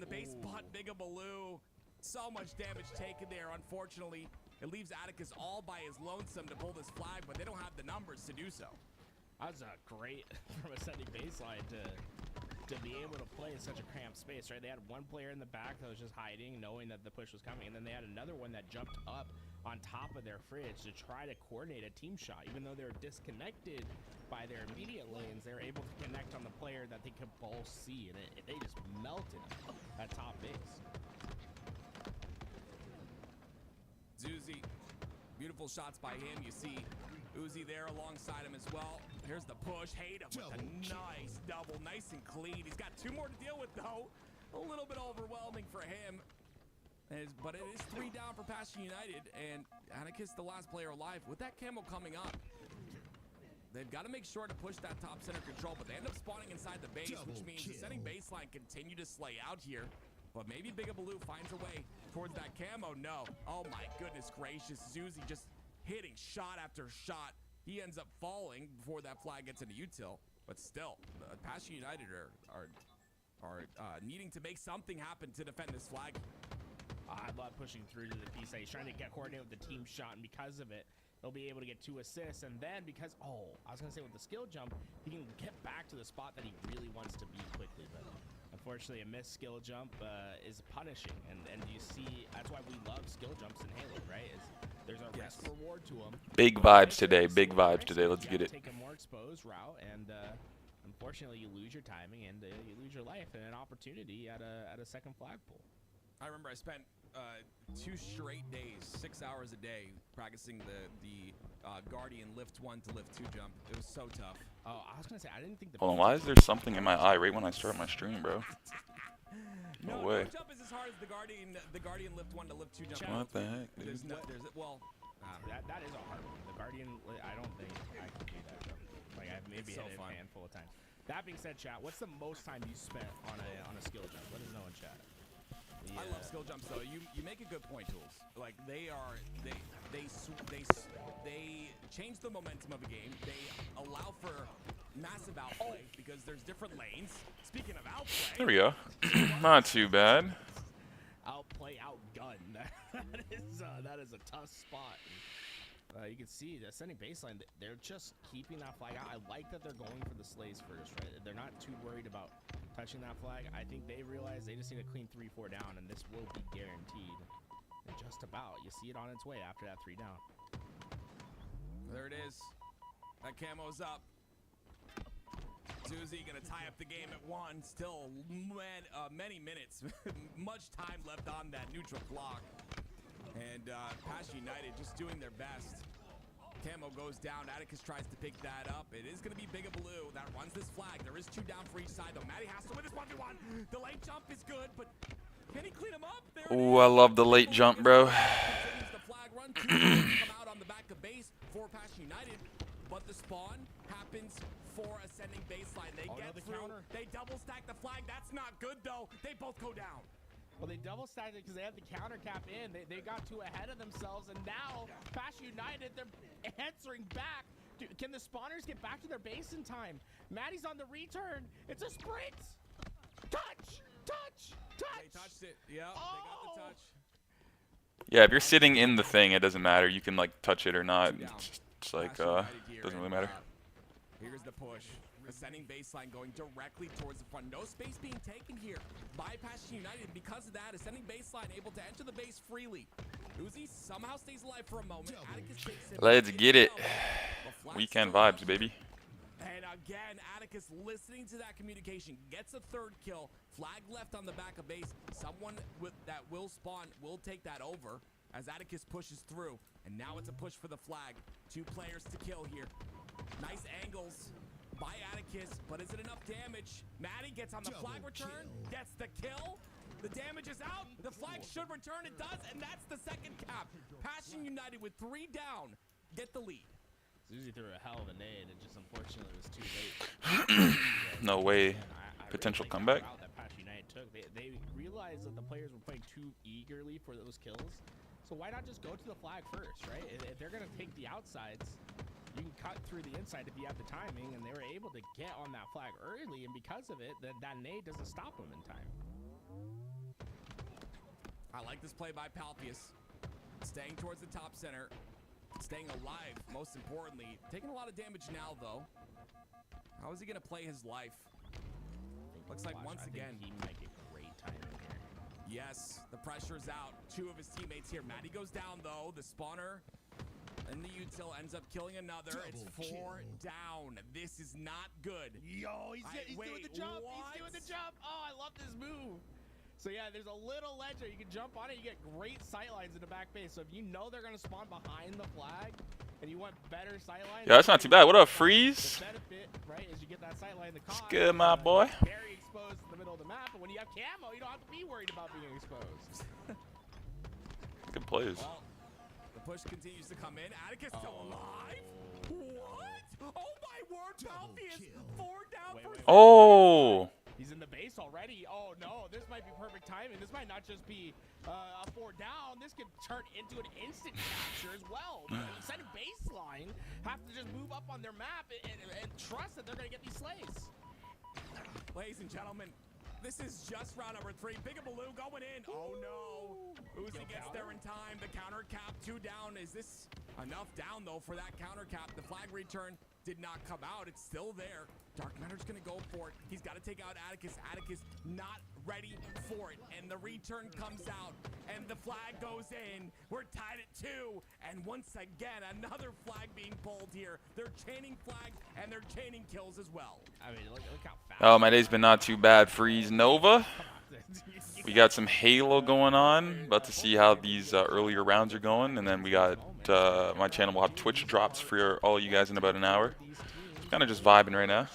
the base spot. Bigabaloo. So much damage taken there. Unfortunately, it leaves Atticus all by his lonesome to pull this flag, but they don't have the numbers to do so. That was great from ascending baseline to be able to play in such a cramped space, right? They had one player in the back that was just hiding, knowing that the push was coming, and then they had another one that jumped up on top of their fridge to try to coordinate a team shot. Even though they're disconnected by their immediate lanes, they're able to connect on the player that they could both see, and they just melted that top base. Zuzi, beautiful shots by him. You see Uzi there alongside him as well. Here's the push. Hayden with a nice double, nice and clean. He's got 2 more to deal with, though. A little bit overwhelming for him. But it is 3 down for Passion United, and Atticus, the last player alive. With that camo coming up, they've got to make sure to push that top center control, but they end up spawning inside the base, which means the setting baseline continue to slay out here. But maybe Bigabaloo finds a way towards that camo. No. Oh, my goodness gracious. Zuzi just hitting shot after shot. He ends up falling before that flag gets into util. But still, Passion United are needing to make something happen to defend this flag. I love pushing through to the piece. He's trying to get coordinated with the team shot, and because of it, they'll be able to get 2 assists. And then because, I was going to say with the skill jump, he can get back to the spot that he really wants to be quickly. But unfortunately, a missed skill jump is punishing. And you see, that's why we love skill jumps in Halo, right? There's a risk reward to them. Big vibes today. Big vibes today. Let's get it. Take a more exposed route, and unfortunately, you lose your timing and you lose your life and an opportunity at a second flagpole. I remember I spent 2 straight days, 6 hours a day, practicing the Guardian lift 1 to lift 2 jump. It was so tough. Oh, I was gonna say I didn't think the. Hold on, why is there something in my eye right when I start my stream, bro? No way. No jump is as hard as the Guardian lift 1 to lift 2 jump. What the heck? There's that is a hard one. The Guardian, I don't think I could do that jump. Like I've maybe hit it a handful of times. That being said, chat, what's the most time you spent on a skill jump? Let us know in chat. Yeah. I love skill jumps though. You make a good point, Tools. Like they change the momentum of a game. They allow for massive outplay because there's different lanes. Speaking of outplay, There we go. Not too bad. Outplay, outgun. That is a tough spot. You can see the ascending baseline. They're just keeping that flag out. I like that they're going for the slays first, right? They're not too worried about touching that flag. I think they realize they just need to clean 3-4 down, and this will be guaranteed. And just about. You see it on its way after that 3 down. There it is. That camo's up. Zuzi gonna tie up the game at 1. Still many minutes. Much time left on that neutral clock. And Passion United just doing their best. Camo goes down. Atticus tries to pick that up. It is going to be Bigabaloo that runs this flag. There is 2 down for each side, though. Maddie has to win this 1v1. The late jump is good, but can he clean him up? Ooh, I love the late jump, bro. The flag run. 2 come out on the back of base for Passion United, but the spawn happens for ascending baseline. They get through. Counter. They double stack the flag. That's not good, though. They both go down. Well, they double stacked it because they had the counter cap in. They got too ahead of themselves, and now Passion United, they're answering back. Dude, can the spawners get back to their base in time? Maddie's on the return. It's a sprint. Touch. They touched it. Yeah, they got the touch. Yeah, if you're sitting in the thing, it doesn't matter. You can like touch it or not. It's like doesn't really matter. Here's the push. Ascending baseline going directly towards the front. No space being taken here by Passion United. And because of that, ascending baseline able to enter the base freely. Uzi somehow stays alive for a moment. Atticus takes him. Let's get it. Weekend vibes, baby. And again, Atticus listening to that communication. Gets a 3rd kill. Flag left on the back of base. Someone that will spawn will take that over as Atticus pushes through. And now it's a push for the flag. 2 players to kill here. Nice angles by Atticus, but is it enough damage? Maddie gets on the flag return, gets the kill. The damage is out. The flag should return. It does, and that's the 2nd cap. Passion United with 3 down get the lead. Zuzi threw a hell of a nade, and just unfortunately it was too late. No way. Potential comeback. That Passion United took. They realized that the players were playing too eagerly for those kills. So why not just go to the flag first, right? If they're going to take the outsides, you can cut through the inside if you have the timing, and they were able to get on that flag early, and because of it, that nade doesn't stop them in time. like this play by Palpius. Staying towards the top center. Staying alive, most importantly. Taking a lot of damage now, though. How is he going to play his life? Looks like once again. He might get great timing here. Yes, the pressure's out. 2 of his teammates here. Matty goes down, though. The spawner and the util ends up killing another. It's 4 down. This is not good. Yo, he's doing the jump. What? He's doing the jump. Oh, I love this move. So yeah, there's a little ledge there. You can jump on it. You get great sight lines in the back base. So if you know they're going to spawn behind the flag and you want better sight lines. Yeah, that's not too bad. What up, Freeze? The benefit, right, is you get that sight line. The cost, Good, my boy. Very exposed in the middle of the map. But when you have camo, you don't have to be worried about being exposed. Good plays. Well, the push continues to come in. Atticus still alive? What? Oh my word, Palpius. 4 down for Oh. He's in the base already. Oh no, this might be perfect timing. This might not just be a 4 down. This could turn into an instant capture as well. Instead of baseline, have to just move up on their map and trust that they're going to get these slays. Ladies and gentlemen, this is just round number 3. Big Baloo going in. Oh no. Uzi gets there in time. The counter cap 2 down. Is this enough down though for that counter cap? The flag return did not come out. It's still there. Dark Matter's gonna go for it. He's got to take out Atticus. Atticus not ready for it. And the return comes out. And the flag goes in. We're tied at 2. And once again, another flag being pulled here. They're chaining flags and they're chaining kills as well. I mean, look how fast. Oh, my day's been not too bad. Freeze Nova. We got some Halo going on. About to see how these earlier rounds are going. And then we got my channel will have Twitch drops for all you guys in about an hour. Kind of just vibing right now.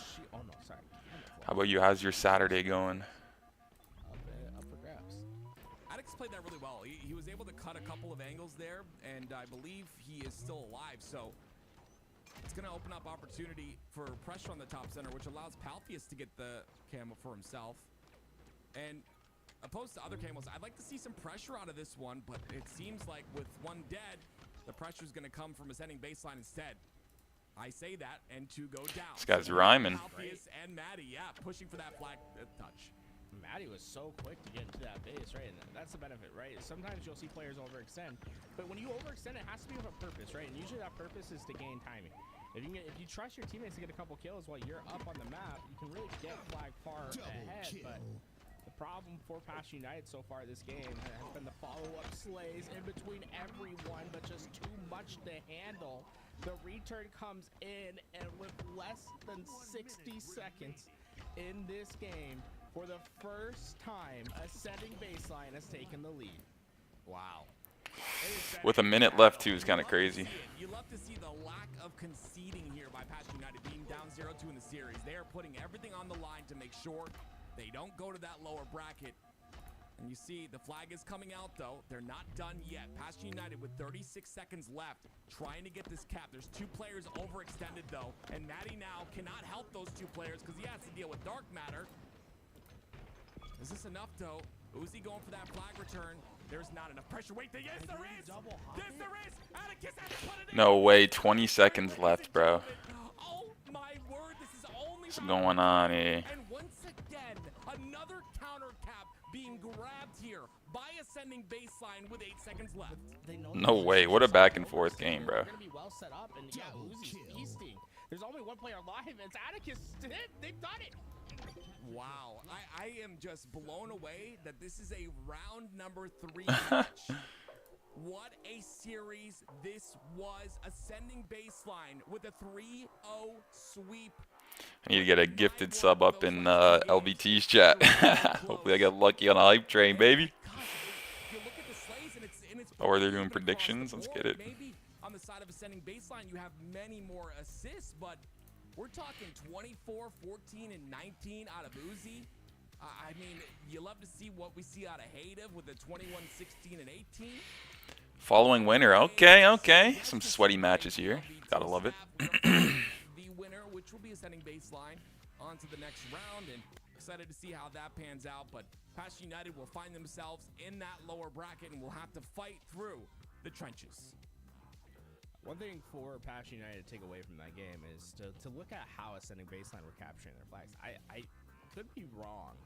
How about you? How's your Saturday going? Up for grabs. Atticus played that really well. He was able to cut a couple of angles there, and I believe he is still alive. So it's going to open up opportunity for pressure on the top center, which allows Palpius to get the camo for himself. And opposed to other camos, I'd like to see some pressure out of this one, but it seems like with 1 dead, the pressure is going to come from ascending baseline instead. I say that, and 2 go down. This guy's rhyming. Palpius and Matty, yeah, pushing for that flag touch. Matty was so quick to get into that base, right? And that's the benefit, right? Sometimes you'll see players overextend, but when you overextend, it has to be with a purpose, right? And usually that purpose is to gain timing. If you trust your teammates to get a couple kills while you're up on the map, you can really get flag far ahead. But the problem for Passion United so far this game has been the follow-up slays in between everyone, but just too much to handle. The return comes in, and with less than 60 seconds in this game, for the first time, ascending baseline has taken the lead. Wow. With a minute left, too, is kind of crazy. You love to see the lack of conceding here by Passion United, being down 0-2 in the series. They are putting everything on the line to make sure they don't go to that lower bracket. And you see the flag is coming out, though. They're not done yet. Passion United with 36 seconds left, trying to get this cap. There's 2 players overextended, though. And Matty now cannot help those 2 players because he has to deal with Dark Matter. Is this enough, though? Uzi going for that flag return. There's not enough pressure. Wait, yes, there is! Yes, there is! Atticus has to put it in! No way. 20 seconds left, bro. Oh, my word. This is only What's going on here? And once again, another counter cap being grabbed here by ascending baseline with 8 seconds left. No way. What a back and forth game, bro. They're going to be well set up, and yeah, Uzi's feasting. There's only 1 player alive, and it's Atticus. They've done it. Wow, I am just blown away that this is a round number 3 match. What a series this was. Ascending baseline with a 3-0 sweep. I need to get a gifted sub up in LBT's chat. Hopefully I get lucky on a hype train, baby. Or they're doing predictions. Let's get it. Maybe on the side of ascending baseline, you have many more assists, but we're talking 24, 14, and 19 out of Uzi. I mean, you love to see what we see out of Hadev with a 21, 16, and 18. Following winner. Okay. Some sweaty matches here. Gotta love it. The winner, which will be ascending baseline, on to the next round, and excited to see how that pans out. But Passion United will find themselves in that lower bracket and will have to fight through the trenches. One thing for Passion United to take away from that game is to look at how ascending baseline were capturing their flags. I could be wrong,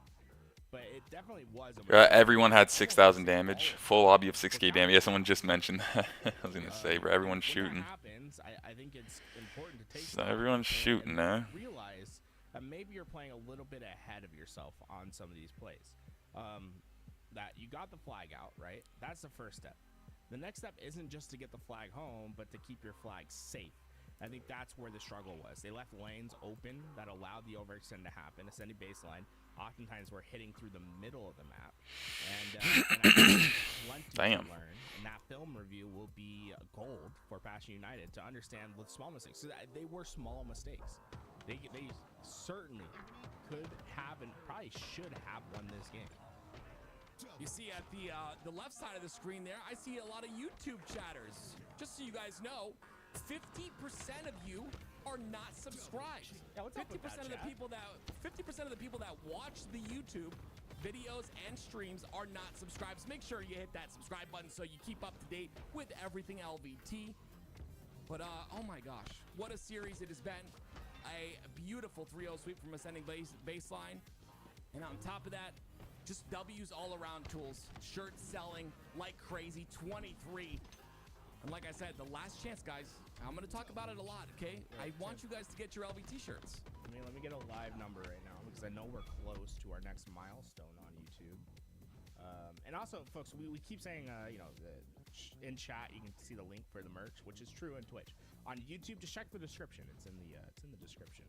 but it definitely was. A Everyone had 6,000 damage. Full lobby of 6k damage. Yeah, someone just mentioned that. I was gonna say, bro, everyone's shooting. When that happens, I think it's important to take So everyone's shooting, eh? realize that maybe you're playing a little bit ahead of yourself on some of these plays. That you got the flag out, right? That's the first step. The next step isn't just to get the flag home, but to keep your flag safe. I think that's where the struggle was. They left lanes open that allowed the overextend to happen. Ascending baseline, oftentimes we're hitting through the middle of the map. And I think plenty to learn. And that film review will be gold for Passion United to understand the small mistakes. So they were small mistakes. They certainly could have and probably should have won this game. You see at the left side of the screen there, I see a lot of YouTube chatters. Just so you guys know, 50% of you are not subscribed. Yeah, what's up with that, 50% of the people that watch the YouTube videos and streams are not subscribed. So make sure you hit that subscribe button so you keep up to date with everything LVT. But oh my gosh, what a series it has been. A beautiful 3-0 sweep from Ascending baseline. And on top of that, just W's all around. Tools. Shirts selling like crazy. 23. And like I said, the last chance, guys. I'm going to talk about it a lot, okay? I want you guys to get your LVT shirts. Let me get a live number right now because I know we're close to our next milestone on YouTube. And also, folks, we keep saying, in chat you can see the link for the merch, which is true on Twitch. On YouTube, just check the description. It's in the description.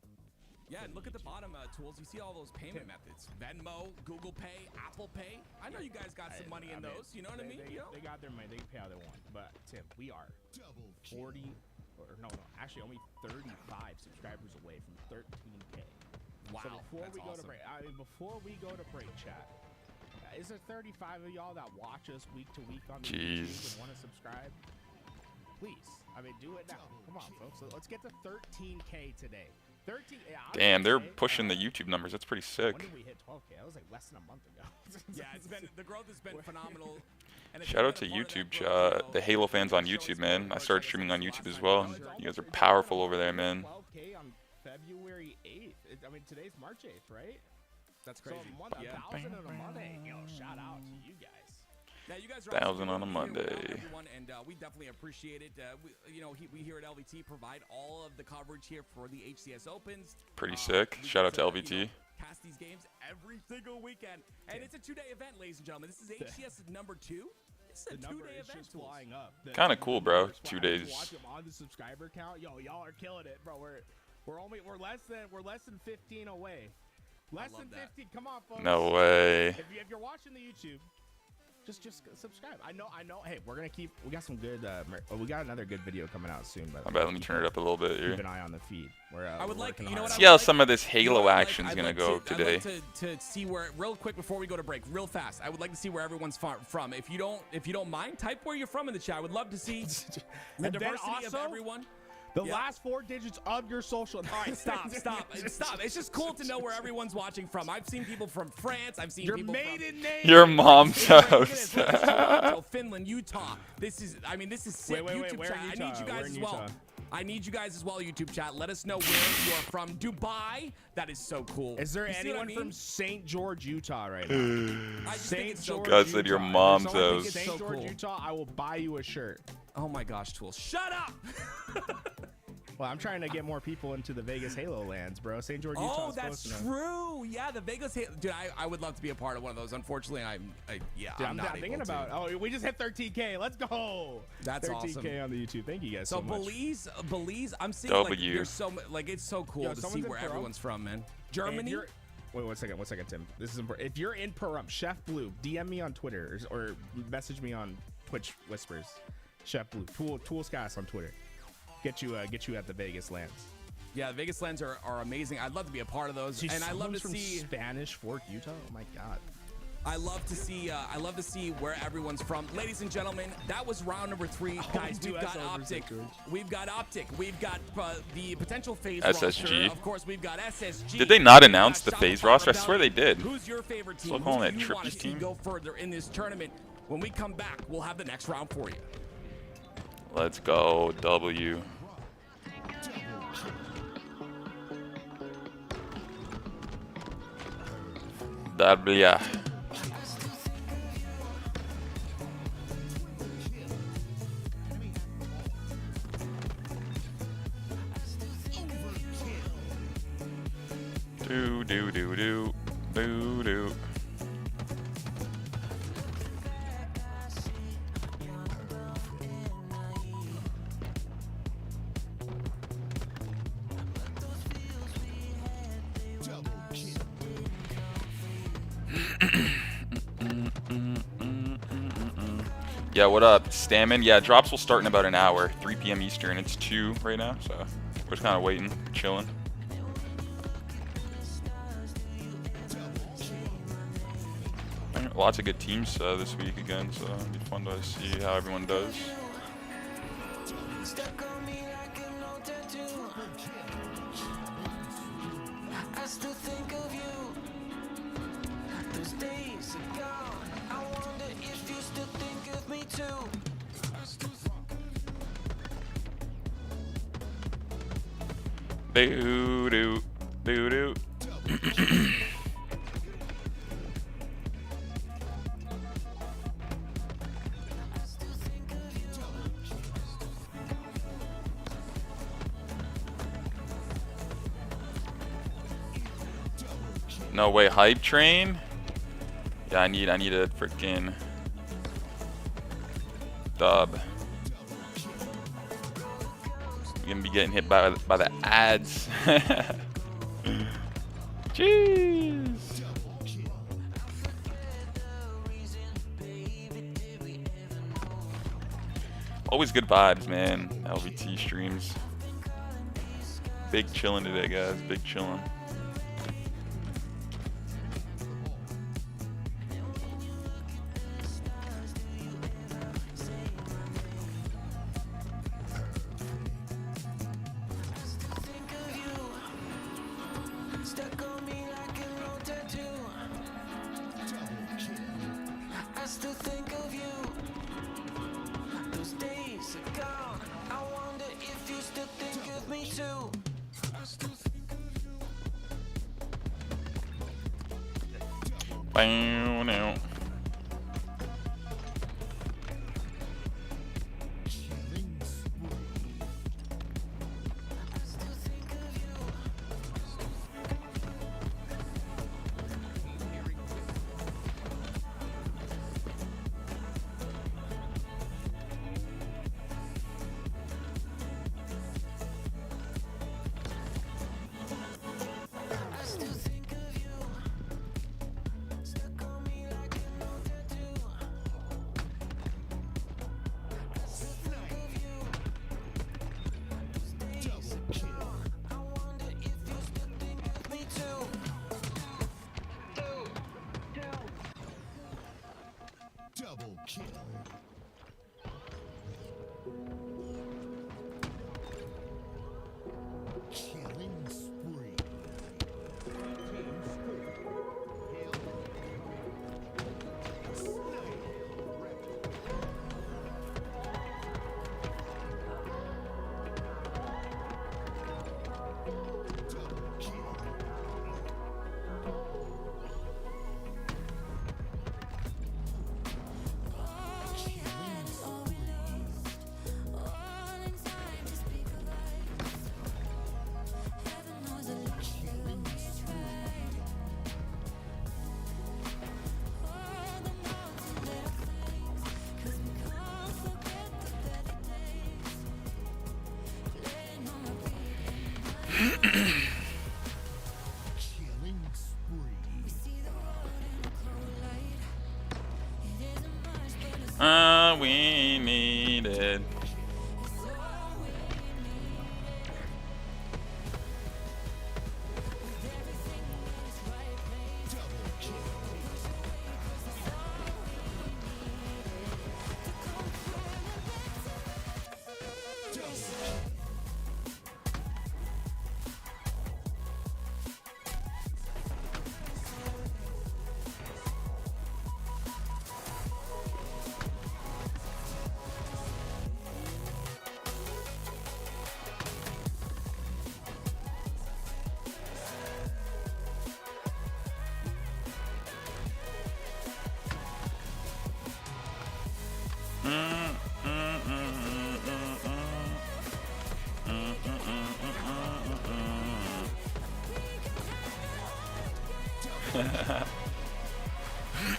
Yeah, and look at the bottom, Tools. You see all those payment methods. Venmo, Google Pay, Apple Pay. I know you guys got some money in those. You know what I mean? They got their money. They can pay how they want. But, Tim, we are 40, or no, actually only 35 subscribers away from 13K. Wow, so before we go awesome. to break, before we go to break, chat, is there 35 of y'all that watch us week to week on the YouTube and want to subscribe? Please, do it now. Come on, folks. Let's get to 13K today. 13. Yeah, damn, they're pushing the YouTube numbers. That's pretty sick. When did we hit 12K? That was like less than a month ago. Yeah, the growth has been phenomenal. And Shout out to YouTube, the Halo fans on YouTube, man. I started streaming on YouTube as well. You guys are powerful over there, man. 12K on February 8th. Today's March 8th, right? That's crazy. So 1,000 on a Monday. Yo, shout out to you guys. Yeah, you guys are 1,000 on a Monday. Everyone, and we definitely appreciate it. We here at LVT provide all of the coverage here for the HCS Opens. Pretty sick. Shout out to LVT. Cast these games every single weekend, and it's a 2-day event, ladies and gentlemen. This is HCS number 2. This is a 2-day event. Just flying up. Kind of cool, bro. 2 days. Watch them on the subscriber count. Yo, y'all are killing it, bro. We're less than 15 away. Less than 15. Come on, folks. No way. If you're watching the YouTube, just subscribe. I know. Hey, we got some good. We got another good video coming out soon. But I bet. Let me turn it up a little bit here. Keep an eye on the feed. I would like, you know what? See how some of this Halo action's gonna go today. I'd like to see where, real quick before we go to break, real fast. I would like to see where everyone's from. If you don't mind, type where you're from in the chat. I would love to see the diversity of everyone. The last 4 digits of your social. All right, stop. It's just cool to know where everyone's watching from. I've seen people from France. I've seen people maiden name. Your mom's house. Toronto, Finland, Utah. This is sick. Wait, YouTube where chat. in I Utah? need you guys Where in as well. Utah? I need you guys as well, YouTube chat. Let us know where you are from. Dubai. That is so cool. Is there anyone from St. George, Utah right now? St. George, God said your mom's house. St. George, Utah, I will buy you a shirt. Oh my gosh, Tools. Shut up! Well, I'm trying to get more people into the Vegas Halo lands, bro. St. George, Utah. Oh, that's true. Yeah, the Vegas Halo. Dude, I would love to be a part of one of those. Unfortunately, I'm not thinking about. Oh, we just hit 13K. Let's go. That's 13K awesome. on the YouTube. Thank you guys so much. Belize. I'm seeing W. there's it's so cool to see where everyone's from, man. Germany. Wait, one second, Tim. This is important. If you're in Pahrump, Chef Blue, DM me on Twitter or message me on Twitch Whispers. Chef Blue, Toolscast on Twitter. Get you at the Vegas lands. Yeah, the Vegas lands are amazing. I'd love to be a part of those, and I love to see Spanish Fork, Utah. Oh my God. I love to see where everyone's from. Ladies and gentlemen, that was round number 3. Guys, we've got Optic. We've got Optic. We've got the potential phase SSG. roster. Of course, we've got SSG. Did they not announce the phase roster? I swear they did. Who's your favorite team? Still calling Who it do you want to Trippy's see team. go further in this tournament? When we come back, we'll have the next round for you. Let's go, W. Yeah. Do do do do do do. Yeah, what up, Stammen? Yeah, drops will start in about an hour, 3 p.m. Eastern. It's 2 right now, so we're just kind of waiting, chilling. Lots of good teams this week again, so it'll be fun to see how everyone does. Do do do do. No way, hype train. Yeah, I need a freaking dub. You're gonna be getting hit by the ads. Jeez. Always good vibes, man. LVT streams. Big chillin' today, guys. Big chillin'. Now. Double kill. Killing spree. We need it.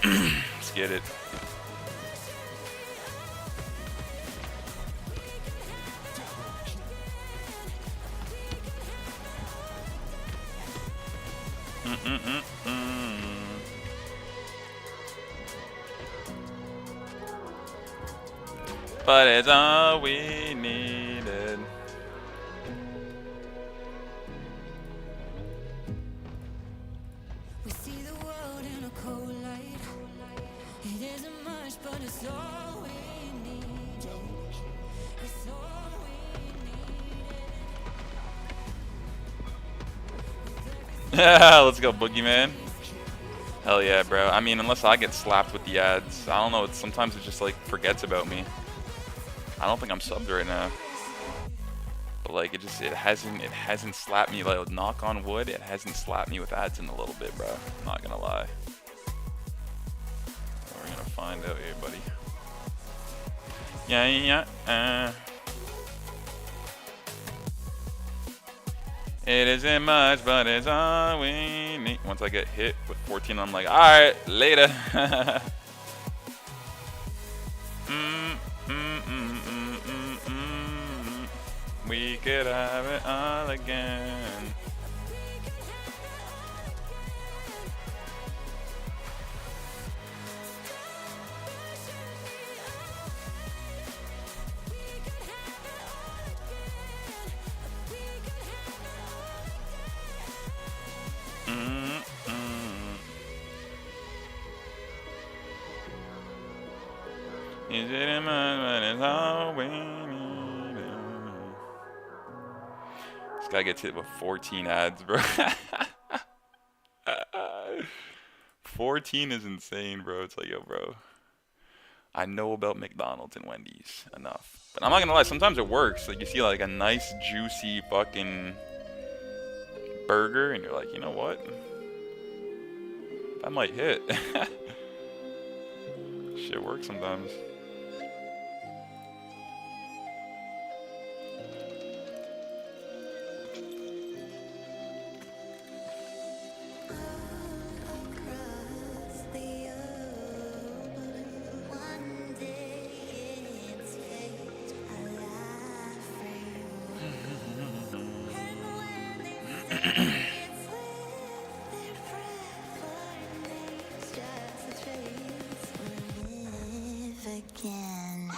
Let's get it. But it's all we needed. We see the world in a cold light. It isn't much, but it's all we need. It's all we need. Yeah, let's go, Boogeyman. Hell yeah, bro. I mean, unless I get slapped with the ads, I don't know. Sometimes it just like forgets about me. I don't think I'm subbed right now, but like it hasn't slapped me. Like, knock on wood, it hasn't slapped me with ads in a little bit, bro. I'm not gonna lie. We're gonna find out here, buddy. Yeah. It isn't much, but it's all we need. Once I get hit with 14, I'm like, all right, later. We could have it all again. Is it in mind, but it's all we need? This guy gets hit with 14 ads, bro. 14 is insane, bro. It's like, yo, bro, I know about McDonald's and Wendy's enough. But I'm not gonna lie, sometimes it works. Like, you see like a nice, juicy fucking burger, and you're like, you know what? That might hit. Shit works sometimes. Again.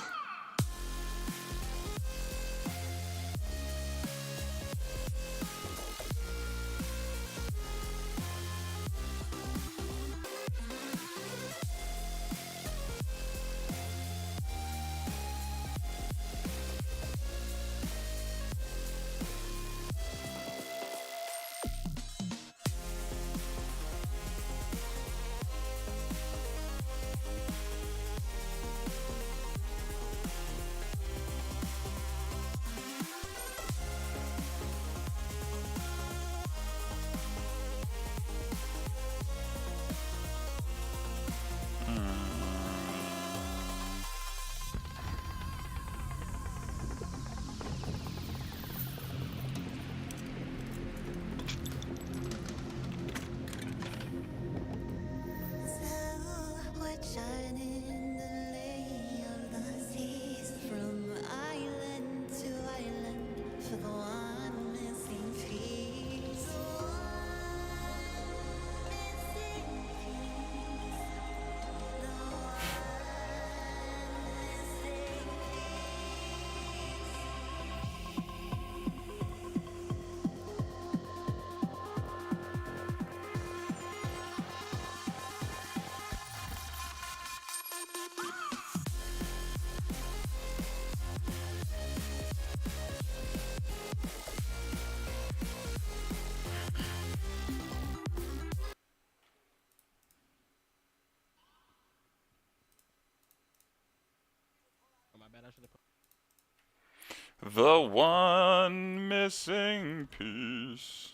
The one missing piece.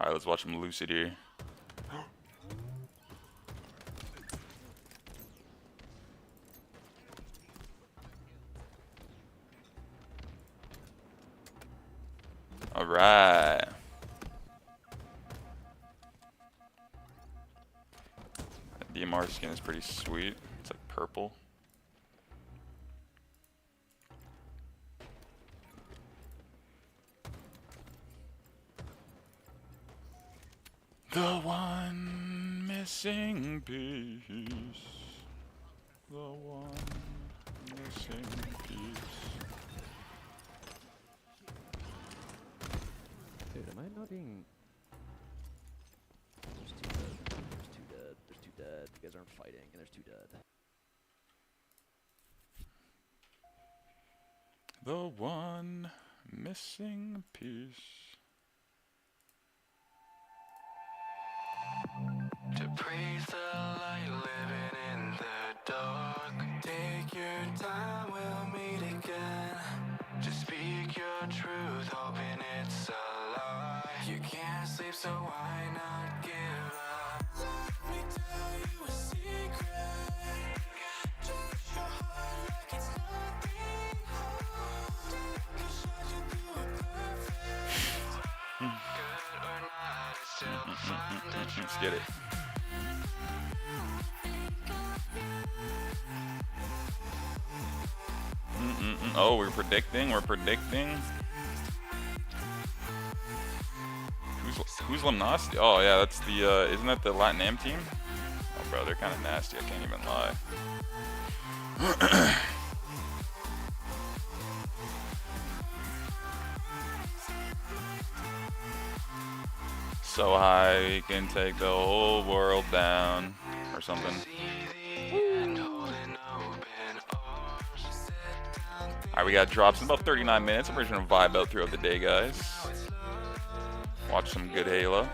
Alright, let's watch him lucid here. Alright. ASMR skin is pretty sweet. It's like purple. The one missing piece. The one missing piece. Dude, am I not being... There's two dead. There's two dead. There's two dead. You guys aren't fighting, and there's two dead. The one missing piece. To praise the light, living in the dark. Take your time, we'll meet again. Just speak your truth, hoping it's a lie. You can't sleep, so why not give up? Let me tell you a secret. Touch your heart like it's nothing hard. 'Cause you do it perfect. Good or not, it's still fun to try. Let's get it. Oh, we're predicting. Who's Lamnosti? Oh yeah, that's the isn't that the Latin Am team? Oh bro, they're kind of nasty. I can't even lie. So high we can take the whole world down, or something. Alright, we got drops in about 39 minutes. We're just gonna vibe out throughout the day, guys. Watch some good Halo.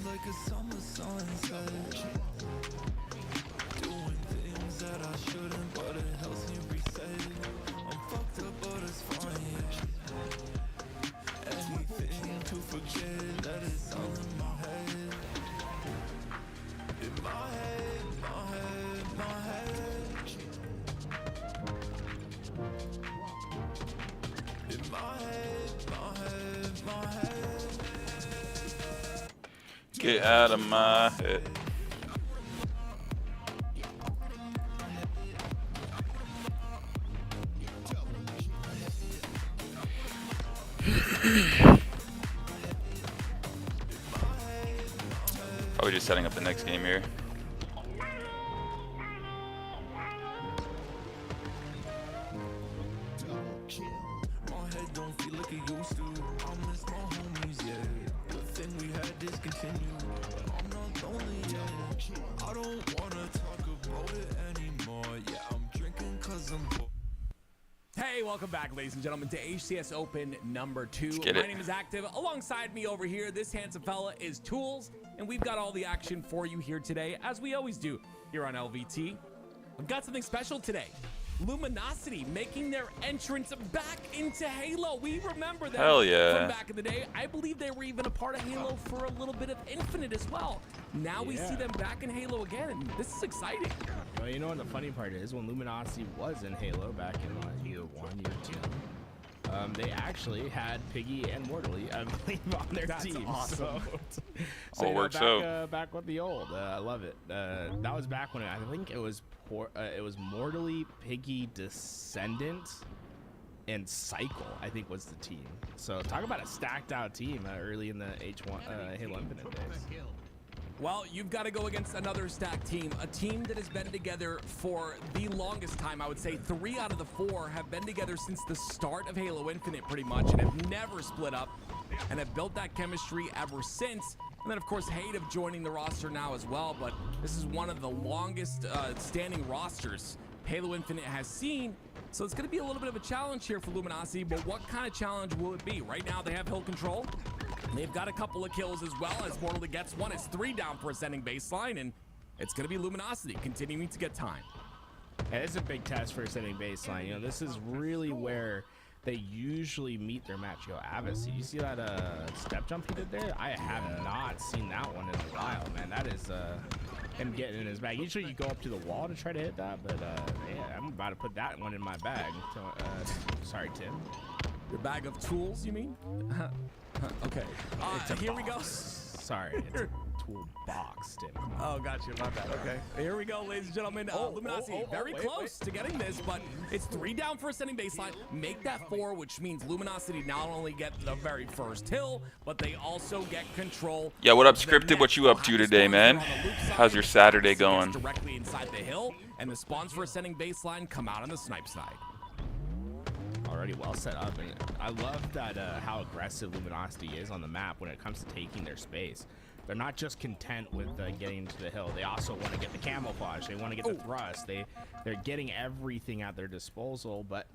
Like a summer sunset, doing things that I shouldn't, but it helps me reset. I'm fucked up, but it's fine, yeah. Anything to forget that it's all in my head. In my head, my head, my head. In my head, my head, my head. Get out of my head. Probably just setting up the next game here. My head don't feel like it used to. I miss my homies, yeah. The thing we had discontinued. I'm not lonely, yeah. I don't wanna talk about it anymore. Yeah, I'm drinking 'cause I'm bored. Hey, welcome back, ladies and gentlemen, to HCS Open number 2. get My it. name is Active. Alongside me over here, this handsome fella is Tools, and we've got all the action for you here today, as we always do here on LVT. We've got something special today. Luminosity making their entrance back into Halo. We remember them Hell yeah. from back in the day. I believe they were even a part of Halo for a little bit of Infinite as well. Now we see them back in Halo again, and this is exciting. Well, you know what the funny part is? When Luminosity was in Halo back in year 1, year 2, they actually had Piggy and Mortally, I believe, on their team. Awesome. So All you know, works back, out. back with the old. I love it. That was back when I think it was Mortally, Piggy, Descendant, and Cycle, I think, was the team. So talk about a stacked out team early in the H1 Halo Infinite days. Well, you've got to go against another stacked team, a team that has been together for the longest time. I would say 3 out of the 4 have been together since the start of Halo Infinite pretty much, and have never split up, and have built that chemistry ever since. And then, of course, Hate of joining the roster now as well, but this is one of the longest standing rosters Halo Infinite has seen. So it's going to be a little bit of a challenge here for Luminosity, but what kind of challenge will it be? Right now, they have hill control. They've got a couple of kills as well, as Mortally gets one. It's 3 down for ascending baseline, and it's going to be Luminosity continuing to get time. Yeah, it's a big test for ascending baseline. You know, this is really where they usually meet their match. Yo, Avis, did you see that step jump he did there? I have not seen that one in a while, man. That is him getting in his bag. Usually you go up to the wall to try to hit that, but yeah, I'm about to put that one in my bag. So, sorry, Tim. Your bag of tools, you mean? Okay. Here we go. Sorry, it's a tool box, Tim. Oh, gotcha. My bad. Okay. Here we go, ladies and gentlemen. Luminosity very close to getting this, but it's 3 down for ascending baseline. Make that 4, which means Luminosity not only get the very first hill, but they also get control. Yeah, what up, Scripted? What you up to today, man? How's your Saturday going? Directly inside the hill, and the spawns for ascending baseline come out on the snipe side. Already well set up, and I love that how aggressive Luminosity is on the map when it comes to taking their space. They're not just content with getting to the hill. They also want to get the camouflage. They want to get the thrust. They're getting everything at their disposal, but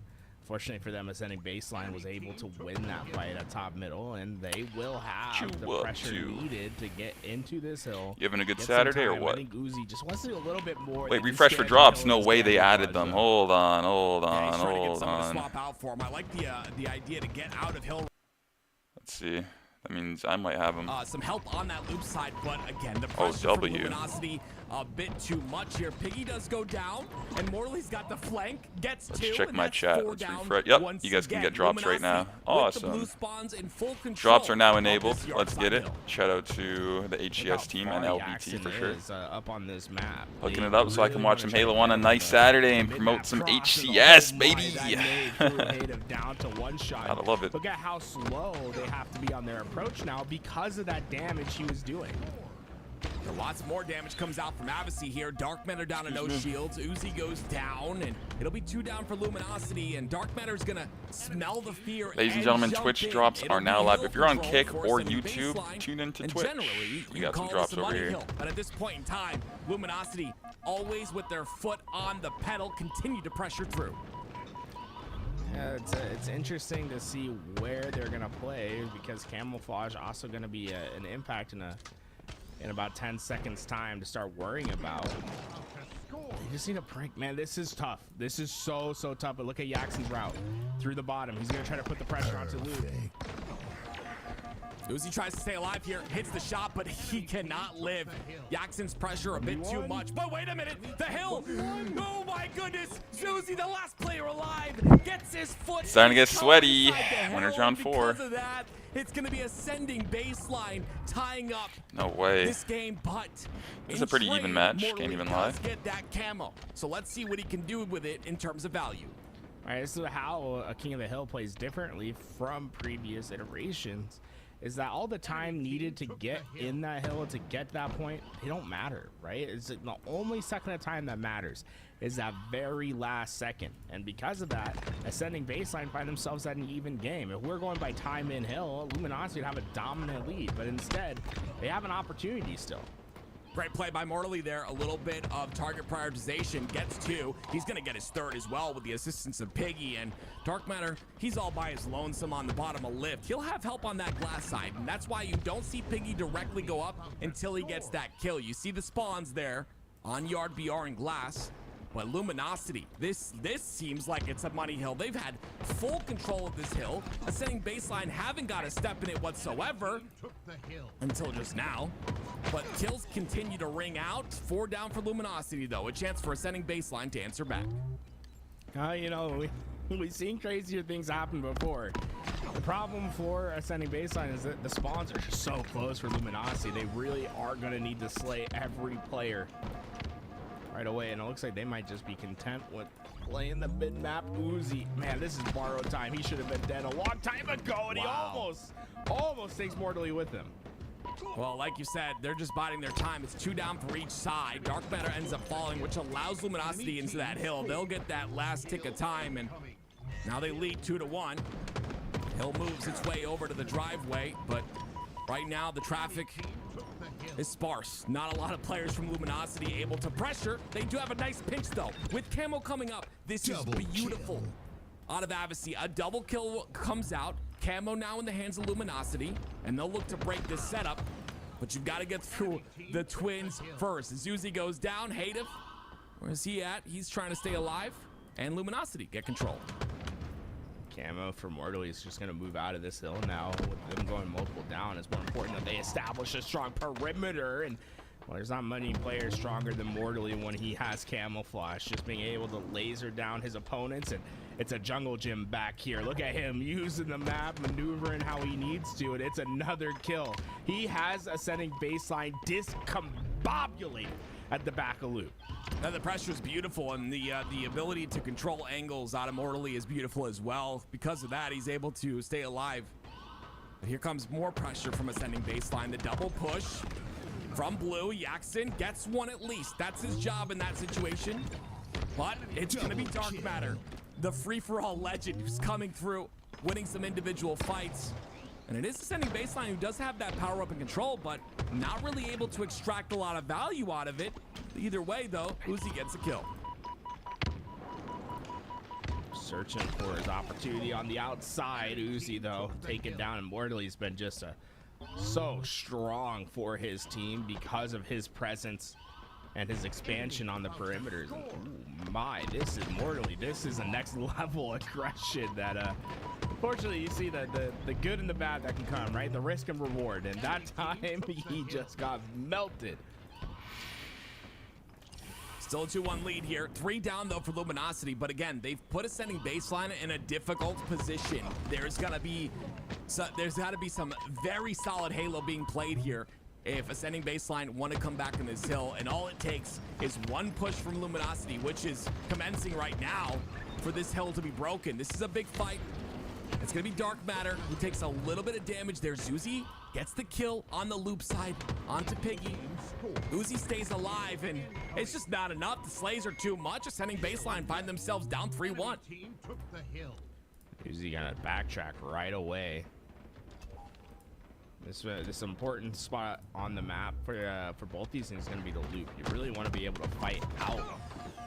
fortunately for them, ascending baseline was able to win that fight at top middle, and they will have the pressure needed to get into this hill. You having a good Saturday or what? I think Uzi just wants to do a little bit more. Wait, refresh for drops. No way they added them. Hold on. Yeah, he's trying to get someone to swap out for him. I like the idea to get out of hill. Let's see. That means I might have him. Some help on that loop side, but again, the pressure from Luminosity a bit too much here. Piggy does go down, and Mortally's got the flank, gets 2. Let's check and my that's chat. 4 Let's down refresh. Yep, once you guys can again. get drops right now. Luminosity with the blue Awesome. spawns in full control Drops are now of enabled. this Let's yard get it. hill. Shout out to the HCS team and LVT for sure. Up on this map. Hooking it up so I can watch some Halo on a nice Saturday and promote some HCS, baby. Gotta love it. Look at how slow they have to be on their approach now because of that damage he was doing. Lots more damage comes out from Avicii here. Dark Matter down to no shields. Uzi goes down, and it'll be 2 down for Luminosity, and Dark Matter's gonna smell the fear. Ladies and gentlemen, Twitch drops are now live. If you're on Kick or YouTube, tune into Twitch. We got some drops over here. But at this point in time, Luminosity, always with their foot on the pedal, continue to pressure through. Yeah, it's interesting to see where they're gonna play, because camouflage also gonna be an impact in about 10 seconds time to start worrying about. They just need a prank, man. This is tough. This is so tough. But look at Yaxen's route through the bottom. He's gonna try to put the pressure onto Luke. Uzi tries to stay alive here, hits the shot, but he cannot live. Yaxen's pressure a bit too much. But wait a minute, the hill! Oh my goodness! Uzi, the last player alive, gets his foot. Starting to get sweaty. Winners round 4. Because of that, it's going to be ascending baseline, tying up No way. this game, but This is a pretty even match, can't even lie. Get that camo. So let's see what he can do with it in terms of value. All right, this is how a King of the Hill plays differently from previous iterations. Is that all the time needed to get in that hill, to get that point, they don't matter, right? It's the only second of time that matters is that very last second. And because of that, ascending baseline find themselves at an even game. If we're going by time in hill, Luminosity would have a dominant lead, but instead, they have an opportunity still. Great play by Morley there. A little bit of target prioritization. Gets 2. He's going to get his 3rd as well with the assistance of Piggy. And Dark Matter, he's all by his lonesome on the bottom of lift. He'll have help on that glass side. And that's why you don't see Piggy directly go up until he gets that kill. You see the spawns there on Yard BR and glass. But Luminosity, this seems like it's a money hill. They've had full control of this hill. Ascending Baseline haven't got a step in it whatsoever until just now. But kills continue to ring out. 4 down for Luminosity, though. A chance for Ascending Baseline to answer back. You know, we've seen crazier things happen before. The problem for Ascending Baseline is that the spawns are just so close for Luminosity. They really are going to need to slay every player right away, and it looks like they might just be content with playing the mid-map. Uzi, man, this is borrowed time. He should have been dead a long time ago, and he almost takes Mortally with him. Well, like you said, they're just biding their time. It's 2 down for each side. Dark Matter ends up falling, which allows Luminosity into that hill. They'll get that last tick of time, and now they lead 2-1. Hill moves its way over to the driveway, but right now the traffic is sparse. Not a lot of players from Luminosity able to pressure. They do have a nice pinch, though. With Camo coming up, this is beautiful. Out of Avicii, a double kill comes out. Camo now in the hands of Luminosity, and they'll look to break this setup. But you've got to get through the twins first. As Uzi goes down, Hatif, where's he at? He's trying to stay alive, and Luminosity get control. Camo for Mortally is just going to move out of this hill now. With them going multiple down, it's more important that they establish a strong perimeter. And well, there's not many players stronger than Mortally when he has camouflage. Just being able to laser down his opponents, and it's a jungle gym back here. Look at him using the map, maneuvering how he needs to, and it's another kill. He has Ascending Baseline discombobulated at the back of loop. Now the pressure is beautiful, and the ability to control angles out of Mortally is beautiful as well. Because of that, he's able to stay alive. But here comes more pressure from Ascending Baseline. The double push from Blue. Yaxon gets 1 at least. That's his job in that situation. But it's going to be Dark Matter, the free-for-all legend who's coming through, winning some individual fights. And it is Ascending Baseline who does have that power up and control, but not really able to extract a lot of value out of it. Either way, though, Uzi gets a kill. Searching for his opportunity on the outside. Uzi, though, taken down, and Mortally's been just so strong for his team because of his presence and his expansion on the perimeters. Ooh, my, this is Mortally. This is a next level aggression that unfortunately you see the good and the bad that can come, right? The risk and reward, and that time he just got melted. Still a 2-1 lead here. 3 down, though, for Luminosity. But again, they've put Ascending Baseline in a difficult position. There's got to be some very solid Halo being played here if Ascending Baseline want to come back in this hill. And all it takes is 1 push from Luminosity, which is commencing right now, for this hill to be broken. This is a big fight. It's going to be Dark Matter who takes a little bit of damage there. Zuzi gets the kill on the loop side onto Piggy. Uzi stays alive, and it's just not enough. The slays are too much. Ascending Baseline find themselves down 3-1. Uzi gonna backtrack right away. This important spot on the map for both these things is gonna be the loop. You really want to be able to fight out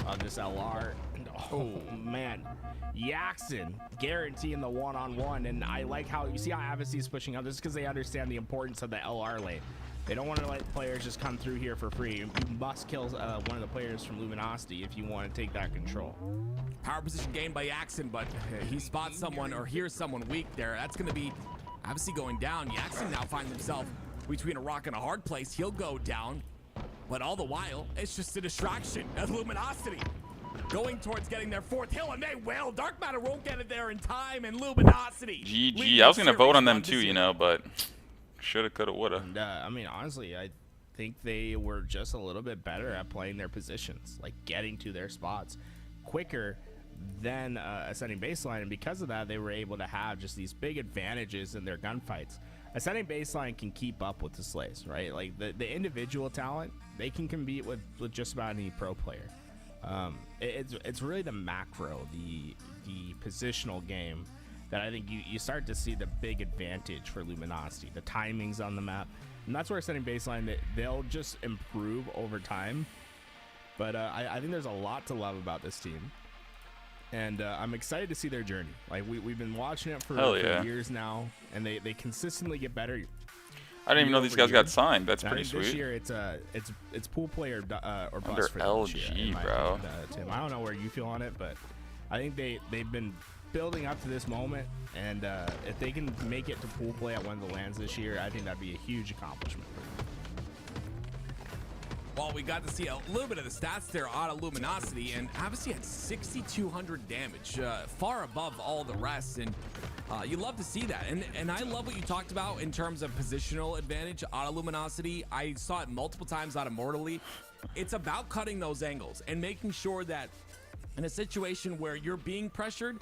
of this LR. And, oh man, Yaxon guaranteeing the one-on-one, and I like how you see how Avicii is pushing out. This is because they understand the importance of the LR lane. They don't want to let players just come through here for free. You must kill one of the players from Luminosity if you want to take that control. Power position gained by Yaxon, but he spots someone or hears someone weak there. That's going to be Avicii going down. Yaxon now finds himself between a rock and a hard place. He'll go down, but all the while, it's just a distraction as Luminosity going towards getting their 4th hill, and they will. Dark Matter won't get it there in time, and Luminosity. GG. I was going to vote on them too, you know, but shoulda, coulda, woulda. And, I mean, honestly, I think they were just a little bit better at playing their positions, like getting to their spots quicker than Ascending Baseline, and because of that, they were able to have just these big advantages in their gunfights. Ascending Baseline can keep up with the slays, right? Like the individual talent, they can compete with just about any pro player. It's really the macro, the positional game that I think you start to see the big advantage for Luminosity. The timings on the map, And that's where setting baseline, they'll just improve over time. But I think there's a lot to love about this team. And I'm excited to see their journey. Like, we've been watching it for years now, and they consistently get better. I didn't even know these guys got signed. That's pretty sweet. This year, it's pool player or Under bust for LG, bro. Tim, I don't know where you feel on it, but I think they've been building up to this moment, and if they can make it to pool play at one of the lands this year, I think that'd be a huge accomplishment for them. Well, we got to see a little bit of the stats there out of Luminosity, and obviously had 6,200 damage, far above all the rest, and you love to see that. And I love what you talked about in terms of positional advantage out of Luminosity. I saw it multiple times out of Mortally. It's about cutting those angles and making sure that in a situation where you're being pressured,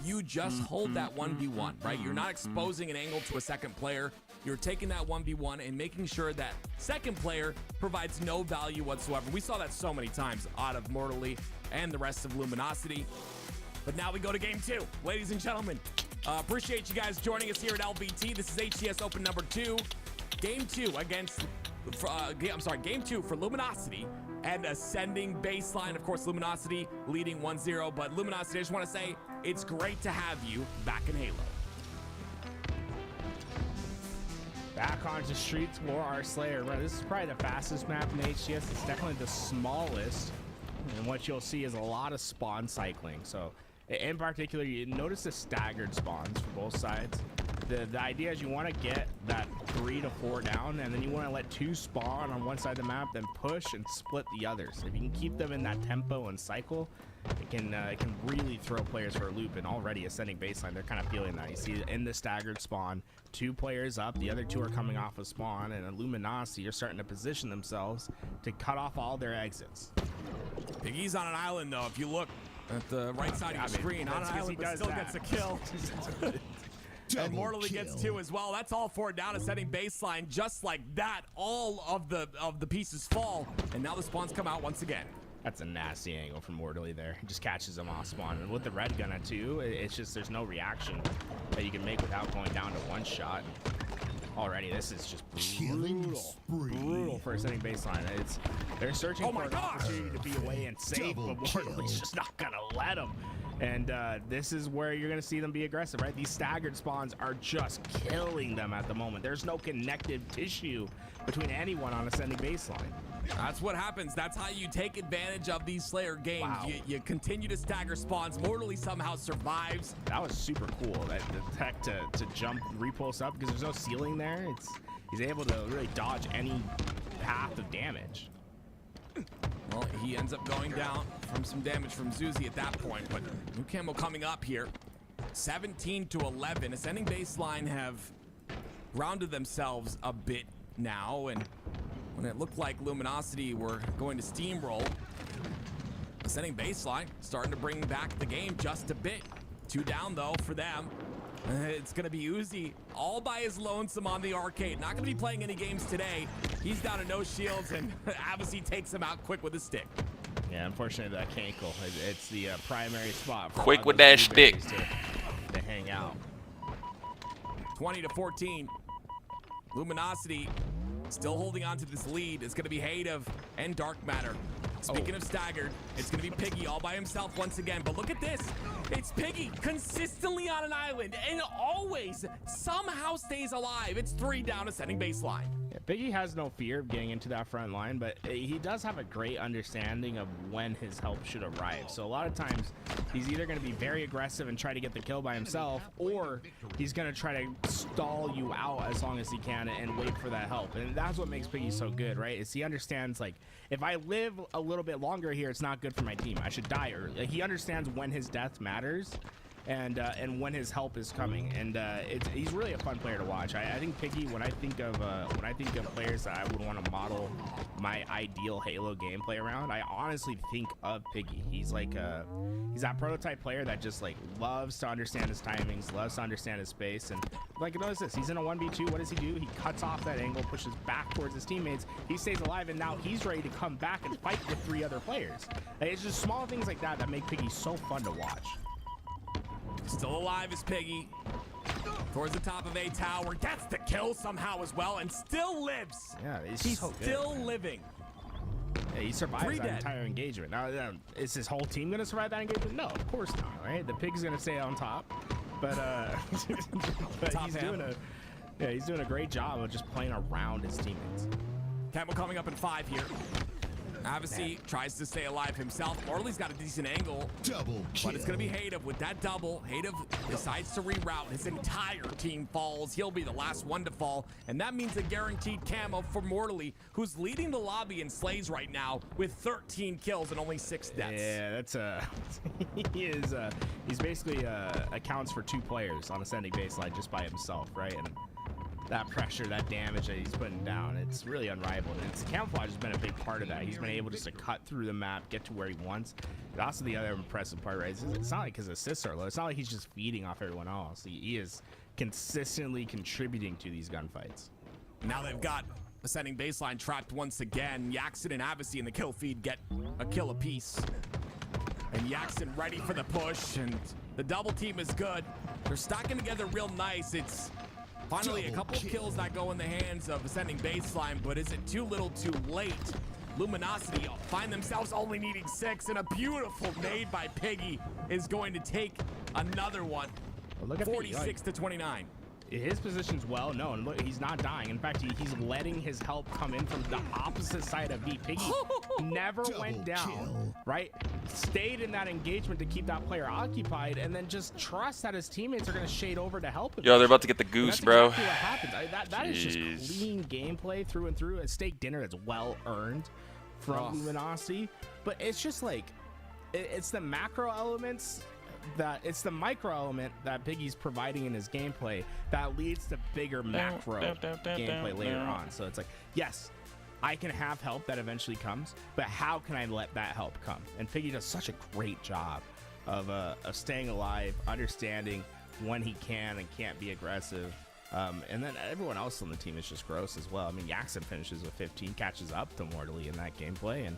you just hold that 1v1, right? You're not exposing an angle to a second player. You're taking that 1v1 and making sure that second player provides no value whatsoever. We saw that so many times out of Mortally and the rest of Luminosity. But now we go to game 2. Ladies and gentlemen, appreciate you guys joining us here at LBT. This is HCS Open number 2. Game 2 against, game 2 for Luminosity and Ascending Baseline. Of course, Luminosity leading 1-0. But Luminosity, I just want to say, it's great to have you back in Halo. Back onto Streets War, our Slayer. Right, this is probably the fastest map in HCS. It's definitely the smallest. And what you'll see is a lot of spawn cycling. So in particular, you notice the staggered spawns for both sides. The idea is you want to get that 3 to 4 down, and then you want to let 2 spawn on one side of the map, then push and split the others. If you can keep them in that tempo and cycle, it can really throw players for a loop. And already Ascending Baseline, they're kind of feeling that. You see in the staggered spawn, 2 players up, the other 2 are coming off of spawn, and in Luminosity are starting to position themselves to cut off all their exits. Piggy's on an island, though. If you look at the right side of your screen, on an island, but still gets a kill. And Mortally gets 2 as well. That's all 4 down. Ascending Baseline, just like that. All of the pieces fall, and now the spawns come out once again. That's a nasty angle from Mortally there. He just catches him off spawn. And with the red gunner too, it's just there's no reaction that you can make without going down to 1 shot. Already, this is just brutal for Ascending Baseline. They're searching for an opportunity to be away and safe, but Mortally's just not gonna let them. And this is where you're going to see them be aggressive, right? These staggered spawns are just killing them at the moment. There's no connective tissue between anyone on Ascending Baseline. That's what happens. That's how you take advantage of these Slayer games. Wow. You continue to stagger spawns. Mortally somehow survives. That was super cool. That the tech to jump repulse up because there's no ceiling there. He's able to really dodge any path of damage. Well, he ends up going down from some damage from Zuzi at that point, but new camo coming up here. 17 to 11. Ascending Baseline have grounded themselves a bit now, and when it looked like Luminosity were going to steamroll, Ascending Baseline starting to bring back the game just a bit. 2 down though for them. It's going to be Uzi all by his lonesome on the arcade. Not going to be playing any games today. He's down to no shields, and Avicii takes him out quick with a stick. Yeah, unfortunately, that cankle. It's the primary spot. For quick with that stick. To hang out. 20 to 14. Luminosity still holding on to this lead. It's going to be Hadev and Dark Matter. Speaking of staggered, it's going to be Piggy all by himself once again. But look at this. It's Piggy consistently on an island and always somehow stays alive. It's 3 down, Ascending Baseline. Yeah, Piggy has no fear of getting into that front line, but he does have a great understanding of when his help should arrive. So a lot of times he's either going to be very aggressive and try to get the kill by himself, or he's going to try to stall you out as long as he can and wait for that help. And that's what makes Piggy so good, right? Is he understands, like, if I live a little bit longer here, it's not good for my team. I should die early. Like, he understands when his death matters and when his help is coming. And he's really a fun player to watch. I think Piggy, when I think of players that I would want to model my ideal Halo gameplay around, I honestly think of Piggy. He's like he's that prototype player that just like loves to understand his timings, loves to understand his space. And like, notice this, he's in a 1v2. What does he do? He cuts off that angle, pushes back towards his teammates. He stays alive, and now he's ready to come back and fight with 3 other players. Like, it's just small things like that that make Piggy so fun to watch. Still alive is Piggy. Towards the top of A tower, gets the kill somehow as well, and still lives. Yeah, He's so good. still living. Yeah, he survives 3 that dead. entire engagement. Now, is his whole team gonna survive that engagement? No, of course not. Right? The pig's gonna stay on top, but but Top he's ham. he's doing a great job of just playing around his teammates. Campbell coming up in 5 here. Avicii tries to stay alive himself. Morley's got a decent angle, Double kill. but it's going to be Hadev with that double. Hadev decides to reroute. His entire team falls. He'll be the last one to fall, and that means a guaranteed camo for Morley, who's leading the lobby in slays right now with 13 kills and only 6 deaths. Yeah, that's he's basically accounts for 2 players on ascending baseline just by himself, right? And that pressure, that damage that he's putting down, it's really unrivaled. And the camouflage has been a big part of that. He's been able just to cut through the map, get to where he wants. But also the other impressive part, right? It's not like his assists are low. It's not like he's just feeding off everyone else. He is consistently contributing to these gunfights. Now they've got ascending baseline trapped once again. Yaxon and Avicii in the kill feed get a kill apiece. And Yaxon ready for the push, and the double team is good. They're stacking together real nice. It's finally a couple of kills that go in the hands of ascending baseline, but is it too little too late? Luminosity find themselves only needing 6, and a beautiful nade by Piggy is going to take another one. Well, look at 46 to 29. His position's well known. Look, he's not dying. In fact, he's letting his help come in from the opposite side of B. Piggy never went down, kill. right? Stayed in that engagement to keep that player occupied, and then just trust that his teammates are going to shade over to help him. Yo, they're about to get the And goose, that's bro. exactly what happens. That is just Jeez. clean gameplay through and through. A steak dinner that's well earned from Luminosity, but it's just like it's the macro elements. It's the micro element that Piggy's providing in his gameplay that leads to bigger macro gameplay later on. So it's like, yes, I can have help that eventually comes, but how can I let that help come? And Piggy does such a great job of staying alive, understanding when he can and can't be aggressive. And then everyone else on the team is just gross as well. I mean, Yaxon finishes with 15, catches up to Mortally in that gameplay, and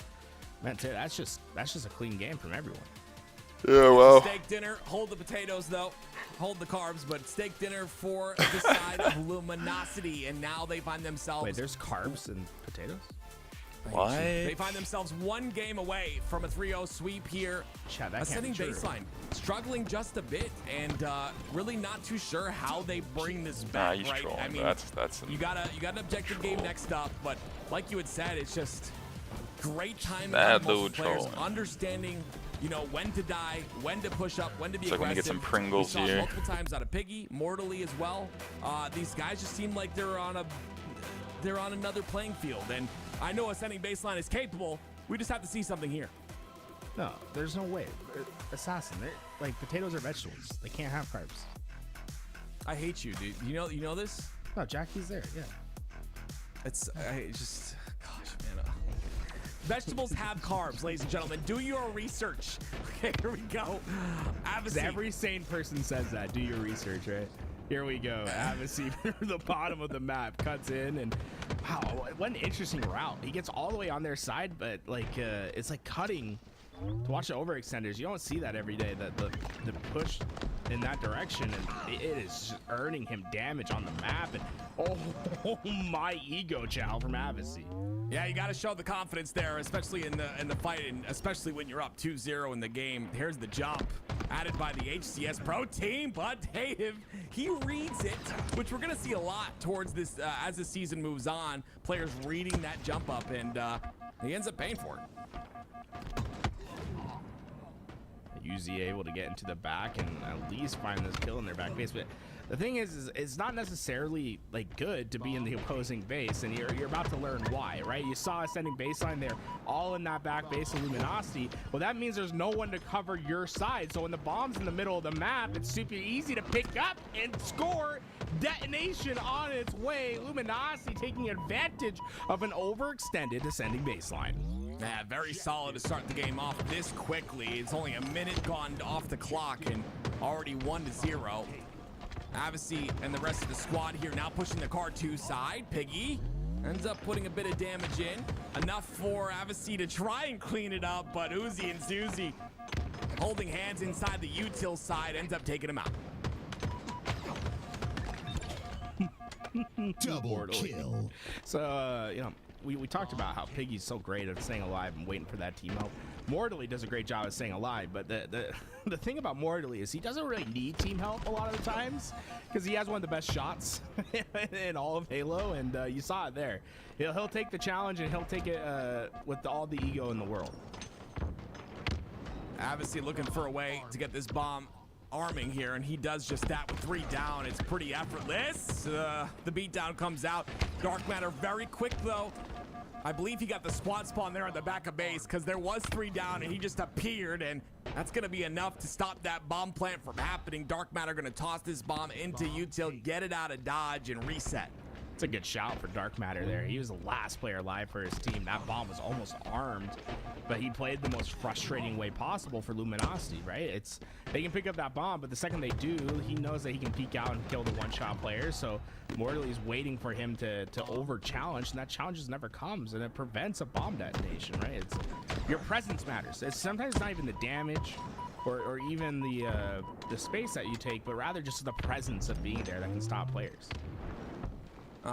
man, that's just a clean game from everyone. Yeah, well. Steak dinner, hold the potatoes though, hold the carbs, but steak dinner for the side of Luminosity, and now they find themselves. Wait, there's carbs and potatoes? What? They find themselves one game away from a 3-0 sweep here. Chad, that can't Ascending be true. baseline, struggling just a bit, and really not too sure how they bring this Nah, back. he's right? trolling. I mean, That's you got an objective game next up, but like you had said, it's just great time. That for both little players, trolling. understanding, you know, when to die, when to push up, when to be It's like when aggressive. we get some Pringles we saw here. multiple times out of Piggy, Mortally as well. These guys just seem like they're on another playing field, and I know Ascending Baseline is capable. We just have to see something here. No, there's no way. Assassin, like potatoes are vegetables. They can't have carbs. I hate you, dude. You know this? No, Jackie's there. Yeah. Gosh, man. Vegetables have carbs, ladies and gentlemen. Do your research. Okay, here we go. Avicii. Every sane person says that. Do your research, right? Here we go. Avicii from the bottom of the map cuts in, and wow, what an interesting route. He gets all the way on their side, but like it's like cutting. To watch the overextenders, you don't see that every day. That the push in that direction, and it is just earning him damage on the map. And oh my ego chow from Avicii. Yeah, you got to show the confidence there, especially in the fight, and especially when you're up 2-0 in the game. Here's the jump added by the HCS Pro team, but Dave, he reads it, which we're gonna see a lot towards this as the season moves on. Players reading that jump up, and he ends up paying for it. UZ able to get into the back and at least find this kill in their back base, but the thing is it's not necessarily like good to be in the opposing base, and you're about to learn why, right? You saw Ascending baseline there, all in that back base of Luminosity. Well, that means there's no one to cover your side, so when the bomb's in the middle of the map, it's super easy to pick up and score. Detonation on its way. Luminosity taking advantage of an overextended Ascending baseline. Yeah, very solid to start the game off this quickly. It's only a minute gone off the clock and already 1-0. Avicii and the rest of the squad here now pushing the car 2 side. Piggy ends up putting a bit of damage in. Enough for Avicii to try and clean it up, but Uzi and Zuzi holding hands inside the util side ends up taking him out. Double kill. So, you know, we talked about how Piggy's so great at staying alive and waiting for that team help. Mortally does a great job of staying alive, but the thing about Mortally is he doesn't really need team help a lot of the times because he has one of the best shots in all of Halo, and you saw it there. He'll take the challenge and he'll take it with all the ego in the world. Obviously looking for a way to get this bomb arming here, and he does just that with 3 down. It's pretty effortless. The beatdown comes out. Dark Matter very quick though. I believe he got the squad spawn there on the back of base because there was 3 down and he just appeared, and that's going to be enough to stop that bomb plant from happening. Dark Matter going to toss this bomb into util, get it out of dodge, and reset. It's a good shout for Dark Matter there. He was the last player alive for his team. That bomb was almost armed, but he played the most frustrating way possible for Luminosity, right? They can pick up that bomb, but the second they do, he knows that he can peek out and kill the one-shot player. So Mortally waiting for him to over-challenge, and that challenge just never comes, and it prevents a bomb detonation, right? Your presence matters. It's sometimes not even the damage or even the space that you take, but rather just the presence of being there that can stop players.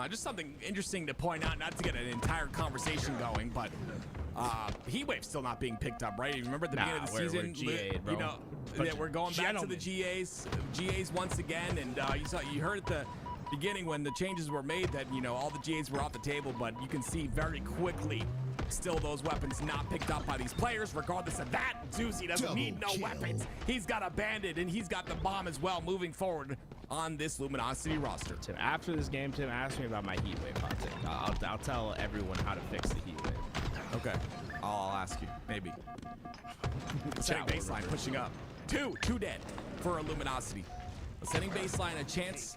Just something interesting to point out, not to get an entire conversation going, but Heatwave's still not being picked up, right? You remember at the beginning of the season, we're GA'd, bro. you know, yeah, we're going back to the GAs once again, and you heard at the beginning when the changes were made that, you know, all the GAs were off the table, but you can see very quickly still those weapons not picked up by these players. Regardless of that, Zuzi doesn't need no weapons. He's got a bandit, and he's got the bomb as well moving forward on this Luminosity roster. Tim, after this game, Tim asked me about my Heatwave hot take. I'll tell everyone how to fix the Heatwave. Okay, I'll ask you, maybe. Setting baseline, pushing up. Two dead for a Luminosity. Setting baseline, a chance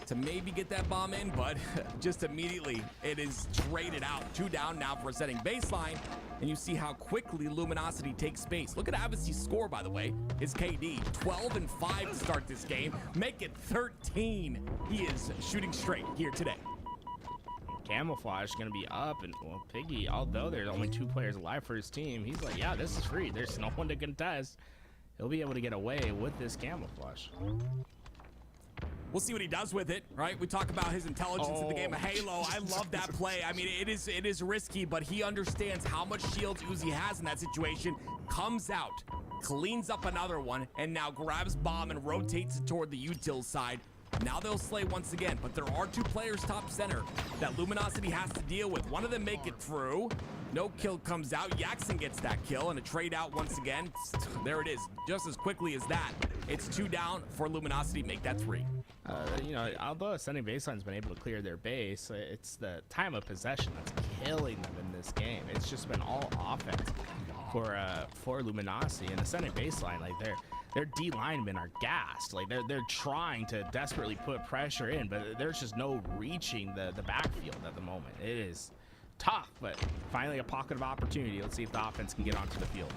to maybe get that bomb in, but just immediately it is traded out. 2 down now for a setting baseline, and you see how quickly Luminosity takes space. Look at Avisy's score, by the way. His KD, 12 and 5 to start this game. Make it 13. He is shooting straight here today. Camouflage going to be up, and well, Piggy, although there's only 2 players alive for his team, he's like, yeah, this is free. There's no one to contest. He'll be able to get away with this camouflage. We'll see what he does with it, right? We talk about his intelligence in the game of Halo. I love that play. I mean, it is risky, but he understands how much shields Uzi has in that situation. Comes out, cleans up another one, and now grabs bomb and rotates it toward the util side. Now they'll slay once again, but there are 2 players top center that Luminosity has to deal with. One of them make it through. No kill comes out. Yaxon gets that kill, and a trade out once again. There it is. Just as quickly as that, it's 2 down for Luminosity. Make that 3. You know, although Ascending Baseline's been able to clear their base, it's the time of possession that's killing them in this game. It's just been all offense for Luminosity, and Ascending Baseline, like their D linemen are gassed. Like they're trying to desperately put pressure in, but there's just no reaching the backfield at the moment. It is tough, but finally a pocket of opportunity. Let's see if the offense can get onto the field.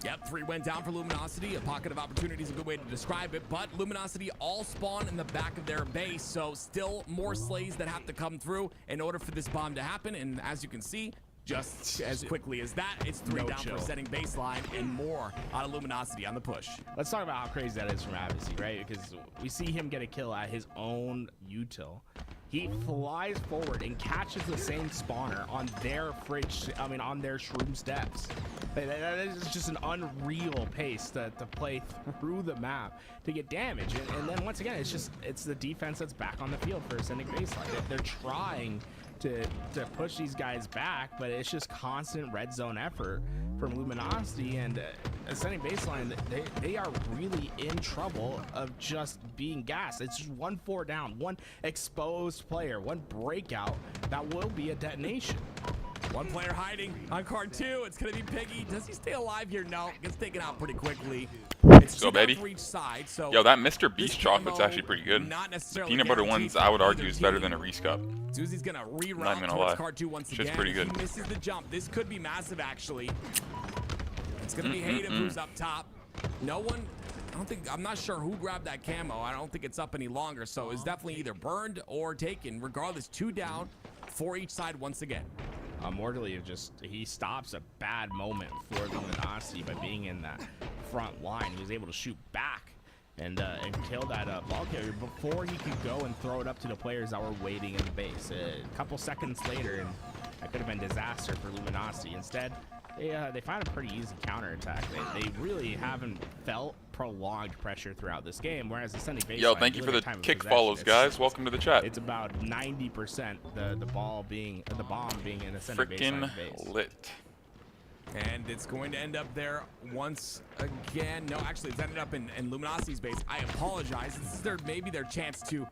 Yep, 3 went down for Luminosity. A pocket of opportunity is a good way to describe it, but Luminosity all spawn in the back of their base, so still more slays that have to come through in order for this bomb to happen, and as you can see, just as quickly as that, it's 3 down for setting baseline and more out of Luminosity on the push. Let's talk about how crazy that is from Avicii, right? Because we see him get a kill at his own util. He flies forward and catches the same spawner on their on their shroom steps. That is just an unreal pace to play through the map to get damage. And then once again, it's the defense that's back on the field for Ascending Baseline. They're trying to push these guys back, but it's just constant red zone effort from Luminosity, and Ascending Baseline, they are really in trouble of just being gassed. It's just 1 4 down, 1 exposed player, 1 breakout that will be a detonation. 1 player hiding on card 2. It's gonna be Piggy. Does he stay alive here? No, gets taken out pretty quickly. It's go, baby. For each side, so yo, that Mr. Beast chocolate's actually pretty good. Not necessarily Peanut butter ones, I would argue, is better than a Reese cup. Zuzi's gonna reroute towards card 2 once again. Pretty good. He misses the jump. This could be massive, actually. It's gonna be Hayden who's up top. No one. I'm not sure who grabbed that camo. I don't think it's up any longer, so it's definitely either burned or taken. Regardless, 2 down for each side once again. Mortally, he stops a bad moment for Luminosity by being in that front line. He was able to shoot back and kill that ball carrier before he could go and throw it up to the players that were waiting in the base. A couple seconds later, and that could have been disaster for Luminosity. Instead, they found a pretty easy counterattack. They really haven't felt prolonged pressure throughout this game, whereas Ascending Baseline... Yo, thank you for the kick follows, guys. Welcome to the chat. It's about 90% the bomb being in Ascending Baseline base. Lit. And it's going to end up there once again. No, actually, it's ended up in Luminosity's base. I apologize. This is maybe their chance to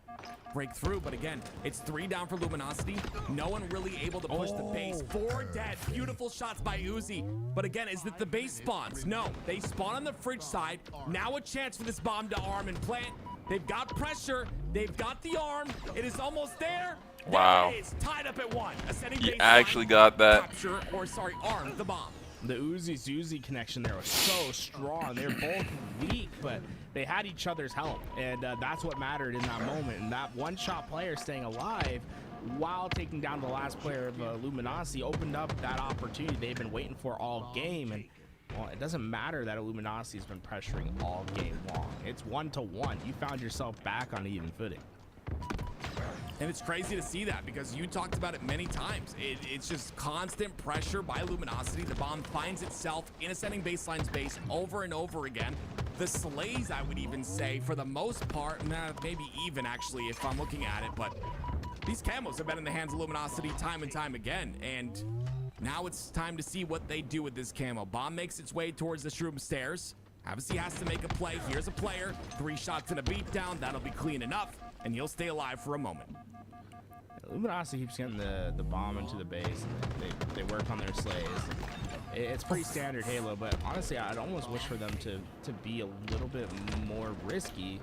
break through, but again, it's 3 down for Luminosity. No one really able to push the base. 4 dead. Beautiful shots by Uzi. But again, is it the base spawns? No, they spawn on the fridge side. Now a chance for this bomb to arm and plant. They've got pressure. They've got the arm. It is almost there. Wow. There it is. Tied up at 1. Ascending He baseline. actually got that. Capture, or sorry, arm the bomb. The Uzi-Zuzi connection there was so strong. They were both weak, but they had each other's help, and that's what mattered in that moment. And that one-shot player staying alive while taking down the last player of Luminosity opened up that opportunity they've been waiting for all game. And well, it doesn't matter that Luminosity has been pressuring all game long. It's 1-to-1. You found yourself back on even footing. And it's crazy to see that because you talked about it many times. It's just constant pressure by Luminosity. The bomb finds itself in Ascending Baseline's base over and over again. The slays, I would even say, for the most part, maybe even actually if I'm looking at it, but these camos have been in the hands of Luminosity time and time again. And now it's time to see what they do with this camo. Bomb makes its way towards the shroom stairs. Obviously has to make a play. Here's a player. 3 shots and a beatdown. That'll be clean enough, and he'll stay alive for a moment. Luminosity keeps getting the bomb into the base. They work on their slays. It's pretty standard Halo, but honestly, I'd almost wish for them to be a little bit more risky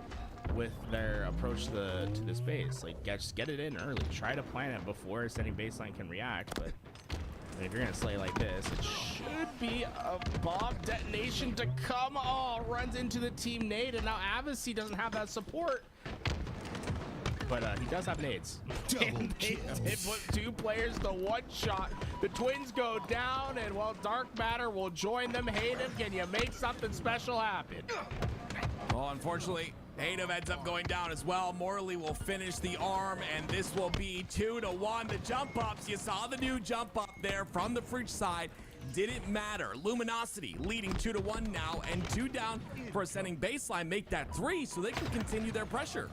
with their approach to this base. Like, just get it in early. Try to plan it before Ascending Baseline can react, but if you're gonna slay like this, it should be a bomb detonation to come. Oh, runs into the team nade, and now Avicii doesn't have that support. But he does have nades. And they put 2 players to 1 shot. The Twins go down, and well, Dark Matter will join them. Hayden, can you make something special happen? Well, unfortunately, Hayden ends up going down as well. Morley will finish the arm, and this will be 2-1. The jump ups, you saw the new jump up there from the fridge side. Didn't matter. Luminosity leading 2-1 now, and 2 down for Ascending Baseline. Make that 3 so they can continue their pressure.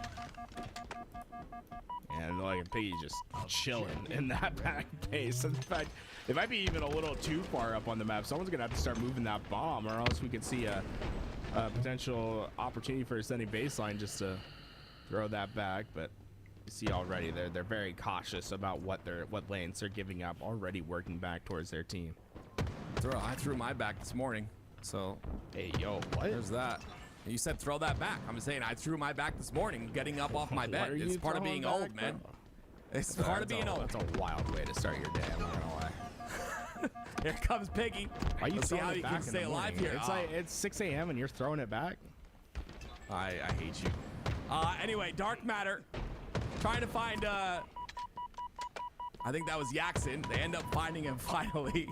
And like Piggy just chilling in that back base. In fact, it might be even a little too far up on the map. Someone's gonna have to start moving that bomb, or else we could see a potential opportunity for Ascending Baseline just to throw that back. But you see already they're very cautious about what lanes they're giving up. Already working back towards their team. I threw my back this morning, so hey yo, what? There's that. You said throw that back. I'm saying I threw my back this morning, getting up off my bed. It's part of being old, man. It's part of being old. That's a wild way to start your day. I'm not gonna lie. Here comes Piggy. Why are you Let's see throwing how it you back can in stay the alive morning? here. It's like it's 6 a.m. and you're throwing it back. I hate you. Anyway, Dark Matter trying to find. I think that was Yaxon. They end up finding him finally.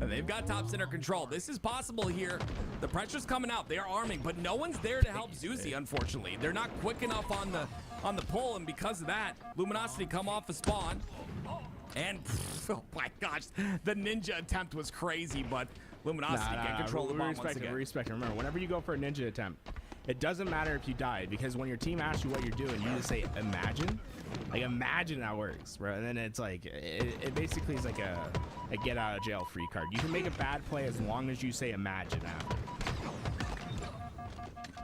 And they've got top center control. This is possible here. The pressure's coming out. They are arming, but no one's there to help Zuzi, unfortunately. They're not quick enough on the pull, and because of that, Luminosity come off the spawn. And, oh my gosh, the ninja attempt was crazy, but Luminosity can't control the bomb once again. Respect. Remember, whenever you go for a ninja attempt, it doesn't matter if you died, because when your team asks you what you're doing, you just say, imagine. Like, imagine how it works, bro. And then it's like, it basically is like a get out of jail free card. You can make a bad play as long as you say imagine after.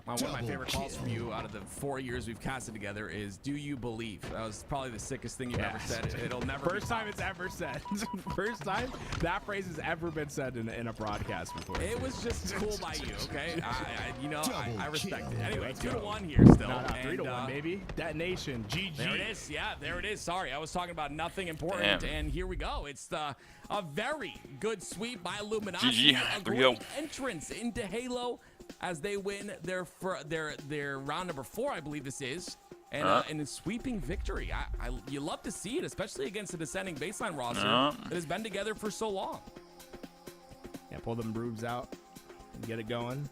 One of my favorite calls from you out of the 4 years we've casted together is, do you believe? That was probably the sickest thing you've ever said. It'll never First time it's ever said. First time that phrase has ever been said in a broadcast before. It was just cool by you, okay? I respect it. Anyway, 2-1 here still. No, 3-1, baby. Detonation, GG. There it is. Yeah, there it is. Sorry, I was talking about nothing important, and here we go. It's a very good sweep by Luminosity. GG, a great entrance into Halo as they win their round number 4, I believe this is, and a sweeping victory. You love to see it, especially against a Descending Baseline roster that has been together for so long. Yeah, pull them brooms out and get it going.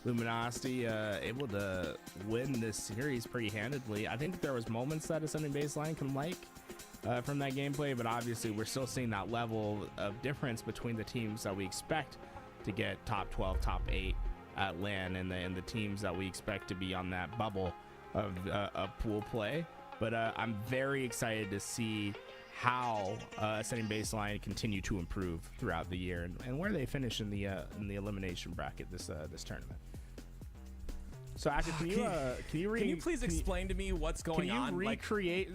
Luminosity able to win this series pretty handedly. I think there was moments that Ascending Baseline can like from that gameplay, but obviously we're still seeing that level of difference between the teams that we expect to get top 12, top 8 at LAN and the teams that we expect to be on that bubble of pool play. But I'm very excited to see how Ascending Baseline continue to improve throughout the year and where they finish in the elimination bracket this tournament. So, Acker, can you please explain to me what's going on? Can you recreate?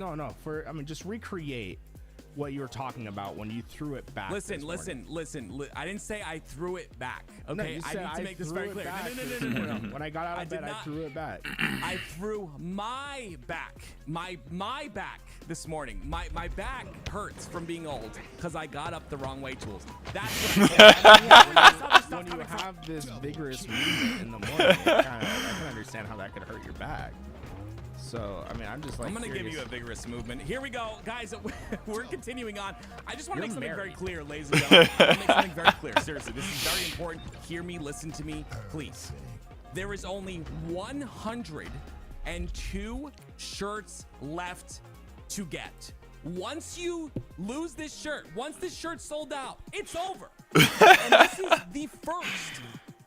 Just recreate what you were talking about when you threw it back. Listen. I didn't say I threw it back. Okay, No, you said I need to make this very clear. No. When I got out of bed, I threw it back. I threw my back, my back this morning. My back hurts from being old because I got up the wrong way, Tools. That's what When you have this vigorous movement in the morning, I can understand how that could hurt your back. So, I mean, I'm just like, I'm going to give you a vigorous movement. Here we go. Guys, we're continuing on. I just want to make something very clear, ladies and gentlemen. I want to make something very clear. Seriously, this is very important. Hear me, listen to me, please. There is only 102 shirts left to get. Once you lose this shirt, once this shirt's sold out, it's over. And this is the first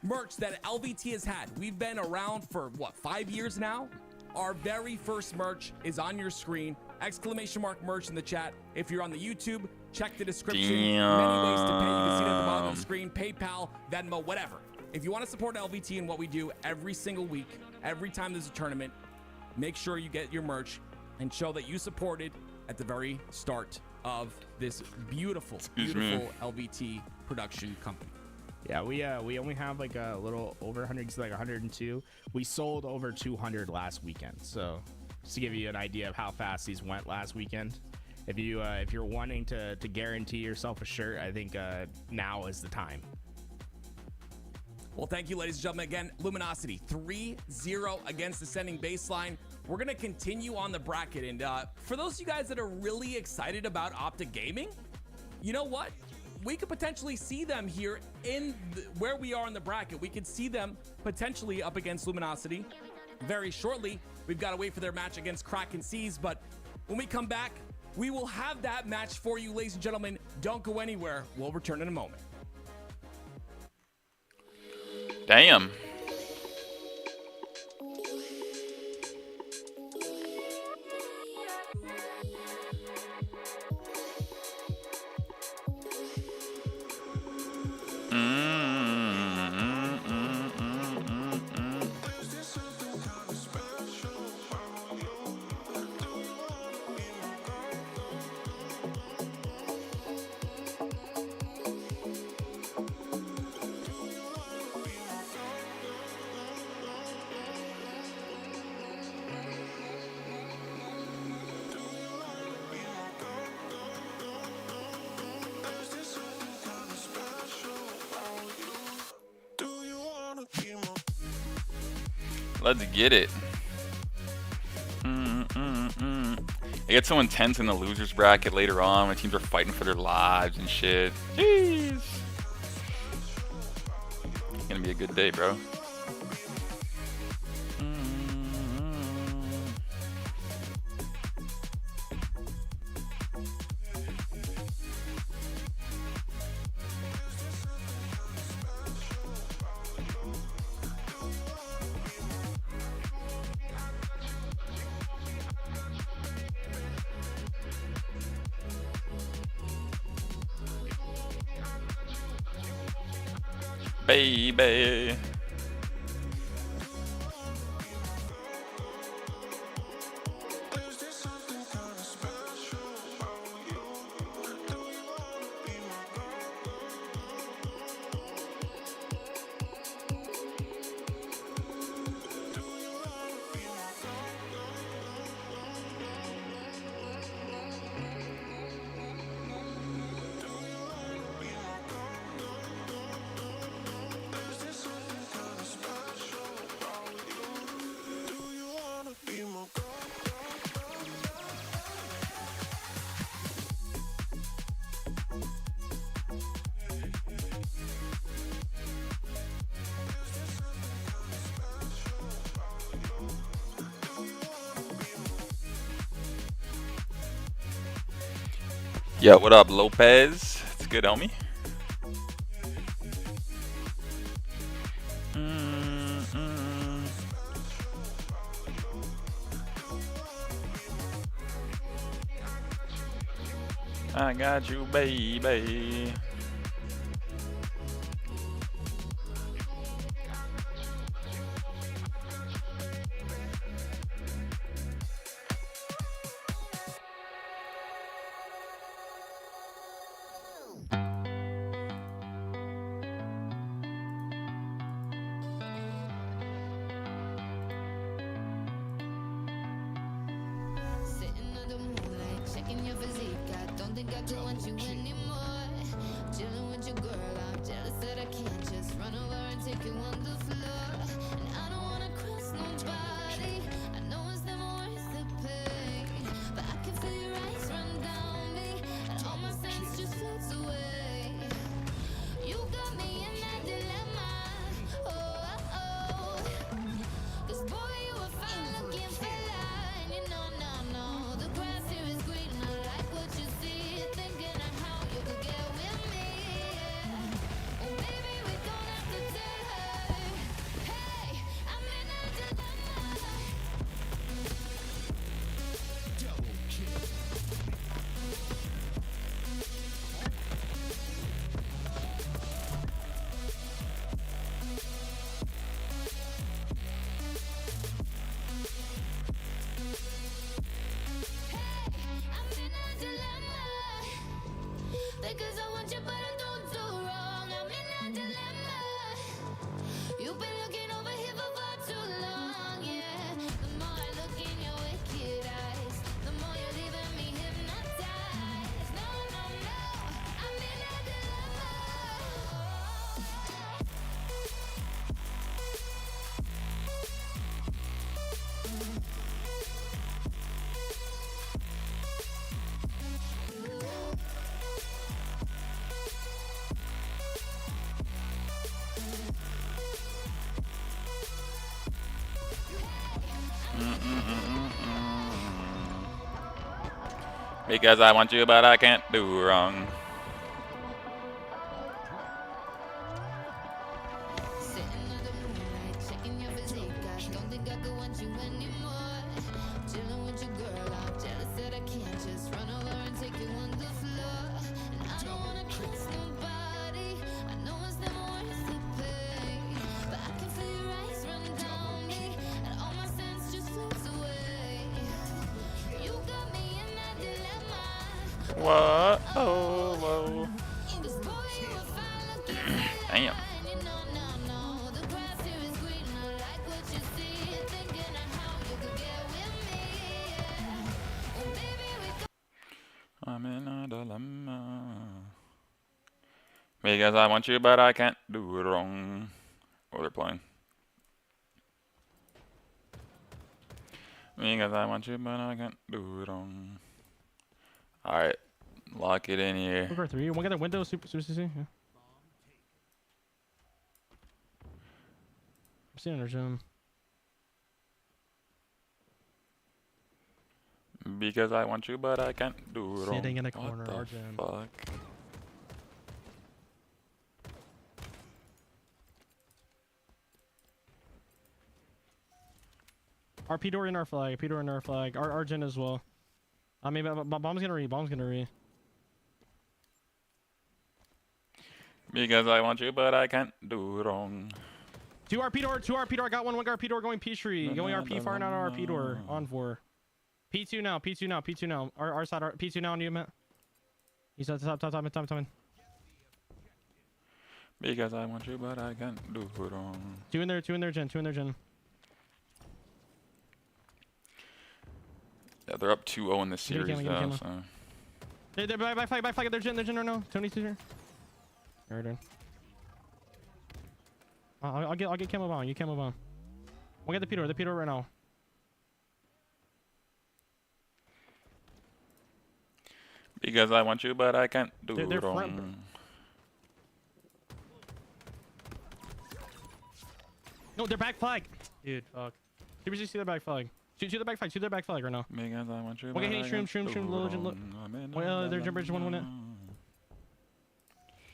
merch that LVT has had. We've been around for, 5 years now? Our very first merch is on your screen. Exclamation mark merch in the chat. If you're on the YouTube, check the description. Damn. Many ways to pay. You can see it at the bottom of the screen. PayPal, Venmo, whatever. If you want to support LVT and what we do every single week, every time there's a tournament, make sure you get your merch and show that you supported at the very start of this beautiful LVT production company. Yeah, we only have like a little over 100, like 102. We sold over 200 last weekend. So just to give you an idea of how fast these went last weekend, if you're wanting to guarantee yourself a shirt, I think now is the time. Well, thank you, ladies and gentlemen. Again, Luminosity 3-0 against Ascending Baseline. We're going to continue on the bracket. And for those of you guys that are really excited about Optic Gaming, you know what? We could potentially see them here where we are in the bracket. We could see them potentially up against Luminosity very shortly. We've got to wait for their match against Kraken Seas. But when we come back, we will have that match for you, ladies and gentlemen. Don't go anywhere. We'll return in a moment. Damn. Let's get it. It gets so intense in the losers bracket later on when teams are fighting for their lives and shit. Jeez. It's gonna be a good day, bro. Baby. Yo, what up, Lopez? It's good, homie. I got you, baby. Sitting under moonlight, checking your physique. I don't think I could want you anymore. Chilling with your girl, I'm jealous that I can't just run over and take you on the floor. And I don't wanna cross nobody. I know it's never worth the pain, but I can feel your eyes run down me, and all my sense just floats away. You got me in that dilemma. Oh, oh, oh. 'Cause boy, you a fine looking fella, and you know, no, the grass here is green. I like what you see, thinking of how you could get with me. Oh, maybe we don't have to tell her. Hey, I'm in a dilemma. Double kill. I'm in a dilemma. Because I want you, but I don't do wrong. I'm in a dilemma. You've been looking over here for far too long, yeah. The more I look in your wicked eyes, the more you're leaving me hypnotized. No, I'm in a dilemma. Because I want you, but I can't do wrong. Sitting under moonlight, checking your physique. I don't think I could want you anymore. Chilling with your girl, I'm jealous that I can't just run over and take you on the floor. And I don't wanna cross nobody. I know it's never worth the pain, but I can feel your eyes run down me, and all my sense just floats away. You got me in that dilemma. What? Oh, whoa. 'Cause boy, you a fine looking fella, Damn. and you know, the grass here is green. I like what you see, thinking of how you could get with me. Oh, baby, we I'm in a dilemma. Because I want you, but I can't do it wrong. Oh, they're playing. Because I want you, but I can't do it wrong. Alright. Lock it in here. Over 3. One got that window, super CC. Yeah. I'm seeing their gym. Because I want you, but I can't do it wrong. Sitting in a What corner, the Arjun. fuck? Our P door in our flag. P door in our flag. Our Argent as well. I mean, bomb's gonna re. Bomb's gonna re. Because I want you, but I can't do it wrong. 2 RP door. 2 RP door. I got one RP door going P3. Going RP far now to RP door. On 4. P2 now. P2 now. P2 now. Our side. P2 now on you, Matt. He's at the top. Because I want you, but I can't do it wrong. 2 in there. 2 in there, Gen. 2 in there, Gen. Yeah, they're up 2-0 in the Give me series camera, give me now, camera. so. They're by flag. They're Gen right now. Tony's here. Alright, done. I'll get camo bomb. You camo bomb. We'll get the P door. The P door right now. Because I want you, but I can't do They're it front, wrong. No, they're back flag. Dude, fuck. Did we just see their back flag? Shoot the back flag. Shoot their back flag right now. Because I want you, Okay, but hitting I shroom, can't shroom, do legend, look. wrong. I'm in Well, a there's your bridge, one dilemma. minute.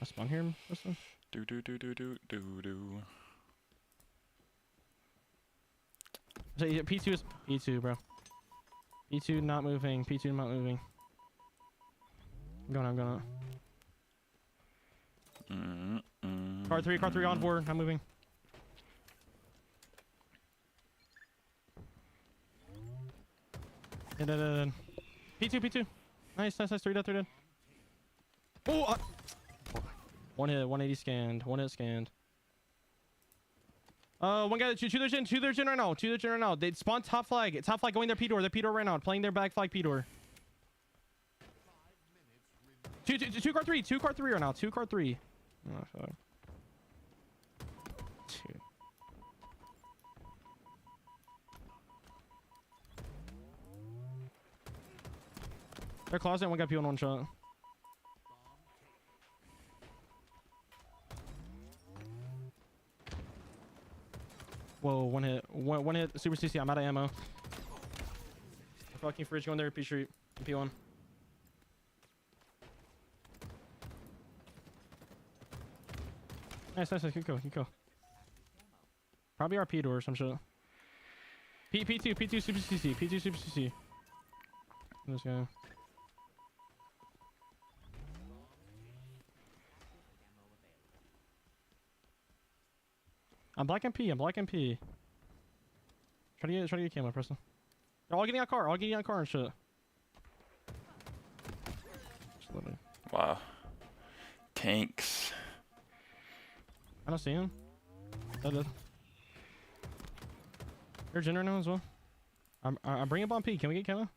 I spawn here. Listen. Do do do do do do do. So yeah, P2 is P2, bro. P2 not moving. P2 not moving. I'm going up. Car 3 on board. I'm moving. Yeah, P2. Nice. 3 dead. Oh! One hit, 180 scanned. One hit scanned. One guy, two their gen right now. They spawn top flag going their P-door. Their P-door right now. Playing their back flag P-door. Two car three right now. 2 car 3. Oh, fuck. 2. Their closet, one got P on 1 shot. Whoa, one hit. One hit. Super CC. I'm out of ammo. Fucking fridge going there. P street. P1. Nice. Keep go. Probably our P door or some shit. P2 Super CC. Let's go. I'm black MP. Try to get camo, Preston. They're all getting out car. And shit. Wow. Tanks. I don't see him. Dead. There's Jenner now as well. I'm bringing up on P. Can we get camo?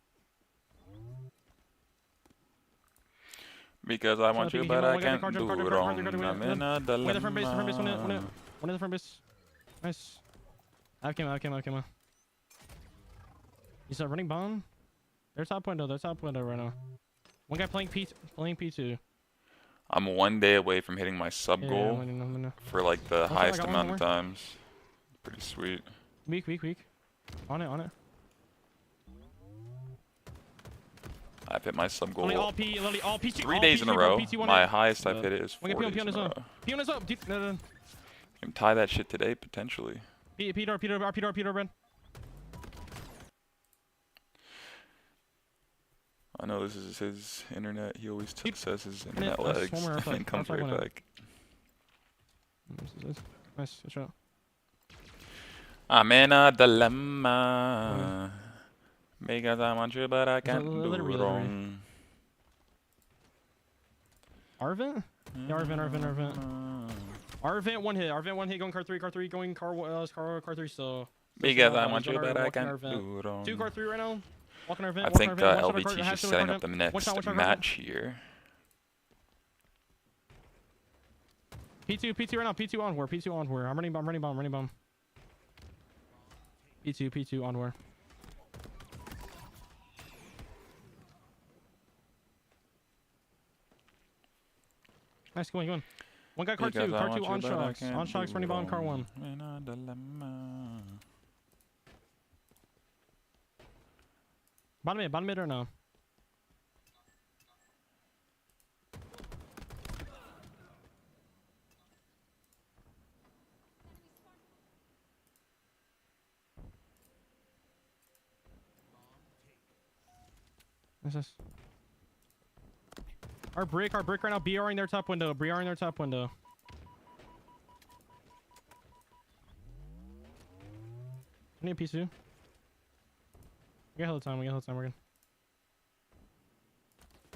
Because I want you, but I can't do wrong. I'm in a dilemma. One in the front base. One in the front base. Nice. I have camo. He's running bomb. They're top window right now. One guy playing P2. I'm 1 day away from hitting my sub goal for like the highest amount of times. Pretty sweet. Weak. On it. I've hit my sub goal All P. 3 days in a row. My highest I've hit it is 4 days in a row. P on his up. Can tie that shit today potentially. P-door, Red. I know this is his internet. He always says his internet lags and comes right back. Nice, good shot. I'm in a dilemma. Because I want you, but I can't do wrong. Arvin? Yeah, Arvin. Arvin, one hit, going car 3, going car 3, so. Because I want you, but I can't do wrong. 2 car 3 right now. Walking Arvin. I think LBT is just setting up the next match here. P2 right now. P2 on where. I'm running bomb. P2 on where. Nice, going. One guy car 2 on shocks. On shocks, running bomb, car 1. Bottom mid or no? What's this? Our brick right now. BRing their top window. I need a P2. We got hell of time. We're good.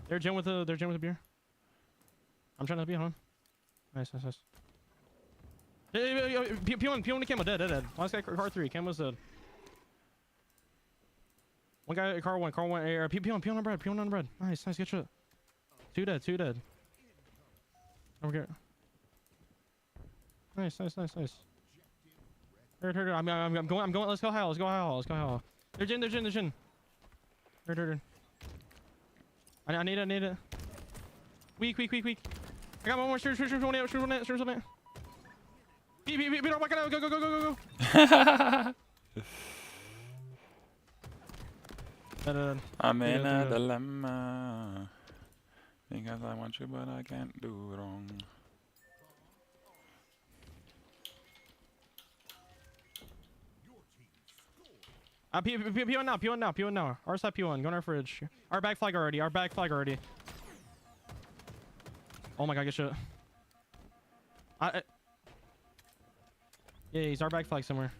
They're gen with a beer. I'm trying to be on. Nice. P1 to camo. Dead. Last guy car 3. Camo's dead. One guy car 1. P1 on bread. Nice. Good shot. 2 dead. Over here. Nice. Here. I'm going. Let's go high. They're gen. Here. I need it. Weak. I got one more. Shoot on it. Beat, don't back it out. Go. I'm in a dilemma. Because I want you, but I can't do wrong. P1 now, P1 now, P1 now. Our side P1, go in our fridge. Our back flag already, our back flag already. Oh my god, good shit. Yeah, he's our back flag somewhere.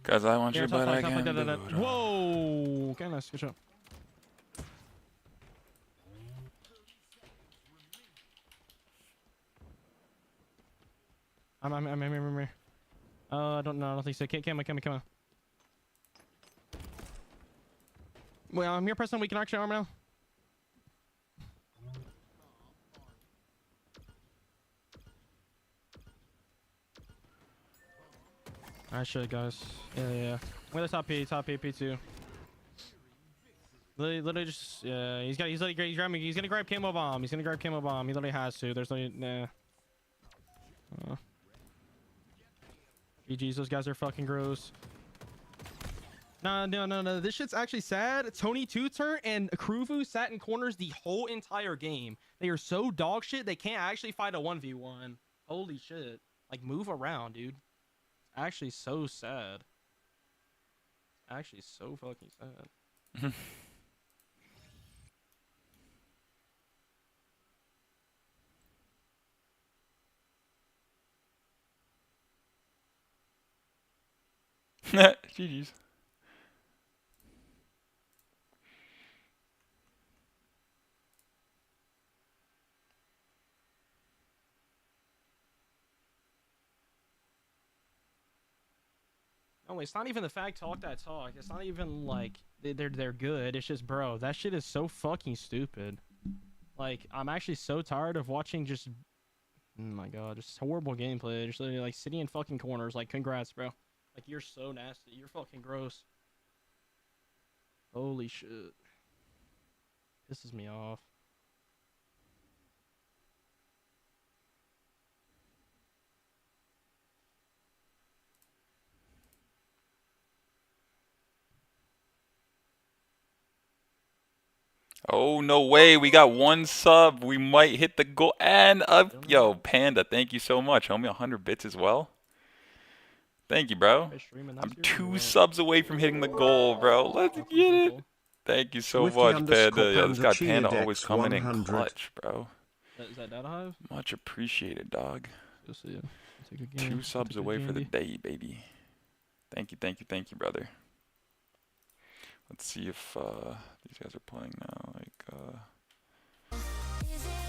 Because I want Yeah, you, but I top flag, can't do that. wrong. Whoa! Okay, nice, good shot. I'm here. I don't know, I don't think so. Come on. Wait, I'm here, Preston. We can actually arm now. Alright, shit, guys. Yeah. Wait, that's top P2. Literally just, yeah. He's gonna grab camo bomb. He literally has to. There's no, nah. GG's, those guys are fucking gross. No. This shit's actually sad. Tony Tutor and Kruvu sat in corners the whole entire game. They are so dog shit, they can't actually fight a 1v1. Holy shit. Like, move around, dude. Actually so sad. Actually so fucking sad. GG's. No, it's not even the fact talk that talk. It's not even like they're good. It's just, bro, that shit is so fucking stupid. Like, I'm actually so tired of watching just, oh my god, just horrible gameplay. Just literally like sitting in fucking corners. Like, congrats, bro. Like, you're so nasty. You're fucking gross. Holy shit. Pisses me off. Oh, no way. We got 1 sub. We might hit the goal. And, yo, Panda, thank you so much. Homie, 100 bits as well. Thank you, bro. I'm 2 subs away from hitting the goal, bro. Let's get it. Thank you so much, Panda. Yo, this guy Panda always coming in clutch, bro. Is that Data Hive? Much appreciated, dog. Good to see you. Take a game. 2 subs away for the day, baby. Thank you, brother. Let's see if these guys are playing now. Like,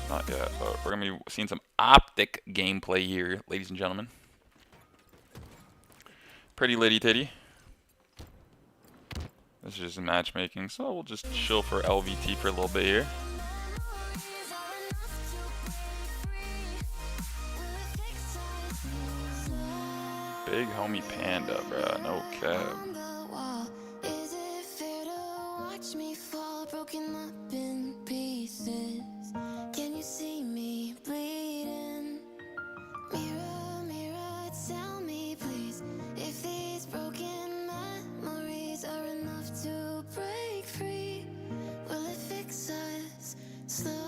not yet, but we're gonna be seeing some optic gameplay here, ladies and gentlemen. Pretty litty titty. This is just matchmaking, so we'll just chill for LVT for a little bit here. Big homie Panda, bro. No cap. Me fall broken up in pieces. Can you see me bleeding? Mirror, mirror, tell me please if these broken memories are enough to break free. Will it fix us slowly?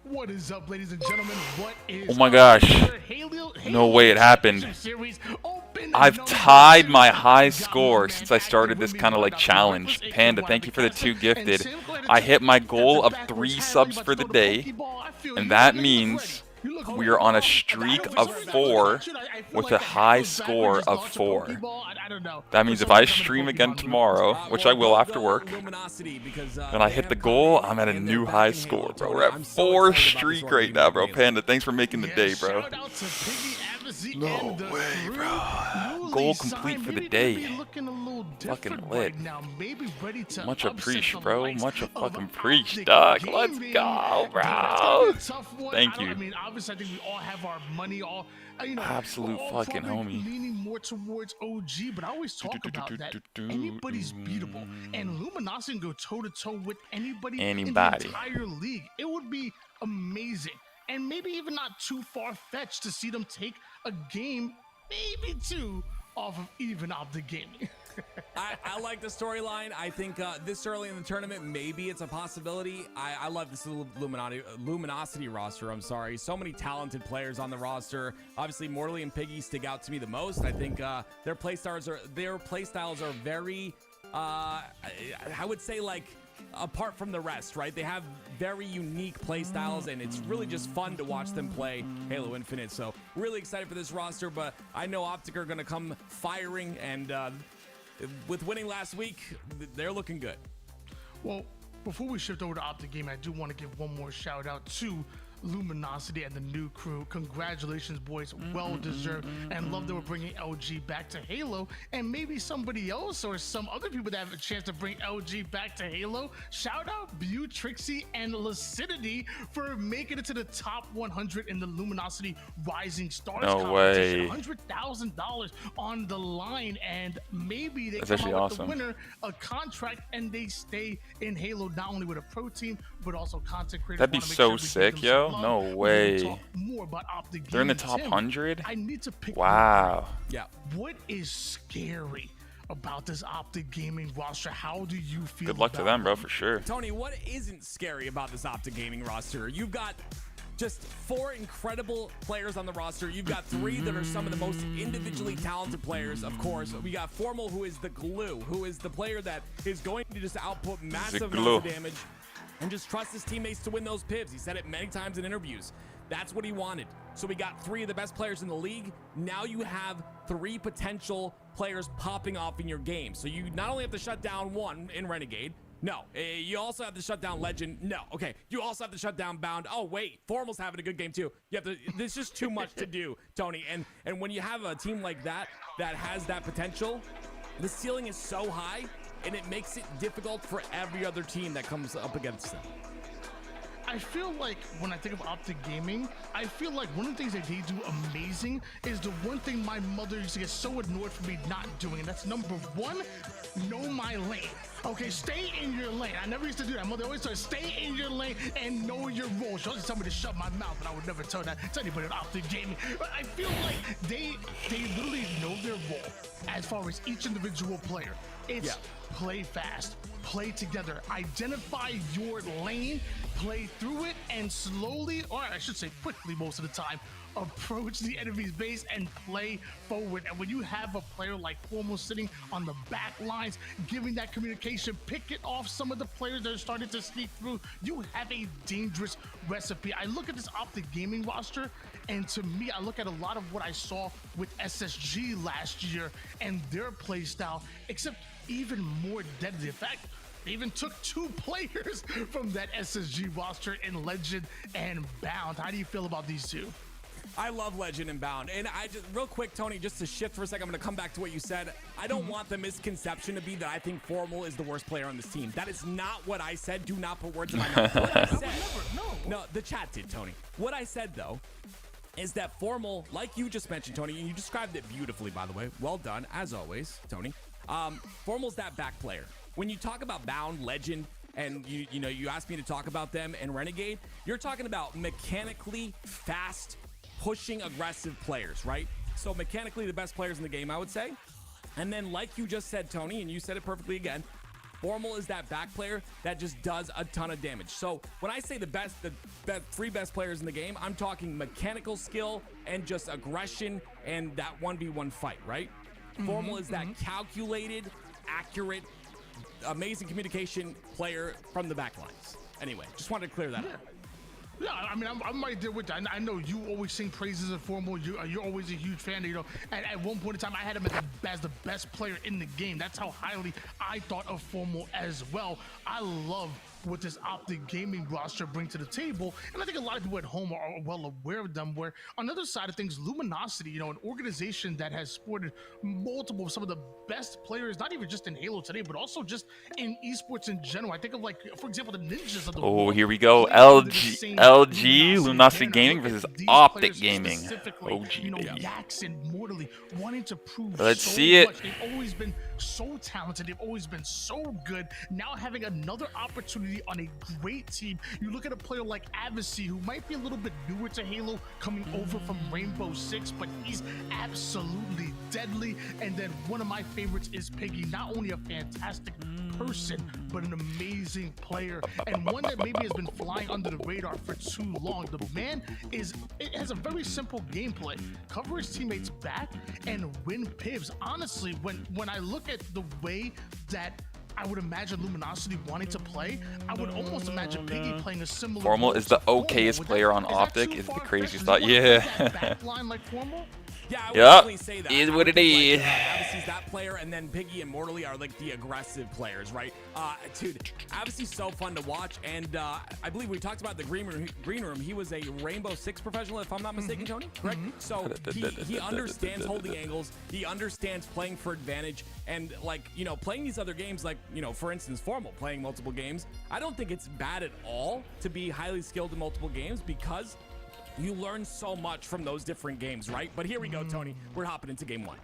What is up, ladies and gentlemen? What is Oh my gosh. No way it happened. I've tied my high score since I started this kind of like challenge. Panda, thank you for the 2 gifted. I hit my goal of 3 subs for the day, and that means we are on a streak of 4 with a high score of 4. That means if I stream again tomorrow, which I will after work, and I hit the goal, I'm at a new high score, bro. We're at 4 streak right now, bro. Panda, thanks for making the day, bro. No way, bro. Goal complete for the day. Fucking different lit. right now. Maybe ready to Much upset appreciate, the bro. likes Much a of fucking Optic preach, dog. Let's Gaming. go, That's gonna bro. be a tough one. Thank you. I mean, obviously, I think we all have our money. All you know, Absolute we're all fucking probably homie. leaning more towards OG, but I always talk about that. Anybody's beatable, and Luminosity can go toe to toe with anybody in the Anybody. entire league. It would be amazing, and maybe even not too far fetched to see them take a game, maybe two, off of even Optic Gaming. I like the storyline. I think this early in the tournament, maybe it's a possibility. I love this Luminosity roster. I'm sorry. So many talented players on the roster. Obviously, Morley and Piggy stick out to me the most. I think their playstyles are very, I would say, like, apart from the rest, right? They have very unique play styles, and it's really just fun to watch them play Halo Infinite. So really excited for this roster, but I know Optic are going to come firing, and with winning last week, they're looking good. Well, before we shift over to Optic Gaming, I do want to give one more shout out to Luminosity and the new crew. Congratulations, boys. Well deserved. And love that we're bringing LG back to Halo. And maybe somebody else or some other people that have a chance to bring LG back to Halo. Shout out Bew, Trixie, and Lucidity for making it to the top 100 in the Luminosity Rising Stars competition. $100,000 on the line. And maybe they That's come out actually with the awesome. winner a contract and they stay in Halo, not only with a pro team, but also content creators. That'd be Wanna make so sure we give sick, them yo. some love. No We're gonna way. talk more about Optic They're in the Gaming. top Tim, 100? I need to pick Wow. Yeah. what is scary about this Optic Gaming roster? How do you feel? Good luck to about them, bro, for sure. Tony, what isn't scary about this Optic Gaming roster? You've got just 4 incredible players on the roster. You've got 3 that are some of the most individually talented players, of course. We got Formal, who is the glue, who is the player that is going to just output massive amounts of damage and just trust his teammates to win those pivs. He said it many times in interviews. That's what he wanted. So we got 3 of the best players in the league. Now you have 3 potential players popping off in your game. So you not only have to shut down 1 in Renegade, no. You also have to shut down Legend, no. Okay, you also have to shut down Bound. Oh wait, Formal's having a good game too. You have to. There's just too much to do, Tony. And when you have a team like that that has that potential, the ceiling is so high, and it makes it difficult for every other team that comes up against them. I feel like when I think of Optic Gaming, I feel like one of the things that they do amazing is the one thing my mother used to get so annoyed for me not doing, and that's number 1, know my lane. Okay, stay in your lane. I never used to do that. Mother always said, stay in your lane and know your role. She always told me to shut my mouth, and I would never tell that to anybody at Optic Gaming. But I feel like they literally know their role as far as each individual player. It's play fast, play together, identify your lane, play through it, and slowly, or I should say quickly most of the time, approach the enemy's base and play forward. And when you have a player like Formal sitting on the back lines, giving that communication, picking off some of the players that are starting to sneak through, you have a dangerous recipe. I look at this Optic Gaming roster, and to me, I look at a lot of what I saw with SSG last year and their play style, except even more deadly. In fact, they even took 2 players from that SSG roster in Legend and Bound. How do you feel about these 2? I love Legend and Bound. And I just, real quick, Tony, just to shift for a second, I'm going to come back to what you said. I don't want the misconception to be that I think Formal is the worst player on this team. That is not what I said. Do not put words in my mouth. What I said, no, the chat did, Tony. What I said, though, is that Formal, like you just mentioned, Tony, and you described it beautifully, by the way. Well done, as always, Tony. Formal's that back player. When you talk about Bound, Legend, and you asked me to talk about them and Renegade, you're talking about mechanically fast, pushing aggressive players, right? So mechanically the best players in the game, I would say. And then like you just said, Tony, and you said it perfectly again, Formal is that back player that just does a ton of damage. So when I say the 3 best players in the game, I'm talking mechanical skill and just aggression and that 1v1 fight, right? Formal is that calculated, accurate, amazing communication player from the back lines. Anyway, just wanted to clear that up. Yeah, I mean, I'm right there with that. I know you always sing praises of Formal. You're always a huge fan. You know, at one point in time, I had him as the best player in the game. That's how highly I thought of Formal as well. I love what this Optic Gaming roster bring to the table, and I think a lot of people at home are well aware of them. Where on the other side of things, Luminosity, an organization that has sported multiple some of the best players, not even just in Halo today, but also just in esports in general. I think of, like, for example, the Ninjas of the Oh, world. here we go. Playing under the LG, same LG, Luminosity banner. Gaming Look at versus these Optic players Gaming. specifically, OG, baby. Jackson, Mortally, wanting to prove Let's so see it. much. They've always been so talented. They've always been so good. Now having another opportunity on a great team. You look at a player like Avicii, who might be a little bit newer to Halo, coming over from Rainbow Six, but he's absolutely deadly. And then one of my favorites is Piggy. Not only a fantastic person, but an amazing player, and one that maybe has been flying under the radar for too long. The man it has a very simple gameplay: cover his teammates back and win pivs. Honestly, when I look at the way that I would imagine Luminosity wanting to play, I would almost imagine Piggy playing a similar Formal role is the to Formal. okayest Would player that- on is that Optic. too Is the far-fetched? craziest Does he thought. wanna play Yeah. that back line like Formal? Yeah, I would Yup. definitely say that. Is I what would it think, is. Avicii's that player, and then Piggy and Mortally are like the aggressive players, right? Dude, Avicii's so fun to watch, and I believe we talked about the green room. He was a Rainbow Six professional, if I'm not mistaken, Tony. Correct? So he understands holding angles. He understands playing for advantage, and playing these other games, like for instance, Formal playing multiple games. I don't think it's bad at all to be highly skilled in multiple games, because you learn so much from those different games, right? But here we go, Tony. We're hopping into game one.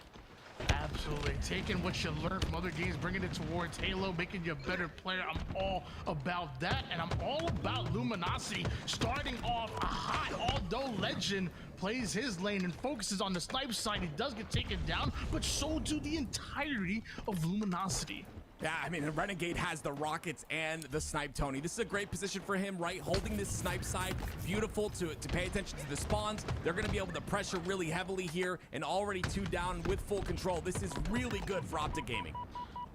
Absolutely. Taking what you learn from other games, bringing it towards Halo, making you a better player. I'm all about that, and I'm all about Luminosity starting off hot. Although Legend plays his lane and focuses on the snipe side, he does get taken down, but so do the entirety of Luminosity. Yeah, I mean, Renegade has the rockets and the snipe, Tony. This is a great position for him, right? Holding this snipe side, beautiful to pay attention to the spawns. They're going to be able to pressure really heavily here, and already 2 down with full control. This is really good for Optic Gaming.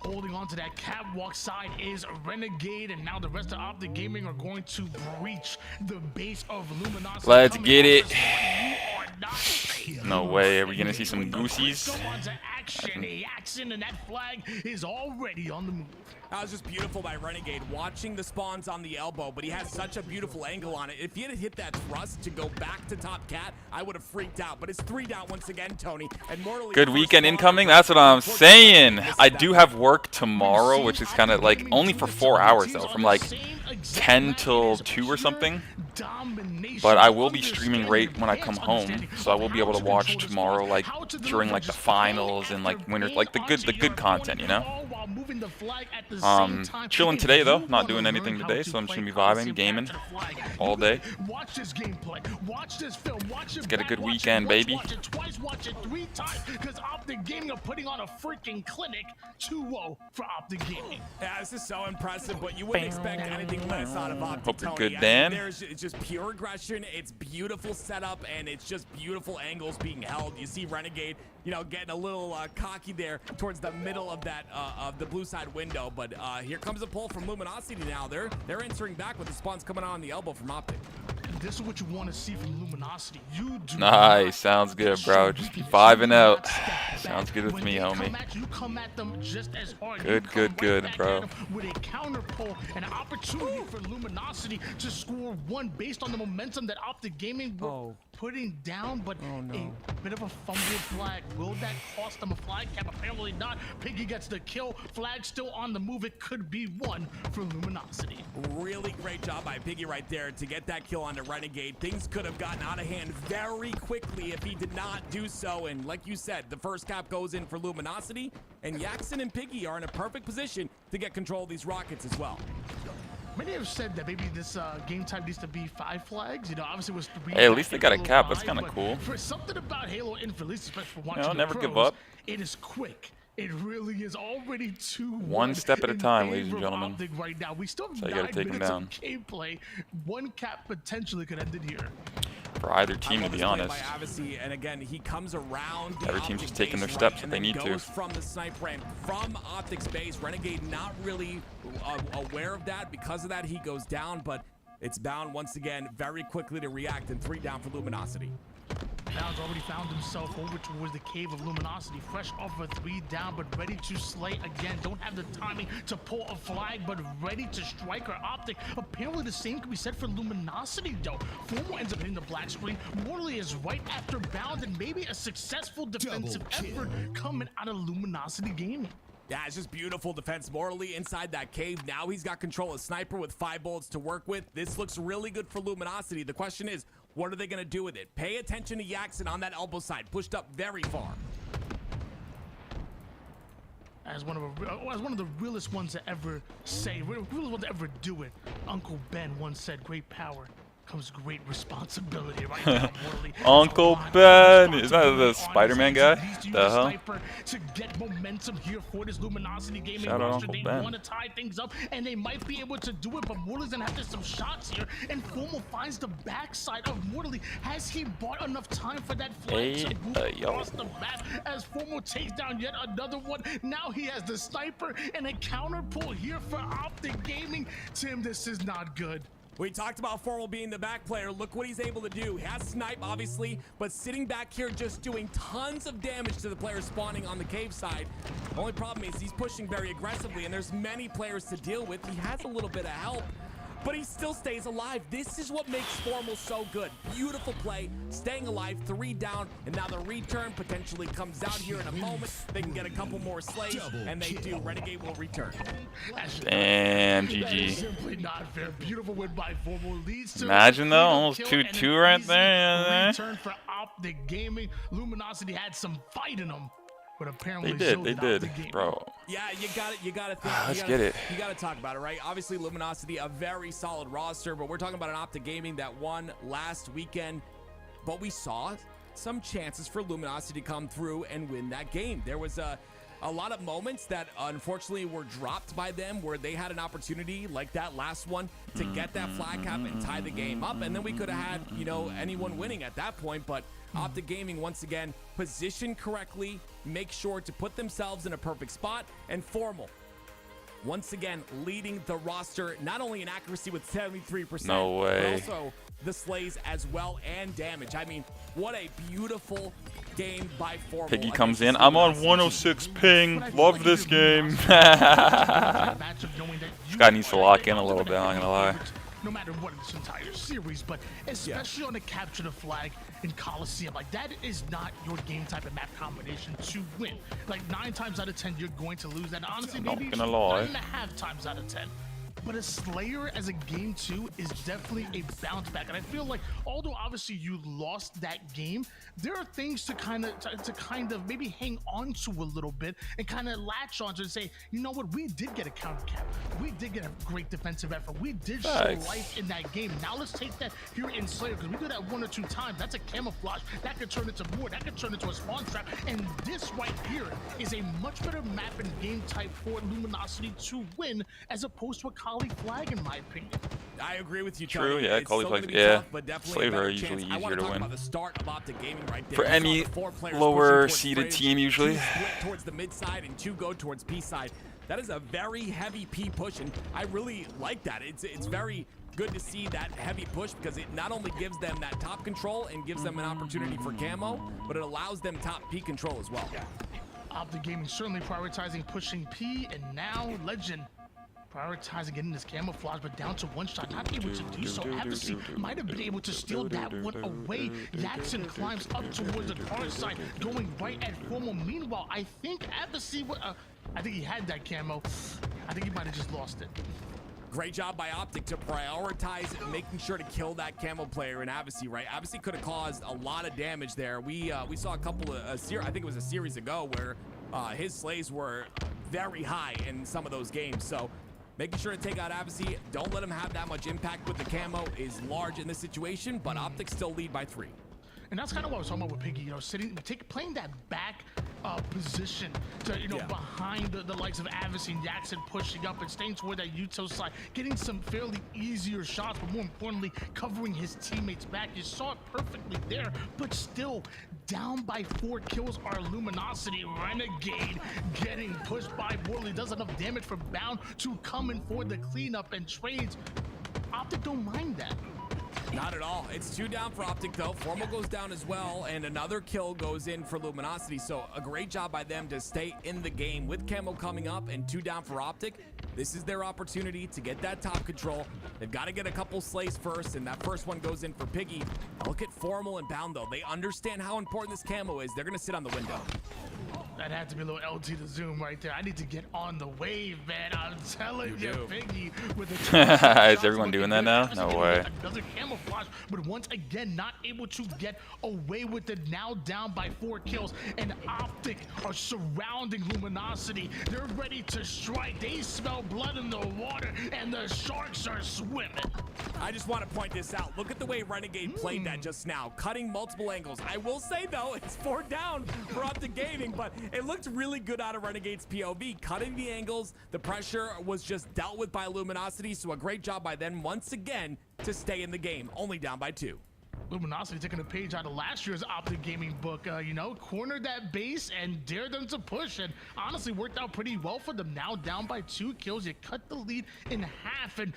Holding on to that catwalk side is Renegade, and now the rest of Optic Gaming are going to breach the base of Luminosity. Let's Coming get off it. the side, you are not safe. No way. Are we gonna see some goosies? Go on to action. Jackson, and that flag is already on the move. That was just beautiful by Renegade, watching the spawns on the elbow, but he has such a beautiful angle on it. If he had hit that thrust to go back to top cat, I would have freaked out. But it's 3 down once again, Tony. And Mortally, Good weekend incoming. That's what I'm saying. I do have work tomorrow, which is kind of like only for 4 hours though, from like 10 till 2 or something. But I will be streaming right when I come home, so I will be able to watch tomorrow, like during like the finals and like winter, like the good content, Chilling today though, not doing anything today, so I'm just gonna be vibing, gaming all day. Watch this gameplay. Watch this film. Watch it. Let's get a good watch it weekend, once, baby. Watch it twice. Watch it 3 times. Because Optic Gaming are putting on a freaking clinic. 2-0 for Optic Gaming. Yeah, this is so impressive, but you wouldn't expect anything less out of Optic, Hope you're Tony. good, I mean, Dan. it's just pure aggression. It's beautiful setup, and it's just beautiful angles being held. You see Renegade, getting a little cocky there towards the middle of that of the blue side window. But here comes a pull from Luminosity now. They're entering back with the spawns coming on the elbow from Optic. This is what you want to see from Luminosity. You do Nice, sounds good, bro. Just be vibing out. Sounds good with me, homie. You come at them just as hard. Good, good, bro. With a counter pull, an opportunity for Luminosity to score 1 based on the momentum that Optic Gaming were putting down, but a bit of a fumble flag. Will that cost them a flag cap? Apparently not. Piggy gets the kill. Flag still on the move. It could be 1 for Luminosity. Really great job by Piggy right there to get that kill onto Renegade. Things could have gotten out of hand very quickly if he did not do so. And like you said, the first cap goes in for Luminosity, and Jackson and Piggy are in a perfect position to get control of these rockets as well. Many have said that maybe this game time needs to be 5 flags. Obviously it was 3. Hey, at least they got a Halo cap. That's 5, kind of but cool. For something about Halo Infinite, especially for watching Never the give pros, up. it is quick. It really is already 2-1. One step at a in time, favor ladies and of gentlemen. Optic right now. We still have So you 9 gotta take 'em minutes down. of gameplay. 1 cap potentially could end it here. For either team, I to love be this play honest. by Avicii, and again, he comes around the Every team's Optic just taking their base, steps right, if they and need then to. goes from the snipe ramp, from Optic's base. Renegade not really aware of that. Because of that, he goes down, but it's bound once again very quickly to react, and 3 down for Luminosity. Bounds already found himself over towards the cave of Luminosity, fresh off a 3 down, but ready to slay again. Don't have the timing to pull a flag, but ready to strike her Optic. Apparently the same can be said for Luminosity though. Formal ends up hitting the black screen. Morley is right after Bounds, and maybe a successful defensive effort coming out of Luminosity Gaming. Yeah, it's just beautiful defense. Morley inside that cave. Now he's got control of Sniper with 5 bullets to work with. This looks really good for Luminosity. The question is, what are they going to do with it? Pay attention to Jackson on that elbow side. Pushed up very far. As one of the realest ones to ever say, realest ones to ever do it, Uncle Ben once said, great power comes great responsibility. Right now, Morley, Uncle Ben, is that the Spider-Man guy? The hell? To get momentum here for this Luminosity Gaming Shout out roster. Uncle They Ben. want to tie things up, and they might be able to do it, but Morley's gonna have to some shots here, and Formal finds the backside of Morley. Has he bought enough time for that flag to move across the map as Formal takes down yet another one? Now he has the Sniper and a counter pull here for Optic Gaming. Tim, this is not good. We talked about Formal being the back player. Look what he's able to do. He has snipe, obviously, but sitting back here just doing tons of damage to the players spawning on the cave side. Only problem is he's pushing very aggressively, and there's many players to deal with. He has a little bit of help, but he still stays alive. This is what makes Formal so good. Beautiful play, staying alive, 3 down, and now the return potentially comes out here in a moment. They can get a couple more slays, and they do. Renegade will return. Damn, That is GG. simply not fair. Beautiful win by Formal leads to Imagine though, a almost kill and 2-2 an right easy there. Return for Optic Gaming. Luminosity had some fight in them, but apparently They so did, Optic Gaming. bro. Yeah, you got to think. Let's get it. You got to talk about it, right? Obviously, Luminosity, a very solid roster, but we're talking about an Optic Gaming that won last weekend. But we saw some chances for Luminosity to come through and win that game. There was a lot of moments that unfortunately were dropped by them where they had an opportunity like that last one to get that flag cap and tie the game up, and then we could have had, you know, anyone winning at that point. But Optic Gaming, once again, positioned correctly, make sure to put themselves in a perfect spot, and Formal once again leading the roster, not only in accuracy with 73%, No way. but also the slays as well and damage. I mean, what a beautiful game by Formal. Piggy against comes in. this I'm on Luminosity 106 team. ping. Love this game. This guy needs to lock in a little bit, I'm not gonna lie. No matter what in this entire series, but especially on the capture the flag in Coliseum, like that is not your game type of map combination to win. Like 9 times out of 10, you're going to lose that. Honestly, Not maybe gonna lie. 9.5 times out of 10. But a Slayer as a game 2 is definitely a bounce back, and I feel like although obviously you lost that game, there are things to kind of maybe hang on to a little bit and kind of latch on to and say, you know what, we did get a counter cap, we did get a great defensive effort, we did show Facts. life in that game. Now let's take that here in Slayer, because we do that 1 or 2 times. That's a camouflage that could turn into more, that could turn into a spawn trap, and this right here is a much better map and game type for Luminosity to win as opposed to a Kali flag, in my opinion. I agree with you, True, Tony. yeah, It's Kali still flags, gonna be yeah. tough, but definitely a Slaver better are usually chance. I wanna easier to talk win. about the start of Optic Gaming right there. For You saw any the 4 players lower pushing towards seeded Fridge, team, usually. 2 split towards the mid side and 2 go towards P side. That is a very heavy P push, and I really like that. It's very good to see that heavy push, because it not only gives them that top control and gives them an opportunity for camo, but it allows them top P control as well. Optic Gaming certainly prioritizing pushing P, and now Legend prioritizing getting this camouflage, but down to 1 shot, not able to do so. Advocacy might have been able to steal that one away. Jackson climbs up towards the car side, going right at Formal. Meanwhile, I think Advocacy, I think he had that camo. I think he might have just lost it. Great job by Optic to prioritize making sure to kill that camo player in Avicii, right? Avicii could have caused a lot of damage there. We saw a couple of, I think it was a series ago, where his slays were very high in some of those games. So making sure to take out Avicii, don't let him have that much impact with the camo is large in this situation, but Optic still lead by 3. And that's kind of what I was talking about with Piggy, you know, playing that back position to, you know, behind the likes of Avicii and Jackson, pushing up and staying toward that Yuto side, getting some fairly easier shots, but more importantly, covering his teammates back. You saw it perfectly there, but still down by 4 kills are Luminosity. Renegade getting pushed by Morley, does enough damage for Bound to come in for the cleanup and trades. Optic don't mind that. Not at all. It's 2 down for Optic though. Formal goes down as well, and another kill goes in for Luminosity. So a great job by them to stay in the game with Camo coming up and 2 down for Optic. This is their opportunity to get that top control. They've got to get a couple slays first, and that first one goes in for Piggy. Look at Formal and Bound though. They understand how important this camo is. They're going to sit on the window. That had to be a little LT to zoom right there. I need to get on the wave, man. I'm telling you, Piggy. With the Is everyone doing that now? No way. Another camouflage, but once again, not able to get away with it. Now down by 4 kills, and Optic are surrounding Luminosity. They're ready to strike. They smell blood in the water, and the sharks are swimming. I just want to point this out. Look at the way Renegade played that just now, cutting multiple angles. I will say, though, it's 4 down for Optic Gaming, but it looked really good out of Renegade's POV. Cutting the angles, the pressure was just dealt with by Luminosity, so a great job by them once again to stay in the game, only down by 2. Luminosity taking a page out of last year's Optic Gaming book, you know, cornered that base and dared them to push, and honestly worked out pretty well for them. Now down by 2 kills, you cut the lead in half, and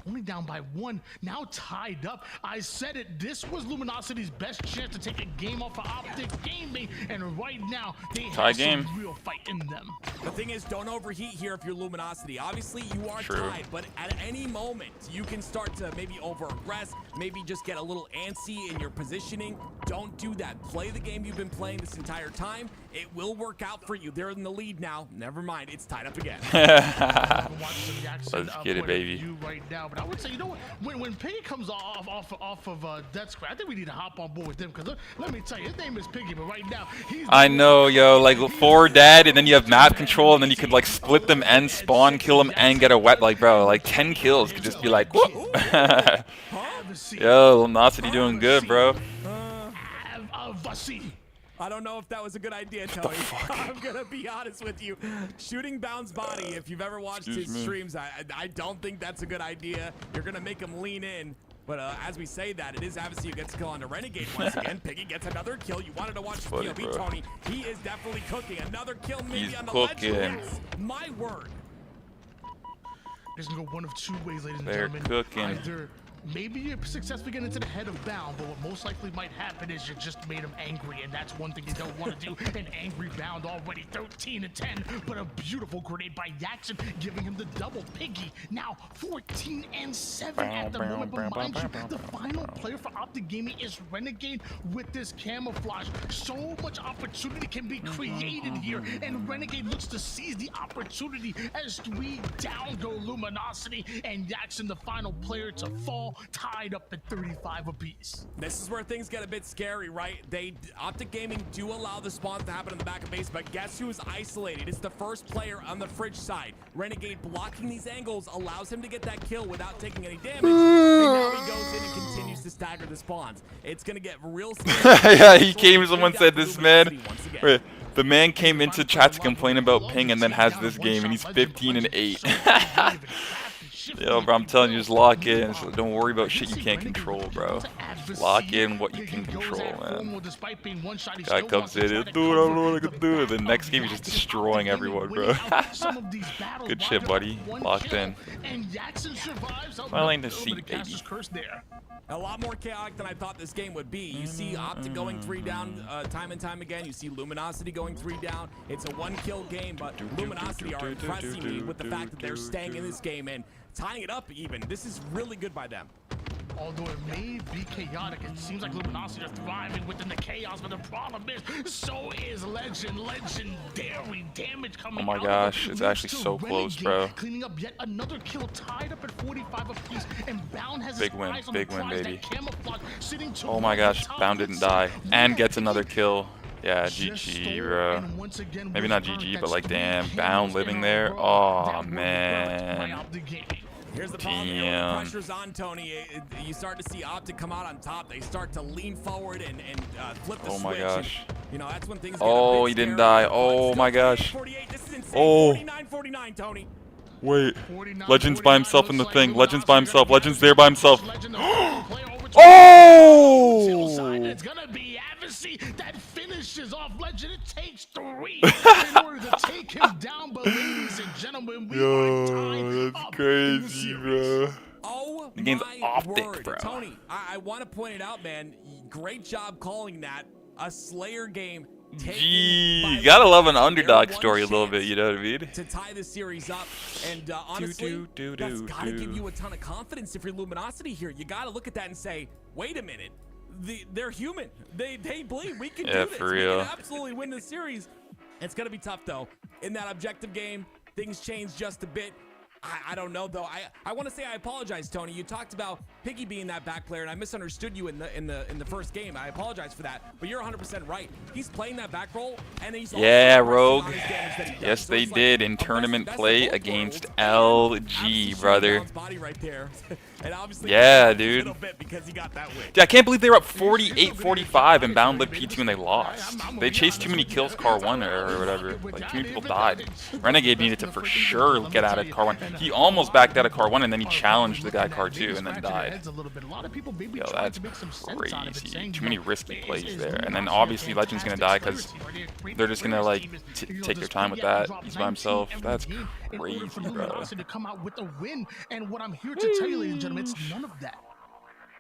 only down by 1, now tied up. I said it, this was Luminosity's best chance to take a game off of Optic Gaming, and right now they have some real fight in them. The thing is, don't overheat here if you're Luminosity. Obviously, you are tied, but at any moment, you can start to maybe over-aggress, maybe just get a little antsy in your positioning. Don't do that. Play the game you've been playing this entire time. It will work out for you. They're in the lead now. Never mind, it's tied up again. Let's get it, baby. Right now, but I would say, you know what? When Piggy comes off of Death Square, I think we need to hop on board with them, because let me tell you, his name is Piggy, but right now he's. I know, yo, like forward dad, and then you have map control, and then you could like split them and spawn kill them and get a wet, like bro, like 10 kills could just be like, whoop. Yo, Luminosity doing good, bro. I don't know if that was a good idea, Tony. I'm gonna be honest with you. Shooting Bound's body, if you've ever watched his streams, I don't think that's a good idea. You're gonna make him lean in. But as we say that, it is Avicii who gets a kill on the Renegade once again. Piggy gets another kill. You wanted to watch the POV, Tony. He is definitely cooking. Another kill maybe on the Legends. My word. It's gonna go one of 2 ways, ladies and They're gentlemen. cooking. Either maybe you're successfully getting into the head of Bound, but what most likely might happen is you just made him angry, and that's one thing you don't want to do. An angry Bound already 13-10, but a beautiful grenade by Jackson, giving him the double. Piggy now 14-7 at the moment, but mind you, the final player for Optic Gaming is Renegade with this camouflage. So much opportunity can be created here, and Renegade looks to seize the opportunity as 3 down go Luminosity, and Jackson the final player to fall, tied up at 35 apiece. This is where things get a bit scary, right? Optic Gaming do allow the spawns to happen in the back of base, but guess who is isolated? It's the first player on the Fridge side. Renegade blocking these angles allows him to get that kill without taking any damage, and now he goes in and continues to stagger the spawns. It's gonna get real scary. Yeah, he came, someone said this man. The man came into chat to complain about ping and then has this game, and he's 15-8. Yo, bro, I'm telling you, just lock in. So don't worry about shit you can't control, bro. Lock in what you can control, man. Guy comes in, dude, I don't know what I can do. The next game, he's just destroying everyone, bro. Good shit, buddy. Locked in. Finally to see, baby. A lot more chaotic than I thought this game would be. You see Optic going 3 down time and time again. You see Luminosity going 3 down. It's a 1-kill game, but Luminosity are impressing me with the fact that they're staying in this game and tying it up even. This is really good by them. Although it may be chaotic, it seems like Luminosity are thriving within the chaos, but the problem is, so is legendary damage coming out. Oh my gosh, it's actually so close, bro. Cleaning up yet another kill, tied up at 45 apiece, and Bound has big win, baby. Sitting oh my gosh, Bound didn't die, and gets another kill. Yeah, GG, bro. Maybe not GG, but like, damn, Bound living there. Oh man. Here's the problem, you know, the pressure's on, Tony. You start to see Optic come out on top. They start to lean forward and flip the switch. Oh my gosh. And, you know, that's when things oh, get a bit he didn't scary. die. Oh my gosh. 48. This is insane. Oh. 49-49, Tony. Wait. Legends by himself in the thing. Legends by himself. Legends there by himself. Oh! It's gonna be Avicii that finishes off Legend. It takes 3 in order to take him down, but ladies and gentlemen, we are tied that's crazy, bro. Oh Oh, The game's my Optic, word. bro. Tony, I want to point it out, man. Great job calling that a Slayer game. Gee, you gotta love an underdog story a little bit, you know what I mean? To tie this series up, and honestly, that's gotta give you a ton of confidence if you're Luminosity here. You gotta look at that and say, wait a minute, they're human. They believe we can do this. For real. We can absolutely win this series. It's gonna be tough though. In that objective game, things change just a bit. I don't know though. I want to say I apologize, Tony. You talked about Piggy being that back player, and I misunderstood you in the first game. I apologize for that. But you're 100% right. He's playing that back role, and he's Yeah, also Rogue. on his damage that he does. Yes, So they it's like did in a tournament best play of both against worlds, and LG, obviously brother. Sean's body right there. And obviously Yeah, a dude. little bit because he got that win. Yeah, I can't believe they were up 48-45 and Bound led P2 and they lost. They chased too many kills Car 1 or whatever. Like, too many people died. Renegade needed to for sure get out of Car 1. He almost backed out of Car 1 and then he challenged the guy Car 2 and then died. Yo, that's crazy. Too many risky plays there. And then obviously Legend's gonna die because they're just gonna like take their time with that. He's by himself. That's crazy, bro. To come out with a win, and what I'm here to tell you, ladies and gentlemen, it's none of that.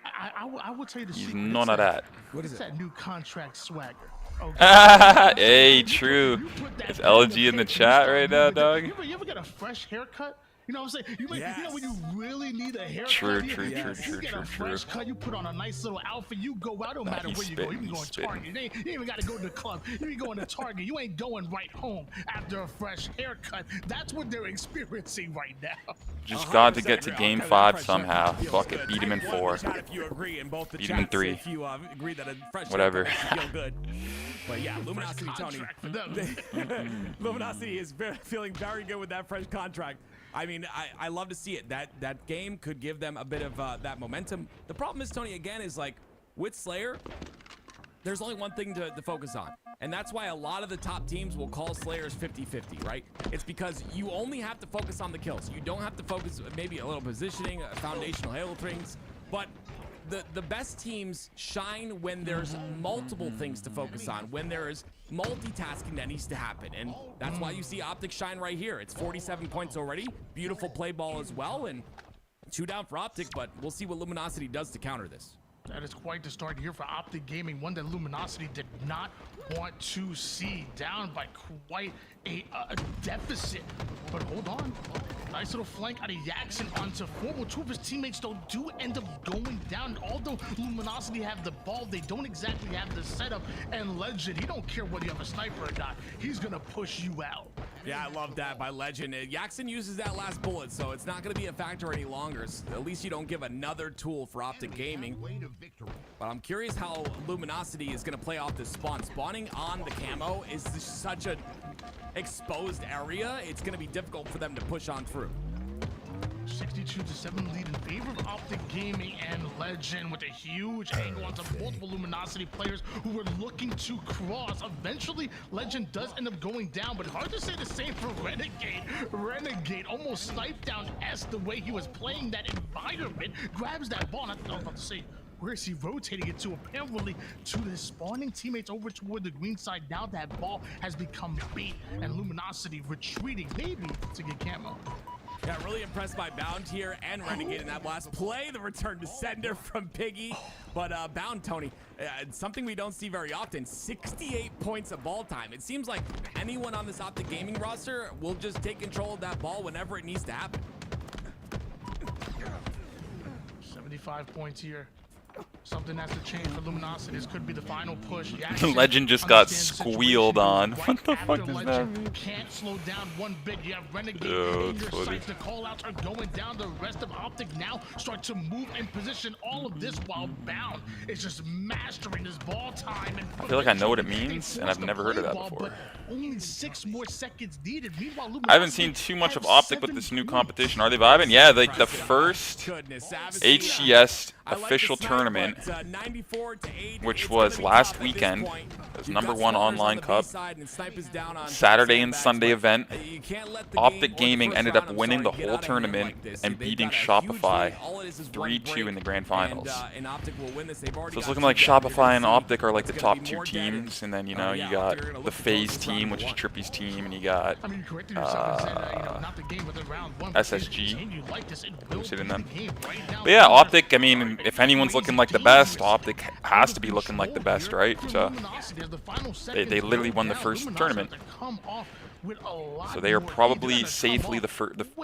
I will tell you the He's secret. none of that. What is It's it? that new contract swagger. Okay. Hey, true. Is LG in the chat right now, dog? You ever get a fresh haircut? You know what I'm saying? You know when you really need a haircut? True, you true, get true, a fresh cut, you put on a nice little outfit, you go out, don't matter he's where you go. You can spitting, go he's to Target. You ain't even got to go to the club. You can go into Target. You ain't going right home after a fresh haircut. That's what they're experiencing right now. Just got to get to 100% game agree. 5 Fresh somehow. haircut feels Fuck it, good. beat him in Type 4. chat if you agree in both the Beat him in chats 3. if you agree that a fresh Whatever. haircut makes you feel good. But yeah, Luminosity, Tony. Luminosity is feeling very good with that fresh contract. I mean, I love to see it. That game could give them a bit of that momentum. The problem is, Tony, again, is like with Slayer, there's only one thing to focus on. And that's why a lot of the top teams will call Slayers 50-50, right? It's because you only have to focus on the kills. You don't have to focus maybe a little positioning, foundational halo things, but the best teams shine when there's multiple things to focus on, when there is multitasking that needs to happen. And that's why you see Optic shine right here. It's 47 points already. Beautiful play ball as well. And 2 down for Optic, but we'll see what Luminosity does to counter this. That is quite the start here for Optic Gaming, one that Luminosity did not want to see, down by quite a deficit. But hold on, nice little flank out of Jackson onto Formal. 2 of his teammates though do end up going down. Although Luminosity have the ball, they don't exactly have the setup. And Legend, he don't care whether you have a sniper or not, he's gonna push you out. Yeah, I love that by Legend. Jackson uses that last bullet, so it's not going to be a factor any longer. So at least you don't give another tool for Optic Gaming. But I'm curious how Luminosity is going to play off this spawn. Spawning on the camo is such an exposed area. It's going to be difficult for them to push on through. 62-7 lead in favor of Optic Gaming, and Legend with a huge angle onto multiple Luminosity players who were looking to cross. Eventually, Legend does end up going down, but hard to say the same for Renegade. Renegade almost sniped down S the way he was playing that environment, grabs that ball, and I was about to say, where is he rotating it to? Apparently to his spawning teammates over toward the green side. Now that ball has become bait, and Luminosity retreating, maybe to get camo. Yeah, really impressed by Bound here and Renegade in that last play. The return to sender from Piggy. But Bound, Tony, something we don't see very often, 68 points of ball time. It seems like anyone on this Optic Gaming roster will just take control of that ball whenever it needs to happen. 75 points here. Something has to change for Luminosity. This could be the final push. Legend just got squealed on. What the fuck does that mean? Can't slow down one bit. You have Renegade Yo, in your funny. sights. The call-outs are going down. The rest of Optic now start to move in position. All of this while Bound is just mastering his ball time. And I feel like I know what it means, and I've never heard of that before. Only 6 more seconds needed. Meanwhile, I haven't seen too much of Optic with this new competition. Are they vibing? Yeah, like the first HCS official tournament, which was last weekend. It was #1 online cup. Saturday and Sunday event. Optic Gaming ended up winning the whole tournament and beating Shopify it is one 3-2 break, in the grand finals. And Optic will win this. They've already So it's got looking two like dead. You're Shopify gonna and see Optic are like the it's gonna top be 2 more dead. teams, and then you Yeah, you Optic are got gonna the look to close FaZe this round team, which is number Trippy's team, and you got I mean, you corrected yourself and said, not the game, but the round one. SSG. And you like this, it will Who's hitting be them? the game right now. But yeah, Optic, I mean, if anyone's looking like the best, Optic has to be looking like the best, right? So they literally won the first tournament. So they are probably safely the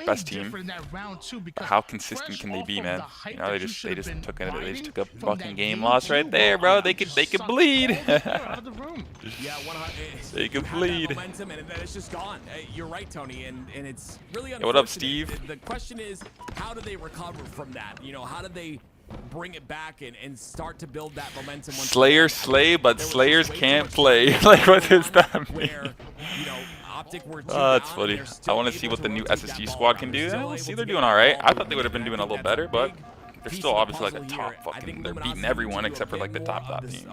best team. But how consistent can they be, man? You know, they just took a fucking game loss right there, bro. They could bleed. Yeah, They could have that bleed. momentum, and then it's just gone. You're right, Tony, and it's really unfortunate. What up, Steve? The question is, how do they recover from that? You know, how do they bring it back and start to build that momentum? Once Slayers slay, but Slayers can't play. Like, what does that mean? where, you know, Optic were Oh, that's funny. I want to see what the new SSG squad can do. We'll see, they're doing all right. I thought they would have been doing a little better, but they're still obviously like a top fucking. They're beating everyone except for like the top team.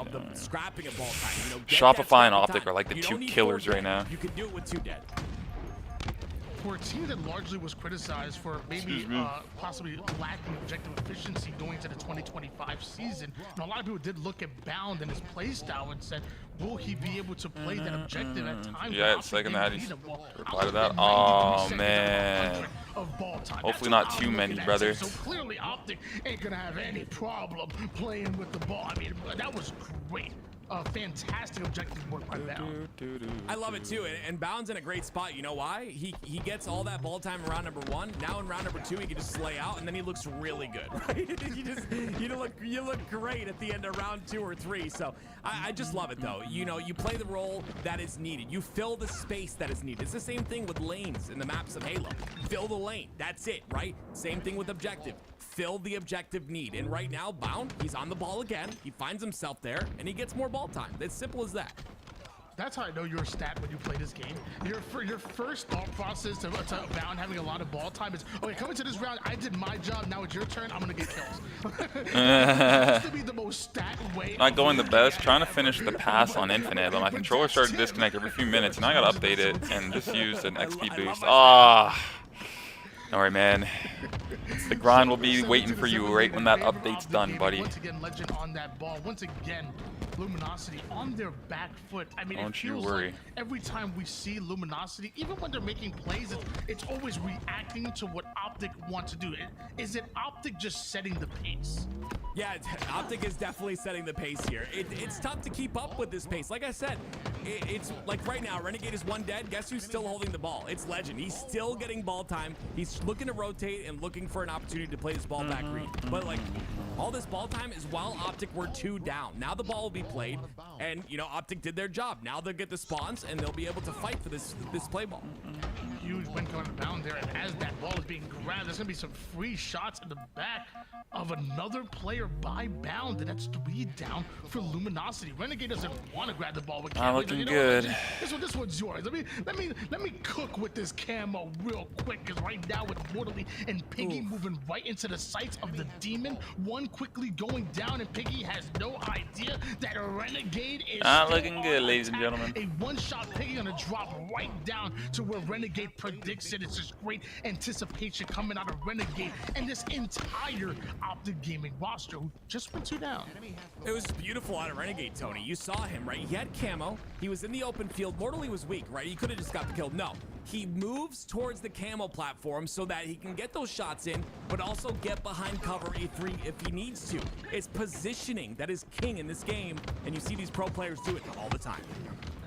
Shopify and Optic are like the 2 killers right now. You can do it with 2 dead. For a team that largely was criticized for maybe possibly lacking objective efficiency going into the 2025 season, and a lot of people did look at Bound and his play style and said, will he be able to play that objective at times? Yeah, it's second that he's reply to that. Oh man. Hopefully not too many, brother. So clearly Optic ain't gonna have any problem playing with the ball. I mean, that was great. Fantastic objective work by Bound. I love it too, and Bound's in a great spot. You know why? He gets all that ball time in round number 1. Now in round number 2, he can just slay out, and then he looks really good, right? you look great at the end of round 2 or 3. So I just love it though. You know, you play the role that is needed. You fill the space that is needed. It's the same thing with lanes in the maps of Halo. Fill the lane. That's it, right? Same thing with objective. Fill the objective need. And right now, Bound, he's on the ball again. He finds himself there, and he gets more ball time. It's simple as that. That's how I know you're a stat when you play this game. Your first thought process to Bound having a lot of ball time is, okay, coming to this round, I did my job, now it's your turn, I'm gonna get kills. That's to be the most stat way. Not going the best, trying to finish the pass on Infinite, but my controller started to disconnect every few minutes, and I gotta update it and just use an XP boost. Ah. Don't worry, man. The grind will be waiting for you right when that update's done, buddy. Once again, Legend on that ball. Once again, Luminosity on their back foot. I mean, Don't it you feels worry. like every time we see Luminosity, even when they're making plays, it's always reacting to what Optic want to do. Is it Optic just setting the pace? Yeah, Optic is definitely setting the pace here. It's tough to keep up with this pace. Like I said, it's like right now, Renegade is 1 dead. Guess who's still holding the ball? It's Legend. He's still getting ball time. He's looking to rotate and looking for an opportunity to play this ball back green. But like, all this ball time is while Optic were 2 down. Now the ball will be played, and you know, Optic did their job. Now they'll get the spawns, and they'll be able to fight for this play ball. Huge win coming to Bound there, and as that ball is being grabbed, there's gonna be some free shots in the back of another player by Bound, and that's 3 down for Luminosity. Renegade doesn't want to grab the ball with camo. Looking good. This one's yours. Let me cook with this camo real quick, because right now with Mortally and Piggy moving right into the sights of the demon, one quickly going down, and Piggy has no idea that a Renegade is looking good, ladies and gentlemen. A one-shot Piggy gonna drop right down to where Renegade predicts it. It's just great anticipation coming out of Renegade and this entire Optic Gaming roster who just went 2 down. It was beautiful out of Renegade, Tony. You saw him, right? He had camo. He was in the open field. Mortally was weak, right? He could have just got the kill. No. He moves towards the camo platform so that he can get those shots in, but also get behind cover E3 if he needs to. It's positioning that is king in this game, and you see these pro players do it all the time.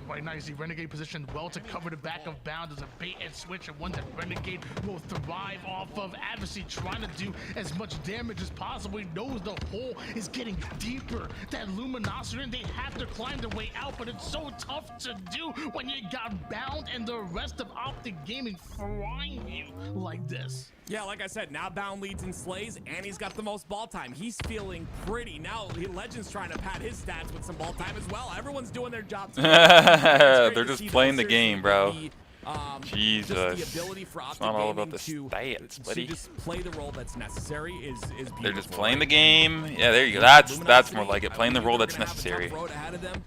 Quite nicely, Renegade positioned well to cover the back of Bound as a bait and switch, and one that Renegade will thrive off of. Adversary trying to do as much damage as possible. He knows the hole is getting deeper. That Luminosity, and they have to climb their way out, but it's so tough to do when you got Bound and the rest of Optic Gaming frying you like this. Yeah, like I said, now Bound leads in slays, and he's got the most ball time. He's feeling pretty. Now, Legend's trying to pad his stats with some ball time as well. Everyone's doing their jobs. They're just playing the game, bro. Jesus. Just the ability for Optic it's not all about Gaming the stats, buddy. to just play the role that's necessary is beautiful. They're just playing the game. Yeah, there you go. That's more like it. Playing the role that's necessary. Road ahead of them,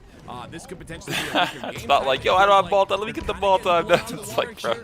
This could potentially be a weaker game. It's not like, yo, I don't have ball time. Let me get the ball time. It's like, bro.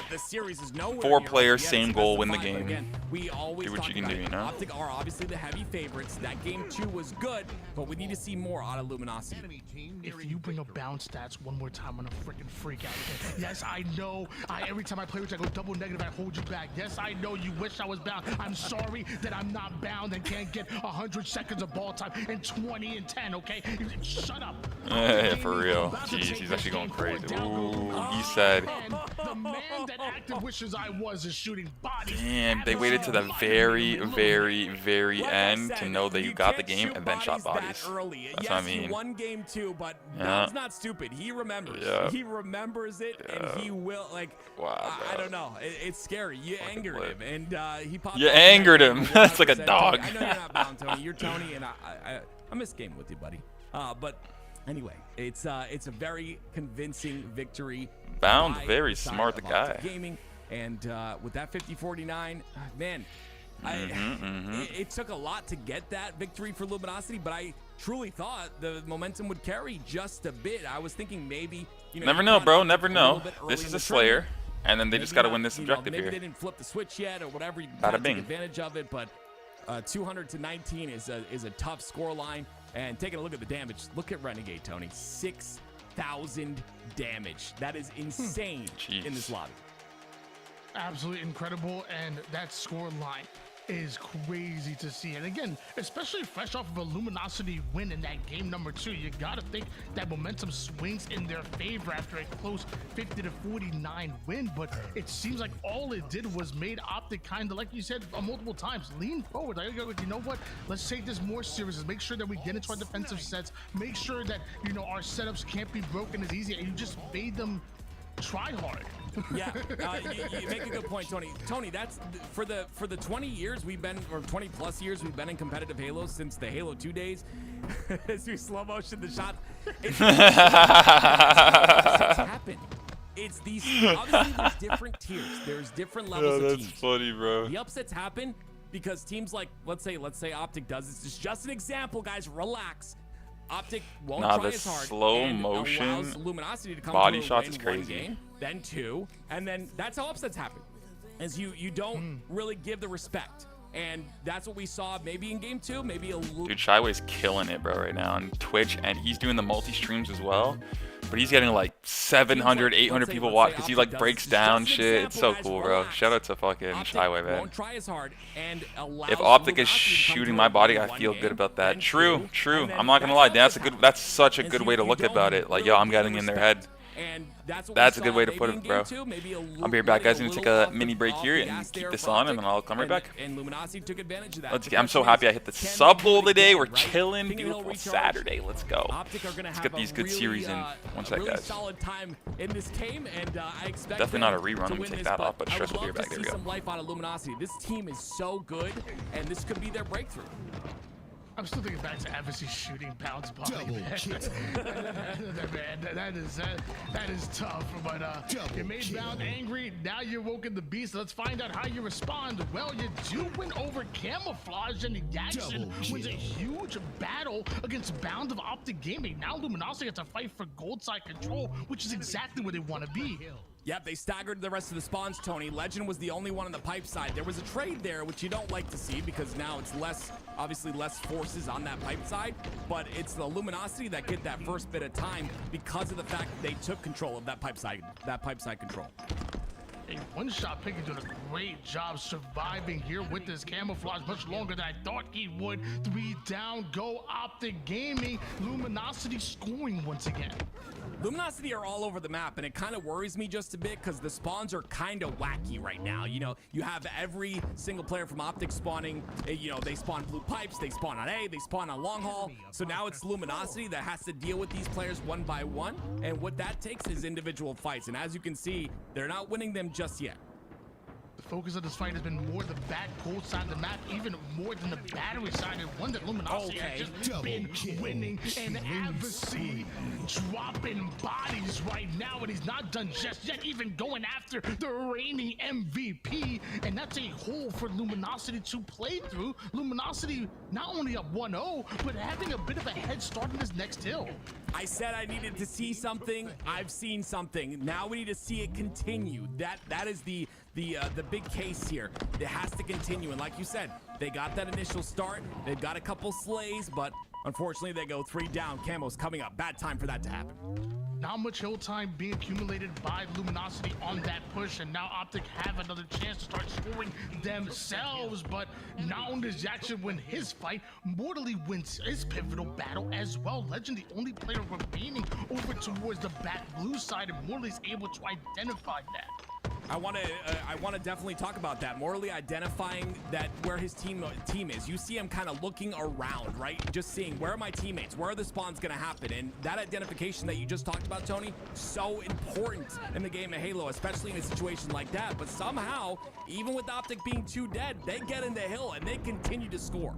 The series is nowhere 4 near players, yet. same It's goal, best win of the 5, but game. again, we always Do what talk you can about do, it. you know? Optic are obviously the heavy favorites. That game 2 was good, but we need to see more out of Luminosity. If you bring up bounce stats one more time, I'm gonna freaking freak out. Okay? Yes, I know. Every time I play with you, I go double negative. I hold you back. Yes, I know. You wish I was bound. I'm sorry that I'm not bound and can't get 100 seconds of ball time and 20 and 10. Okay, shut up. Yeah, for real. Jeez, he's actually going crazy. Ooh, he said. And the man that active wishes I was is shooting bodies. Damn, they waited to the very, very, very end to know that you got the game and then shot bodies. That's what I mean. He won game 2, but Yeah. Bob's not stupid. He remembers. Yeah. He remembers it, and he will, like, Wow, I don't know. It's scary. You angered him, and he popped You off angered that him. game. That's like a 100%. dog. Tony, I know you're not bound, Tony. You're Tony, and I miss game with you, buddy. But anyway, it's a very convincing victory. Bound, by very the side smart, of the guy. Optic Gaming, and with that 50-49, man, it took a lot to get that victory for Luminosity, but I truly thought the momentum would carry just a bit. I was thinking maybe, Never know, bro. Never know. This is a Slayer, and then they just got to win this objective maybe here. they didn't flip the switch yet or whatever. You Bada gotta take bing. advantage of it, but 200-19 is a tough score line. And taking a look at the damage, look at Renegade, Tony. 6,000 damage. That is insane in this lobby. Absolutely incredible, and that score line is crazy to see. And again, especially fresh off of a Luminosity win in that game number 2, you gotta think that momentum swings in their favor after a close 50-49 win. But it seems like all it did was made Optic kind of, like you said multiple times, lean forward. Like, you know what? Let's take this more serious. Make sure that we get into our defensive sets. Make sure that, you know, our setups can't be broken as easy. And you just made them try hard. Yeah, you make a good point, Tony. Tony, that's for the 20 years we've been, or 20 plus years we've been in competitive Halo since the Halo 2 days. As we slow motion the shots, it's happen. It's these. Obviously, there's different tiers. There's different levels of teams. That's funny, bro. The upsets happen because teams like, let's say Optic does. It's just an example, guys. Relax. Optic won't try the as hard. slow and motion allows Luminosity to come body through shots and is win crazy. one game, then 2, and then that's how upsets happen. As you don't really give the respect, and that's what we saw maybe in game 2, maybe a little. Dude, Shyway's killing it, bro, right now on Twitch, and he's doing the multi-streams as well. But he's getting like 700, 800 people watch because he like breaks down shit. It's so cool, bro. Shout out to fucking Shyway, man. Won't try as hard and If Optic is shooting my body, I feel good about that. True. I'm not gonna lie. That's such a good way to look about it. Like, yo, I'm getting in their head. And that's a good way to put it, bro. I'll be right back, guys. I'm gonna take a mini break here and keep this on, and then I'll come right back. And Luminosity took advantage of that. I'm so happy I hit the sub goal today. We're chilling. Beautiful Saturday. Let's go. Let's get these good series in. One sec, guys. Solid time in this game, and I expect definitely not a rerun. I'm gonna take that off, but I stress would will be love right back. to There we see go. some life out of Luminosity. This team is so good, and this could be their breakthrough. I'm still thinking back to Advocacy shooting bounce body. That is tough. But you made Bound angry. Now you're woken the beast. Let's find out how you respond. Well, you do win over Camouflage, and Jackson wins a huge battle against Bound of Optic Gaming. Now Luminosity has to fight for gold side control, which is exactly where they want to be. Yep, they staggered the rest of the spawns, Tony. Legend was the only one on the pipe side. There was a trade there, which you don't like to see because now it's obviously less forces on that pipe side, but it's the Luminosity that get that first bit of time because of the fact that they took control of that pipe side control. A one-shot pick doing a great job surviving here with this camouflage much longer than I thought he would. 3 down, go Optic Gaming. Luminosity scoring once again. Luminosity are all over the map, and it kind of worries me just a bit because the spawns are kind of wacky right now. You know, you have every single player from Optic spawning, you know, they spawn blue pipes, they spawn on A, they spawn on long haul. So now it's Luminosity that has to deal with these players one by one, and what that takes is individual fights. And as you can see, they're not winning them just yet. focus of this fight has been more the back gold side of the map, even more than the battery side, and one that Luminosity has just been winning. And Adversary dropping bodies right now, and he's not done just yet, even going after the reigning MVP, and that's a hole for Luminosity to play through. Luminosity not only up 1-0, but having a bit of a head start in this next hill. I said I needed to see something. I've seen something. Now we need to see it continue. That is the big case here. It has to continue. And like you said, they got that initial start. They've got a couple slays, but unfortunately they go 3 down. Camo's coming up. Bad time for that to happen. Not much hill time being accumulated by Luminosity on that push, and now Optic have another chance to start scoring themselves. But not only does Jackson win his fight, Mortally wins his pivotal battle as well. Legend, the only player remaining over towards the back blue side, and Mortally's able to identify that. I want to definitely talk about that. Mortally identifying that where his team is. You see him kind of looking around, right? Just seeing where are my teammates, where are the spawns going to happen, and that identification that you just talked about, Tony, so important in the game of Halo, especially in a situation like that. But somehow, even with Optic being 2 dead, they get in the hill and they continue to score.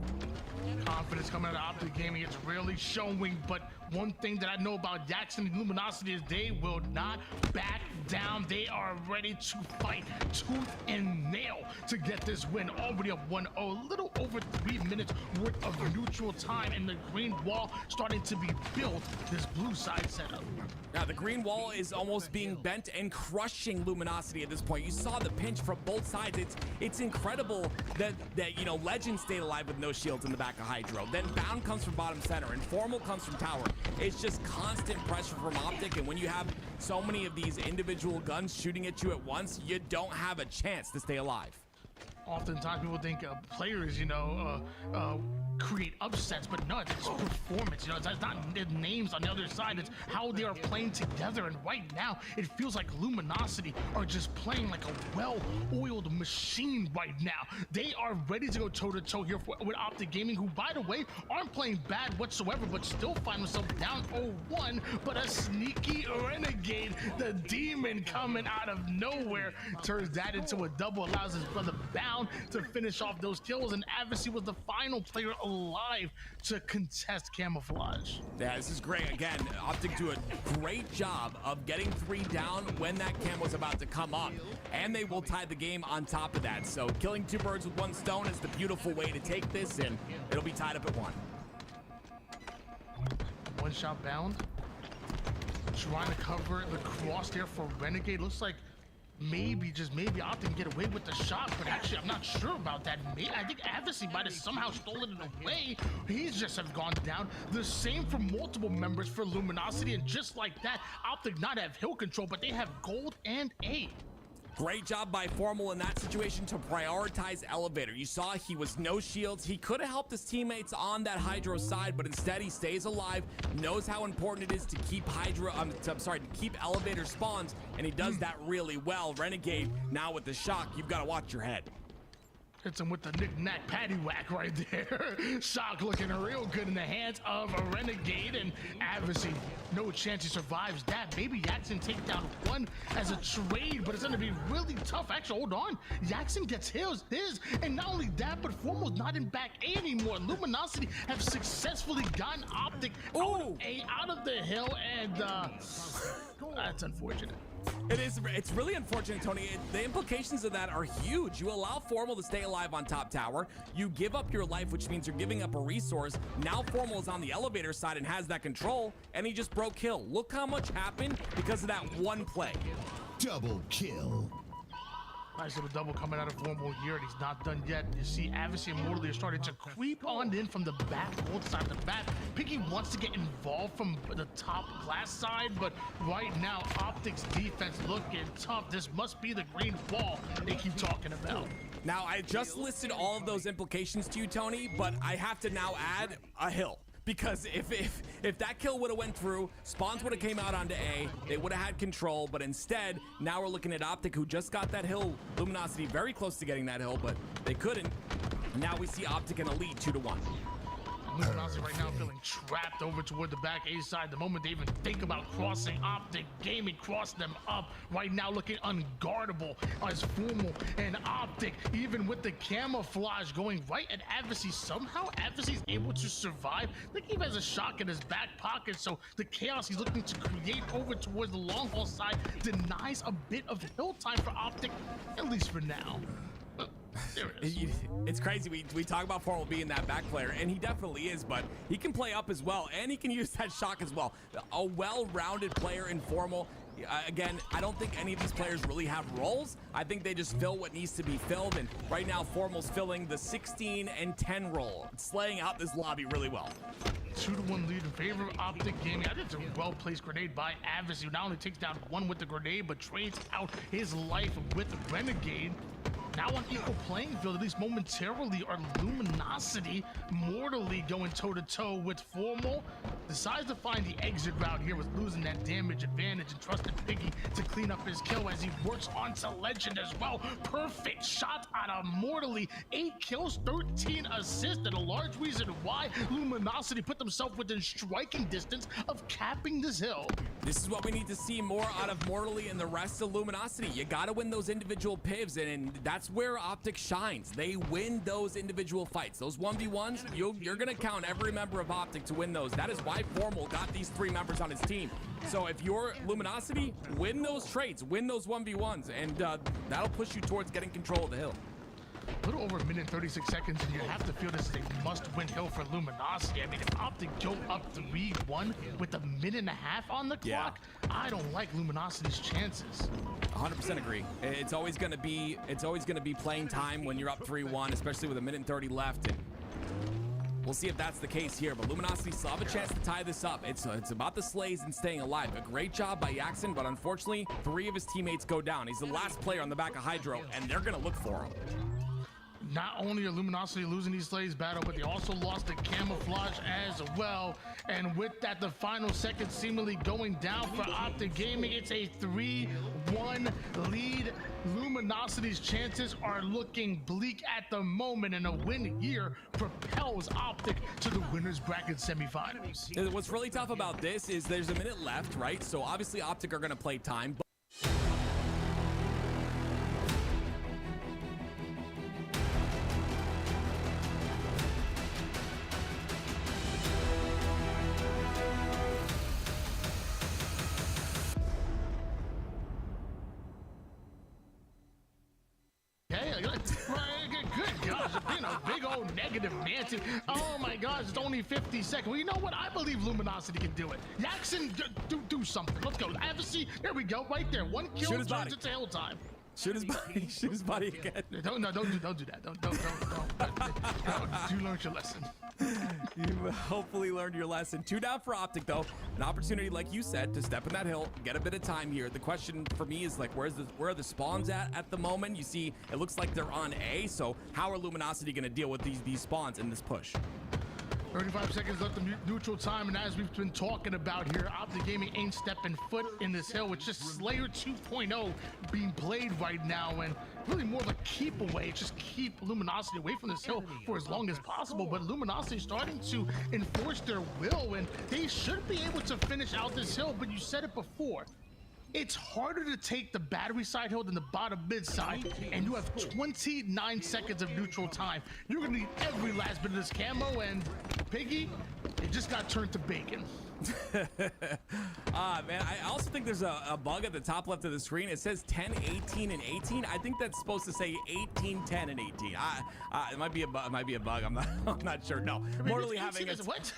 Confidence coming out of Optic Gaming, it's really showing, but one thing that I know about Jackson and Luminosity is they will not back down. They are ready to fight tooth and nail to get this win. Already up 1-0, a little over 3 minutes worth of neutral time, and the green wall starting to be built, this blue side setup. Now the green wall is almost being bent and crushing Luminosity at this point. You saw the pinch from both sides. It's incredible that you know, Legend stayed alive with no shields in the back of Hydro. Then Bound comes from bottom center and Formal comes from tower. It's just constant pressure from Optic, and when you have so many of these individual guns shooting at you at once, you don't have a chance to stay alive. Oftentimes people think players, you know, create upsets, but no, it's performance. You know, it's not the names on the other side, it's how they are playing together. And right now, it feels like Luminosity are just playing like a well-oiled machine right now. They are ready to go toe-to-toe here with Optic Gaming, who, by the way, aren't playing bad whatsoever, but still find themselves down 0-1. But a sneaky Renegade, the demon coming out of nowhere, turns that into a double, allows his brother Bound to finish off those kills, and Adversary was the final player alive to contest Camouflage. Yeah, this is great. Again, Optic do a great job of getting 3 down when that cam was about to come up, and they will tie the game on top of that. So killing 2 birds with 1 stone is the beautiful way to take this, and it'll be tied up at 1. One shot Bound, trying to cover the cross there for Renegade. Looks like maybe, just maybe, Optic can get away with the shot, but actually I'm not sure about that. I think Adversary might have somehow stolen it away. He's just have gone down. The same for multiple members for Luminosity, and just like that, Optic not have hill control, but they have gold and A. Great job by Formal in that situation to prioritize Elevator. You saw he was no shields. He could have helped his teammates on that Hydro side, but instead he stays alive, knows how important it is to keep to keep Elevator spawns, and he does that really well. Renegade, now with the shock, you've got to watch your head. Hits him with the knick-knack paddywhack right there. Shock looking real good in the hands of a Renegade, and Adversary, no chance he survives that. Maybe Jackson take down 1 as a trade, but it's going to be really tough. Actually, hold on. Jackson gets his, and not only that, but Formal's not in back A anymore. Luminosity have successfully gotten Optic out of the hill, and that's unfortunate. It's really unfortunate, Tony. The implications of that are huge. You allow Formal to stay alive on top tower. You give up your life, which means you're giving up a resource. Now Formal is on the elevator side and has that control, and he just broke kill. Look how much happened because of that 1 play. Double kill. Nice little double coming out of Formal here, and he's not done yet. You see, Adversary and Mortally are starting to creep on in from the back, both sides of the back. Pinky wants to get involved from the top glass side, but right now, Optic's defense looking tough. This must be the green wall they keep talking about. Now, I just listed all of those implications to you, Tony, but I have to now add a hill. Because if that kill would have went through, spawns would have came out onto A, they would have had control, but instead, now we're looking at Optic, who just got that hill. Luminosity very close to getting that hill, but they couldn't. Now we see Optic in a lead 2-1. Luminosity right now feeling trapped over toward the back A side. The moment they even think about crossing Optic Gaming, cross them up. Right now looking unguardable as Formal and Optic, even with the camouflage going right at Adversary. Somehow Adversary's able to survive. I think he has a shock in his back pocket, so the chaos he's looking to create over towards the long haul side denies a bit of hill time for Optic, at least for now. There it is. It's crazy. We talk about Formal being that back player, and he definitely is, but he can play up as well, and he can use that shock as well. A well-rounded player in Formal. Again, I don't think any of these players really have roles. I think they just fill what needs to be filled, and right now Formal's filling the 16 and 10 role. It's slaying out this lobby really well. 2-1 lead in favor of Optic Gaming. I think it's a well-placed grenade by Adversary, who not only takes down one with the grenade, but trades out his life with Renegade. Now on equal playing field, at least momentarily, are Luminosity mortally going toe-to-toe with Formal. Decides to find the exit route here with losing that damage advantage and trusted Piggy to clean up his kill as he works onto Legend as well. Perfect shot out of Mortally. 8 kills, 13 assists, and a large reason why Luminosity put themselves within striking distance of capping this hill. This is what we need to see more out of Mortally and the rest of Luminosity. You gotta win those individual pivs, and that's where Optic shines. They win those individual fights. Those 1v1s, you're gonna count every member of Optic to win those. That is why Formal got these 3 members on his team. So if you're Luminosity, win those trades, win those 1v1s, and that'll push you towards getting control of the hill. A little over a minute and 36 seconds, and you have to feel this is a must-win hill for Luminosity. I mean, if Optic go up 3-1 with a minute and a half on the clock, I don't like Luminosity's chances. 100% agree. It's always going to be playing time when you're up 3-1, especially with a minute and 30 left. And we'll see if that's the case here, but Luminosity still have a chance to tie this up. It's about the slays and staying alive. A great job by Yaxon, but unfortunately, 3 of his teammates go down. He's the last player on the back of Hydro, and they're going to look for him. Not only are Luminosity losing these slays battle, but they also lost the camouflage as well. And with that, the final second seemingly going down for Optic Gaming. It's a 3-1 lead. Luminosity's chances are looking bleak at the moment, and a win here propels Optic to the winner's bracket semifinals. What's really tough about this is there's a minute left, right? So obviously Optic are going to play time. Negative Nancy. Oh my gosh, it's only 50 seconds. Well, you know what? I believe Luminosity can do it. Yaxon, do something. Let's go. Adversary, there we go, right there. 1 kill turns into hill time. Shoot his body. Shoot his body again. Don't do that. Don't. You learned your lesson. You hopefully learned your lesson. 2 down for Optic, though. An opportunity, like you said, to step in that hill, get a bit of time here. The question for me is, like, where are the spawns at the moment? You see, it looks like they're on A, so how are Luminosity going to deal with these spawns in this push? 35 seconds left of neutral time, and as we've been talking about here, Optic Gaming ain't stepping foot in this hill with just Slayer 2.0 being played right now, and really more of a keep away. Just keep Luminosity away from this hill for as long as possible, but Luminosity starting to enforce their will, and they should be able to finish out this hill, but you said it before. It's harder to take the battery side hill than the bottom mid side, and you have 29 seconds of neutral time. You're gonna need every last bit of this camo, and Piggy, it just got turned to bacon. Man, I also think there's a bug at the top left of the screen. It says 10, 18, and 18. I think that's supposed to say 18, 10, and 18. It might be a bug. I'm not sure. No, Mortally having what?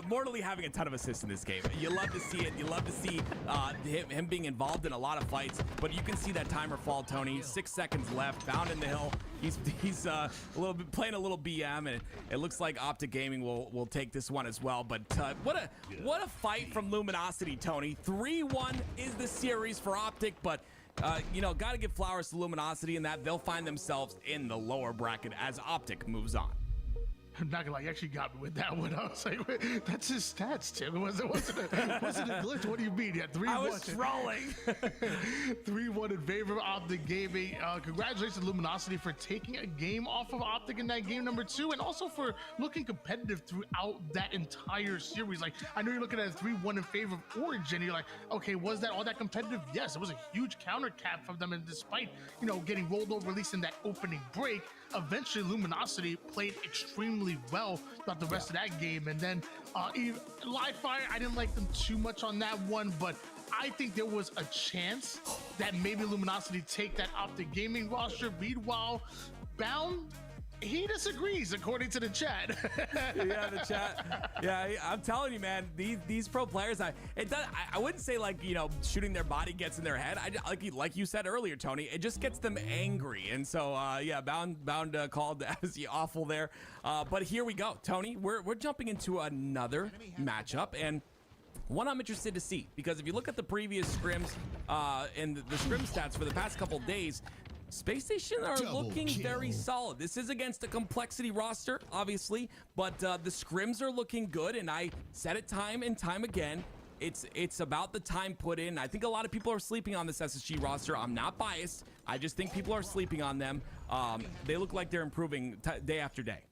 Mortally having a ton of assists in this game. You love to see it. You love to see him being involved in a lot of fights. But you can see that timer fall, Tony. 6 seconds left. Bound in the hill. He's a little bit playing a little BM, and it looks like Optic Gaming will take this one as well. But what a fight from Luminosity, Tony. 3-1 is the series for Optic, but you know, got to give flowers to Luminosity in that they'll find themselves in the lower bracket as Optic moves on. I'm not gonna lie, you actually got me with that one. I was like, wait, that's his stats, Tim. It wasn't a glitch. What do you mean? Yeah, 3-1. I was trolling. 3-1 in favor of Optic Gaming. Congratulations to Luminosity for taking a game off of Optic in that game number 2, and also for looking competitive throughout that entire series. Like, I know you're looking at a 3-1 in favor of Origin. You're like, okay, was that all that competitive? Yes, it was a huge counter cap from them, and despite, you know, getting rolled over, at least in that opening break, eventually Luminosity played extremely well throughout the rest of that game. And then Live Fire, I didn't like them too much on that one, but I think there was a chance that maybe Luminosity take that Optic Gaming roster. Meanwhile, Bound, he disagrees, according to the chat. Yeah, the chat. Yeah, I'm telling you, man, these pro players, I wouldn't say, like, you know, shooting their body gets in their head. Like you said earlier, Tony, it just gets them angry. And so, yeah, Bound called as awful there. But here we go, Tony. We're jumping into another matchup, and one I'm interested to see, because if you look at the previous scrims and the scrim stats for the past couple days, Space Station are looking very solid. This is against a complexity roster, obviously, but the scrims are looking good, and I said it time and time again. It's about the time put in. I think a lot of people are sleeping on this SSG roster. I'm not biased. I just think people are sleeping on them. They look like they're improving day after day.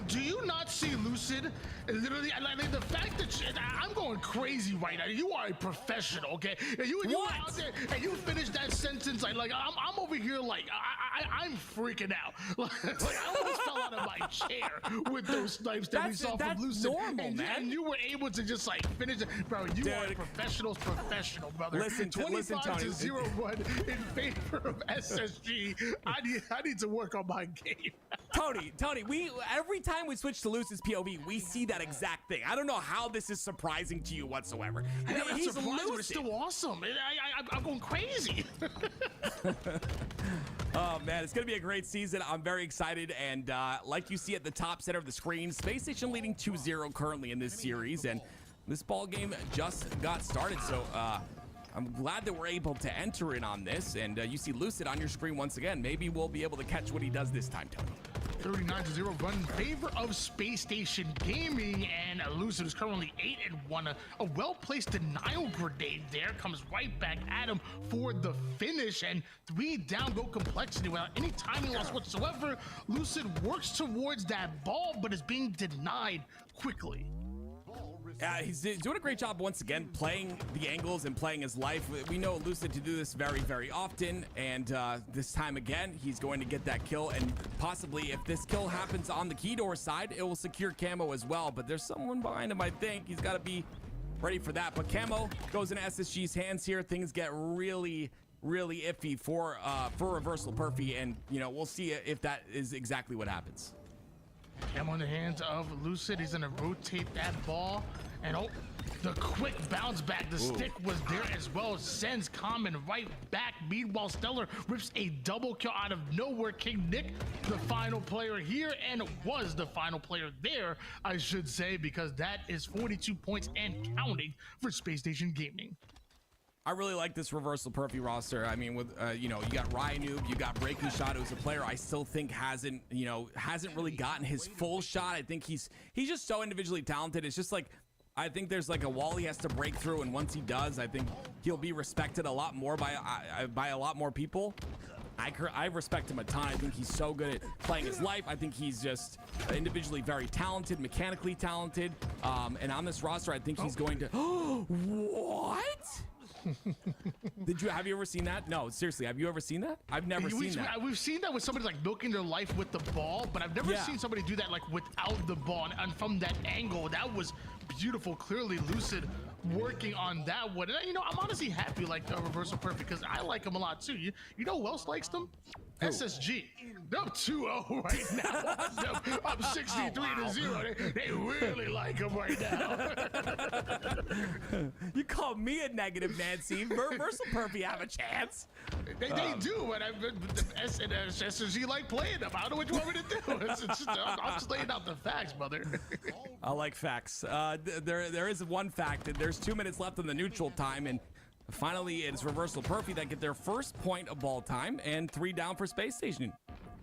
Do you not see Lucid? Literally, like, the fact that I'm going crazy right now. You are a professional, okay? And you were out there and you finished that sentence like I'm over here like I'm freaking out. Like I almost fell out of my chair with those snipes that we saw from Lucid. Normal, man. And you were able to just like finish it, bro. You are a professional, brother. Listen, 25 Tony. to 0-1 in favor of SSG. I need to work on my game. Tony, we every time we switch to Lucid's POV, we see that exact thing. I don't know how this is surprising to you whatsoever. He's surprised, but it's still awesome. I'm going crazy. Oh man, it's gonna be a great season. I'm very excited, and like you see at the top center of the screen, Space Station leading 2-0 currently in this series, and this ball game just got started. So I'm glad that we're able to enter in on this, and you see Lucid on your screen once again. Maybe we'll be able to catch what he does this time, Tony. 39-0 run in favor of Space Station Gaming, and Lucid is currently 8-1. A well-placed denial grenade there comes right back at him for the finish, and 3 down go complexity without any timing loss whatsoever. Lucid works towards that ball, but is being denied quickly. He's doing a great job once again playing the angles and playing his life. We know Lucid to do this very, very often, and this time again, he's going to get that kill, and possibly if this kill happens on the key door side, it will secure Camo as well, but there's someone behind him, I think. He's got to be ready for that, but Camo goes in SSG's hands here. Things get really, really iffy for Reversal Perfy, and, you know, we'll see if that is exactly what happens. Camo in the hands of Lucid. He's going to rotate that ball. And oh, the quick bounce back. The stick was there as well. Sends Common right back. Meanwhile, Stellar rips a double kill out of nowhere. King Nick, the final player here, and was the final player there, I should say, because that is 42 points and counting for Space Station Gaming. I really like this Reversal Perfy roster. I mean, with you know, you got Ryanoob, you got Breaking Shot, who's a player I still think hasn't really gotten his full shot. I think he's just so individually talented. It's just like, I think there's like a wall he has to break through, and once he does, I think he'll be respected a lot more by a lot more people. I respect him a ton. I think he's so good at playing his life. I think he's just individually very talented, mechanically talented, and on this roster, I think he's going to. What? Have you ever seen that? No, seriously, have you ever seen that? I've never seen that. We've seen that with somebody like milking their life with the ball, but I've never seen somebody do that like without the ball, and from that angle, that was beautiful. Clearly Lucid working on that one. And, you know, I'm honestly happy like Reversal Perfy, because I like him a lot too. You know who else likes them? SSG. They're 2-0 right now. I'm 63-0. They really like him right now. You call me a negative Nancy. Reversal Perfy have a chance. They do, but SSG like playing them. I don't know what you want me to do. I'm just laying out the facts, brother. I like facts. There is one fact that there's 2 minutes left on the neutral time, and finally it's Reversal Perfy that get their first point of ball time, and 3 down for Space Station.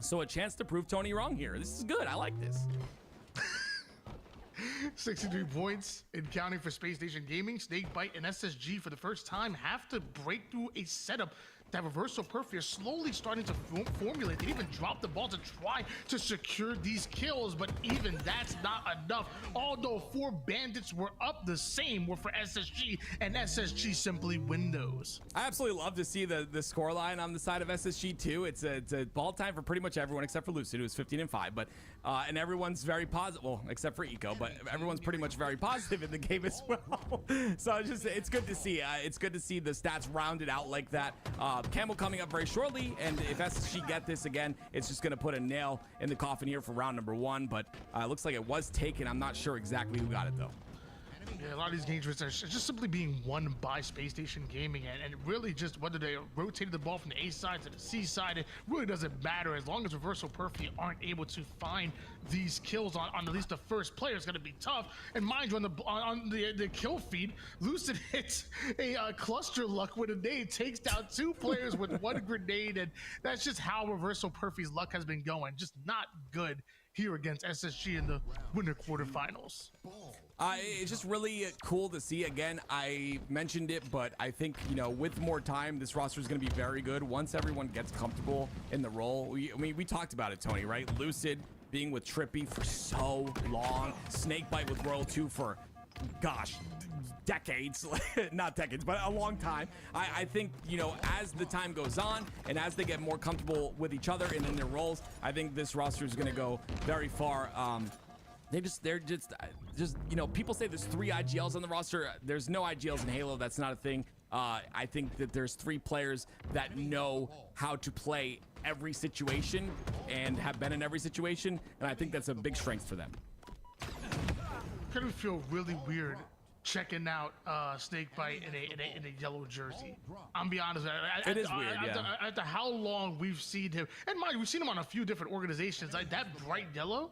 So a chance to prove Tony wrong here. This is good. I like this. 63 points in counting for Space Station Gaming. Snakebite and SSG for the first time have to break through a setup that Reversal Perfy are slowly starting to formulate. They even dropped the ball to try to secure these kills, but even that's not enough. Although 4 bandits were up, the same were for SSG, and SSG simply win those. I absolutely love to see the scoreline on the side of SSG too. It's a ball time for pretty much everyone except for Lucid, who's 15-5, but and everyone's very positive, well, except for Eco, but everyone's pretty much very positive in the game as well. So it's good to see. It's good to see the stats rounded out like that. Camel coming up very shortly, and if SSG get this again, it's just going to put a nail in the coffin here for round number 1, but it looks like it was taken. I'm not sure exactly who got it though. Yeah, a lot of these games are just simply being won by Space Station Gaming, and really just whether they rotated the ball from the A side to the C side, it really doesn't matter as long as Reversal Perfy aren't able to find these kills on at least the first player. It's going to be tough. And mind you, on the kill feed, Lucid hits a cluster luck with a nade, takes down 2 players with 1 grenade, and that's just how Reversal Perfy's luck has been going. Just not good here against SSG in the winter quarterfinals. It's just really cool to see. Again, I mentioned it, but I think, you know, with more time, this roster is going to be very good once everyone gets comfortable in the role. We talked about it, Tony, right? Lucid being with Trippy for so long, Snakebite with Royal 2 for, gosh, decades, not decades, but a long time. I think, you know, as the time goes on and as they get more comfortable with each other and in their roles, I think this roster is going to go very far. They're just, you know, people say there's 3 IGLs on the roster. There's no IGLs in Halo. That's not a thing. I think that there's 3 players that know how to play every situation and have been in every situation, and I think that's a big strength for them. Gonna feel really weird checking out Snakebite in a yellow jersey. I'm be honest, it is weird. After how long we've seen him, and mind you, we've seen him on a few different organizations. Like that bright yellow,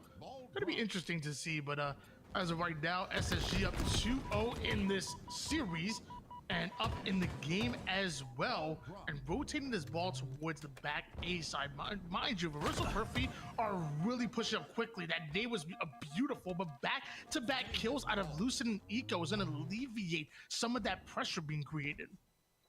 gonna be interesting to see. But as of right now, SSG up 2-0 in this series and up in the game as well, and rotating this ball towards the back A side. Mind you, Reversal Perfy are really pushing up quickly. That day was beautiful, but back-to-back kills out of Lucid and Eco is going to alleviate some of that pressure being created.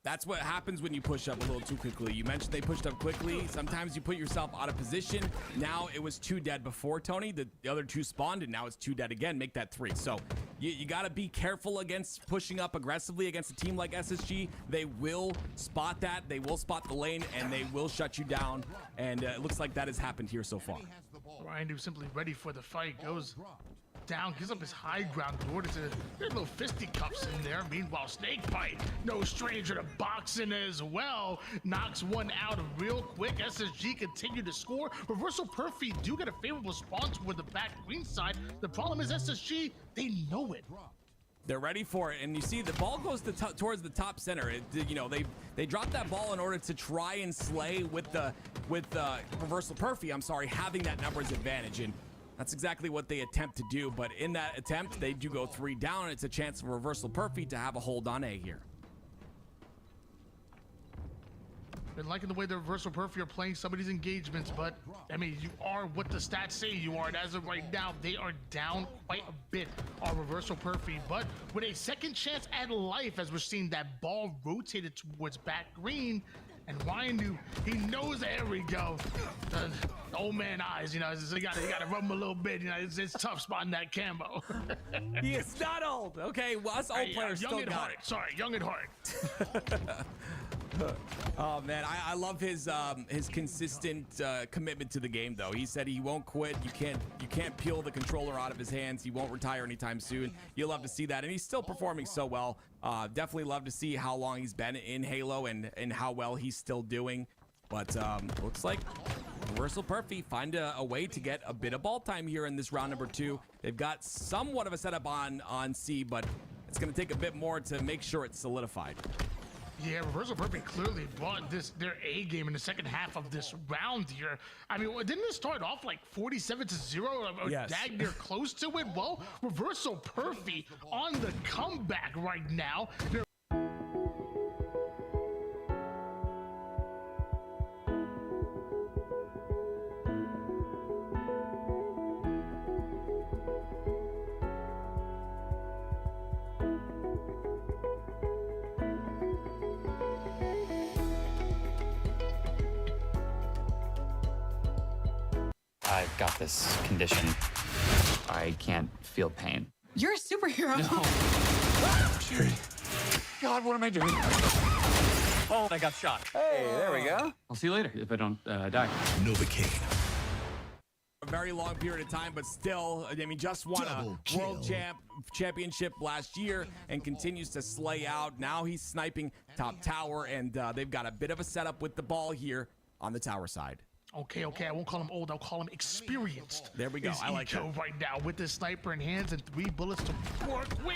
That's what happens when you push up a little too quickly. You mentioned they pushed up quickly. Sometimes you put yourself out of position. Now it was 2 dead before, Tony. The other 2 spawned, and now it's 2 dead again. Make that 3. So you got to be careful against pushing up aggressively against a team like SSG. They will spot that. They will spot the lane, and they will shut you down. And it looks like that has happened here so far. Ryan, who's simply ready for the fight, goes down, gives up his high ground in order to get little fisticuffs in there. Meanwhile, Snakebite, no stranger to boxing as well, knocks one out real quick. SSG continue to score. Reversal Perfy do get a favorable spawn toward the back green side. The problem is SSG, they know it. They're ready for it, and you see the ball goes towards the top center. You know, they dropped that ball in order to try and slay with Reversal Perfy. I'm sorry, having that numbers advantage, and that's exactly what they attempt to do. But in that attempt, they do go 3 down, and it's a chance for Reversal Perfy to have a hold on A here. Been liking the way the Reversal Perfy are playing some of these engagements, but I mean, you are what the stats say you are, and as of right now, they are down quite a bit on Reversal Perfy, but with a second chance at life, as we're seeing that ball rotated towards back green. And Ryan, he knows, there we go. The old man eyes, you know, you gotta rub him a little bit. You know, it's tough spotting that camo. He is not old. Okay, well, us old players young still at got heart. it. Sorry, young at heart. Oh man, I love his consistent commitment to the game though. He said he won't quit. You can't peel the controller out of his hands. He won't retire anytime soon. You'll love to see that, and he's still performing so well. Definitely love to see how long he's been in Halo and how well he's still doing. But looks like Reversal Perfy find a way to get a bit of ball time here in this round number 2. They've got somewhat of a setup on C, but it's going to take a bit more to make sure it's solidified. Yeah, Reversal Perfy clearly brought their A game in the second half of this round here. I mean, didn't it start off like 47-0 or yes. dag near close to it? Well, Reversal Perfy on the comeback right now. They're I've got this condition. I can't feel pain. You're a superhero. Jerry. God, what am I doing? Oh, I got shot. Hey, there we go. I'll see you later if I don't die. Novocaine. A very long period of time, but still, I mean, just won Double a world kill. championship last year and continues to slay out. Now he's sniping top tower, and they've got a bit of a setup with the ball here on the tower side. Okay, I won't call him old. I'll call him experienced. There we go. Is I like Eco that. right now with his sniper in hands and 3 bullets to work with.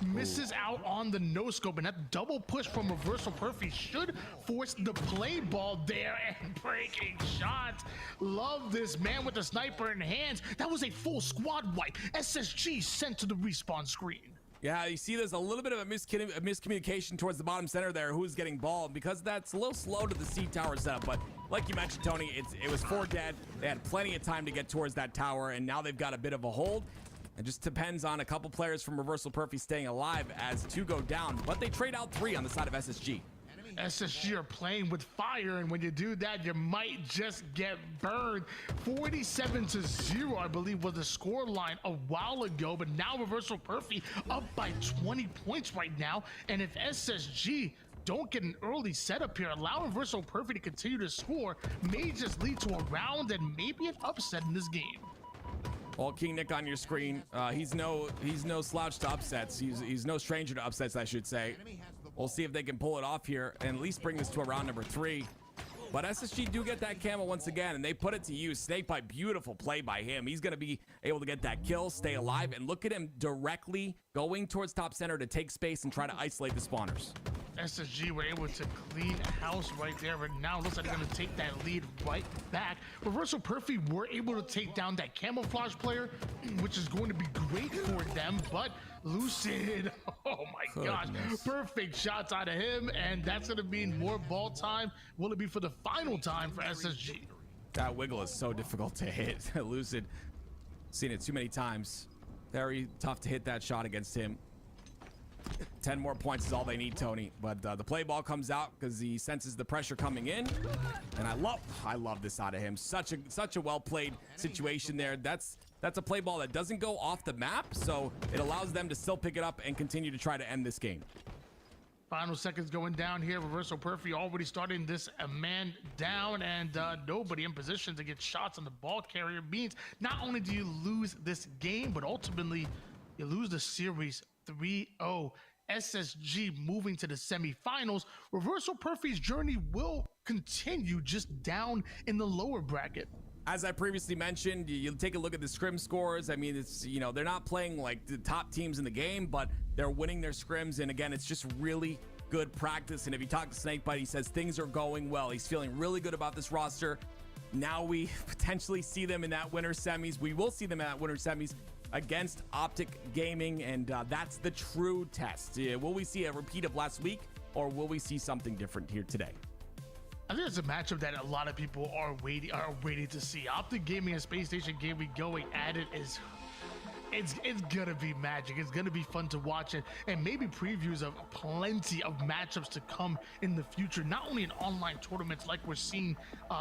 Misses out on the no scope, and that double push from Reversal Perfy should force the play ball there and breaking shots. Love this man with the sniper in hands. That was a full squad wipe. SSG sent to the respawn screen. Yeah, you see there's a little bit of a miscommunication towards the bottom center there, who's getting ball, because that's a little slow to the C tower setup. But like you mentioned, Tony, it was 4 dead. They had plenty of time to get towards that tower, and now they've got a bit of a hold. It just depends on a couple players from Reversal Perfy staying alive as 2 go down, but they trade out 3 on the side of SSG. SSG are playing with fire, and when you do that, you might just get burned. 47-0, I believe, was the score line a while ago, but now Reversal Perfy up by 20 points right now. And if SSG don't get an early setup here, allow Reversal Perfy to continue to score, may just lead to a round and maybe an upset in this game. Well, King Nick on your screen, he's no slouch to upsets. He's no stranger to upsets, I should say. We'll see if they can pull it off here and at least bring this to a round number 3. But SSG do get that camo once again, and they put it to use. Snake by beautiful play by him. He's going to be able to get that kill, stay alive, and look at him directly going towards top center to take space and try to isolate the spawners. SSG were able to clean house right there, but now it looks like they're going to take that lead right back. Reversal Perfy were able to take down that camouflage player, which is going to be great for them, but Lucid, oh my gosh, perfect shots out of him, and that's going to mean more ball time. Will it be for the final time for SSG? That wiggle is so difficult to hit. Lucid, seen it too many times. Very tough to hit that shot against him. 10 more points is all they need, Tony. But the play ball comes out because he senses the pressure coming in, and I love this out of him. Such a well played situation there. That's a play ball that doesn't go off the map, so it allows them to still pick it up and continue to try to end this game. Final seconds going down here. Reversal Perfy already starting this a man down, and nobody in position to get shots on the ball carrier. Means not only do you lose this game, but ultimately you lose the series 3-0. SSG moving to the semifinals. Reversal Perfy's journey will continue just down in the lower bracket. As I previously mentioned, you take a look at the scrim scores. I mean, it's, you know, they're not playing like the top teams in the game, but they're winning their scrims. And again, it's just really good practice. And if you talk to Snakebite, he says things are going well. He's feeling really good about this roster. Now we potentially see them in that winter semis. We will see them in that winter semis against Optic Gaming, and that's the true test. Will we see a repeat of last week, or will we see something different here today? I think it's a matchup that a lot of people are waiting to see. Optic Gaming and Space Station Gaming going at it is it's gonna be magic. It's gonna be fun to watch it, and maybe previews of plenty of matchups to come in the future. Not only in online tournaments like we're seeing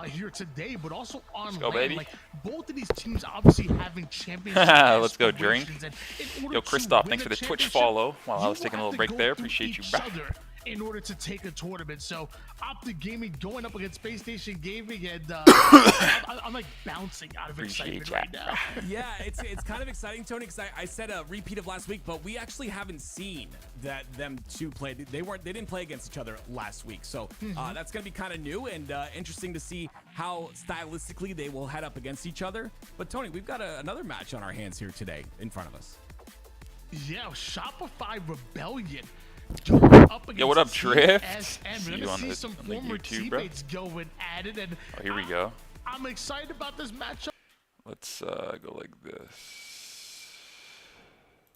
here today, but also on Let's go, baby. Like both of these teams obviously having championship. Let's go, Drink. aspirations, and in order Yo, to Christoph, win thanks for the Twitch championship, follow while I you was taking a will little have break to there. go through Appreciate you each back. other in order to take a tournament. So Optic Gaming going up against Space Station Gaming, and I'm like bouncing out of Appreciate excitement ya. right now. Yeah, it's kind of exciting, Tony, because I said a repeat of last week, but we actually haven't seen that them two play. They didn't play against each other last week, so that's gonna be kind of new and interesting to see how stylistically they will head up against each other. But Tony, we've got another match on our hands here today in front of us. Yeah, Shopify Rebellion. Up Yo, what up, against Drift? CSM. See We're you gonna on see the- some on the former YouTube, bro. teammates going at it, and Oh, here we go. I'm excited about this matchup. Let's go like this.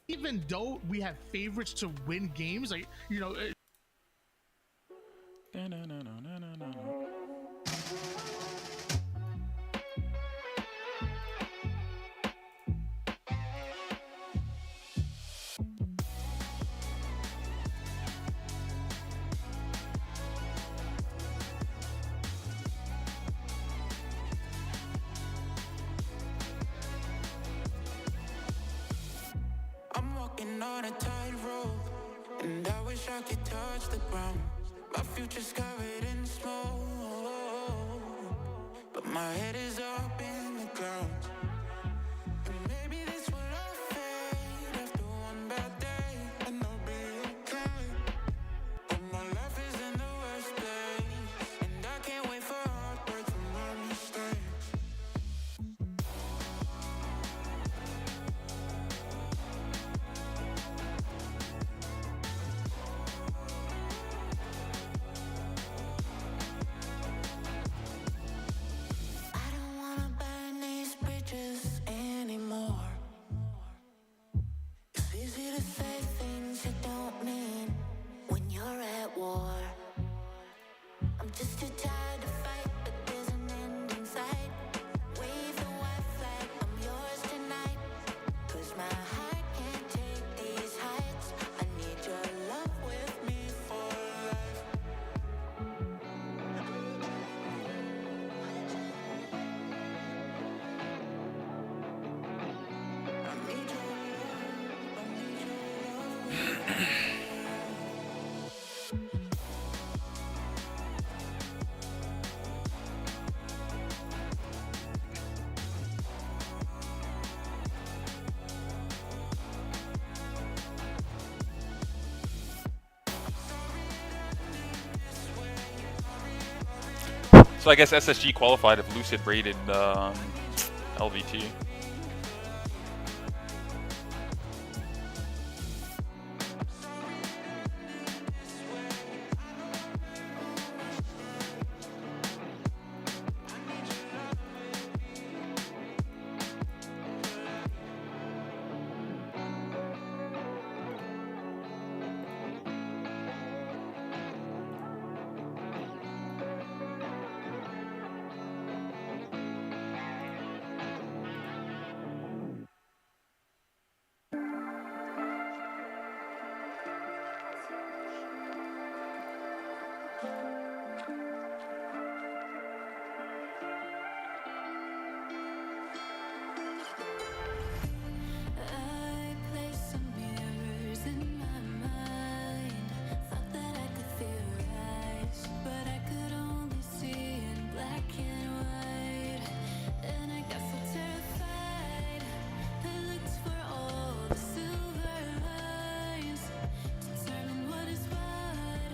Even though we have favorites to win games, like on a tightrope, and I wish I could touch the ground. My future's covered in smoke, but my head is up in the clouds. And maybe this will all fade after one bad day, and I'll be okay. But my life is in the worst place, and I can't wait for heartbreak from my mistakes. I don't wanna burn these bridges anymore. It's easy to say things you don't mean when you're at war. I'm just too tired to fight, but there's an end in sight. Wave the white flag, I'm yours tonight. 'Cause my heart can't take these heights. I need your love with me for life. I need your love, I need your love. So I guess SSG qualified if Lucid rated LVT. I placed some mirrors in my mind. Thought that I could theorize, but I could only see in black and white. And I got so terrified. I looked for all the silver lines, determine what is what.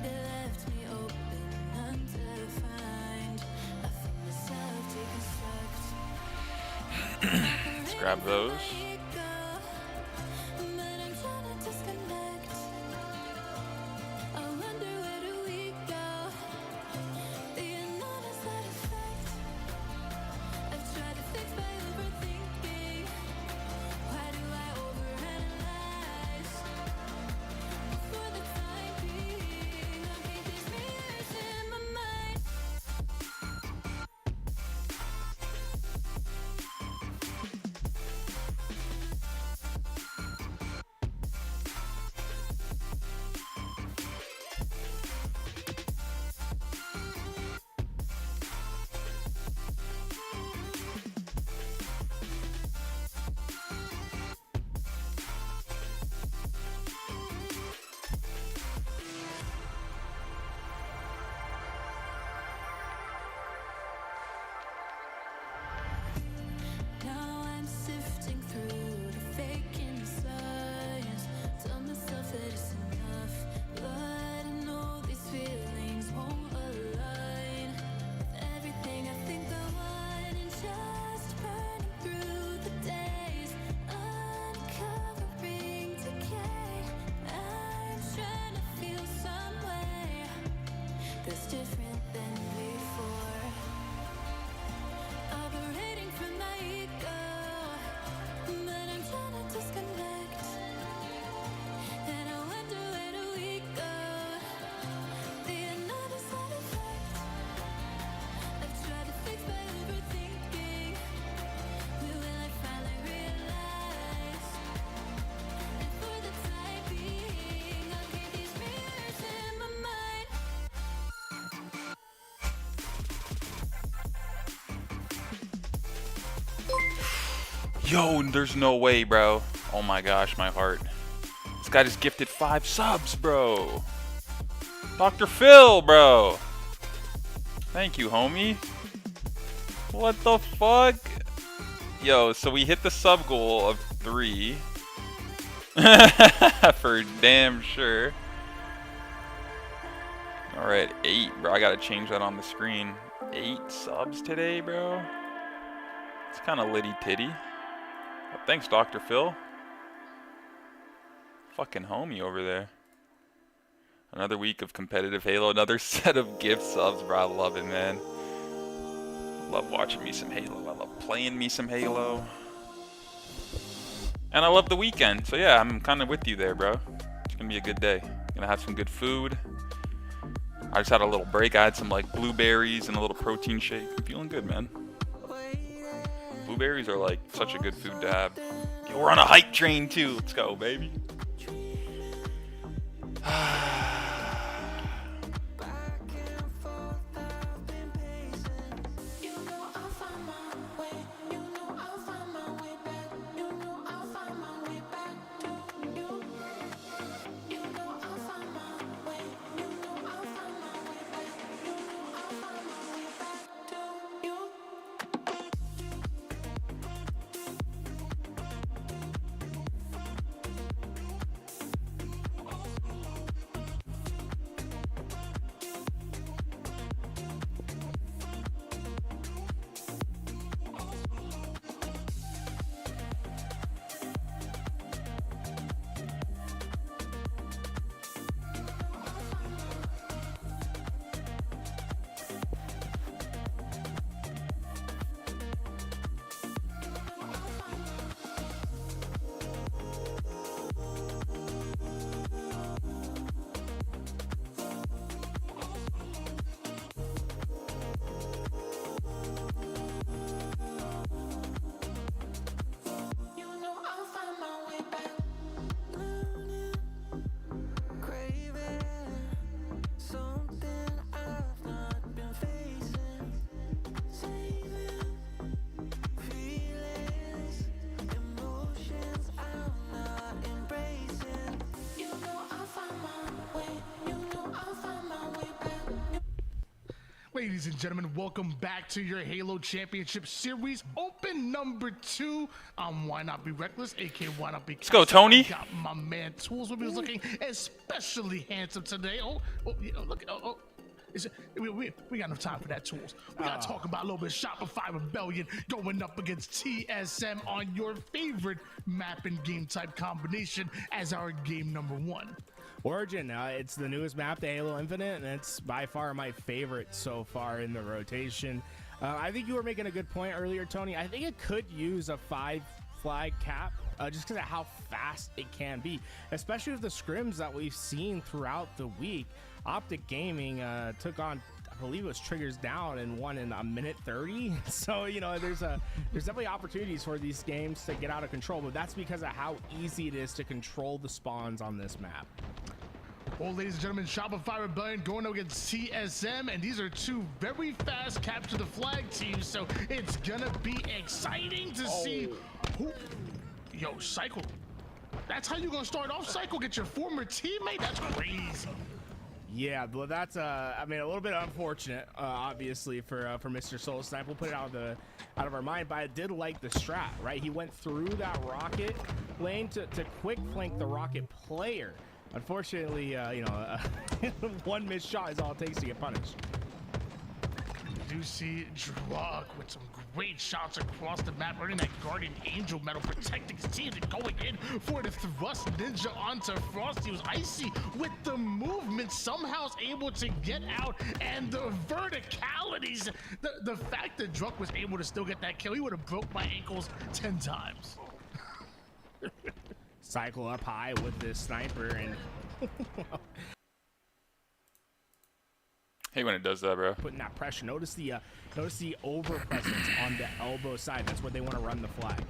It left me open, undefined. I found myself deconstruct. Let's grab those. Now I'm sifting through the fake signs. Tell myself that it's enough, but I know these feelings won't align with everything I think I want. And just burning through the days, uncovering decay. I'm trying to feel some way that's different than before. Operating from my ego, but I'm trying to disconnect. And I wonder where do we go? The another side effect. I've tried to fix by overthinking. Will I finally realize? And for the time being, I'll keep these mirrors in my mind. Yo, there's no way, bro. Oh my gosh, my heart. This guy just gifted 5 subs, bro. Dr. Phil, bro. Thank you, homie. What the fuck? Yo, so we hit the sub goal of 3. For damn sure. Alright, 8, bro. I gotta change that on the screen. 8 subs today, bro. It's kind of litty titty. But thanks, Dr. Phil. Fucking homie over there. Another week of competitive Halo. Another set of gift subs, bro. I love it, man. Love watching me some Halo. I love playing me some Halo. And I love the weekend. So yeah, I'm kind of with you there, bro. It's gonna be a good day. Gonna have some good food. I just had a little break. I had some like blueberries and a little protein shake. I'm feeling good, man. Blueberries are like such a good food to have. Yo, we're on a hype train too. Let's go, baby. Ladies and gentlemen, welcome back to your Halo Championship Series Open number 2. Why Not Be Reckless, aka Why Not Be Let's go, Tony. Got my man Tools with me, who's looking especially handsome today. Look. We got enough time for that, Tools. We got to talk about a little bit of Shopify Rebellion going up against TSM on your favorite map and game type combination as our game number 1. Origin, it's the newest map to Halo Infinite, and it's by far my favorite so far in the rotation. I think you were making a good point earlier, Tony. I think it could use a 5 flag cap just because of how fast it can be, especially with the scrims that we've seen throughout the week. Optic Gaming took on, I believe it was Triggers Down, and won in a minute 30. So, you know, there's definitely opportunities for these games to get out of control, but that's because of how easy it is to control the spawns on this map. Well, ladies and gentlemen, Shopify Rebellion going up against TSM, and these are 2 very fast capture the flag teams, so it's gonna be exciting to see who. Yo, Cycle. That's how you gonna start off, Cycle? Get your former teammate? That's crazy. Yeah, but that's I mean, a little bit unfortunate, obviously for Mr. Soul Snipe. We'll put it out of our mind, but I did like the strat, right? He went through that rocket lane to quick flank the rocket player. Unfortunately, you know, one missed shot is all it takes to get punished. You do see Drug with some great shots across the map, earning that Guardian Angel medal, protecting his team, and going in for the thrust ninja onto Frosty, who's icy with the movement, somehow is able to get out, and the verticalities, the fact that Drug was able to still get that kill, he would have broke my ankles 10 times. Cycle up high with this sniper, and Hey, when it does that, bro. putting that pressure. Notice the over presence on the elbow side. That's where they want to run the flag.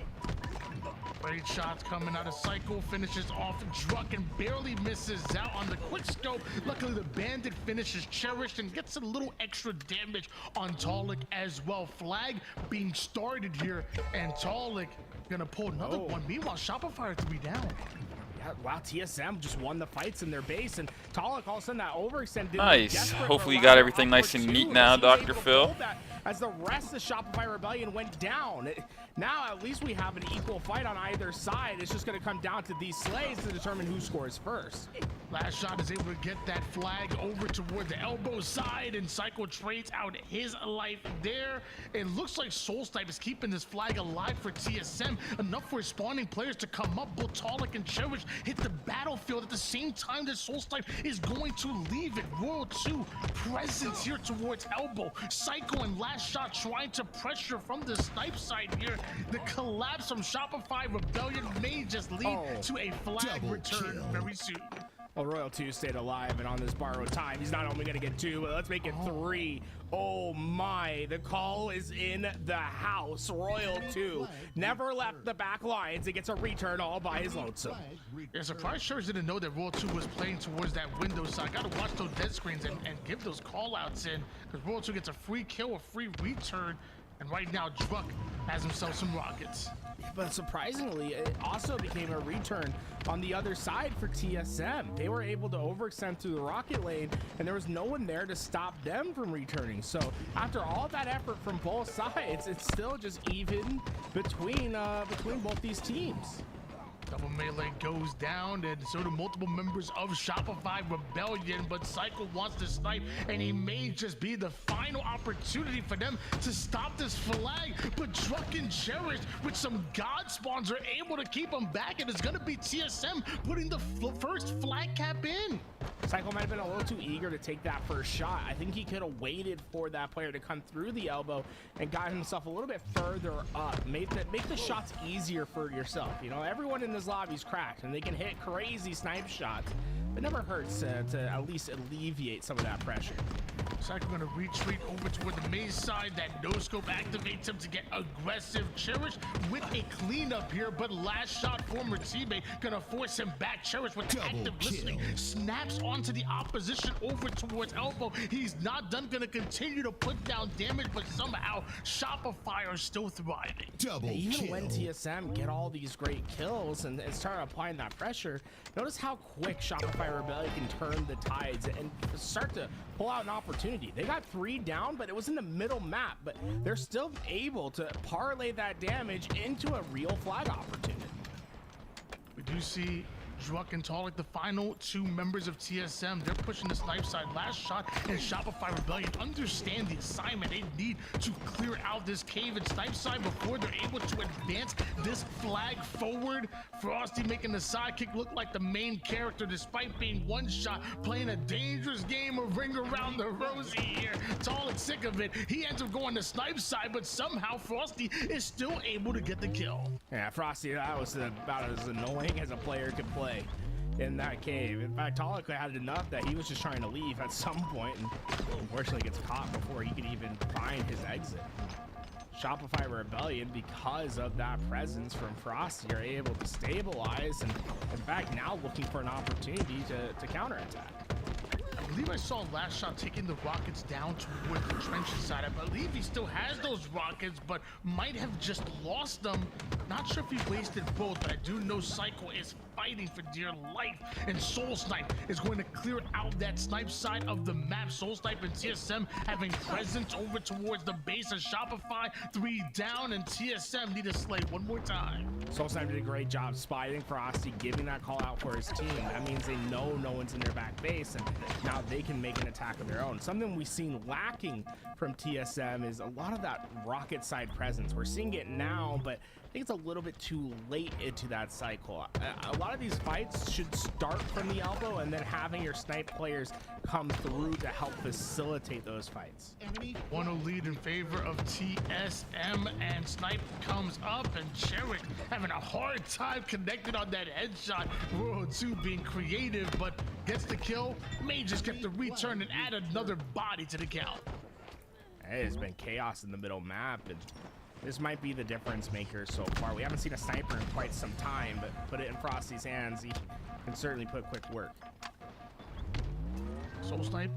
Great shots coming out of Cycle, finishes off Druk and barely misses out on the quick scope. Luckily, the Bandit finishes Cherished and gets a little extra damage on Talik as well. Flag being started here, and Talik gonna pull another one. Meanwhile, Shopify 3 down. Yeah, wow, TSM just won the fights in their base, and Talik all of a sudden that overextend. Nice. Hopefully you got everything nice and neat now, Dr. Phil. As the rest of Shopify Rebellion went down. Now at least we have an equal fight on either side. It's just going to come down to these slays to determine who scores first. Last Shot is able to get that flag over toward the elbow side, and Psycho trades out his life there. It looks like Soul Snipe is keeping this flag alive for TSM, enough for spawning players to come up. Botalik and Cherish hit the battlefield at the same time that Soul Snipe is going to leave it. Royal 2 presence here towards elbow. Psycho and Last Shot trying to pressure from the snipe side here. The collapse from Shopify Rebellion may just lead to a flag return very soon. Well, Royal 2 stayed alive, and on this borrowed time, he's not only going to get 2, but let's make it 3. Oh my, the call is in the house. Royal 2 never left the back lines. It gets a return all by his lonesome. Yeah, surprised Cherish didn't know that Royal 2 was playing towards that window, so I got to watch those dead screens and give those call-outs in, because Royal 2 gets a free kill, a free return, and right now Druck has himself some rockets. But surprisingly, it also became a return on the other side for TSM. They were able to overextend through the rocket lane, and there was no one there to stop them from returning. So after all that effort from both sides, it's still just even between both these teams. Double melee goes down, and so do multiple members of Shopify Rebellion, but Cycle wants to snipe, and he may just be the final opportunity for them to stop this flag. But Druck and Cherish, with some god spawns, are able to keep him back, and it's going to be TSM putting the first flag cap in. Cycle might have been a little too eager to take that first shot. I think he could have waited for that player to come through the elbow and got himself a little bit further up. Make the shots easier for yourself. You know, everyone in this lobby's cracked, and they can hit crazy snipe shots. It never hurts to at least alleviate some of that pressure. Cycle gonna retreat over toward the main side. That no-scope activates him to get aggressive. Cherish with a cleanup here, but Last Shot, former teammate, gonna force him back. Cherish with active listening, snaps onto the opposition over towards elbow. He's not done, gonna continue to put down damage, but somehow Shopify are still thriving. Even when TSM get all these great kills and start applying that pressure, notice how quick Shopify Rebellion can turn the tides and start to pull out an opportunity. They got 3 down, but it was in the middle map, but they're still able to parlay that damage into a real flag opportunity. We do see Druck and Talik, the final 2 members of TSM. They're pushing the snipe side. Last Shot and Shopify Rebellion understand the assignment. They need to clear out this cave and snipe side before they're able to advance this flag forward. Frosty making the sidekick look like the main character despite being one shot, playing a dangerous game of ring around the rosy here. Talik sick of it. He ends up going to snipe side, but somehow Frosty is still able to get the kill. Yeah, Frosty, that was about as annoying as a player could play in that cave. In fact, Talik had enough that he was just trying to leave at some point, and unfortunately gets caught before he could even find his exit. Shopify Rebellion, because of that presence from Frosty, are able to stabilize, and in fact now looking for an opportunity to counterattack. I believe I saw Last Shot taking the rockets down toward the trenches side. I believe he still has those rockets, but might have just lost them. Not sure if he wasted both, but I do know Psycho is fighting for dear life, and Soul Snipe is going to clear out that snipe side of the map. Soul Snipe and TSM having presence over towards the base of Shopify. 3 down, and TSM need to slay one more time. Soul Snipe did a great job spotting Frosty, giving that call out for his team. That means they know no one's in their back base, and now they can make an attack of their own. Something we've seen lacking from TSM is a lot of that rocket side presence. We're seeing it now, but I think it's a little bit too late into that cycle. A lot of these fights should start from the elbow, and then having your snipe players come through to help facilitate those fights. 1-0 lead in favor of TSM, and Snipe comes up, and Cherish having a hard time connected on that headshot. World 2 being creative, but gets the kill. May just get the return and add another body to the count. Hey, there's been chaos in the middle map, and this might be the difference maker so far. We haven't seen a sniper in quite some time, but put it in Frosty's hands, he can certainly put quick work. Soul Snipe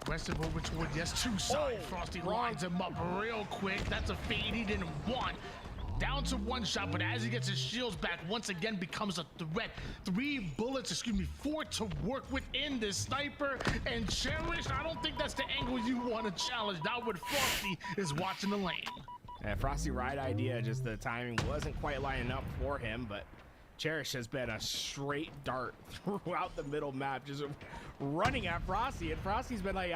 aggressive over toward the S2 side. Frosty lines him up real quick. That's a fade he didn't want. down to one shot, but as he gets his shields back, once again becomes a threat. 3 bullets, 4 to work within this sniper. And Cherish, I don't think that's the angle you want to challenge. Now what Frosty is watching the lane. And Frosty right idea, just the timing wasn't quite lining up for him, but Cherish has been a straight dart throughout the middle map, just running at Frosty, and Frosty's been like,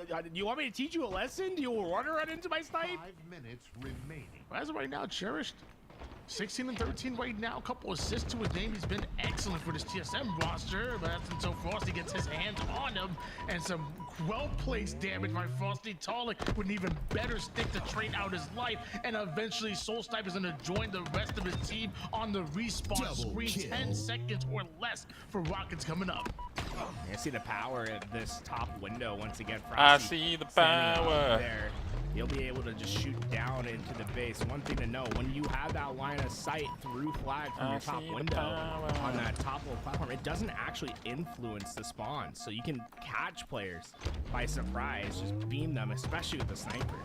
do you want me to teach you a lesson? Do you want to run into my snipe? 5 minutes remaining. As of right now, Cherished 16 and 13 right now. A couple assists to his name. He's been excellent for this TSM roster, but that's until Frosty gets his hands on him. And some well-placed damage by Frosty. Talik with an even better stick to trade out his life. And eventually, Soul Snipe is going to join the rest of his team on the respawn screen. 10 seconds or less for Rockets coming up. I see the power at this top window once again. Frosty I see the power. There. You'll be able to just shoot down into the base. One thing to know, when you have that line of sight through flag from your top window on that top little platform, it doesn't actually influence the spawn. So you can catch players by surprise, just beam them, especially with the sniper.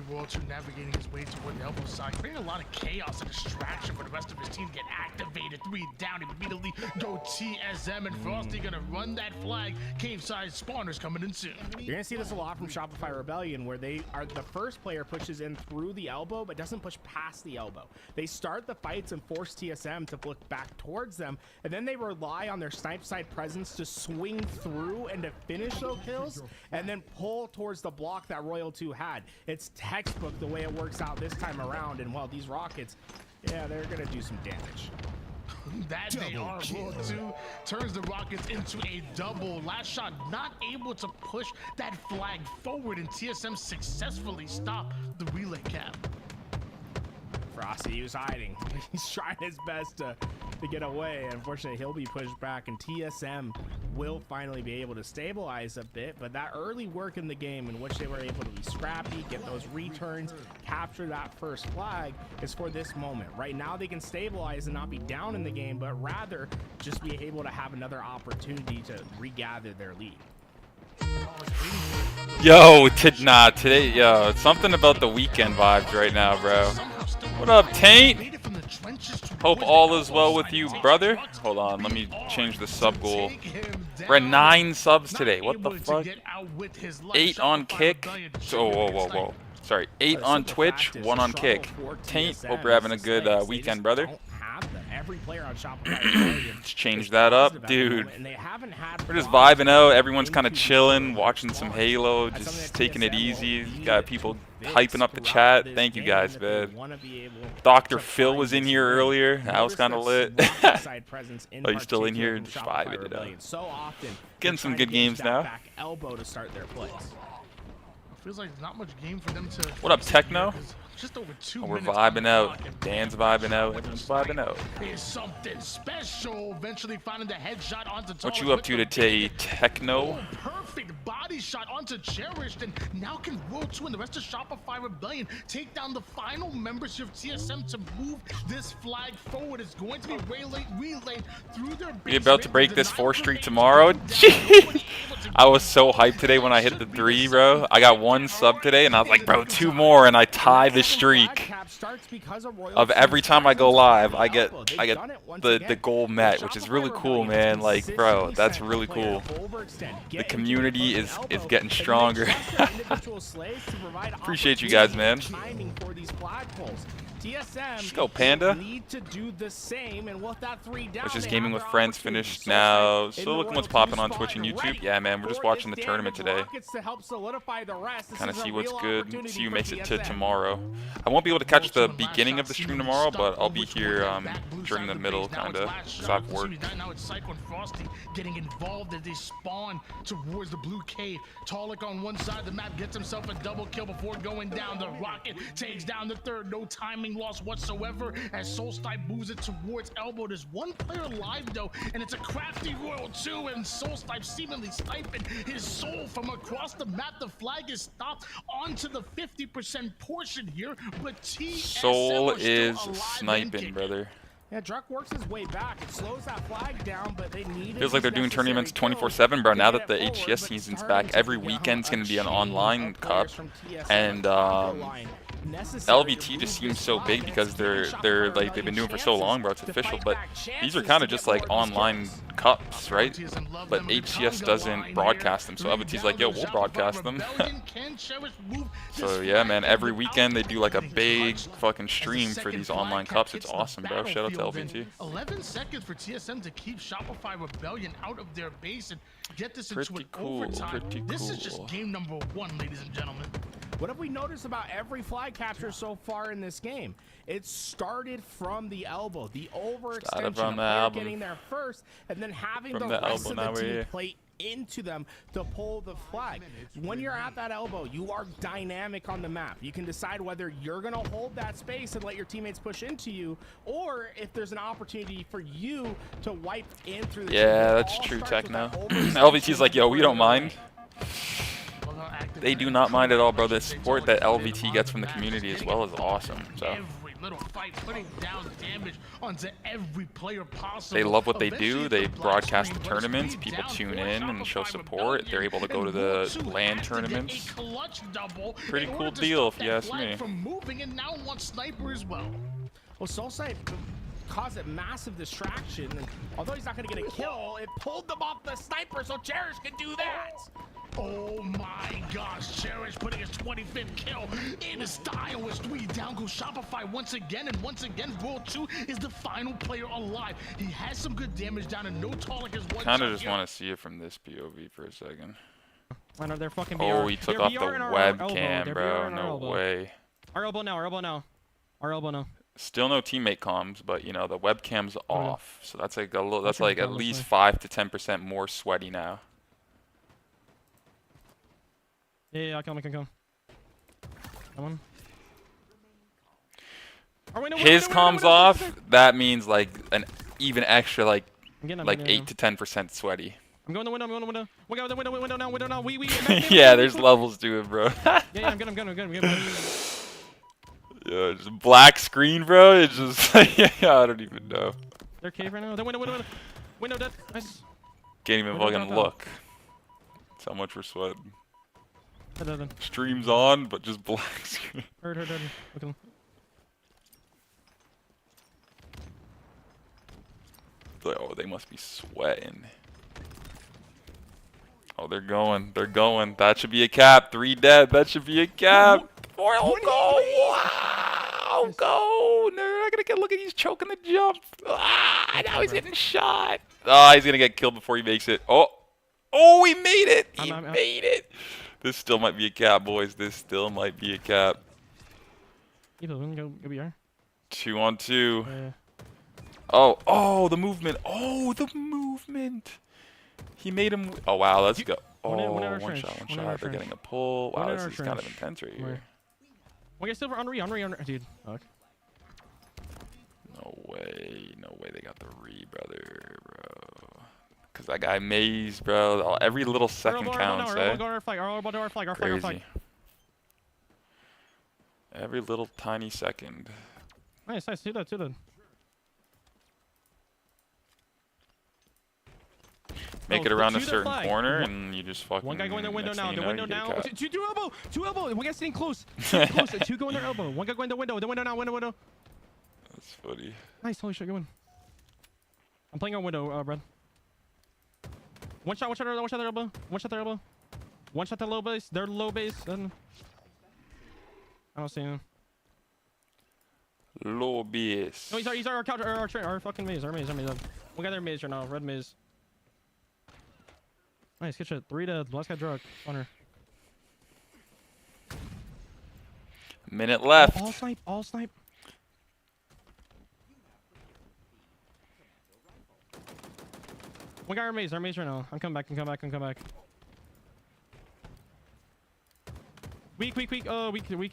World 2 navigating his way toward the elbow side, creating a lot of chaos and distraction for the rest of his team to get activated. 3 down, immediately go TSM, and Frosty gonna run that flag. Cave-side spawners coming in soon. You're gonna see this a lot from Shopify Rebellion, where they are the first player pushes in through the elbow, but doesn't push past the elbow. They start the fights and force TSM to look back towards them, and then they rely on their snipe side presence to swing through and to finish those kills, and then pull towards the block that Royal 2 had. It's textbook the way it works out this time around, and well, these Rockets, yeah, they're gonna do some damage. That they are. Royal 2 turns the Rockets into a double. Last shot not able to push that flag forward, and TSM successfully stopped the relay cap. Frosty, he was hiding. He's trying his best to get away. Unfortunately, he'll be pushed back, and TSM will finally be able to stabilize a bit. But that early work in the game in which they were able to be scrappy, get those returns, capture that first flag, is for this moment. Right now, they can stabilize and not be down in the game, but rather just be able to have another opportunity to regather their lead. Yo, today, yo, it's something about the weekend vibes right now, bro. What up, Taint? Hope all is well with you, brother. Hold on, let me change the sub goal. We're at 9 subs today. What the fuck? 8 on Kick. So, whoa. Sorry, 8 on Twitch, 1 on Kick. Taint, hope you're having a good weekend, brother. Every player on Shopify. Let's change that up, dude. We're just vibing out. Everyone's kind of chilling, watching some Halo, just taking it easy. Got people hyping up the chat. Thank you guys, man. Dr. Phil was in here earlier. That was kind of lit. Oh, you're still in here? Just vibing it out. Getting some good games now. Feels like there's not much game for them to. What up, Techno? Just over 2 we're minutes vibing out. Dan's vibing out. Everyone's vibing out. Is something special. Eventually finding the headshot onto What you up to today, Techno? Perfect body shot onto Cherished, and now can World 2 and the rest of Shopify Rebellion take down the final membership of TSM to move this flag forward. It's going to be relayed through their base. We about to break this 4 streak tomorrow? Jeez. I was so hyped today when I hit the 3, bro. I got 1 sub today, and I was like, bro, 2 more, and I tie the streak of every time I go live. I get the goal met, which is really cool, man. Like, bro, that's really cool. The community is getting stronger. Appreciate you guys, man. Let's go, Panda. Which is Gaming with Friends finished now. Still looking what's popping on Twitch and YouTube. Yeah, man, we're just watching the tournament today. Kind of see what's good. See who makes it to tomorrow. I won't be able to catch the beginning of the stream tomorrow, but I'll be here during the middle, kind of, because I've worked. Now it's Cyclone Frosty getting involved as they spawn towards the blue cave. Talik on one side of the map gets himself a double kill before going down. The Rocket takes down the third. No timing loss whatsoever as Soulstipe moves it towards elbow. There's 1 player live though, and it's a crafty Royal 2, and Soulstipe seemingly sniping his soul from across the map. The flag is stopped onto the 50% portion here, but Soul is sniping, brother. Yeah, Druck works his way back. It slows that flag down, but they need. Feels like they're doing tournaments 24/7, bro. Now that the HCS season's back, every weekend's gonna be an online cup, and necessary. LVT just seems so big because they're like they've been doing it for so long, bro. It's official, but these are kind of just like online cups, right? But HCS doesn't broadcast them, so LVT's like, yo, we'll broadcast them. So yeah, man, every weekend they do like a big fucking stream for these online cups. It's awesome, bro. Shout out to LVT. 11 seconds for TSM to keep Shopify Rebellion out of their base and get this into an overtime. This is just game number 1, ladies and gentlemen. What have we noticed about every flag capture so far in this game? It started from the elbow, the overextension, from the player elbow. getting there first, and then having From the the rest elbow, of now the we're team here. play into them to pull the flag. When you're at that elbow, you are dynamic on the map. You can decide whether you're going to hold that space and let your teammates push into you, or if there's an opportunity for you to wipe in through the Yeah, team. that's All true, starts with Techno. that overextension LVT's like, yo, we don't further away. mind. They do not mind at all, bro. The support that LVT gets from the community as well is awesome. So Every little fight, putting down damage onto every player possible. they love what they do. Eventually, They the black broadcast the screen was tournaments. laid People down tune for in and show Shopify support. Rebellion, They're able to go to and the World 2 LAN has to get tournaments. a clutch double Pretty in cool order to deal, stop if you that ask flag me. From moving, and now wants Sniper as well. Well, Soulside caused a massive distraction, and although he's not going to get a kill, it pulled them off the sniper, so Cherish can do that. Oh my gosh, Cherish putting his 25th kill in style as 3 down goes Shopify once again, and once again, World 2 is the final player alive. He has some good damage down, and no Talik is one. Kind of just want to see it from this POV for a second. Why not? They're fucking Oh, VR. he took They're off the VR in our elbow. webcam, They're VR bro. in our No elbow. way. Our elbow now. Our elbow now. Our elbow now. Still no teammate comms, but you know the webcam's off, so that's like a little. That's sure like it's at on, least honestly. 5 to 10% more sweaty now. Yeah, I can come. Come on. Oh, wait, no, wait, His wait, wait, comms wait, wait, off. wait, wait. That means like an even extra like I'm getting up, like I'm getting 8 to 10% sweaty. I'm going the window. I'm going the window. We got the window now. We. Yeah, there's levels to it, bro. Yeah, I'm good. Yeah, just black screen, bro. It's just yeah, I don't even know. They're cave right now. The window. Window dead. Nice. Can't even Window fucking down. look. That's how much we're sweating. Dead. Streams on, but just black screen. Hurt. Look at them. Like, oh, they must be sweating. Oh, they're going. That should be a cap. 3 dead. That should be a cap. 4 go. Wow. Go. No, they're not gonna get. Look at he's choking the jump. Ah, now he's getting shot. Ah, he's gonna get killed before he makes it. Oh, he made it. He made it. This still might be a cap, boys. This still might be a cap. Go BR. 2 on 2. Yeah. Oh, the movement. He made him. Oh, wow, let's go. Oh, one shot. They're getting a pull. Wow, this is kind of intense right here. We got silver on re, dude. Fuck. No way they got the brother, bro. Cause that guy Maze, bro. Every little second counts, eh? Our flag. Crazy. Every little tiny second. Nice. Do that. Make it around a certain corner, and you just fucking. One guy going their window next now. thing The you know, window you get a now. cap. Two elbow. One guy's sitting close. Close. 2 go in their elbow. One guy going the window. The window now. Window. That's funny. Nice. Holy shit. Good one. I'm playing our window, Brad. One shot their elbow. One shot their low base. Their low base. Then I don't see him. Low base. No, he's our couch. Our fucking maze. Our maze. One guy there maze right now. Red maze. Nice, good shit. 3 dead. Last guy drug. Hunter. Minute left. All snipe. One guy our maze right now. I'm coming back. Weak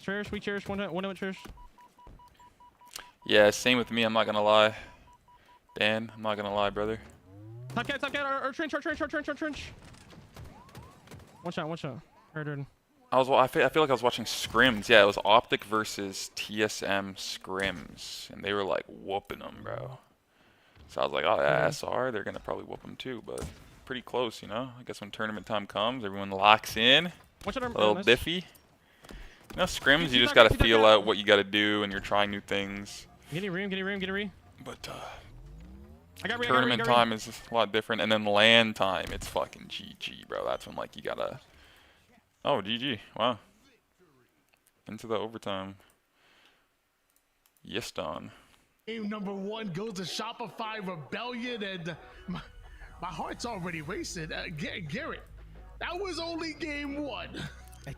cherish. One cherish. Yeah, same with me. I'm not gonna lie. Dan, I'm not gonna lie, brother. Top cat. Our trench. One shot. Heard. I feel like I was watching scrims. Yeah, it was Optic versus TSM scrims, and they were like whooping them, bro. So I was like, oh yeah, SR, they're gonna probably whoop them too, but pretty close, you know. I guess when tournament time comes, everyone locks in. One shot. A little biffy. You know, scrims, you just gotta feel out what you gotta do, and you're trying new things. Get a room, get a room, get a room. But I got tournament time is a lot different, and then LAN time, it's fucking GG, bro. That's when like you gotta. Oh, GG! Wow. Into the overtime. Yes, Don. Game number 1 goes to Shopify Rebellion, and my heart's already racing. Garrett, that was only game 1.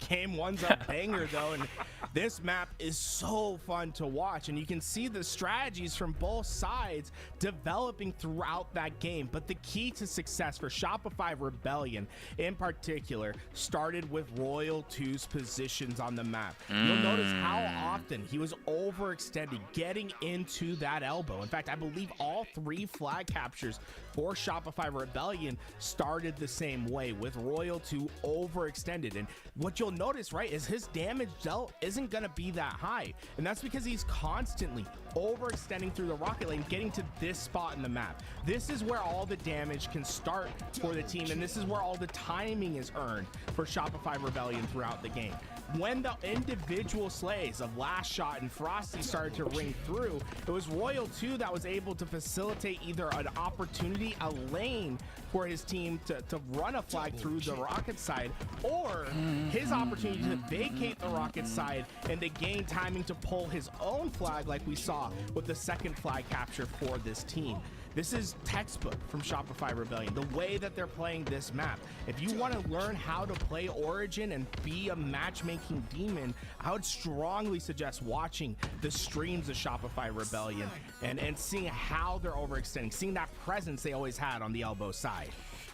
Game 1's a banger though, and this map is so fun to watch, and you can see the strategies from both sides developing throughout that game. But the key to success for Shopify Rebellion in particular started with Royal 2's positions on the map. You'll notice how often he was overextended, getting into that elbow. In fact, I believe all 3 flag captures for Shopify Rebellion started the same way, with Royal 2 overextended. And what you'll notice, right, is his damage dealt isn't gonna be that high, and that's because he's constantly overextending through the rocket lane, getting to this spot in the map. This is where all the damage can start for the team, and this is where all the timing is earned for Shopify Rebellion throughout the game. When the individual slays of Last Shot and Frosty started to ring through, it was Royal 2 that was able to facilitate either an opportunity, a lane for his team to run a flag through the rocket side, or his opportunity to vacate the rocket side and to gain timing to pull his own flag, like we saw with the second flag capture for this team. This is textbook from Shopify Rebellion, the way that they're playing this map. If you want to learn how to play Origin and be a matchmaking demon, I would strongly suggest watching the streams of Shopify Rebellion and seeing how they're overextending, seeing that presence they always had on the elbow side.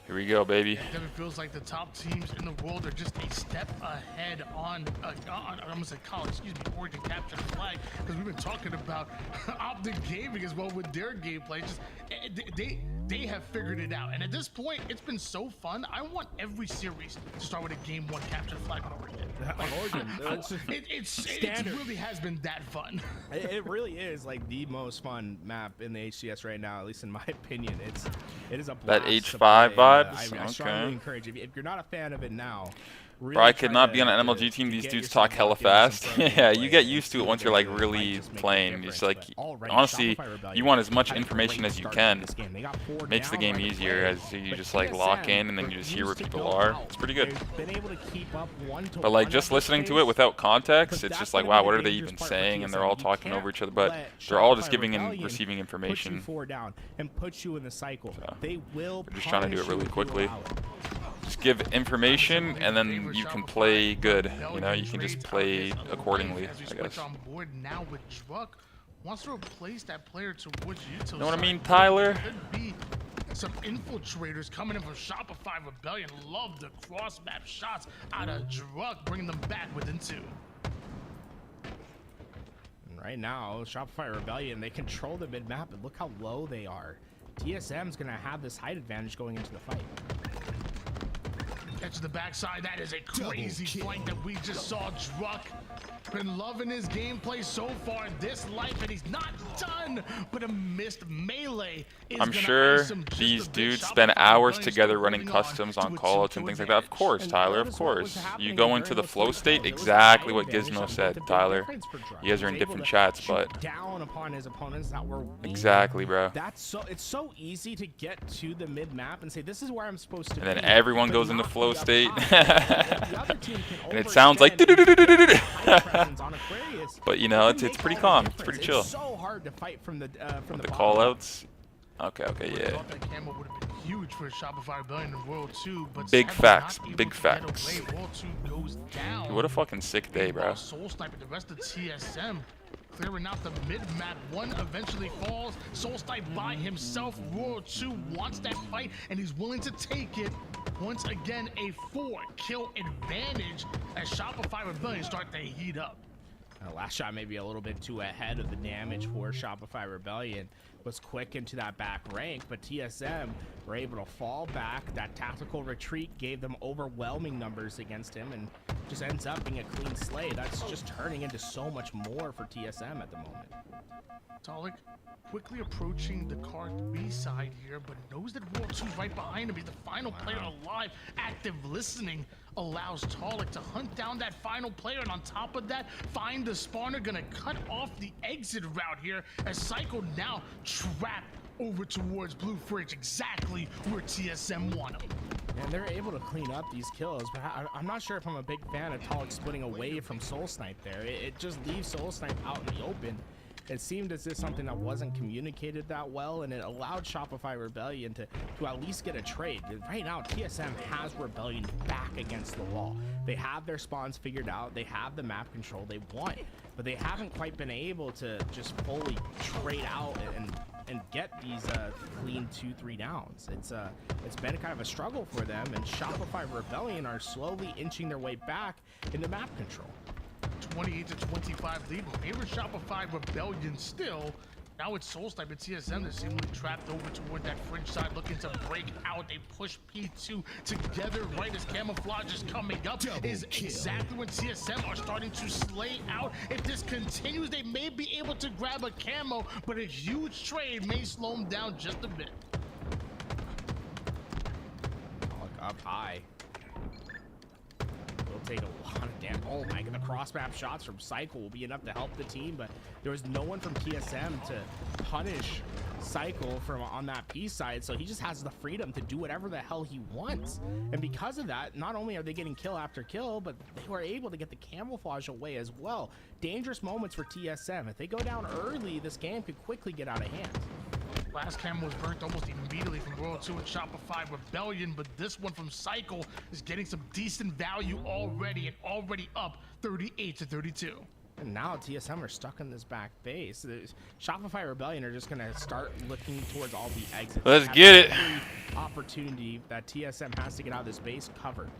Here we go, baby. It definitely feels like the top teams in the world are just a step ahead on I almost said college, Origin capture the flag, because we've been talking about Optic Gaming as well with their gameplay. Just they have figured it out, and at this point, it's been so fun. I want every series to start with a game 1 capture the flag on Origin. It really has been that fun. It really is like the most fun map in the HCS right now, at least in my opinion. It is a blast. That H5 vibes. I strongly encourage you, if you're not a fan of it now. Really Bro, I could not be on an MLG team. These dudes talk hella fast. Yeah, you get used to it once you're like really playing. It's like, honestly, you want as much information as you can. Makes the game easier as you just like lock in and then you just hear where people are. It's pretty good. But like just listening to it without context, it's just like, wow, what are they even saying? And they're all talking over each other, but they're all just giving and receiving information. So they're just trying to do it really quickly. Just give information, and then you can play good. You know, you can just play accordingly, I guess. On board now with Druck, wants to replace that player towards you. Know what I mean, Tyler? Could be some infiltrators coming in from Shopify Rebellion. Love the cross map shots out of Druck, bringing them back within 2. Right now, Shopify Rebellion, they control the mid map, and look how low they are. TSM's gonna have this height advantage going into the fight. Catch the backside. That is a crazy flank that we just saw. Druck been loving his gameplay so far this life, and he's not done, but a missed melee is I'm sure these dudes spend hours together running customs on callouts and things like that. Of course, Tyler, of course. You go into the flow state, exactly what Gizmo said, Tyler. You guys are in different chats, but down upon his opponents that were weak. Exactly, bro. It's so easy to get to the mid map and say, this is where I'm supposed to and then be, everyone goes into flow state. And it sounds like but you know, it's pretty calm, it's pretty chill. It's so hard to fight from the callouts. Okay, yeah. That camera would have been huge for Shopify Rebellion and World 2, but big facts, big facts. World 2 goes down. Dude, what a fucking sick day, bro. Soul Sniper, the rest of TSM clearing out the mid-map. One eventually falls. Soul Snipe by himself. World 2 wants that fight, and he's willing to take it. Once again, a 4-kill advantage as Shopify Rebellion start to heat up. Last shot maybe a little bit too ahead of the damage for Shopify Rebellion. Was quick into that back rank, but TSM were able to fall back. That tactical retreat gave them overwhelming numbers against him, and just ends up being a clean slay. That's just turning into so much more for TSM at the moment. Talik quickly approaching the card B side here, but knows that World 2's right behind him. He's the final player alive. Active listening allows Talik to hunt down that final player, and on top of that, find the spawner. Gonna cut off the exit route here as Psycho now trapped over towards Blue Fridge, exactly where TSM want him. And they're able to clean up these kills, but I'm not sure if I'm a big fan of Talik splitting away from Soul Snipe there. It just leaves Soul Snipe out in the open. It seemed as if something that wasn't communicated that well, and it allowed Shopify Rebellion to at least get a trade. Right now, TSM has Rebellion back against the wall. They have their spawns figured out. They have the map control they want, but they haven't quite been able to just fully trade out and get these clean 2-3 downs. It's been kind of a struggle for them, and Shopify Rebellion are slowly inching their way back into map control. 28-25 lead. Favor Shopify Rebellion still. Now it's Soul Snipe and TSM. They're seemingly trapped over toward that fringe side, looking to break out. They push P2 together right as Camouflage is coming up. Is exactly when TSM are starting to slay out. If this continues, they may be able to grab a camo, but a huge trade may slow them down just a bit. Look up high. Will take a lot of damage. Oh my god, the cross map shots from Cycle will be enough to help the team, but there was no one from TSM to punish Cycle from on that P side, so he just has the freedom to do whatever the hell he wants. And because of that, not only are they getting kill after kill, but they were able to get the camouflage away as well. Dangerous moments for TSM. If they go down early, this game could quickly get out of hand. Last cam was burnt almost immediately from Royal 2 and Shopify Rebellion, but this one from Cycle is getting some decent value already, and already up 38-32. And now TSM are stuck in this back base. Shopify Rebellion are just gonna start looking towards all the exits. Let's get it. Opportunity that TSM has to get out of this base covered.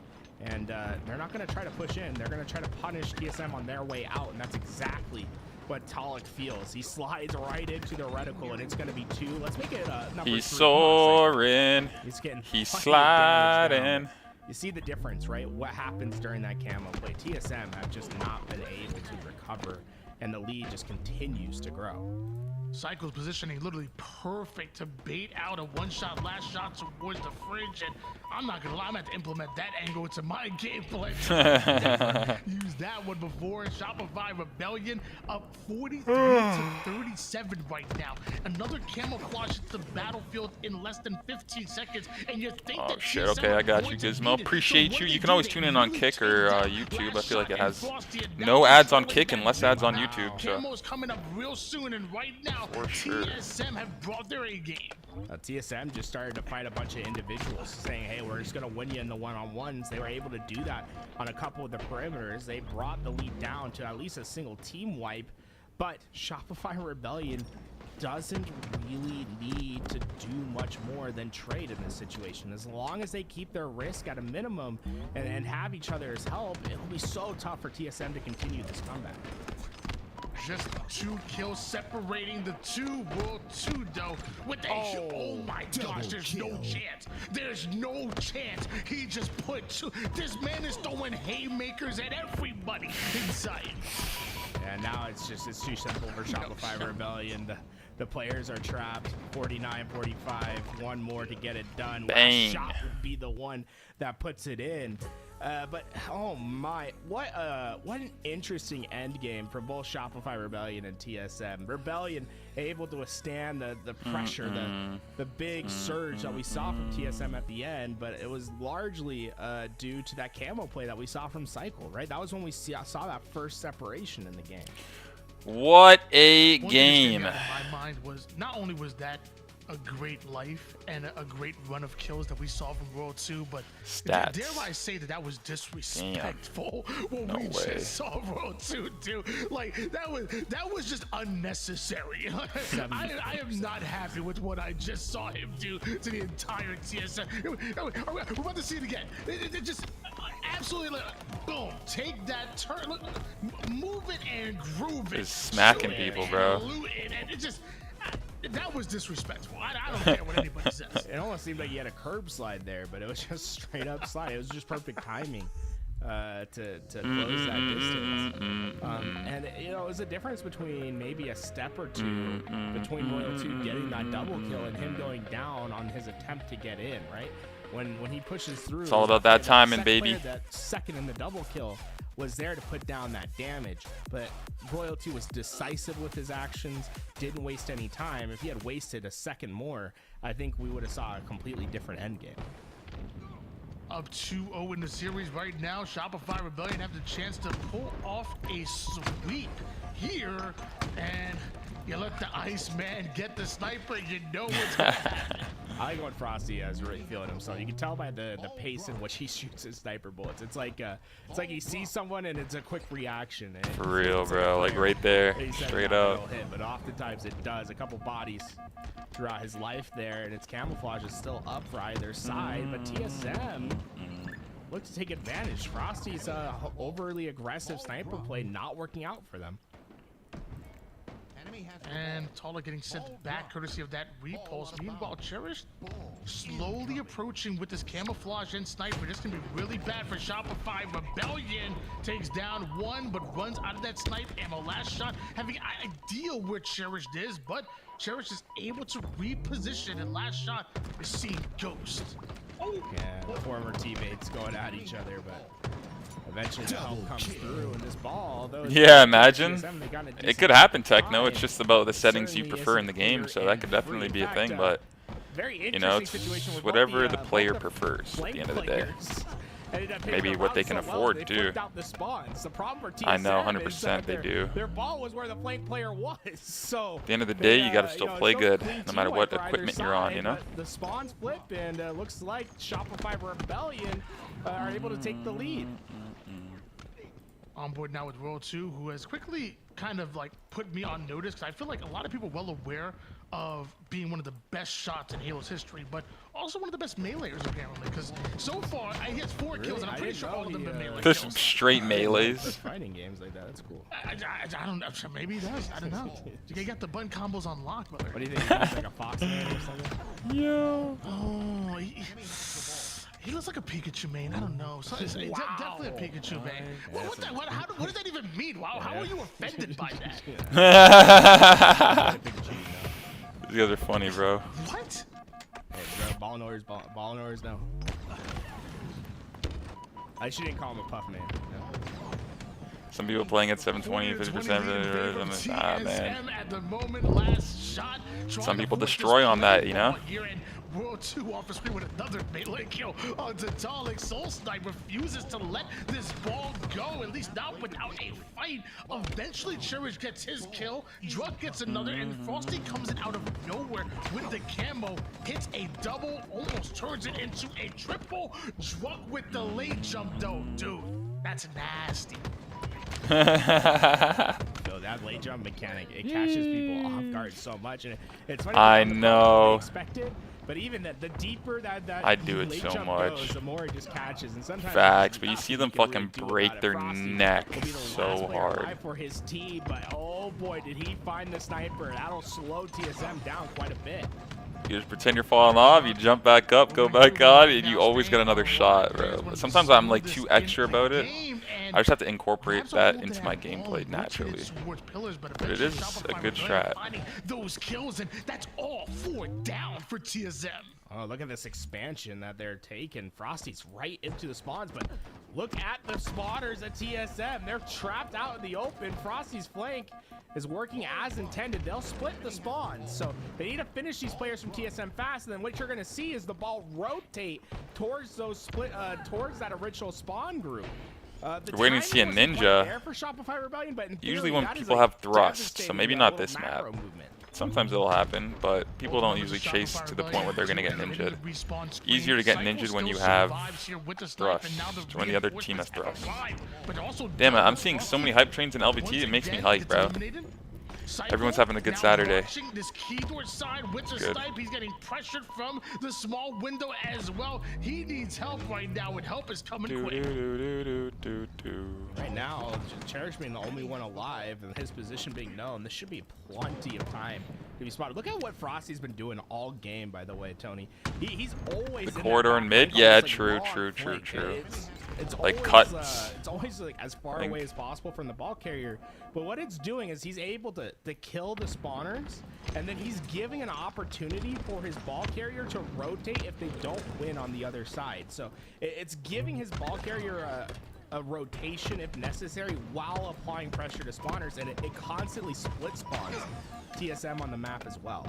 And they're not gonna try to push in. They're gonna try to punish TSM on their way out, and that's exactly what Talik feels. He slides right into the reticle, and it's going to be 2. Let's make it number 3. He's soaring. He's sliding. You see the difference, right? What happens during that camo play? TSM have just not been able to recover, and the lead just continues to grow. Cycle's positioning literally perfect to bait out a one-shot last shot towards the fridge, and I'm not gonna lie, I'm gonna have to implement that angle into my gameplay. Use that one before. Shopify Rebellion up 43-37 right now. Another camouflage hits the battlefield in less than 15 seconds, and you think oh that shit, okay, I got you, Gizmo. Appreciate you. You can always tune in on Kick or YouTube. I feel like it has no ads on Kick and less ads on YouTube. So. Camo's coming up real soon, and right now, for sure. TSM have brought their A game. TSM just started to fight a bunch of individuals, saying, hey, we're just going to win you in the one-on-ones. They were able to do that on a couple of the perimeters. They brought the lead down to at least a single team wipe, but Shopify Rebellion doesn't really need to do much more than trade in this situation. As long as they keep their risk at a minimum and have each other's help, it'll be so tough for TSM to continue this comeback. Just 2 kills separating the two. World 2 though with a oh my gosh, there's no chance. There's no chance. He just put 2. This man is throwing haymakers at everybody inside. And now it's too simple for Shopify Rebellion. The players are trapped. 49-45. One more to get it done. Bang. Last shot would be the one that puts it in. But oh my, what an interesting end game for both Shopify Rebellion and TSM. Rebellion able to withstand the pressure, the big surge that we saw from TSM at the end, but it was largely due to that camo play that we saw from Cycle, right? That was when we saw that first separation in the game. What a game! One thing in my mind was not only was that a great life and a great run of kills that we saw from World 2, but stats. Dare I say that was disrespectful? Damn. What we just saw World 2 do. Like that was just unnecessary. I am not happy with what I just saw him do to the entire TSM. We're about to see it again. It just absolutely boom. Take that turn, look, move it and groove it. Just smacking people, bro. And it just. That was disrespectful. I don't care what anybody says. It almost seemed like he had a curb slide there, but it was just straight up slide. It was just perfect timing. to close that distance. And you know, it was a difference between maybe a step or two between Royal 2 getting that double kill and him going down on his attempt to get in, right? When he pushes through, It's all about that timing, baby. That second in the double kill was there to put down that damage, but Royal 2 was decisive with his actions, didn't waste any time. If he had wasted a second more, I think we would have saw a completely different endgame. Up 2-0 in the series right now. Shopify Rebellion have the chance to pull off a sweep here, and you let the Iceman get the sniper. You know what's gonna happen. I like what Frosty is really feeling himself. You can tell by the pace in which he shoots his sniper bullets. It's like he sees someone and it's a quick reaction. For real, bro. Like right there, straight up. Hit, but oftentimes it does. A couple bodies throughout his life there, and its camouflage is still up for either side. But TSM looks to take advantage. Frosty's overly aggressive sniper play not working out for them. And Tala getting sent back courtesy of that repulse. Meanwhile, Cherish slowly approaching with this camouflage and sniper. This can be really bad for Shopify. Rebellion takes down one, but runs out of that snipe ammo. Last shot having an idea where Cherish is, but Cherish is able to reposition, and last shot is seeing Ghost. Yeah, the former teammates going at each other, but eventually the help comes through in this ball. Yeah, imagine. It could happen, Techno. It's just about the settings you prefer in the game, so that could definitely be a thing, but you know, it's whatever the player prefers at the end of the day. Maybe what they can afford too. I know, 100% they do. Their ball was where the flank player was. So at the end of the day, you gotta still play good, no matter what equipment you're on, you know? The spawns flip, and looks like Shopify Rebellion are able to take the lead. On board now with Royal 2, who has quickly kind of like put me on notice, because I feel like a lot of people well aware of being one of the best shots in Halo's history, but also one of the best meleeers apparently, because so far he has 4 kills, and I'm pretty sure all of them have been melee There's kills. some straight melees. Fighting games like that, that's cool. I don't know, maybe he does, I don't know. You got the bun combos on lock, brother. What do you think, he's like a fox man or something? Yo. Oh, he looks like a Pikachu main. I don't know. So it's definitely a Pikachu main. What does that even mean? Wow, how are you offended by that? These guys are funny, bro. What? Hey, bro, ball knowers, no. I should didn't call him a puff man. No. Some people playing at 720, 50%. Ah, man. At the moment, last shot, some people destroy on that, you know? World 2 off the screen with another melee kill on Tatalik. Soul Snipe refuses to let this ball go, at least not without a fight. Eventually, Cherish gets his kill, Druk gets another, and Frosty comes in out of nowhere with the camo, hits a double, almost turns it into a triple. Druk with the late jump, though. Dude, that's nasty. So that late jump mechanic, it catches people off guard so much, and it's funny. I know. Expected, but even the deeper that I do it so much. Goes, the more it just catches, and sometimes facts, but you see them fucking break their neck so hard. For his team, but oh boy, did he find the sniper? That'll slow TSM down quite a bit. You just pretend you're falling off, you jump back up, go back on, and you always get another shot, bro. But sometimes I'm like too extra about it. I just have to incorporate that into my gameplay naturally. But it is a good strat. Those kills, and that's all 4 down for TSM. Oh, look at this expansion that they're taking. Frosty's right into the spawns, but look at the spawners at TSM. They're trapped out in the open. Frosty's flank is working as intended. They'll split the spawns, so they need to finish these players from TSM fast, and then what you're gonna see is the ball rotate towards those towards that original spawn group. You're waiting to see a ninja. For Shopify Rebellion, but usually when people have thrust, so maybe not this map. Sometimes it'll happen, but people don't usually chase to the point where they're gonna get ninja'd. Easier to get ninja'd when you have thrust, when the other team has thrust. Damn it, I'm seeing so many hype trains in LVT, it makes me hype, bro. Everyone's having a good Saturday. This keyboard side with the snipe. He's getting pressured from the small window as well. He needs help right now, and help is coming quick. Right now, Cherish being the only one alive and his position being known, this should be plenty of time to be spotted. Look at what Frosty's been doing all game, by the way, Tony. He's always the corridor and mid. Yeah, true. it's like always, cuts. it's always like as far away as possible from the ball carrier. But what it's doing is he's able to kill the spawners, and then he's giving an opportunity for his ball carrier to rotate if they don't win on the other side. So it's giving his ball carrier a rotation if necessary while applying pressure to spawners, and it constantly split spawns TSM on the map as well.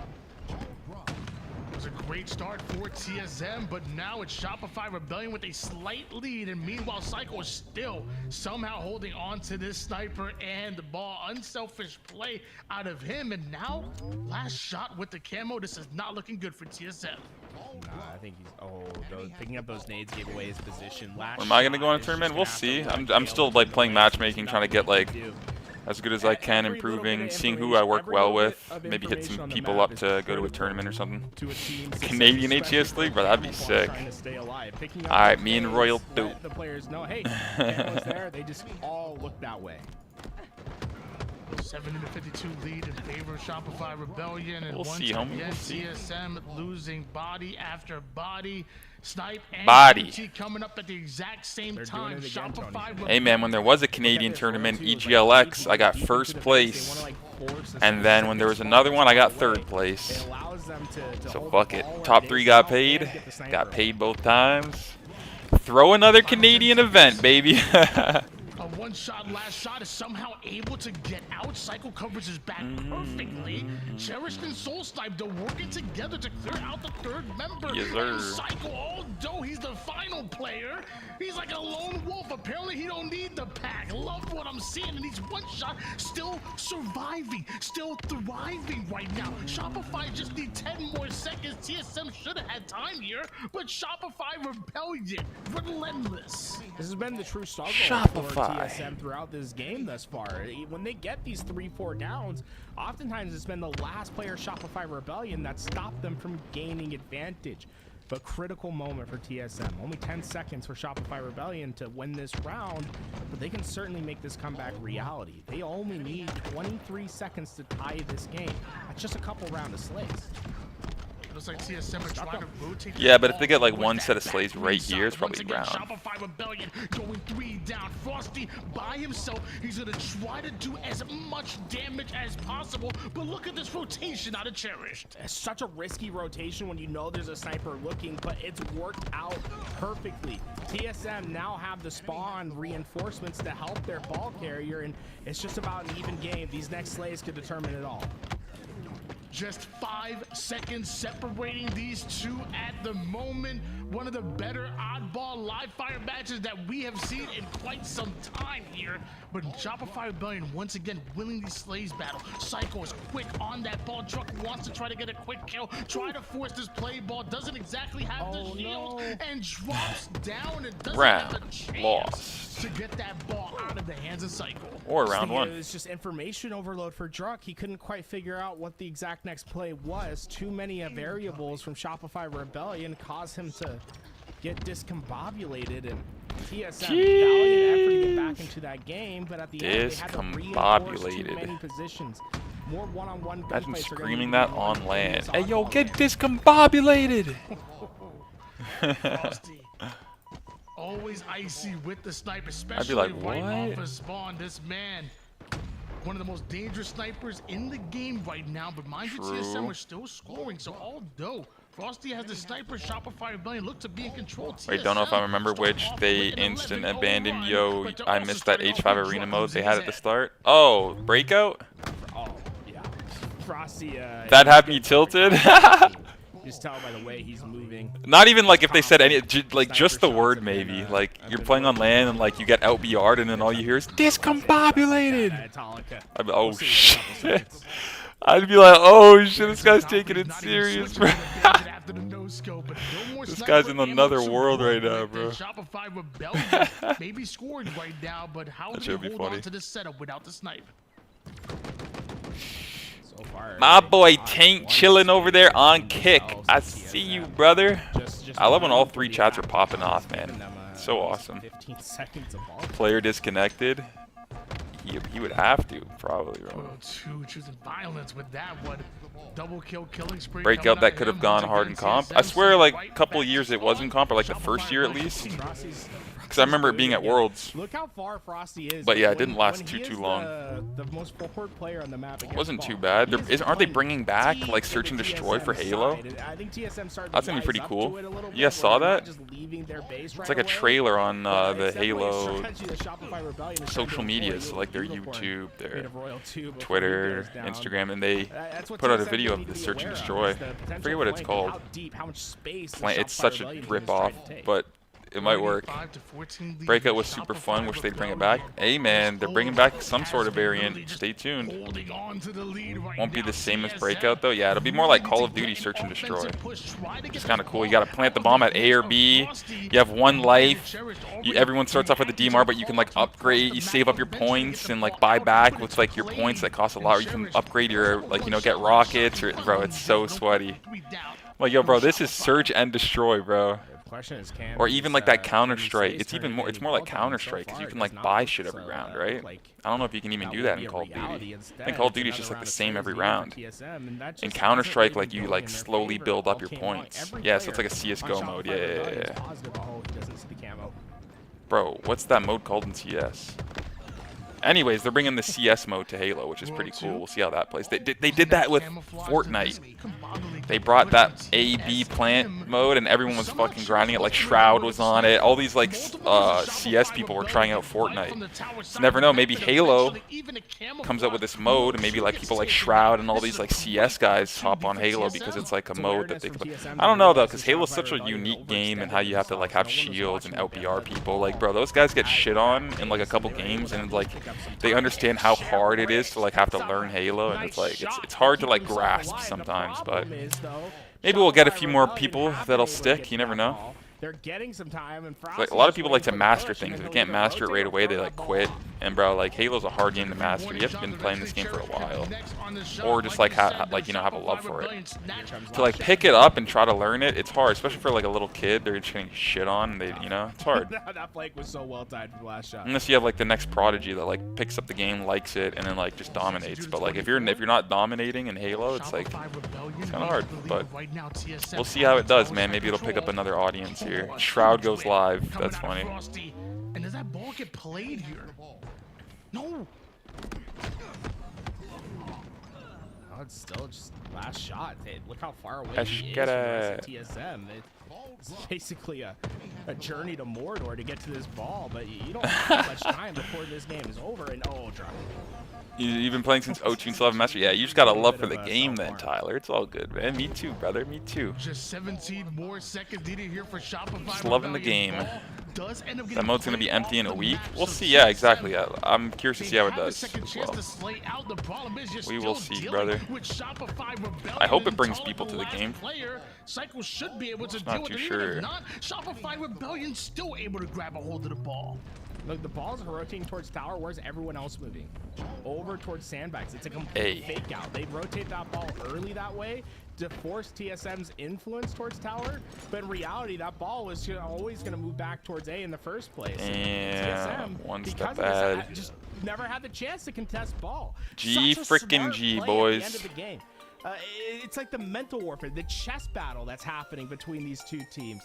It was a great start for TSM, but now it's Shopify Rebellion with a slight lead, and meanwhile Psycho is still somehow holding on to this sniper and the ball. Unselfish play out of him, and now last shot with the camo. This is not looking good for TSM. I think he's picking up those nades gave away his position. Am I gonna go on a tournament? We'll see. I'm still like playing matchmaking, trying to get like as good as I can, improving, seeing who I work well with, maybe hit some people up to go to a tournament or something. A Canadian HCS League, bro, that'd be sick. Alright, me and Royal do. The players know, hey, was there. They just all look that way. 7-52 lead in favor of Shopify Rebellion, and We'll once see, homie. again, We'll see. TSM losing body after body. Snipe and Body. MT coming up at the exact same time. Shopify Hey man, when there was a Canadian tournament, EGLX, I got first place. And then when there was another one, I got third place. So fuck it. Top 3 got paid. Got paid both times. Throw another Canadian event, baby. A one-shot last shot is somehow able to get out. Psycho covers his back perfectly. Cherished and Soul Snipe, they're working together to clear out the third member. Yes, sir. And Psycho, although he's the final player, he's like a lone wolf. Apparently he don't need the pack. Love what I'm seeing, and he's one shot, still surviving, still thriving right now. Shopify just need 10 more seconds. TSM should have had time here, but Shopify Rebellion, relentless. This has been the true struggle Shopify. for TSM throughout this game thus far. When they get these 3-4 downs, oftentimes it's been the last player Shopify Rebellion that stopped them from gaining advantage. But critical moment for TSM. Only 10 seconds for Shopify Rebellion to win this round, but they can certainly make this comeback reality. They only need 23 seconds to tie this game. That's just a couple rounds of slays. Looks like TSM are trying to rotate. Yeah, but if they get like one set of slays right here, it's probably round. Shopify Rebellion going 3 down. Frosty by himself. He's gonna try to do as much damage as possible. But look at this rotation out of Cherished. It's such a risky rotation when you know there's a sniper looking, but it's worked out perfectly. TSM now have the spawn reinforcements to help their ball carrier, and it's just about an even game. These next slays could determine it all. Just 5 seconds separating these two at the moment. One of the better oddball live fire matches that we have seen in quite some time here. But Shopify Rebellion once again winning these slays battle. Psycho is quick on that ball. Truck wants to try to get a quick kill. Try to force this play ball. Doesn't exactly have the shield. And drops down and doesn't have a chance lost to get that ball out of the hands of Psycho. Or round one. It was just information overload for Druck. He couldn't quite figure out what the exact next play was. Too many variables from Shopify Rebellion caused him to get discombobulated, and TSM valiant effort to get back into that game, but at the end they had to reinforce too many positions. More one-on-one gunfights. Imagine screaming that on land. Hey yo, get discombobulated! Frosty. Always icy with the sniper, especially I'd be like, right what? off of spawn. This man, one of the most dangerous snipers in the game right now. But mind you, TSM are still scoring. So although Frosty has the sniper, Shopify Rebellion look to be in control. Wait, don't know if I remember which. They instant abandoned. Yo, I missed that H5 arena mode they had at the start. Oh, breakout? Oh, yeah. Frosty, That had me tilted. Just tell by the way he's moving. Not even like if they said any, like just the word maybe. Like you're playing on land and like you get out BR'd and then all you hear is discombobulated. I'd be, oh shit. I'd be like, oh shit, this guy's taking it serious, bro. This guy's in another world right now, bro. Shopify Rebellion maybe scoring right now, but how do they hold on to this setup without the snipe? My boy Tank chilling over there on kick. I see you, brother. I love when all 3 chats are popping off, man. So awesome. 15 seconds of ball. Player disconnected. He would have to, probably. Choosing violence with that one. Double kill, killing spree. Breakout that could have gone hard in comp. I swear, like a couple years it was in comp, or like the first year at least. because I remember it being at Worlds. Look how far Frosty is. But yeah, it when- didn't last when too he is long. The most forward player on the map. It wasn't too bad. Aren't they bringing back like Search and Destroy for Halo? I think TSM started That's to gonna be pretty rise up cool. to it a little You bit, guys saw where they're not that? just leaving their base It's right like a away. trailer on But the it's definitely a Halo strategy that Shopify Rebellion is trying social to media, employ. so like their Unicorn YouTube, made their of Royal 2 before Twitter, he goes down. Instagram, and they That's what put out a TSM video need of to the be Search and aware of, Destroy. is the I potential forget what it's flank and called. How deep, how much space the It's Shopify such a Rebellion team rip is trying off, to take. but it might work. 35 to 14 lead Breakout was for super Shopify fun. Wish they'd bring it Rebellion. back. Hey man, they're bringing back some sort of variant. Stay tuned. Holding on to the lead right Won't be now. the same as TSM Breakout though. Yeah, it'll be more like Call of Duty Search and Destroy. It's kind of cool. You got to plant the bomb at A or B. You have one life. Everyone starts off with a DMR, but you can like upgrade. You save up your points and like buy back with like your points that cost a lot. Or you can upgrade your like get rockets. Or bro, it's so sweaty. Like yo, bro, this is Search and Destroy, bro. Question is, can Or even like that Counter-Strike. It's It's even more. It's more like Counter-Strike because you can like buy shit every round, right? I don't know if you can even do that in Call of Duty. I think Call of Duty is just like the same every round. In Counter-Strike, like you like slowly build up your points. Yeah, so it's like a CS:GO mode. Yeah. Bro, what's that mode called in CS? Anyways, they're bringing the CS mode to Halo, which is pretty cool. We'll see how that plays. They did that with Fortnite. They brought that A/B plant mode, and everyone was fucking grinding it. Like Shroud was on it. All these like CS people were trying out Fortnite. So never know. Maybe Halo comes up with this mode, and maybe like people like Shroud and all these like CS guys hop on Halo because it's like a mode that they could. I don't know though, because Halo's such a unique game, and how you have to like have shields and LBR people. Like bro, those guys get shit on in like a couple games, and like they understand how hard it is to like have to learn Halo, and it's like it's hard to like grasp sometimes, but maybe we'll get a few more people that'll stick. You never know. They're getting some time, and Like a lot of people like to master things. If they can't master it right away, they like quit. And bro, like Halo's a hard game to master. You have to been playing this game for a while, or just like have a love for it. To like pick it up and try to learn it, it's hard, especially for like a little kid. They're just getting shit on. It's hard. That flank was so well timed for the last shot. Unless you have like the next prodigy that like picks up the game, likes it, and then like just dominates. But like if you're not dominating in Halo, it's like it's kind of hard. But we'll see how it does, man. Maybe it'll pick up another audience here. Shroud goes live. That's funny. And does that ball get played here? No. Oh, it's still just last shot. Hey, look how far away Let's he is get from the rest of it. TSM. It's basically a journey to Mordor to get to this ball, but you don't have much time before this game is over. And oh, drop. You've been playing since 02 and still haven't mastered. Yeah, you just got a love for the game then, Tyler. It's all good, man. Me too, brother. Me too. Just 17 more seconds needed here for Shopify. Just loving the game. Does end up That getting mode's going to be played empty in a off the week. map, We'll so see. Yeah, TSM, exactly. I'm curious to they see how it have a does second as chance well. to slay out. The problem is you're We will still see, dealing brother. with Shopify Rebellion I hope it and brings Tulip, people the to the last game. Player. Cycle should be able to Just deal not with too it. sure. Even if not, Shopify Rebellion still able to grab a hold of the ball. Look, the balls are rotating towards tower. Where's everyone else moving? Over towards sandbags. It's a complete fake out. They rotate that ball early that way to force TSM's influence towards tower, but in reality, that ball was always going to move back towards A in the first place. Yeah, TSM, one because step of this, ahead. just never had the chance to contest ball. G Such a frickin' smart G, play boys. At the end of the game. It's like the mental warfare, the chess battle that's happening between these two teams.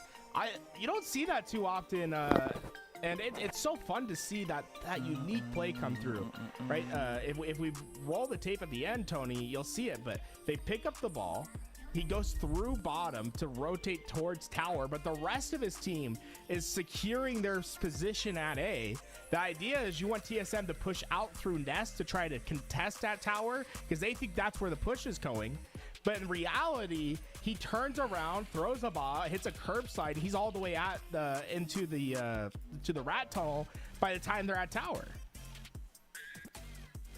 You don't see that too often, and it's so fun to see that unique play come through, right? If we roll the tape at the end, Tony, you'll see it. But they pick up the ball. He goes through bottom to rotate towards tower, but the rest of his team is securing their position at A. The idea is you want TSM to push out through nest to try to contest that tower because they think that's where the push is going. But in reality, he turns around, throws a ball, hits a curbside. He's all the way at into the rat tunnel by the time they're at tower.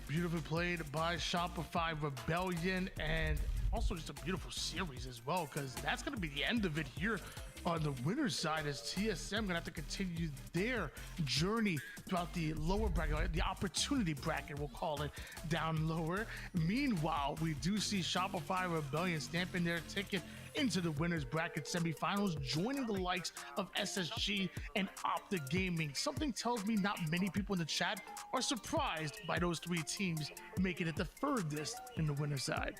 Beautifully played by Shopify Rebellion, and also just a beautiful series as well, because that's going to be the end of it here on the winner's side, as TSM gonna have to continue their journey throughout the lower bracket, the opportunity bracket, we'll call it, down lower. Meanwhile, we do see Shopify Rebellion stamping their ticket into the winners bracket semifinals, joining the likes of SSG and Optic Gaming. Something tells me not many people in the chat are surprised by those three teams making it the furthest in the winner's side.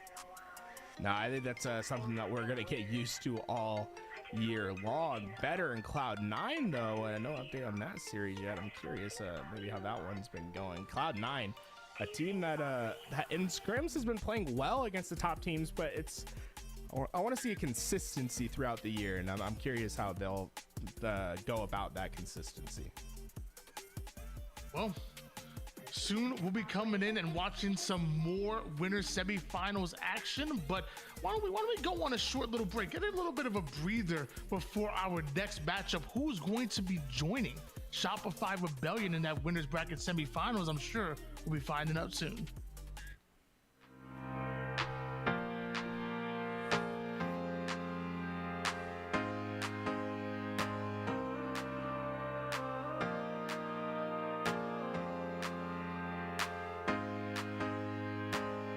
No, I think that's something that we're gonna get used to all year long. Better in Cloud9 though. No update on that series yet. I'm curious maybe how that one's been going. Cloud9, a team that in scrims has been playing well against the top teams, but I want to see a consistency throughout the year, and I'm curious how they'll go about that consistency. Well, soon we'll be coming in and watching some more winter semifinals action, but why don't we go on a short little break, get a little bit of a breather before our next matchup. Who's going to be joining Shopify Rebellion in that winners bracket semifinals? I'm sure we'll be finding out soon.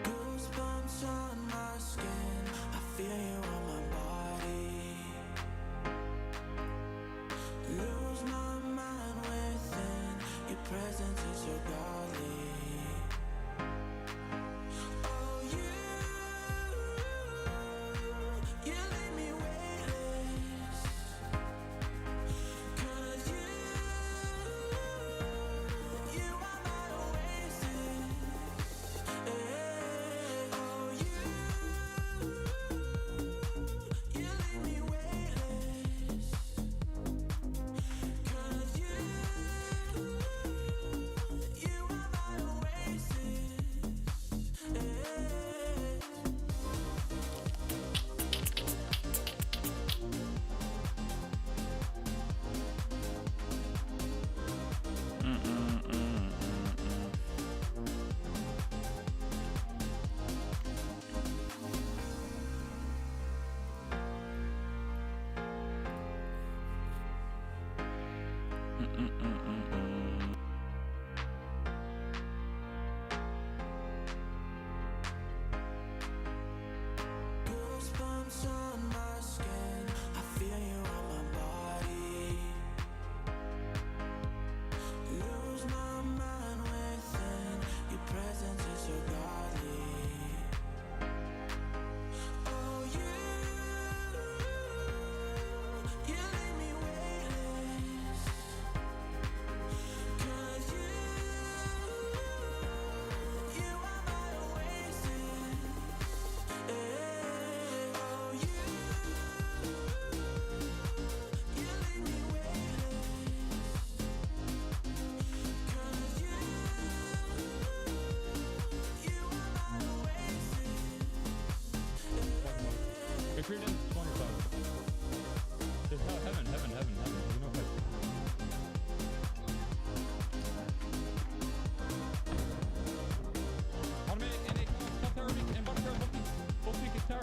Goosebumps on my skin, I feel you on my body. Lose my mind within, your presence is so godly. Oh, you leave me weightless. 'Cause you are my oasis. Oh, you leave me weightless. 'Cause you are my oasis. Goosebumps on my skin, I feel you on my body. Lose my mind within, your presence is so godly. Oh, you leave me weightless. 'Cause you are my oasis. Oh, you leave me weightless. 'Cause you are my oasis. If you're in 25, there's heaven. There's no place. Automatic and top tower and bottom tower, both weak tower.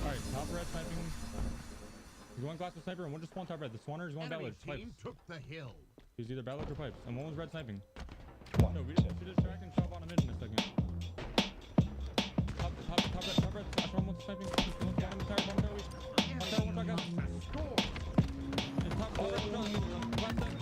Alright, top red sniping. There's one glass with sniper and one just spawn top red. The swanner is one ballad. Pipes. took the hill. He's either ballad or pipes. And one was red sniping. No, we should distract and shove on a mid in a second. Top red. Flash one with sniping. Just one tower, one tower, weak. One tower, one guys. And top tower, one shot. Black side.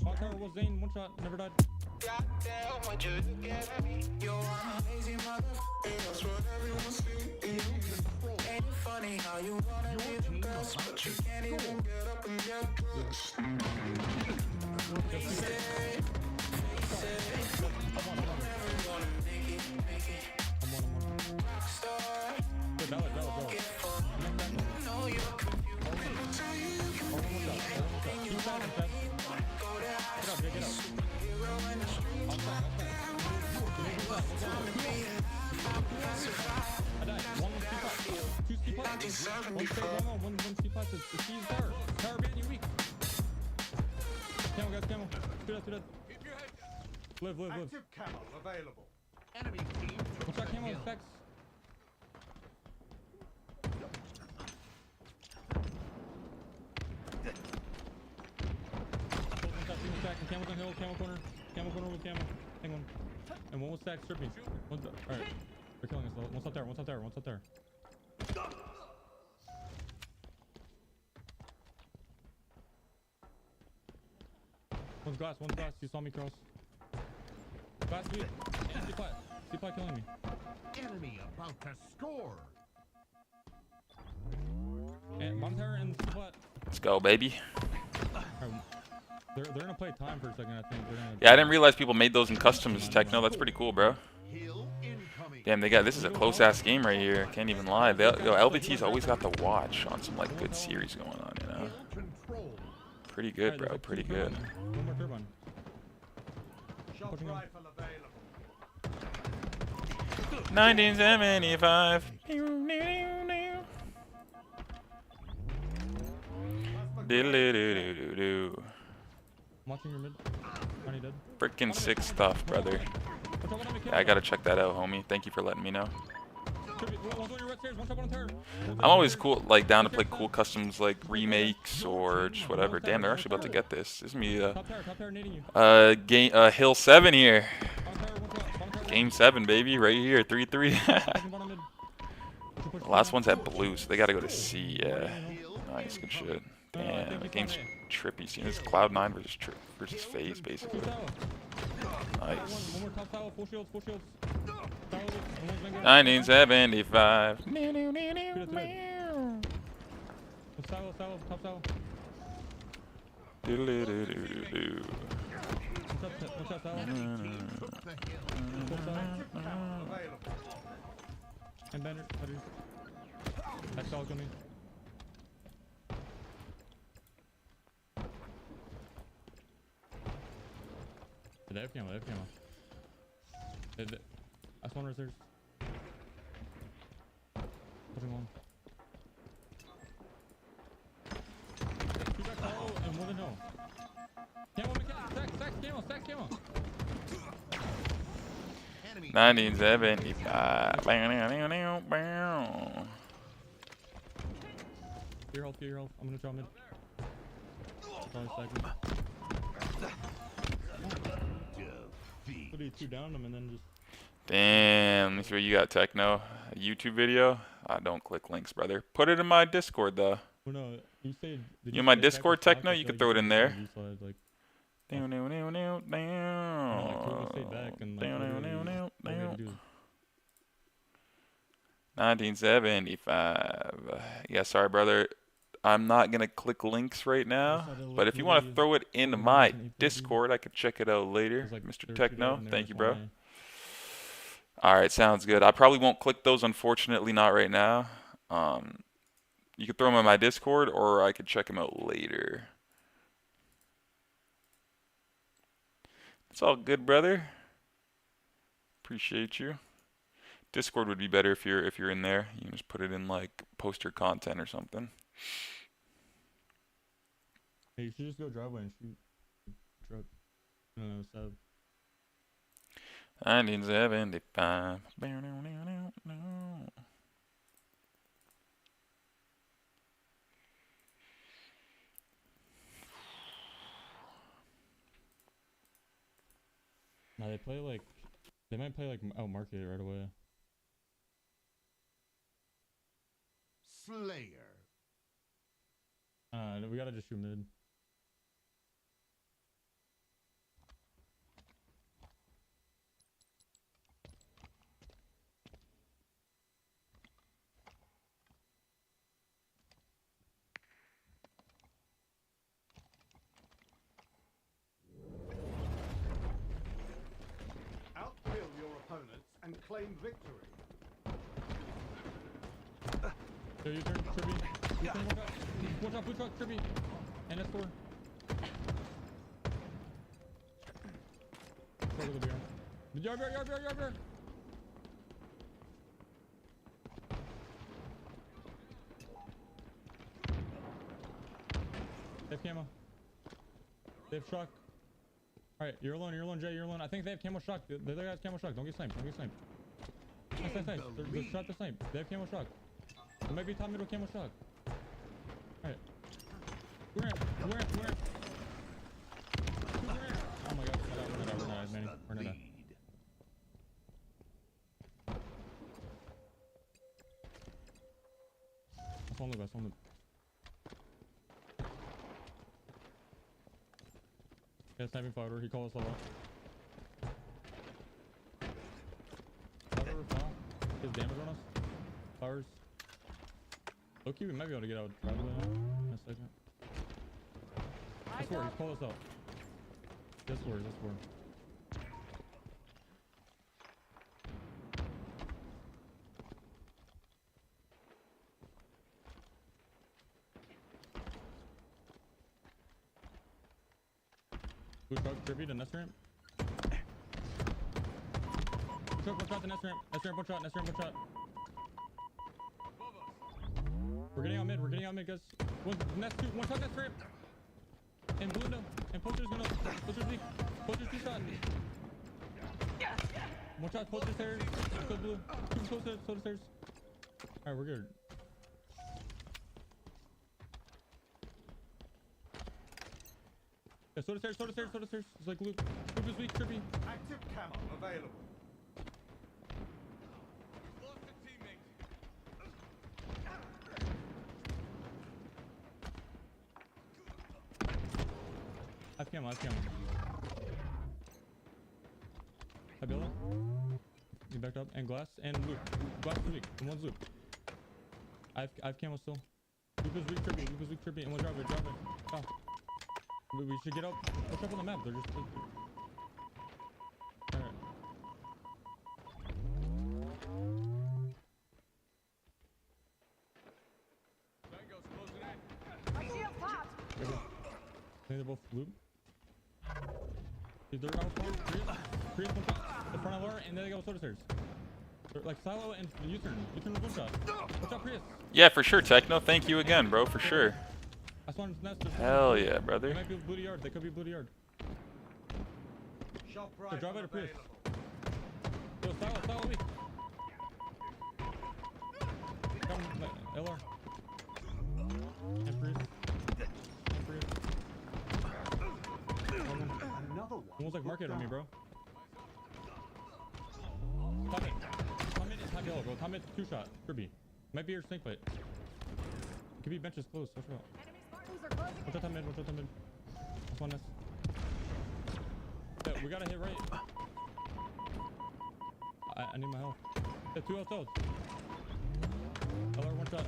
Bottom tower was Zane, one shot, never died. Goddamn, would you look at me? You're an amazing motherfucker. That's what everyone sees. Ain't it funny how you wanna be the best, but you can't even get up and get close? Face it. Never gonna make it. Rockstar. Ballad, go. Know you're confused. Tell you you can be anything you wanna be. Go there, Get up. hero in the street. Time to be alive, survive. I died. One C5. Two C5. One stay, one C5. The C's there. Tower ban, you weak. Camel, guys, camel. Two dead. Live. Active camo available. Enemy team took One shot the camel, hill. specs. One shot, single stack, and camel's on hill, camel corner with camel. Hang on. And one was stack stripping. Alright. They're killing us. One's up there. One's glass. You saw me cross. Glass weak. And C-plat killing me. Enemy about to score. And bottom tower and spot. Let's go, baby. They're gonna play time for a second, I think. Yeah, I didn't realize people made those in customs, Techno. That's pretty cool, bro. Damn, this is a close-ass game right here. Can't even lie. Yo, LBT's always got the watch on some, like, good series going on, you know? Pretty good, bro. Pretty good. One more turbine. Pushing him. 1975. Diddle-doo-doo-doo-doo. I'm watching your mid. Tiny dead. Frickin' sick stuff, brother. Yeah, I gotta check that out, homie. Thank you for letting me know. I'm always cool, like down to play cool customs, like remakes or just whatever. Damn, they're actually about to get this. This is gonna be Hill 7 here. Game 7, baby, right here, 3-3. The last one's at blue, so they gotta go to C. Yeah, nice, good shit. Damn, the game's trippy. See, this is Cloud9 versus FaZe, basically. Nice. 1975. Doodle-doo-doo-doo-doo. And banner, that's all coming. They have camo, I spawn reserves. Putting one. Two back hollow and one in no. Camo mechanic, stack camo. 1975. Fear health. I'm gonna draw mid. Probably stacking. Put these two down them and then just. Damn, let me see what you got, Techno. A YouTube video? Don't click links, brother. Put it in my Discord, though. Well, no, you say. You in my Discord, Techno? You can throw it in there. Like, Down. 1975. Yeah, sorry, brother. I'm not going to click links right now. But if you want to throw it into my Discord, I could check it out later. Mr. Techno, thank you, bro. Alright, sounds good. I probably won't click those, unfortunately, not right now. You could throw them in my Discord, or I could check them out later. It's all good, brother. Appreciate you. Discord would be better if you're in there. You can just put it in like poster content or something. Hey, you should just go driveway and shoot truck. No, sub. 1975. Now they might play like out market right away. Slayer. We gotta just shoot mid. Outkill your opponents and claim victory. So you turn, Tribby. Watch out, blue truck, Tribby. And S4. Go to the beer. Yard. They have camo. They have shock. Alright, you're alone, Jay, you're alone. I think they have camo shock. The other guy's camo shock. Don't get sniped. Nice. They're shot to snipe. They have camo shock. It might be top middle camo shock. Alright. We're in. Oh my god, we're not, Manny. We're not. I saw him. Yeah, sniping fighter. He called us all out. His damage on us. Flowers. Low-key, we might be able to get out driveway in a second. That's where he's pulled us out. That's where. Blue truck, tribute to nest ramp. Blue truck, one shot, the nest ramp. Nest ramp, one shot. We're getting out mid, guys. One shot, nest ramp. And blue no. And poster's gonna. Poster's weak. Poster's 2 shot. One shot, poster stairs. Let's go blue. 2 soda stairs. Alright, we're good. Yeah, soda stairs. It's like loop. Loop is weak, trippy. Active camo available. I have camo. I build it. You backed up. And glass. And loop. Glass is weak. And one's loop. I have camo still. Loop is weak, trippy. And one drive it. Oh. We should get up. What's up on the map? They're just. Alright. I see a pop. Okay. I think they're both loop. They're down spawn. Prius one shot. The front of our, and then they go soda stairs. They're like silo and U-turn. U-turn with one shot. Watch out, Prius. Yeah, for sure, Techno. Thank you again, bro, for sure. I spawned nest. Hell yeah, brother. They might be blue yard. They could be blue yard. Shop So right. drive out a Prius. Yo, silo weak. Come, LR. And Prius. Another one. Almost like market on me, bro. Top mid is high yellow, bro. Top mid 2 shot. Kirby. Might be your snake fight. Could be benches close. Watch out. Watch out top mid. That's one nest. Yeah, we gotta hit right. I need my health. Yeah, 2 outside. LR one shot.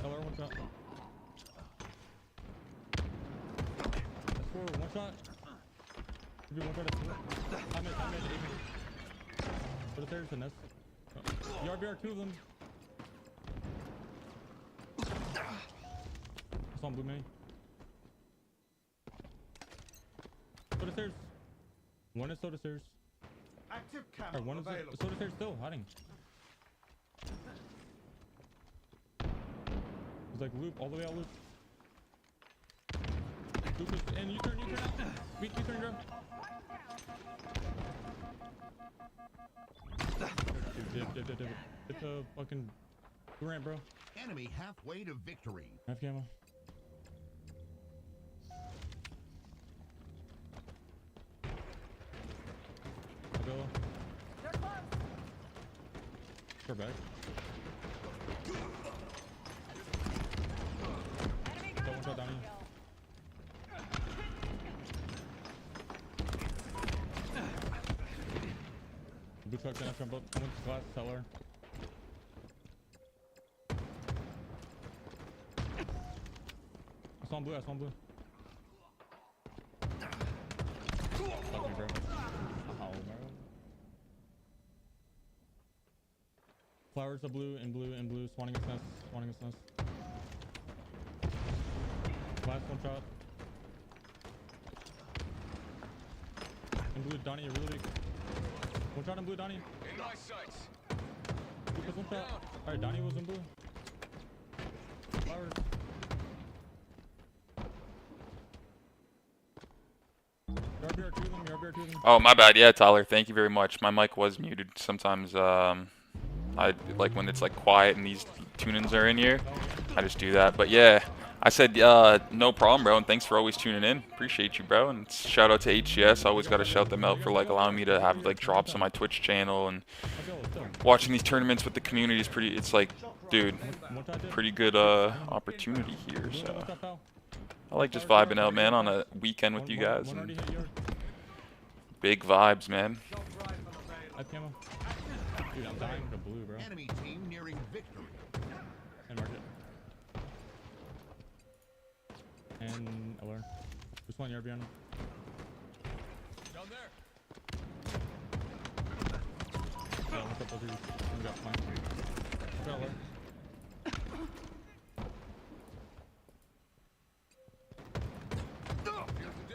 That's 4, 1 shot. Could be 1 shot. Top mid, 8 mid. Put it there to nest. RBR, 2 of them. That's on blue main. Soda stairs. One is soda stairs. Active camo Alright, one is available. soda stairs still hiding. It's like loop, all the way out loop. Loop is, and U-turn out. Weak U-turn drum. Dip. It's a fucking ramp, bro. Enemy halfway to victory. Half camo. Go. They're back. Got 1 shot down here. Blue truck gonna jump up. One's glass cellar. I saw him blue. Fuck me, bro. Ow, bro. Flowers are blue and blue. Spawning its nest. Glass 1 shot. And blue, Donnie, you're really weak. 1 shot in blue, Donnie. In my sights. Blue was 1 shot. Alright, Donnie was in blue. Flowers. You're RBR 2 of them. Oh, my bad. Yeah, Tyler. Thank you very much. My mic was muted. Sometimes, I like when it's like quiet and these tune-ins are in here. I just do that. But yeah, I said no problem, bro. And thanks for always tuning in. Appreciate you, bro. And shout out to HCS. Always got to shout them out for like allowing me to have like drops on my Twitch channel and watching these tournaments with the community is pretty. It's like, dude, pretty good opportunity here. So I like just vibing out, man, on a weekend with you guys. And big vibes, man. Dude, I'm dying to blue, bro. Enemy team nearing victory. And market. Just 1 yard behind him. Down there. Yeah, look up over here. We got flank. Got alert.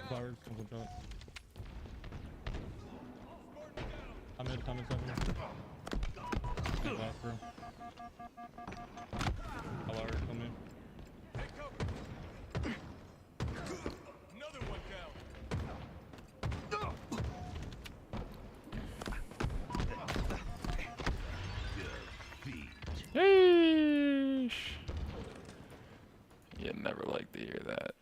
Flowers, comes on shot. I'm in 7 here. Last row. Hello, come in. Take cover. Another one down. Sheesh. You never like to hear that.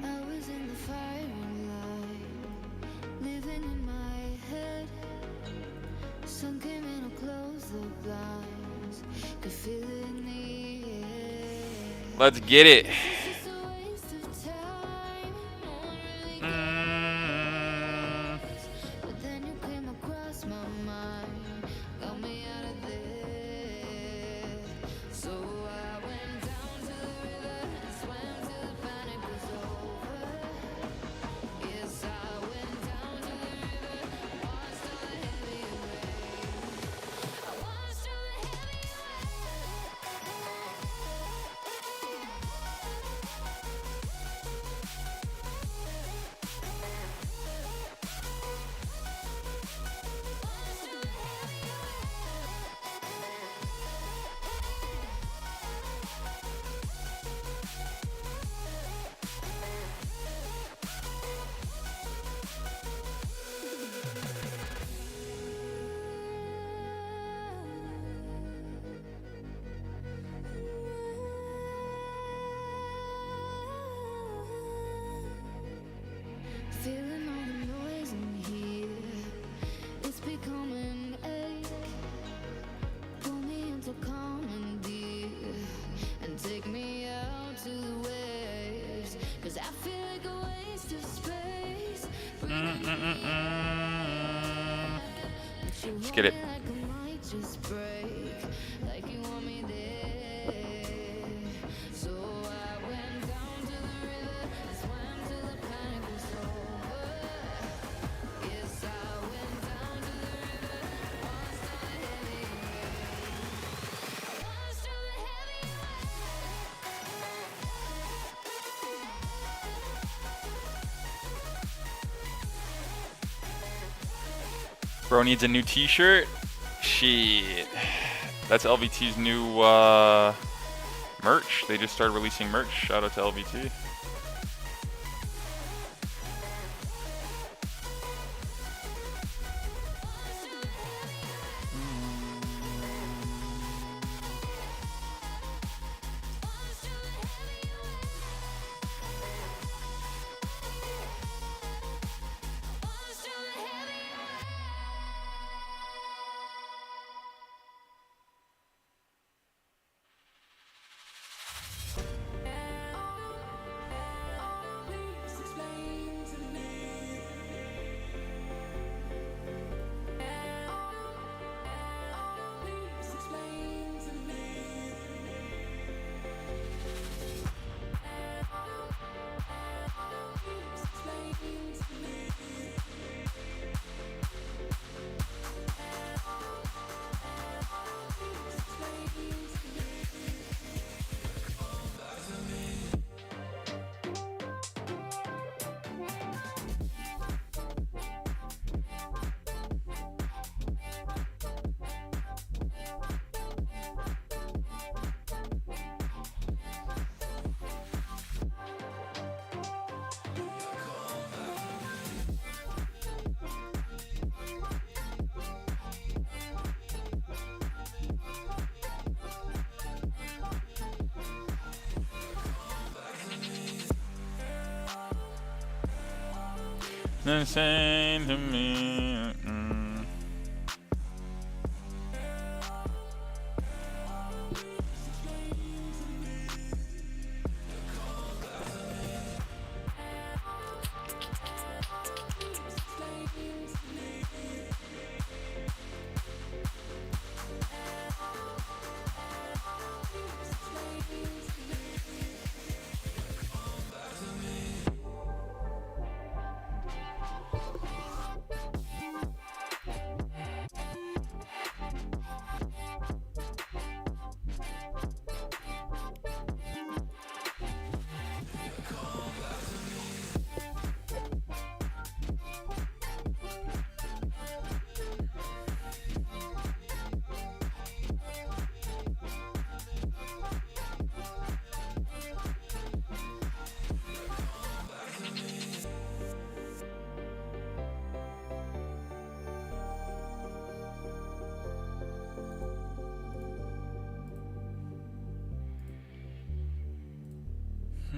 I was in the firing line, living in my head. Sun came in, I closed the blinds, could feel it in the air. Let's get it. It's just a waste of time, no one really cares. But then you came across my mind, got me out of there. So I went down to the river and swam till the panic was over. Yes, I went down to the river, watched all the heavy rain. I watched all the heavy feeling all the noise in here. It's becoming ache. Pull me into common deer and take me out to the waves. 'Cause I feel like a waste of space. Let's get it. Like I might just break, like you want me there. So I went down to the river and swam till the panic was over. Yes, I went down to the river, watched all the heavy rain. I watched all the heavy Bro needs a new t-shirt. Shit. That's LVT's new merch. They just started releasing merch. Shout out to LVT. Insane to me.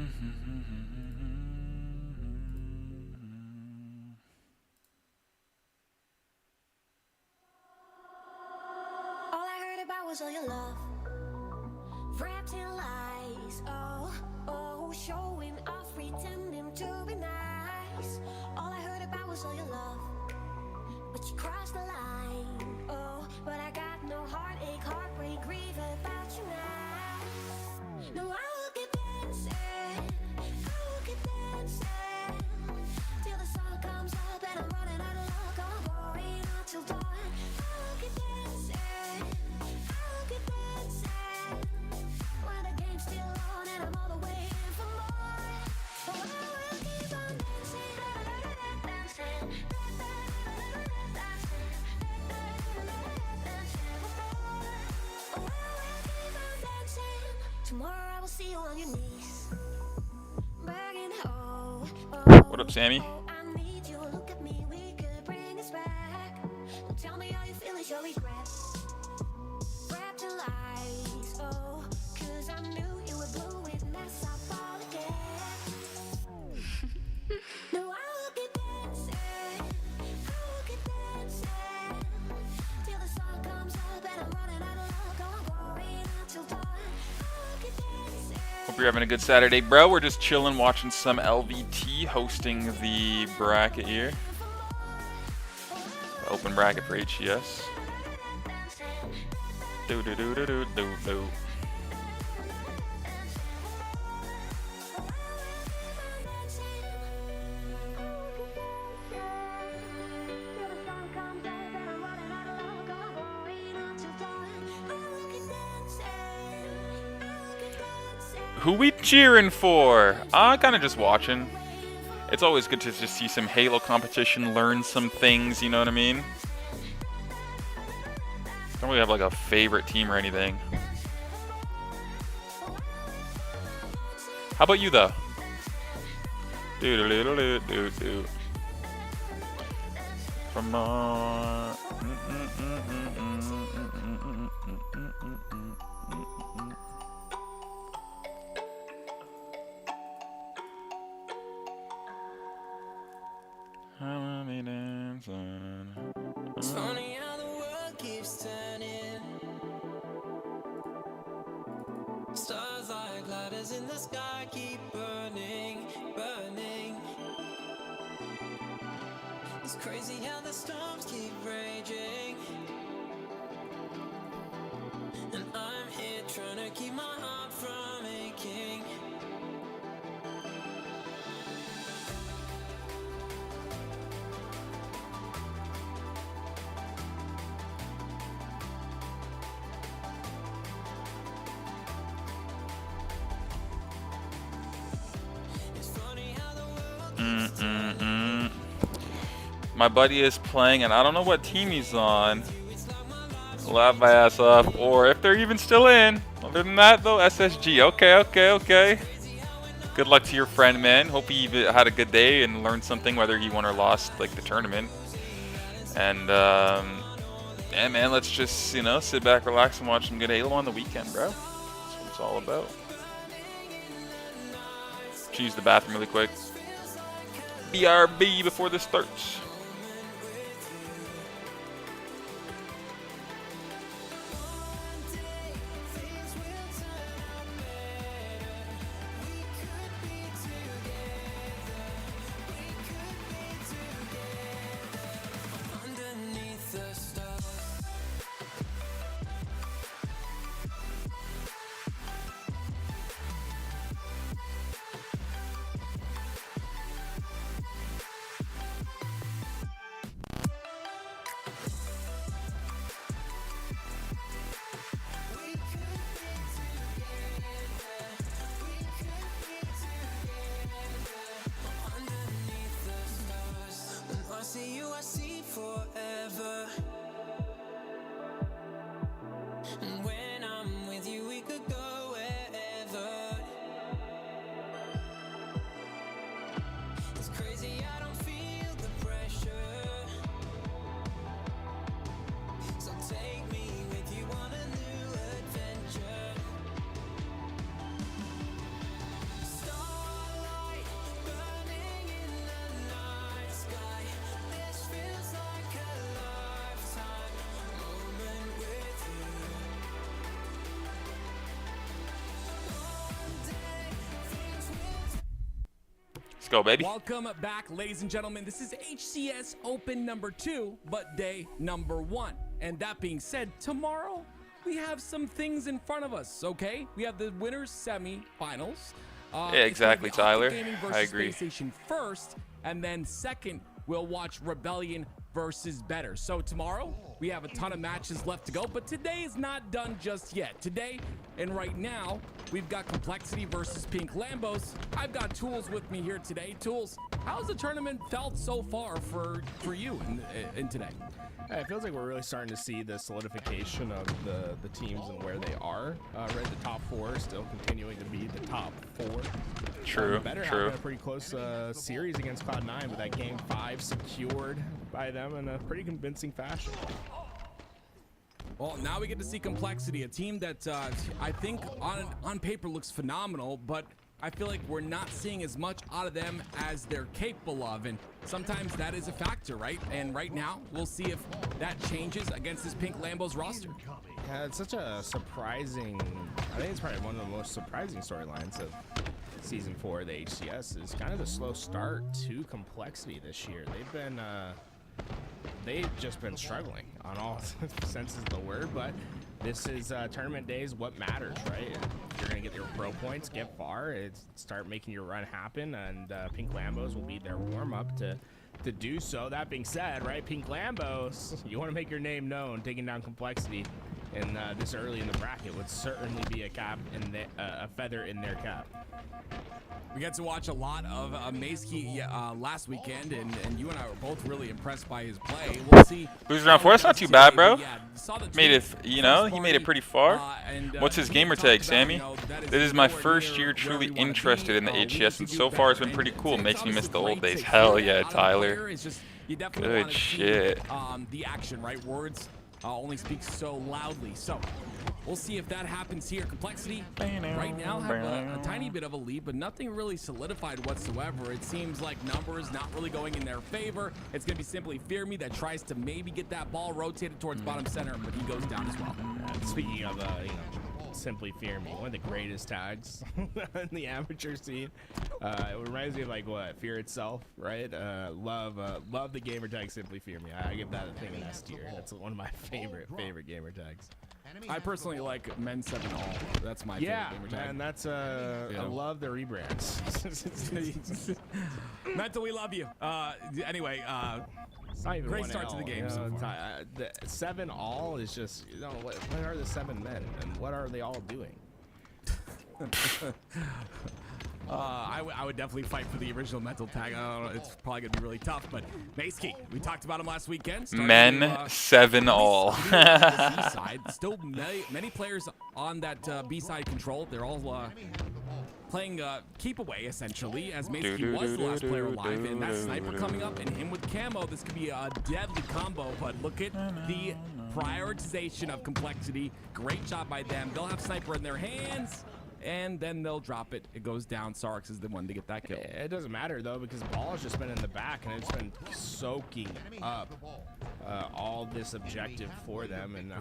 All I heard about was all your love, wrapped in lies. Oh, oh, showing off, pretending to be nice. All I heard about was all your love, but you crossed the line. Oh, but I got no heartache, heartbreak, grief about you now. No, I will keep dancing, I will keep dancing till the sun comes up and I'm running out of luck. I'm going out till dawn. I will keep dancing, I will keep dancing when the game's still on and I'm all the way in for more. Oh, I will keep on dancing, dancing, tomorrow I will see you on your knees, begging, oh, What up, Sammy? I need you, look at me, we could bring us back. Don't tell me how you feel, it's your regret, wrapped in lies, oh, cause I knew you would blow it, mess up all again. No, I will keep dancing, I will keep dancing till the sun comes up and I'm running out of luck. I'm going out till dawn. Hope you're having a good Saturday, bro. We're just chilling, watching some LVT hosting the bracket here. The open bracket for HCS. Do do do do do do do. Who we cheering for? Kind of just watching. It's always good to just see some Halo competition, learn some things, you know what I mean? Don't really have like a favorite team or anything. How about you though? Do. From on. It's funny how the world keeps turning. Stars like ladders in the sky keep burning, burning. It's crazy how the storms keep raging. And I'm here trying to keep my heart from aching. My buddy is playing, and I don't know what team he's on. Laugh my ass off, or if they're even still in. Other than that, though, SSG. Okay. Good luck to your friend, man. Hope he had a good day and learned something, whether he won or lost, like the tournament. And yeah, man, let's just sit back, relax, and watch some good Halo on the weekend, bro. That's what it's all about. Use the bathroom really quick. BRB before this starts. go, baby. Welcome back, ladies and gentlemen. This is HCS Open number 2, but day number 1. And that being said, tomorrow we have some things in front of us, okay? We have the winners semi-finals. Yeah, exactly, Tyler. I agree. PlayStation first, and then second, we'll watch Rebellion versus Better. So tomorrow, we have a ton of matches left to go, but today is not done just yet. Today, and right now, we've got Complexity versus Pink Lambos. I've got Tools with me here today. Tools, how's the tournament felt so far for you in today? It feels like we're really starting to see the solidification of the teams and where they are. Right, the top 4 still continuing to be the top 4. True, Better true. having a pretty close series against Cloud9, but that game 5 secured by them in a pretty convincing fashion. Well, now we get to see Complexity, a team that I think on paper looks phenomenal, but I feel like we're not seeing as much out of them as they're capable of, and sometimes that is a factor, right? And right now, we'll see if that changes against this Pink Lambos roster. Yeah, it's such a surprising, I think it's probably one of the most surprising storylines of Season 4 of the HCS is kind of the slow start to Complexity this year. They've just been struggling on all senses of the word, but this is tournament days, what matters, right? If you're going to get your pro points, get far, start making your run happen, and Pink Lambos will be their warm-up to do so. That being said, right, Pink Lambos, you want to make your name known, taking down Complexity, and this early in the bracket would certainly be a feather in their cap. We got to watch a lot of Mazeky last weekend, and you and I were both really impressed by his play. We'll see. Losing round 4, that's not too bad, bro. Yeah, Made it, you know, he made it pretty far. What's his gamer tag, Sammy? This is my first year truly interested in the HCS, and so far it's been pretty cool. Makes me miss the old days. Hell yeah, Tyler. Good shit. The action, right? Words only speak so loudly. So we'll see if that happens here. Complexity right now have a tiny bit of a lead, but nothing really solidified whatsoever. It seems like numbers not really going in their favor. It's going to be simply Fear Me that tries to maybe get that ball rotated towards bottom center, but he goes down as well. Speaking of, Simply Fear Me, one of the greatest tags in the amateur scene. It reminds me of like what Fear itself, right? Love the gamer tag Simply Fear Me. I give that a thing in S tier. That's one of my favorite gamer tags. I personally like Men 7 All. That's my favorite gamer tag. And that's I love the rebrands. Mental, we love you. Anyway, great start to the game. The 7 All is just, what are the 7 men and what are they all doing? I would definitely fight for the original mental tag. I don't know, it's probably gonna be really tough, but Mazeky, we talked about him last weekend. Men 7 all. B-side. Still many players on that B-side control. They're all playing keep away essentially, as Mazeky was the last player alive, and that sniper coming up and him with camo. This could be a deadly combo, but look at the prioritization of Complexity. Great job by them. They'll have sniper in their hands, and then they'll drop it. It goes down. Sarx is the one to get that kill. It doesn't matter though, because the ball has just been in the back and it's been soaking up all this objective for them, and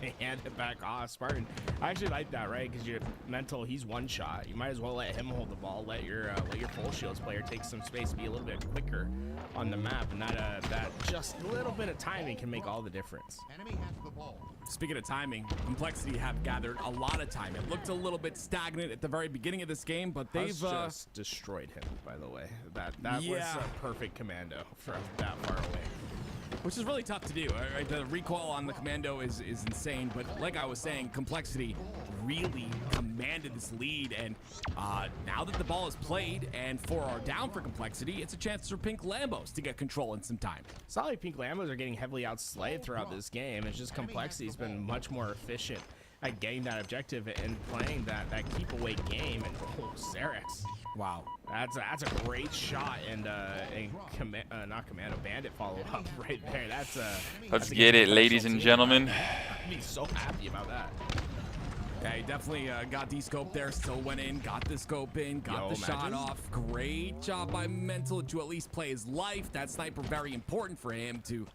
they hand it back off. Spartan, I actually like that, right? Because your mental, he's one shot. You might as well let him hold the ball. Let your full shields player take some space, be a little bit quicker on the map, and that just a little bit of timing can make all the difference. Speaking of timing, Complexity have gathered a lot of time. It looked a little bit stagnant at the very beginning of this game, but they've just destroyed him, by the way. That was a perfect commando from that far away. Which is really tough to do. Right? The recoil on the commando is insane, but like I was saying, Complexity really commanded this lead, and now that the ball is played and 4 are down for Complexity, it's a chance for Pink Lambos to get control in some time. It's not like Pink Lambos are getting heavily outslayed throughout this game. It's just Complexity's been much more efficient at getting that objective and playing that keep away game. And Sarx. Wow, that's a great shot, and not commando, bandit follow up right there. Let's get it, ladies and gentlemen. I'd be so happy about that. Yeah, he definitely got the scope there, still went in, got the scope in, got the shot off. Great job by Mental to at least play his life. That sniper very important for him to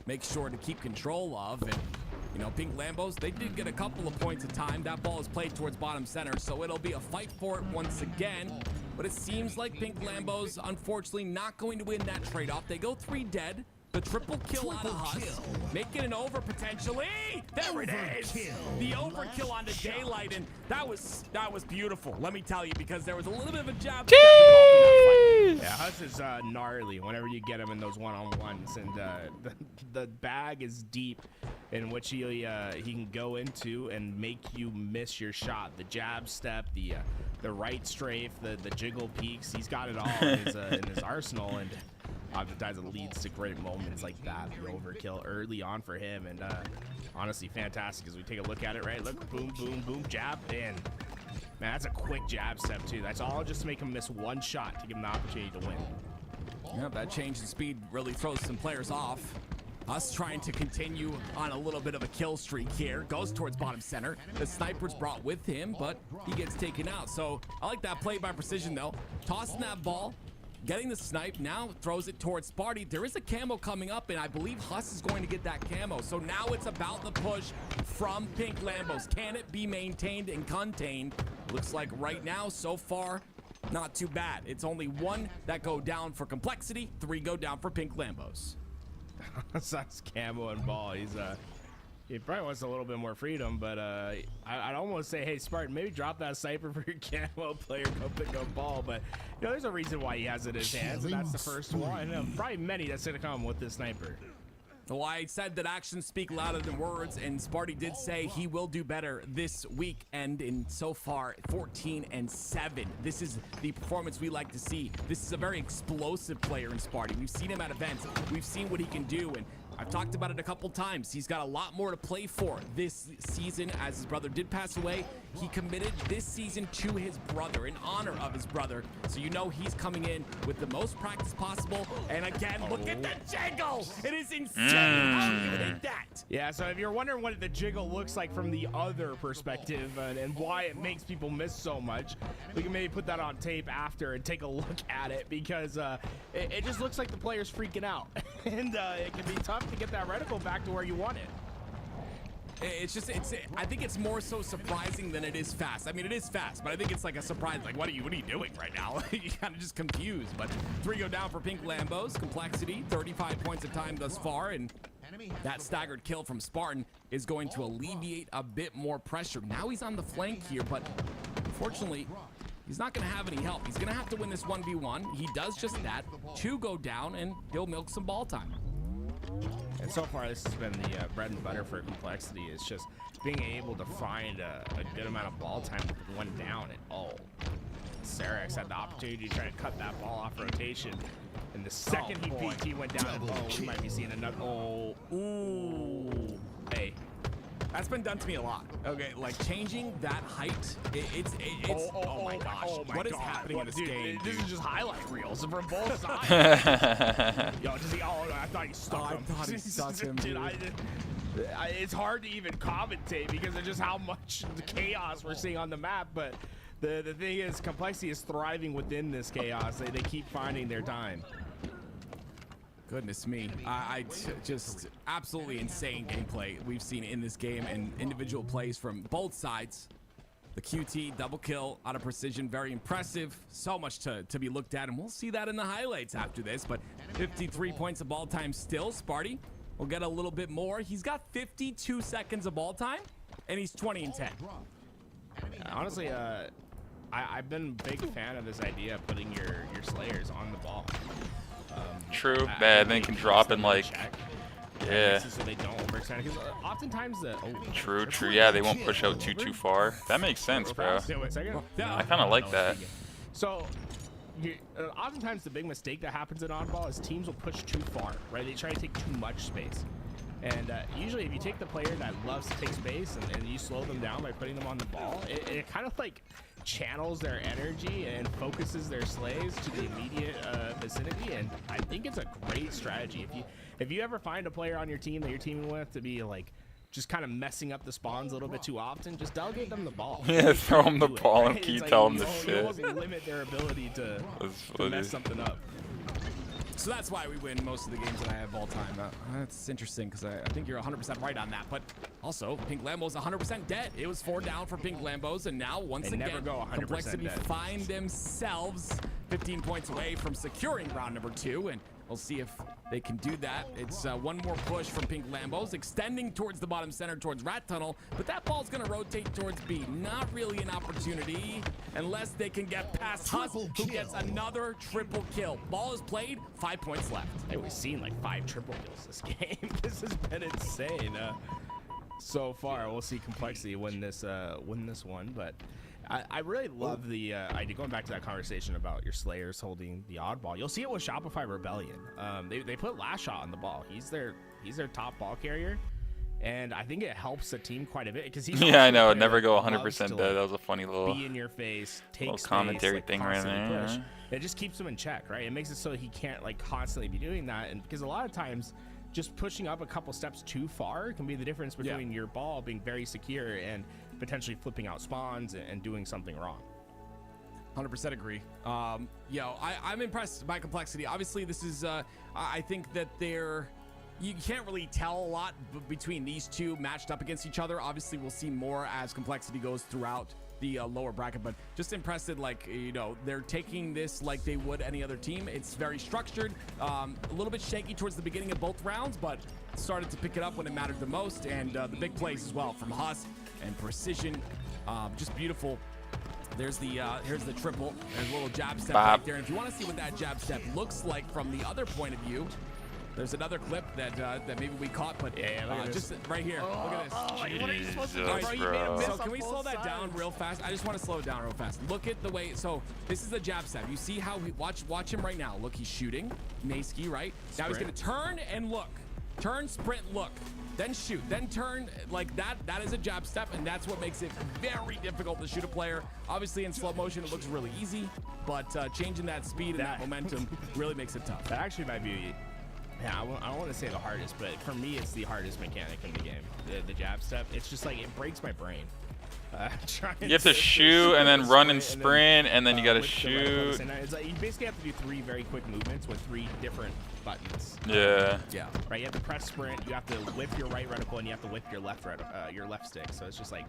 make sure to keep control of. And You know, Pink Lambos, they did get a couple of points of time. That ball is played towards bottom center, so it'll be a fight for it once again. But it seems like Pink Lambos, unfortunately, not going to win that trade-off. They go 3 dead. The triple kill out of Huss, making it over potentially. There it is. The overkill on the daylight, and that was beautiful. Let me tell you, because there was a little bit of a jab. Yeah, Huss is gnarly whenever you get him in those one-on-ones, and the bag is deep in which he can go into and make you miss your shot. The jab step, the right strafe, the jiggle peeks. He's got it all in his arsenal, and oftentimes it leads to great moments like that. The overkill early on for him, and honestly fantastic as we take a look at it. Right, look, boom, boom, boom, jab, and man, that's a quick jab step too. That's all just to make him miss one shot to give him the opportunity to win. Yeah, that change in speed really throws some players off. Us trying to continue on a little bit of a kill streak here. Goes towards bottom center. The sniper's brought with him, but he gets taken out. So I like that play by Precision though. Tossing that ball, getting the snipe, now throws it towards Sparty. There is a camo coming up, and I believe Huss is going to get that camo. So now it's about the push from Pink Lambos. Can it be maintained and contained? Looks like right now, so far, not too bad. It's only 1 that go down for Complexity, 3 go down for Pink Lambos. That's camo and ball. He probably wants a little bit more freedom, but I'd almost say, hey, Spartan, maybe drop that sniper for your camo player, go pick up ball. But you know, there's a reason why he has it in his hands, and that's the first one. And probably many that's gonna come with this sniper. Well, I said that actions speak louder than words, and Sparty did say he will do better this weekend. In so far 14-7. This is the performance we like to see. This is a very explosive player in Sparty. We've seen him at events. We've seen what he can do, and I've talked about it a couple times. He's got a lot more to play for this season, as his brother did pass away. He committed this season to his brother, in honor of his brother. So you know he's coming in with the most practice possible. And again, look at the jiggle. It is insane. How do you hit that? Yeah, so if you're wondering what the jiggle looks like from the other perspective and why it makes people miss so much, we can maybe put that on tape after and take a look at it, because it just looks like the player's freaking out. And it can be tough to get that reticle back to where you want it. I think it's more so surprising than it is fast. I mean, it is fast, but I think it's like a surprise. Like, what are you doing right now? You kind of just confused. But 3 go down for Pink Lambos. Complexity, 35 points of time thus far, and that staggered kill from Spartan is going to alleviate a bit more pressure. Now he's on the flank here, but unfortunately, he's not going to have any help. He's going to have to win this 1v1. He does just that. 2 go down, and he'll milk some ball time. And so far, this has been the bread and butter for Complexity. It's just being able to find a good amount of ball time with 1 down at all. Sarex had the opportunity to try to cut that ball off rotation. And the second he peeked, he went down. We might be seeing another. Ooh. Hey. That's been done to me a lot. Okay, like changing that height, oh my gosh. What is happening in this game? This is just highlight reels from both sides. Yo, does he? Oh, I thought he stuck him. I thought he stuck him, dude. It's hard to even commentate because of just how much chaos we're seeing on the map. But the thing is, Complexity is thriving within this chaos. They keep finding their time. Goodness me. Just absolutely insane gameplay we've seen in this game, and individual plays from both sides. The QT double kill out of Precision, very impressive. So much to be looked at, and we'll see that in the highlights after this. But 53 points of ball time still. Sparty will get a little bit more. He's got 52 seconds of ball time, and he's 20-10. Honestly, I've been a big fan of this idea of putting your Slayers on the ball. True, then they can drop in like, yeah. So they don't overextend, because oftentimes True, yeah, they won't push out too far. That makes sense, bro. I kind of like that. So, oftentimes the big mistake that happens in oddball is teams will push too far, right? They try to take too much space. And usually if you take the player that loves to take space and you slow them down by putting them on the ball, it kind of like channels their energy and focuses their slays to the immediate vicinity. And I think it's a great strategy. If you ever find a player on your team that you're teaming with to be like just kind of messing up the spawns a little bit too often, just delegate them the ball. Yeah, throw them the ball and keep telling them to shit. You limit their ability to mess something up. So that's why we win most of the games that I have all time. That's interesting because I think you're 100% right on that. But also, Pink Lambo's 100% dead. It was 4 down for Pink Lambos, and now once They again, never go 100% Complexity dead. find themselves 15 points away from securing round number 2, and we'll see if they can do that. It's one more push from Pink Lambos, extending towards the bottom center, towards Rat Tunnel, but that ball's gonna rotate towards B. Not really an opportunity unless they can get past Huss, who gets another triple kill. Ball is played, 5 points left. Hey, we've seen like 5 triple kills this game. This has been insane. So far, we'll see Complexity win this one, but I really love the idea. Going back to that conversation about your Slayers holding the oddball, you'll see it with Shopify Rebellion. They put Last Shot on the ball. He's their top ball carrier, and I think it helps the team quite a bit because he's Yeah, I know. It never go 100% dead. That was a funny little be in your face, take little space, commentary like, thing right constantly there. push. It just keeps him in check, right? It makes it so he can't like constantly be doing that, and because a lot of times just pushing up a couple steps too far can be the difference between your ball being very secure and potentially flipping out spawns and doing something wrong. 100% agree. I'm impressed by Complexity. Obviously, this is, I think that you can't really tell a lot between these two matched up against each other. Obviously, we'll see more as Complexity goes throughout the lower bracket, but just impressed, like, they're taking this like they would any other team. It's very structured, a little bit shaky towards the beginning of both rounds, but started to pick it up when it mattered the most, and the big plays as well from Huss and Precision, just beautiful. Here's the triple. There's a little jab step right there, and if you want to see what that jab step looks like from the other point of view, there's another clip that maybe we caught, but just right here. Look at this. So can we slow that down real fast? I just want to slow it down real fast. Look at the way. So this is the jab step. You see how he watch him right now. Look, he's shooting. Mayski, right? Now he's gonna turn and look. Turn, sprint, look. Then shoot. Then turn like that. That is a jab step, and that's what makes it very difficult to shoot a player. Obviously, in slow motion, it looks really easy, but changing that speed and that momentum really makes it tough. That actually might be. Yeah, I don't want to say the hardest, but for me, it's the hardest mechanic in the game. The jab step. It's just like it breaks my brain. You have to shoot and then run and sprint, and then you gotta shoot. It's like you basically have to do 3 very quick movements with 3 different buttons. Yeah. Right. You have to press sprint. You have to whip your right reticle, and you have to whip your left stick. So it's just like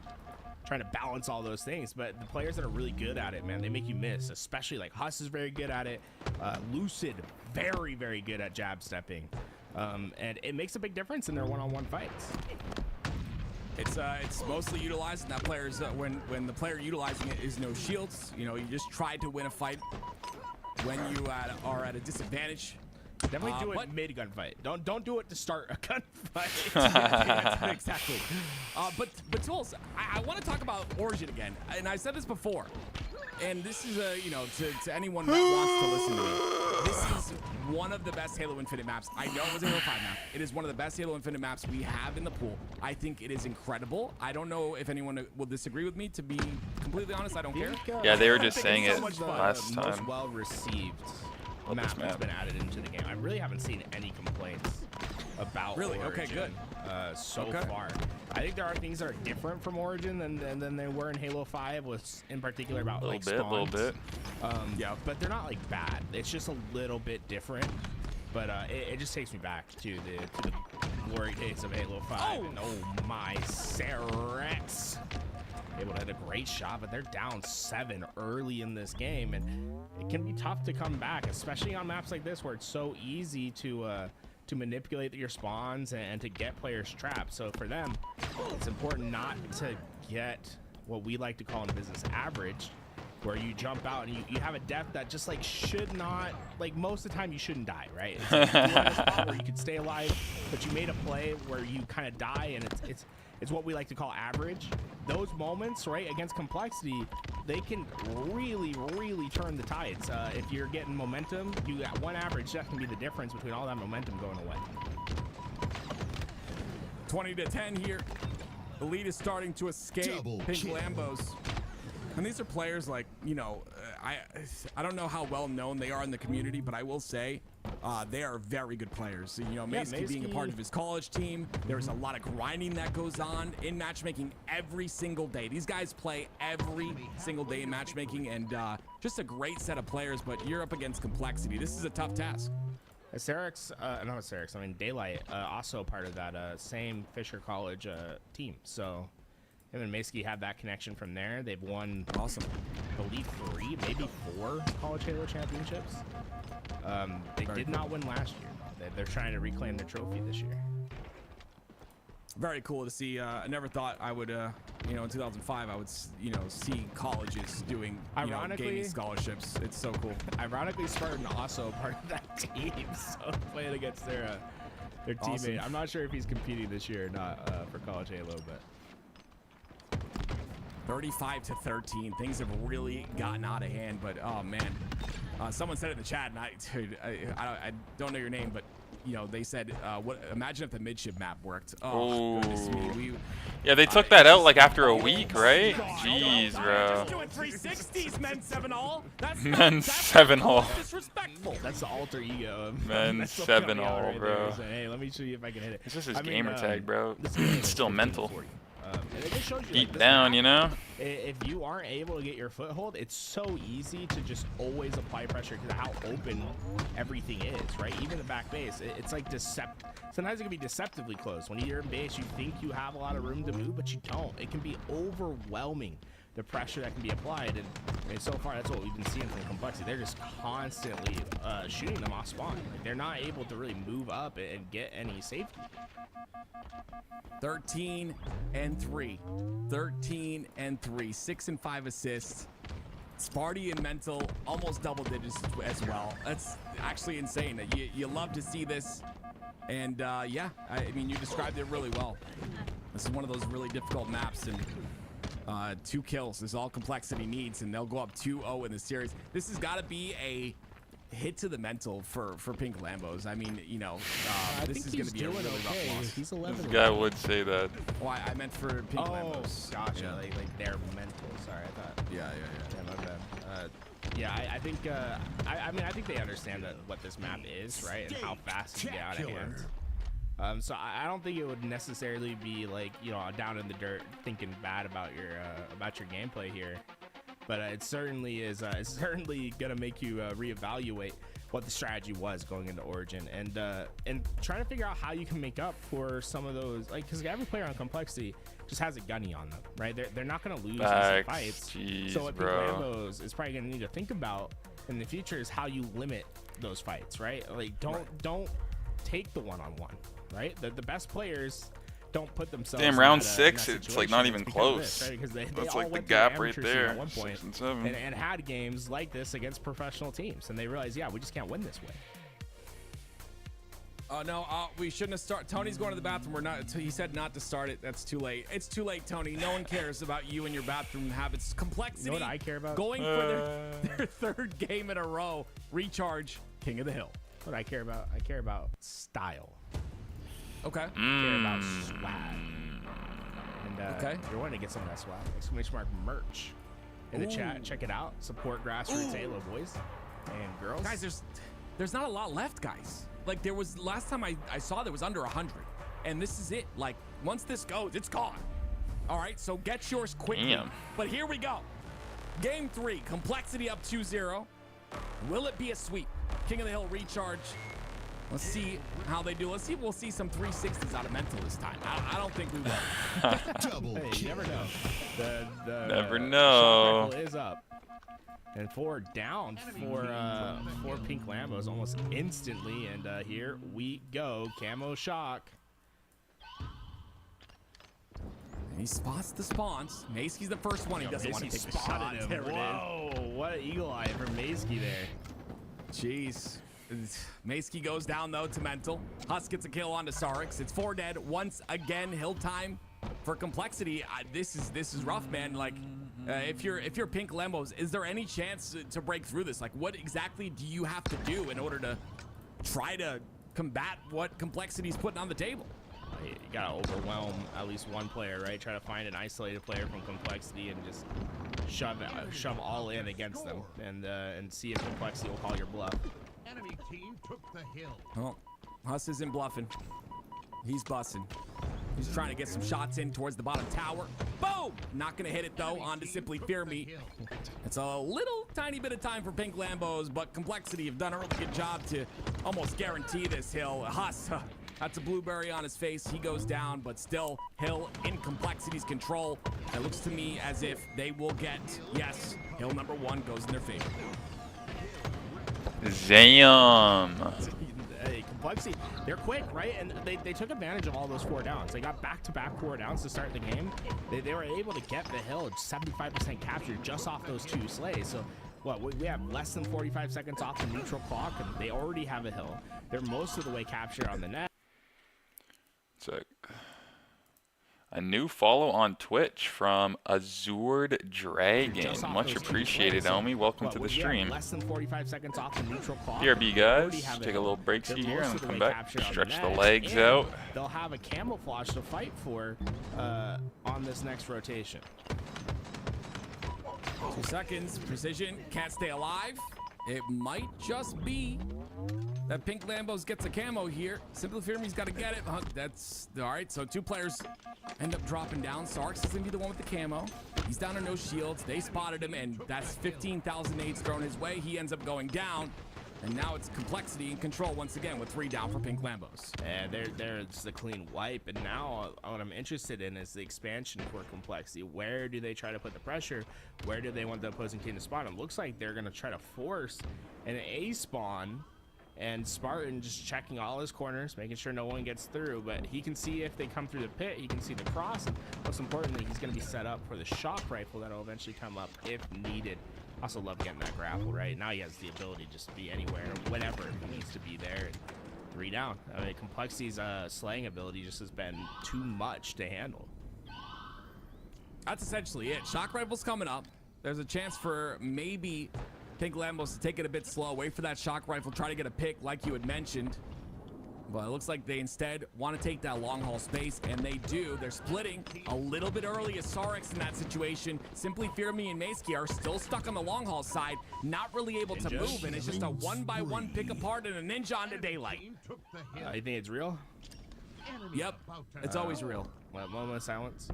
trying to balance all those things. But the players that are really good at it, man, they make you miss. Especially like Huss is very good at it. Lucid, very, very good at jab stepping, and it makes a big difference in their one-on-one fights. It's mostly utilized, and that player's when the player utilizing it is no shields. You just try to win a fight when you are at a disadvantage. Definitely do it mid gunfight. Don't do it to start a gunfight. Yeah, exactly. But Tools, I want to talk about Origin again, and I said this before, and this is to anyone that wants to listen to me. This is one of the best Halo Infinite maps. I know it was a Halo 5 map. It is one of the best Halo Infinite maps we have in the pool. I think it is incredible. I don't know if anyone will disagree with me. To be completely honest, I don't care. Yeah, they were just saying it last time. Most well received map has been added into the game. I really haven't seen any complaints about Origin, okay, good. So far. I think there are things that are different from Origin than they were in Halo 5, with in particular about a little bit. Yeah, but they're not like bad. It's just a little bit different. But it just takes me back to the glory days of Halo 5. And oh my, Cerex able to hit a great shot, but they're down 7 early in this game, and it can be tough to come back, especially on maps like this where it's so easy to manipulate your spawns and to get players trapped. So for them, it's important not to get what we like to call in business average, where you jump out and you have a depth that just like should not, like most of the time you shouldn't die, right? It's like you're in a spot where you could stay alive, but you made a play where you kind of die, and it's what we like to call average. Those moments, right, against Complexity, they can really, really turn the tides. If you're getting momentum, you got one average, that can be the difference between all that momentum going away. 20-10 here. The lead is starting to escape Pink Lambos. And these are players like, I don't know how well known they are in the community, but I will say they are very good players. Mayski being a part of his college team, there's a lot of grinding that goes on in matchmaking every single day. These guys play every single day in matchmaking, and just a great set of players, but you're up against Complexity. This is a tough task. Cyrix, not Cyrix, I mean Daylight, also part of that same Fisher College team. So him and Maysky have that connection from there. They've won, awesome, I believe 3, maybe 4 College Halo championships. They did not win last year. They're trying to reclaim their trophy this year. Very cool to see. I never thought I would, you know, in 2005, I would, you know, see colleges doing, you know, gaming scholarships. It's so cool. Ironically, Spartan also part of that team, so playing against their teammate. I'm not sure if he's competing this year or not for College Halo, but 35-13. Things have really gotten out of hand, but oh man, someone said in the chat, and I don't know your name, but you know, they said, imagine if the midship map worked. Oh, goodness me. Yeah, they took that out like after a week, right? Jeez, bro. Just doing 360s, men 7-all. Men's 7-all. Disrespectful. That's the alter ego of Men's 7-all, right bro. Saying, hey, let me show you if I can hit it. It's just his gamer tag, bro. It's still mental. And it just shows you, Deep down, you know? If you aren't able to get your foothold, it's so easy to just always apply pressure because of how open everything is, right? Even the back base, it's like sometimes it can be deceptively close. When you're in base, you think you have a lot of room to move, but you don't. It can be overwhelming, the pressure that can be applied. And I mean, so far, that's what we've been seeing from Complexity. They're just constantly shooting them off spawn. Like, they're not able to really move up and get any safety. 13-3. 13-3. 6 and 5 assists. Sparty and Mental almost double digits as well. That's actually insane. You love to see this. And yeah, I mean, you described it really well. This is one of those really difficult maps, and 2 kills is all Complexity needs, and they'll go up 2-0 in the series. This has got to be a hit to the mental for Pink Lambos. I mean, you know, this is going to be a really rough loss. He's 11. This guy would say that. Well, I meant for Pink Lambos. Gotcha. Yeah. Like their mental. Sorry, I thought. Yeah. Yeah, my bad. Yeah, I think. I mean, I think they understand what this map is, right, and how fast it can get out of hand. So I don't think it would necessarily be like, you know, down in the dirt thinking bad about your gameplay here. But it certainly is. It's certainly gonna make you reevaluate what the strategy was going into Origin, and trying to figure out how you can make up for some of those. Like, because every player on Complexity just has a gunny on them, right? They're not gonna lose easy fights. Jeez, so what Pink bro. Lambos is probably gonna need to think about in the future is how you limit those fights, right? Like, don't take the one-on-one, right? The best players don't put themselves. Damn, in round that, 6, in that it's like not even situation because of close. this, right? Because they That's all like the went to gap right amateur scene there. at one point 6 and 7. and had games like this against professional teams, and they realized, yeah, we just can't win this way. No, we shouldn't have started. Tony's going to the bathroom. We're not. He said not to start it. That's too late. It's too late, Tony. No one cares about you and your bathroom habits. Complexity. You know what I care about? Going for their 3rd game in a row. Recharge, King of the Hill. What I care about? I care about style. Okay. I care about swag. And okay. if you're wanting to get some of that swag, exclamation mark merch in the chat. Check it out. Support grassroots Halo boys and girls. Guys, there's not a lot left, guys. Like, there was last time I saw there was under 100, and this is it. Like, once this goes, it's gone. All right, so get yours quickly. Damn. But here we go. Game 3, Complexity up 2-0. Will it be a sweep? King of the Hill recharge. Let's see how they do. Let's see if we'll see some 360s out of Mental this time. I don't think we will. Hey, you never know. The Never know. shot rifle is up. And 4 down for Pink Lambos almost instantly. And here we go. Camo shock. And he spots the spawns. Maysky's the first one. He doesn't want to take the shot. There it is. Whoa, what an eagle eye from Maysky there. Jeez. Maysky goes down though to Mental. Husk gets a kill onto Sarix. It's 4 dead once again. Hill time for Complexity. This is rough, man. Like, if you're Pink Lambos, is there any chance to break through this? Like, what exactly do you have to do in order to try to combat what Complexity's putting on the table? You gotta overwhelm at least one player, right? Try to find an isolated player from Complexity and just shove all in against them, and see if Complexity will call your bluff. Enemy team took the hill. Well, Huss isn't bluffing. He's bussing. He's trying to get some shots in towards the bottom tower. Boom! Not gonna hit it though. On to Simply Fear Me. It's a little tiny bit of time for Pink Lambos, but Complexity have done a really good job to almost guarantee this hill. Huss, that's a blueberry on his face. He goes down, but still Hill in Complexity's control. It looks to me as if they will get, yes, Hill number 1 goes in their favor. Zam. Hey, Complexity, they're quick, right? And they took advantage of all those 4 downs. They got back-to-back 4 downs to start the game. They were able to get the hill 75% capture just off those 2 slays. So, what, we have less than 45 seconds off the neutral clock, and they already have a hill. They're most of the way captured on the net. A new follow on Twitch from Azured Dragon. Much appreciated, Omi. Welcome to the stream. Less than 45 seconds off the neutral clock. BRB guys, take a little break here and come back, stretch the legs out. They'll have a camouflage to fight for on this next rotation. 2 seconds, Precision can't stay alive. It might just be that Pink Lambos gets a camo here. Simply Fear Me's got to get it. That's all right. So 2 players end up dropping down. Sarks is gonna be the one with the camo. He's down to no shields. They spotted him, and that's 15,000 nades thrown his way. He ends up going down, and now it's Complexity in control once again with 3 down for Pink Lambos. And there's the clean wipe. And now what I'm interested in is the expansion for Complexity. Where do they try to put the pressure? Where do they want the opposing team to spawn? It looks like they're gonna try to force an A spawn. And Spartan just checking all his corners, making sure no one gets through. But he can see if they come through the pit, he can see the cross. And most importantly, he's going to be set up for the shock rifle that'll eventually come up if needed. Also love getting that grapple, right? Now he has the ability to just be anywhere, whenever he needs to be there. And 3 down. I mean, Complexity's slaying ability just has been too much to handle. That's essentially it. Shock rifle's coming up. There's a chance for maybe Pink Lambos to take it a bit slow, wait for that shock rifle, try to get a pick like you had mentioned. But it looks like they instead want to take that long haul space, and they do. They're splitting a little bit early as Sarx in that situation. Simply Fear Me and Maesky are still stuck on the long haul side, not really able to move, and it's just a 1-by-1 pick apart and a ninja onto daylight. You think it's real? Yep, it's always real. Well, moment of silence.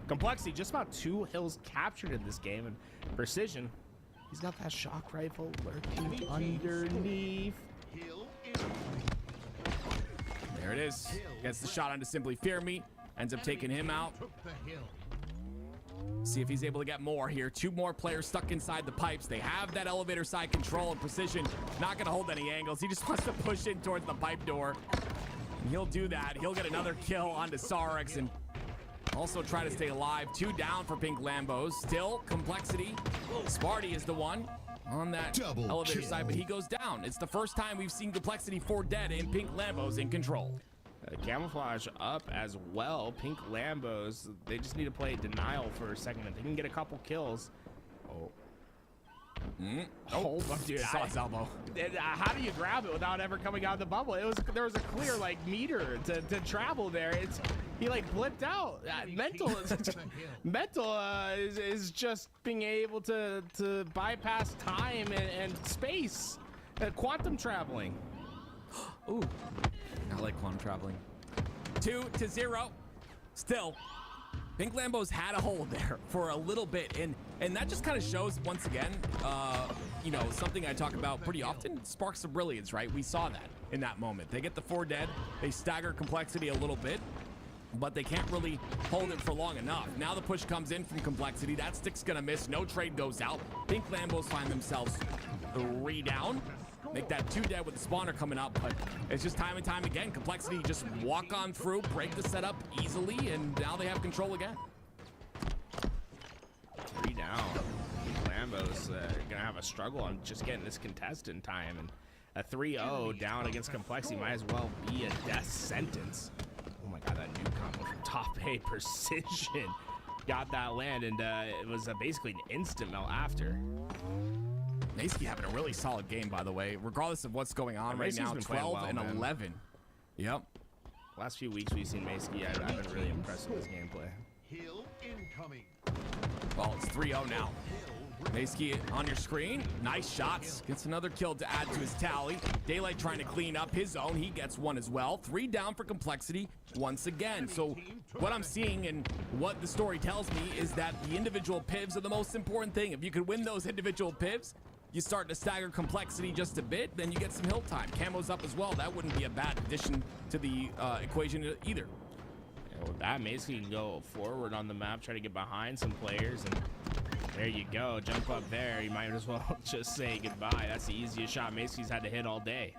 Complexity, just about 2 hills captured in this game, and Precision, he's got that shock rifle lurking underneath. There it is. Gets the shot onto Simply Fear Me, ends up taking him out. See if he's able to get more here. 2 more players stuck inside the pipes. They have that elevator side control, and Precision not gonna hold any angles. He just wants to push in towards the pipe door, and he'll do that. He'll get another kill onto Sarx and also try to stay alive. 2 down for Pink Lambos. Still Complexity. Sparty is the one on that elevator side, but he goes down. It's the first time we've seen Complexity 4 dead and Pink Lambos in control. Camouflage up as well. Pink Lambos, they just need to play denial for a second. If they can get a couple kills. Oh. Oh, dude, saw his elbow. How do you grab it without ever coming out of the bubble? There was a clear like meter to travel there. He like blipped out. Mental is just being able to bypass time and space. Quantum traveling. Ooh, I like quantum traveling. 2-0. Still, Pink Lambos had a hold there for a little bit, and that just kind of shows once again, you know, something I talk about pretty often, sparks of brilliance, right? We saw that in that moment. They get the 4 dead, they stagger Complexity a little bit, but they can't really hold it for long enough. Now the push comes in from Complexity. That stick's gonna miss. No trade goes out. Pink Lambos find themselves 3 down. Make that 2 dead with the spawner coming up, but it's just time and time again. Complexity just walk on through, break the setup easily, and now they have control again. 3 down. Lambos gonna have a struggle on just getting this contest in time, and a 3-0 down against Complexity might as well be a death sentence. Oh my god, that new combo from top A. Precision got that land, and it was basically an instant melt after. Maesky having a really solid game, by the way, regardless of what's going on right now. 12 and 11. Yep. Last few weeks we've seen Maesky. I've been really impressed with his gameplay. Hill incoming. Well, it's 3-0 now. Maysky on your screen. Nice shots. Gets another kill to add to his tally. Daylight trying to clean up his own. He gets one as well. 3 down for Complexity once again. So what I'm seeing and what the story tells me is that the individual pivs are the most important thing. If you could win those individual pivs, you start to stagger Complexity just a bit, then you get some hill time. Camo's up as well. That wouldn't be a bad addition to the equation either. With that, Maysky can go forward on the map, try to get behind some players, and there you go. Jump up there. You might as well just say goodbye. That's the easiest shot Maysky's had to hit all day.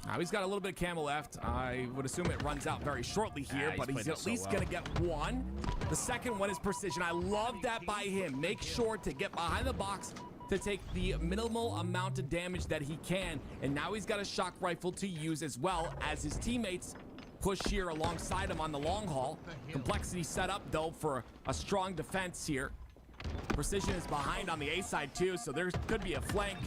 Now he's got a little bit of camo left. I would assume it runs out very shortly here, but he's at least going to get one. The second one is precision. I love that by him. Make sure to get behind the box to take the minimal amount of damage that he can. And now he's got a shock rifle to use as well as his teammates push here alongside him on the long haul. Complexity set up though for a strong defense here. Precision is behind on the A side too, so there could be a flank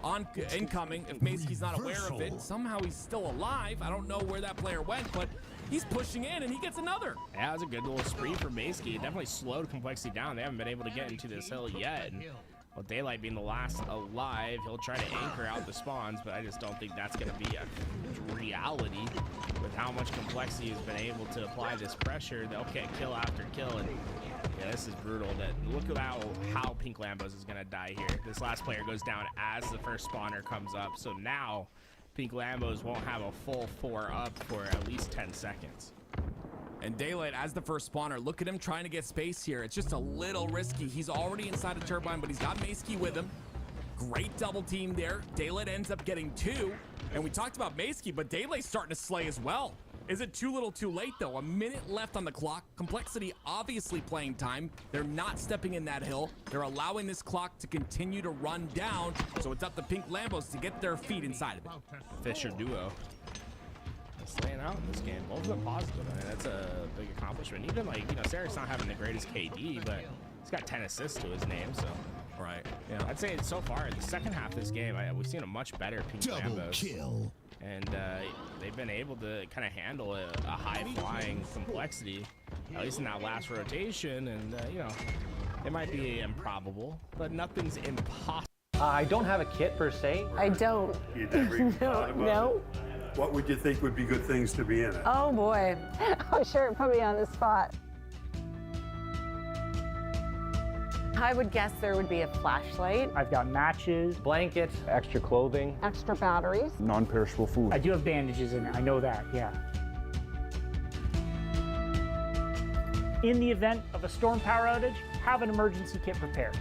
on incoming if Maysky's not aware of it. Somehow he's still alive. I don't know where that player went, but he's pushing in and he gets another. Yeah, it was a good little spree for Maysky. It definitely slowed Complexity down. They haven't been able to get into this hill yet. And, well, Daylight being the last alive, he'll try to anchor out the spawns, but I just don't think that's going to be a reality with how much Complexity has been able to apply this pressure. They'll get kill after kill, and yeah, this is brutal. Look at how Pink Lambos is going to die here. This last player goes down as the first spawner comes up, so now Pink Lambos won't have a full 4 up for at least 10 seconds. And Daylight as the first spawner, look at him trying to get space here. It's just a little risky. He's already inside a turbine, but he's got Maysky with him. Great double team there. Daylight ends up getting 2. And we talked about Maysky, but Daylight's starting to slay as well. Is it too little too late though? A minute left on the clock. Complexity obviously playing time. They're not stepping in that hill. They're allowing this clock to continue to run down. So it's up to Pink Lambos to get their feet inside of it. Fisher duo slaying out in this game. Both of them positive. I mean, that's a big accomplishment. Even like, you know, Sarah's not having the greatest KD, but he's got 10 assists to his name, so. Right. Yeah. I'd say so far, the second half of this game, we've seen a much better Pink Lambos. Kill. And they've been able to kind of handle a high-flying Complexity, at least in that last rotation. And, you know, it might be improbable, but nothing's impossible. I don't have a kit per se. I don't. You never even thought about No. it? What would you think would be good things to be in it? Oh boy. Oh, sure, put me on the spot. I would guess there would be a flashlight, I've got matches, blankets, extra clothing, extra batteries. Non-perishable food. I do have bandages in it, I know that, yeah. In the event of a storm power outage, have an emergency kit prepared.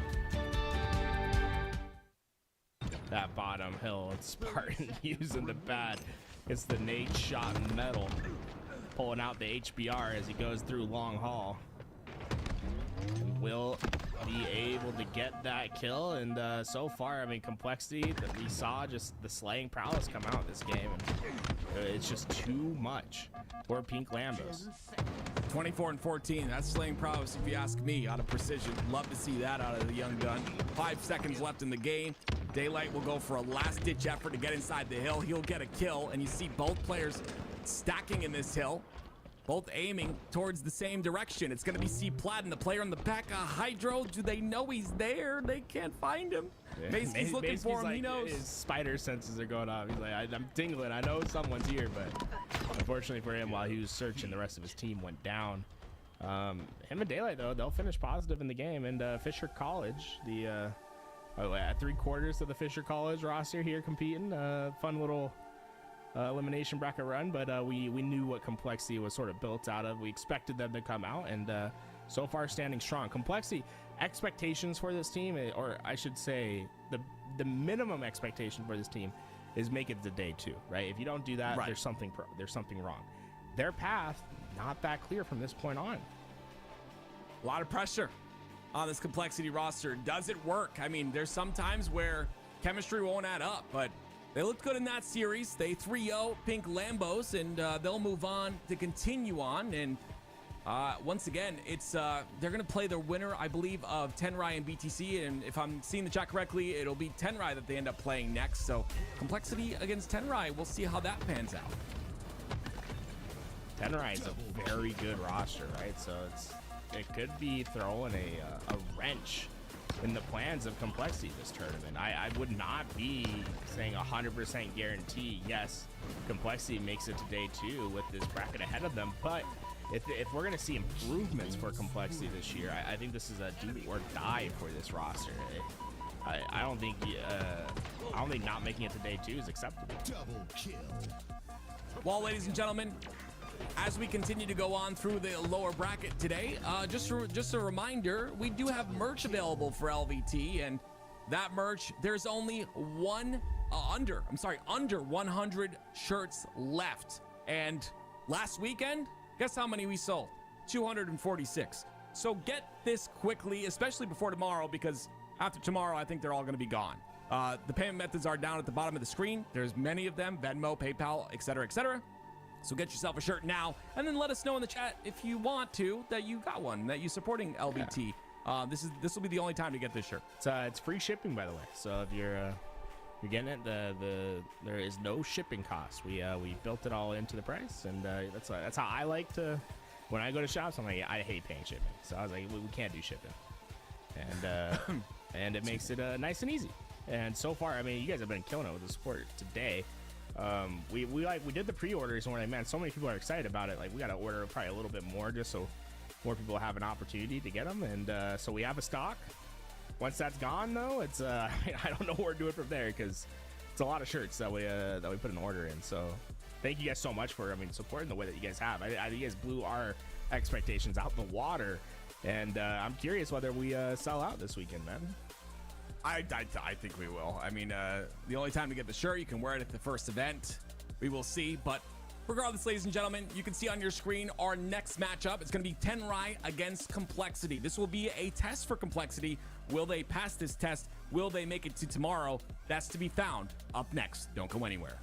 That bottom hill, it's Spartan using the pad. It's the nade shot metal, pulling out the HBR as he goes through long haul. And will be able to get that kill, and so far, I mean, Complexity that we saw, just the slaying prowess come out this game, and it's just too much for Pink Lambos. 24 and 14. That's slaying prowess, if you ask me, out of precision. Love to see that out of the young gun. 5 seconds left in the game. Daylight will go for a last-ditch effort to get inside the hill. He'll get a kill, and you see both players stacking in this hill, both aiming towards the same direction. It's going to be C-Plat and the player in the back. Hydro, do they know he's there? They can't find him. Yeah. Macy's looking for him. Like, he knows. His spider senses are going off. He's like, I'm tingling. I know someone's here, but unfortunately for him, while he was searching, the rest of his team went down. Him and Daylight, though, they'll finish positive in the game. And Fisher College, the 3/4 of the Fisher College roster here competing. Fun little elimination bracket run, but we knew what Complexity was sort of built out of. We expected them to come out, and so far standing strong. Complexity expectations for this team, or I should say the minimum expectation for this team is make it to day 2, right? If you don't do that, there's something wrong. Their path not that clear from this point on. A lot of pressure on this Complexity roster. Does it work? I mean, there's some times where chemistry won't add up, but they looked good in that series. They 3-0 Pink Lambos, and they'll move on to continue on. And once again, it's they're going to play the winner, I believe, of Tenrai and BTC. And if I'm seeing the chat correctly, it'll be Tenrai that they end up playing next. So Complexity against Tenrai, we'll see how that pans out. Tenrai is a very good roster, right? So it could be throwing a wrench in the plans of complexity this tournament. I would not be saying 100% guarantee, yes, complexity makes it to day 2 with this bracket ahead of them, but if we're gonna see improvements for complexity this year, I think this is a do or die for this roster. I don't think not making it to day 2 is acceptable. Double kill. Well, ladies and gentlemen, as we continue to go on through the lower bracket today, just a reminder, we do have merch available for LVT, and that merch, there's only under 100 shirts left. And last weekend, guess how many we sold? 246. So get this quickly, especially before tomorrow, because after tomorrow, I think they're all going to be gone. The payment methods are down at the bottom of the screen. There's many of them: Venmo, PayPal, etc., etc. So get yourself a shirt now, and then let us know in the chat if you want to that you got one, that you're supporting LVT. Yeah. This will be the only time to get this shirt. It's free shipping, by the way. So if you're getting it, there is no shipping cost. We built it all into the price, and that's how I like to. When I go to shops, I'm like, I hate paying shipping. So I was like, we can't do shipping, and and it makes it nice and easy. And so far, I mean, you guys have been killing it with the support today. We did the pre-orders, and we're like, man, so many people are excited about it. Like, we got to order probably a little bit more just so more people have an opportunity to get them. And so we have a stock. Once that's gone, though, it's I don't know what we're doing from there, because it's a lot of shirts that we put an order in. So thank you guys so much for supporting the way that you guys have. I think you guys blew our expectations out the water, and I'm curious whether we sell out this weekend, man. I think we will. I mean, the only time to get the shirt, you can wear it at the first event. We will see. But regardless, ladies and gentlemen, you can see on your screen our next matchup. It's going to be Tenrai against Complexity. This will be a test for Complexity. Will they pass this test? Will they make it to tomorrow? That's to be found up next. Don't go anywhere.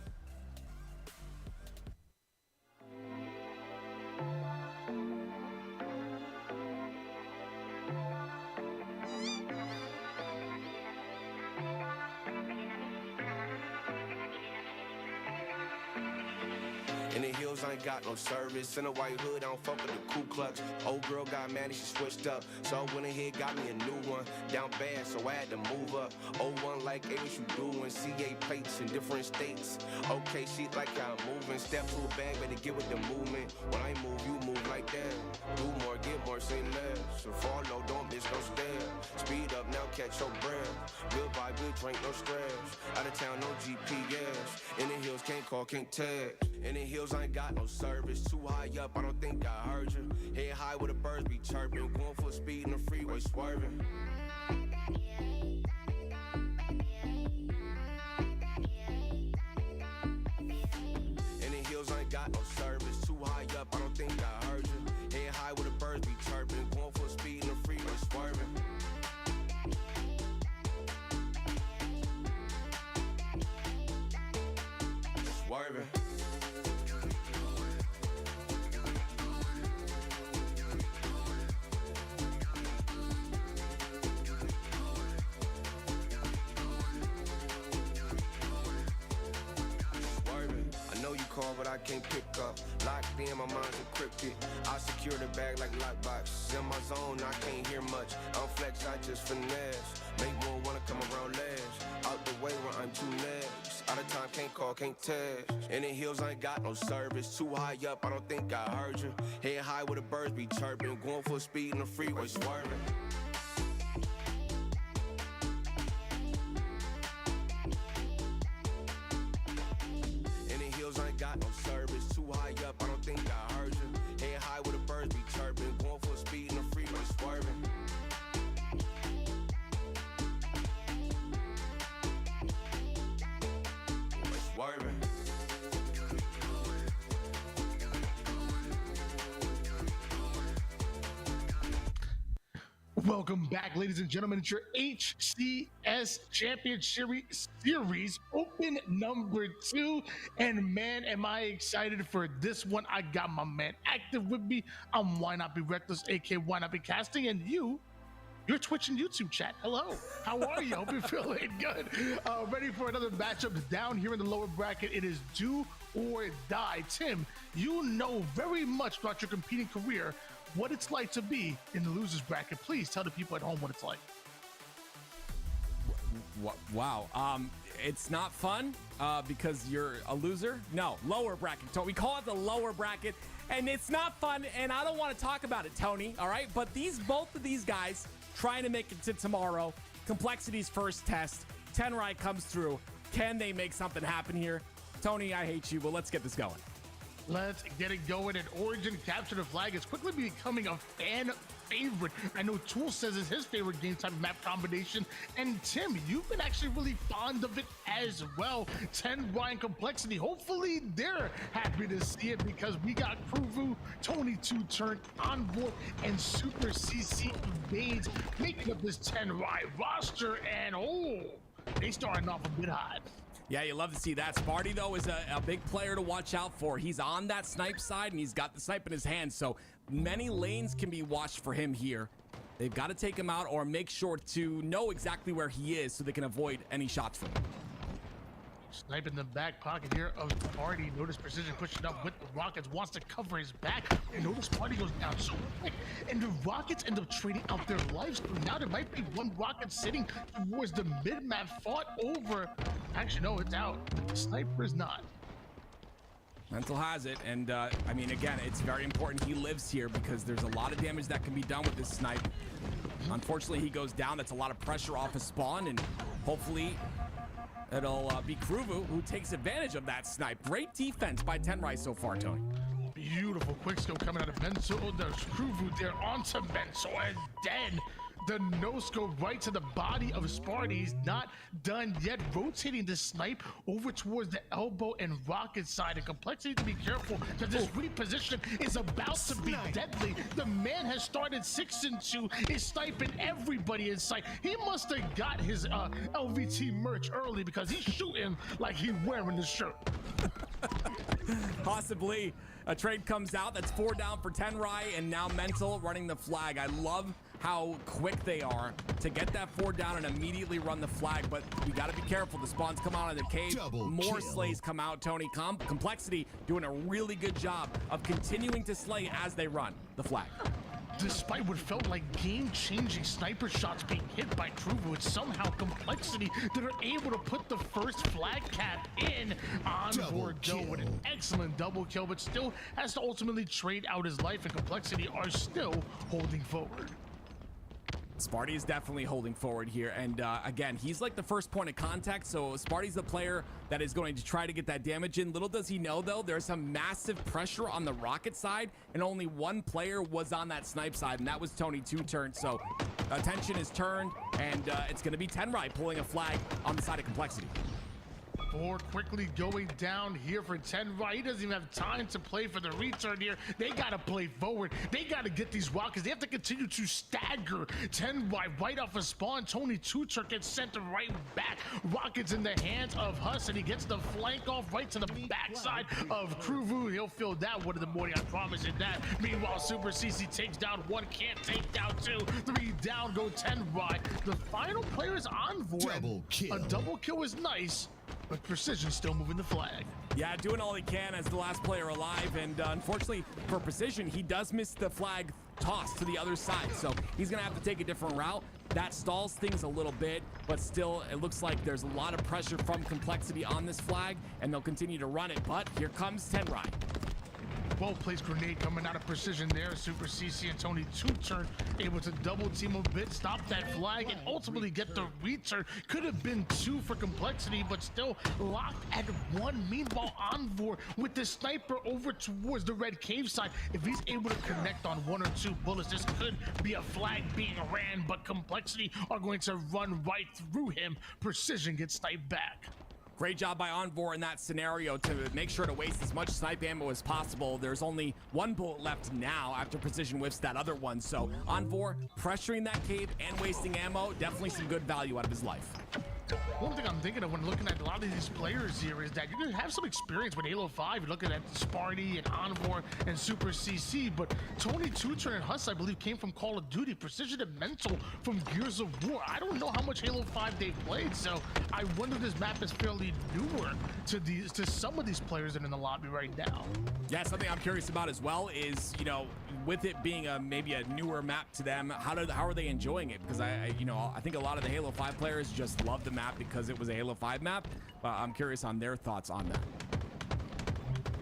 In the hills, I ain't got no service. In a white hood, I don't fuck with the Ku Klux. Old girl got mad and she switched up. So I went ahead, got me a new one. Down bad, so I had to move up. 01 like, hey, what you doing? CA plates in different states. Okay, she like how I'm moving. Step to a bag, better get with the movement. When I move, you move like that. Do more, get more, say less. So follow, don't miss no step. Speed up, now catch your breath. Good vibe, good drink, no stress. Out of town, no GPS. In the hills, can't call, can't text. In the hills, I ain't got no service. Too high up, I don't think I heard you. Head high where the birds be chirping. Going full speed in the freeway, swerving. In the hills, I ain't got no service. Too high up, I don't think I heard you. Head high where the birds be chirping. Going full speed in the freeway, swerving. Swerving. Call, but I can't pick up. Locked in, my mind's encrypted. I secure the bag like lockbox. In my zone, I can't hear much. I'm flex, I just finesse. Make more wanna come around last. Out the way where I'm too next. Out of time, can't call, can't text. In the hills, I ain't got no service. Too high up, I don't think I heard you. Head high where the birds be chirping. Going full speed in the freeway, swerving. Got no service, too high up, I don't think I heard you. Head high where the birds be chirping, going full speed in the freeway, swerving. Swerving. Welcome back, ladies and gentlemen. It's your HCS Championship Series Open number 2. And man, am I excited for this one. I got my man active with me. I'm Why Not Be Reckless, aka Why Not Be Casting, and your Twitch and YouTube chat. Hello, how are you? Hope you're feeling good. Ready for another matchup down here in the lower bracket. It is do or die. Tim, you know very much throughout your competing career what it's like to be in the losers bracket. Please tell the people at home what it's like. Wow. It's not fun because you're a loser. No, lower bracket. We call it the lower bracket, and it's not fun, and I don't want to talk about it, Tony, all right? But both of these guys trying to make it to tomorrow. Complexity's first test. Tenrai comes through. Can they make something happen here? Tony, I hate you, but let's get this going. Let's get it going. And Origin Capture the Flag is quickly becoming a fan favorite. I know Tool says it's his favorite game type map combination. And Tim, you've been actually really fond of it as well. 10 Ryan Complexity. Hopefully they're happy to see it because we got Kruvu, Tony 2-turn, Envoy, and Super CC Evades making up this 10 Ryan roster. And they starting off a bit hot. Yeah, you love to see that. Sparty, though, is a big player to watch out for. He's on that snipe side, and he's got the snipe in his hand, so many lanes can be watched for him here. They've got to take him out or make sure to know exactly where he is so they can avoid any shots from him. Snipe in the back pocket here of Party. Notice Precision pushing up with the Rockets. Wants to cover his back. And notice Party goes down so quick. And the Rockets end up trading out their lives. But now there might be one Rocket sitting towards the mid-map. Fought over. Actually, no, it's out. But the Sniper is not. Mental has it. And, I mean, again, it's very important he lives here because there's a lot of damage that can be done with this snipe. Unfortunately, he goes down. That's a lot of pressure off his spawn. And hopefully it'll be Kruvu who takes advantage of that snipe. Great defense by Tenrai so far, Tony. Beautiful quick skill coming out of Menso. There's Kruvu there onto Menso, and then the no-scope right to the body of Sparty. He's not done yet. Rotating the snipe over towards the elbow and Rocket side. And Complexity to be careful that this reposition is about to be deadly. The man has started 6-2, is sniping everybody in sight. He must have got his LVT merch early because he's shooting like he's wearing the shirt. Possibly. A trade comes out. That's 4 down for Tenrai, and now Mental running the flag. I love how quick they are to get that 4 down and immediately run the flag, but we got to be careful. The spawns come out of the cave. More slays come out, Tony. Complexity doing a really good job of continuing to slay as they run the flag. Despite what felt like game-changing sniper shots being hit by Kruvu, it's somehow Complexity that are able to put the first flag cap in on Bordeaux with an excellent double kill, but still has to ultimately trade out his life, and Complexity are still holding forward. Sparty is definitely holding forward here, and again, he's like the first point of contact, so Sparty's the player that is going to try to get that damage in. Little does he know, though, there's some massive pressure on the Rocket side, and only one player was on that snipe side, and that was Tony 2-turn, so attention is turned, and it's going to be Tenrai pulling a flag on the side of Complexity. 4 quickly going down here for Tenrai. He doesn't even have time to play for the return here. They got to play forward. They got to get these Rockets. They have to continue to stagger Tenrai right off of spawn. Tony 2-turn gets sent right back. Rockets in the hands of Huss, and he gets the flank off right to the backside of Kruvu. He'll feel that one in the morning, I promise you that. Meanwhile, Super CC takes down 1, can't take down 2. 3 down go Tenrai. The final player is Envoy. A double kill is nice, but Precision still moving the flag. Yeah, doing all he can as the last player alive, and unfortunately for Precision, he does miss the flag toss to the other side, so he's gonna have to take a different route. That stalls things a little bit, but still, it looks like there's a lot of pressure from Complexity on this flag, and they'll continue to run it, but here comes Tenrai. Well-placed grenade coming out of Precision there. Super CC and Tony 2-turn able to double team a bit, stop that flag, and ultimately get the return. Could have been 2 for Complexity, but still locked at 1. Meanwhile, Envoy with the sniper over towards the red cave side. If he's able to connect on 1 or 2 bullets, this could be a flag being ran, but Complexity are going to run right through him. Precision gets sniped back. Great job by Envoy in that scenario to make sure to waste as much snipe ammo as possible. There's only 1 bullet left now after Precision whiffs that other one. So Envoy pressuring that cave and wasting ammo, definitely some good value out of his life. One thing I'm thinking of when looking at a lot of these players here is that you're going to have some experience with Halo 5. You're looking at Sparty and Envoy and Super CC, but Tony 2-turn and Huss, I believe, came from Call of Duty. Precision and Mental from Gears of War. I don't know how much Halo 5 they've played, so I wonder if this map is fairly newer to some of these players that are in the lobby right now. Yeah, something I'm curious about as well is, you know, with it being maybe a newer map to them, how are they enjoying it? Because I think a lot of the Halo 5 players just love the map because it was a Halo 5 map. I'm curious on their thoughts on that.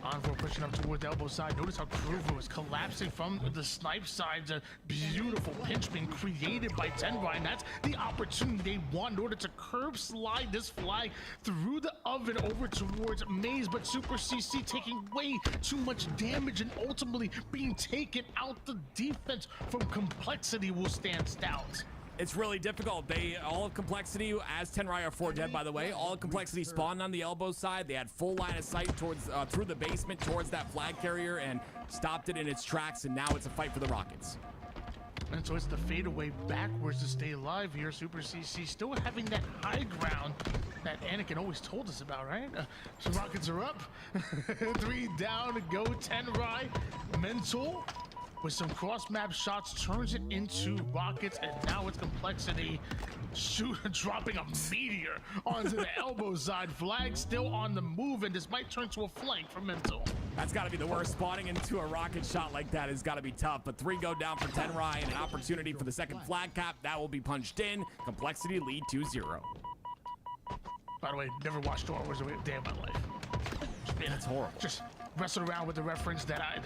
Envoy pushing up towards the elbow side. Notice how Kruvu is collapsing from the snipe side. A beautiful pinch being created by Tenrai, and that's the opportunity they want in order to curb slide this flag through the oven over towards Maze. But Super CC taking way too much damage and ultimately being taken out. The defense from Complexity will stand stout. It's really difficult. All of Complexity, as Tenrai are 4 dead, by the way, all of Complexity spawned on the elbow side. They had full line of sight towards through the basement towards that flag carrier and stopped it in its tracks, and now it's a fight for the Rockets. And so it's the fadeaway backwards to stay alive here. Super CC still having that high ground that Anakin always told us about, right? So Rockets are up. 3 down to go. Tenrai, Mental, with some cross-map shots, turns it into Rockets, and now it's Complexity dropping a meteor onto the elbow side. Flag still on the move, and this might turn to a flank for Mental. That's got to be the worst. Spawning into a rocket shot like that has got to be tough, but 3 go down for Tenrai, and an opportunity for the second flag cap. That will be punched in. Complexity lead 2-0. By the way, never watched Star Wars a day of my life. That's horrible. Just wrestle around with the reference that I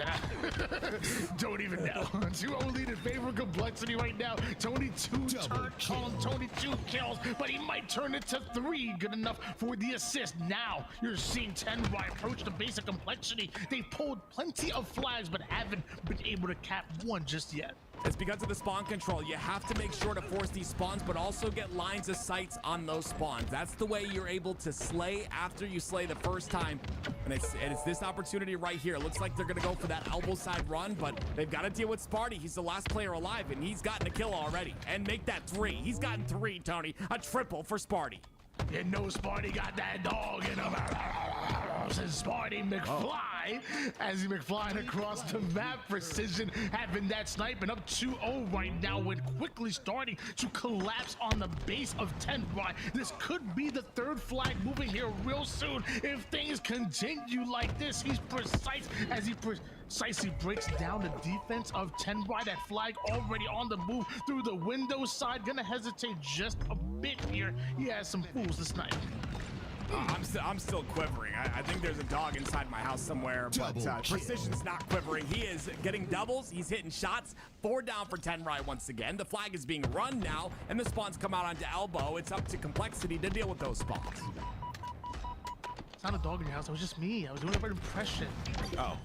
don't even know. 2-0 lead in favor of Complexity right now. Tony 2 Tony 2 kills, but he might turn it to 3. Good enough for the assist. Now you're seeing Tenrai approach the base of Complexity. They pulled plenty of flags, but haven't been able to cap one just yet. It's because of the spawn control. You have to make sure to force these spawns, but also get lines of sights on those spawns. That's the way you're able to slay after you slay the first time. And it's this opportunity right here. It looks like they're going to go for that elbow side run, but they've got to deal with Sparty. He's the last player alive, and he's gotten a kill already. And make that 3. He's gotten 3, Tony. A triple for Sparty. You know Sparty got that dog in him. Says Sparty McFly as he McFlying across the map. Precision having that sniping up 2-0 right now, when quickly starting to collapse on the base of Tenrai. This could be the 3rd flag moving here real soon if things continue like this. He's precise as he precisely breaks down the defense of Tenrai. That flag already on the move through the window side. Gonna hesitate just a bit here. He has some fools to snipe. I'm still quivering. I think there's a dog inside my house somewhere, but Precision's not quivering. He is getting doubles. He's hitting shots. 4 down for Tenrai once again. The flag is being run now, and the spawns come out onto elbow. It's up to Complexity to deal with those spawns. It's not a dog in your house. It was just me. I was doing an impression. Oh.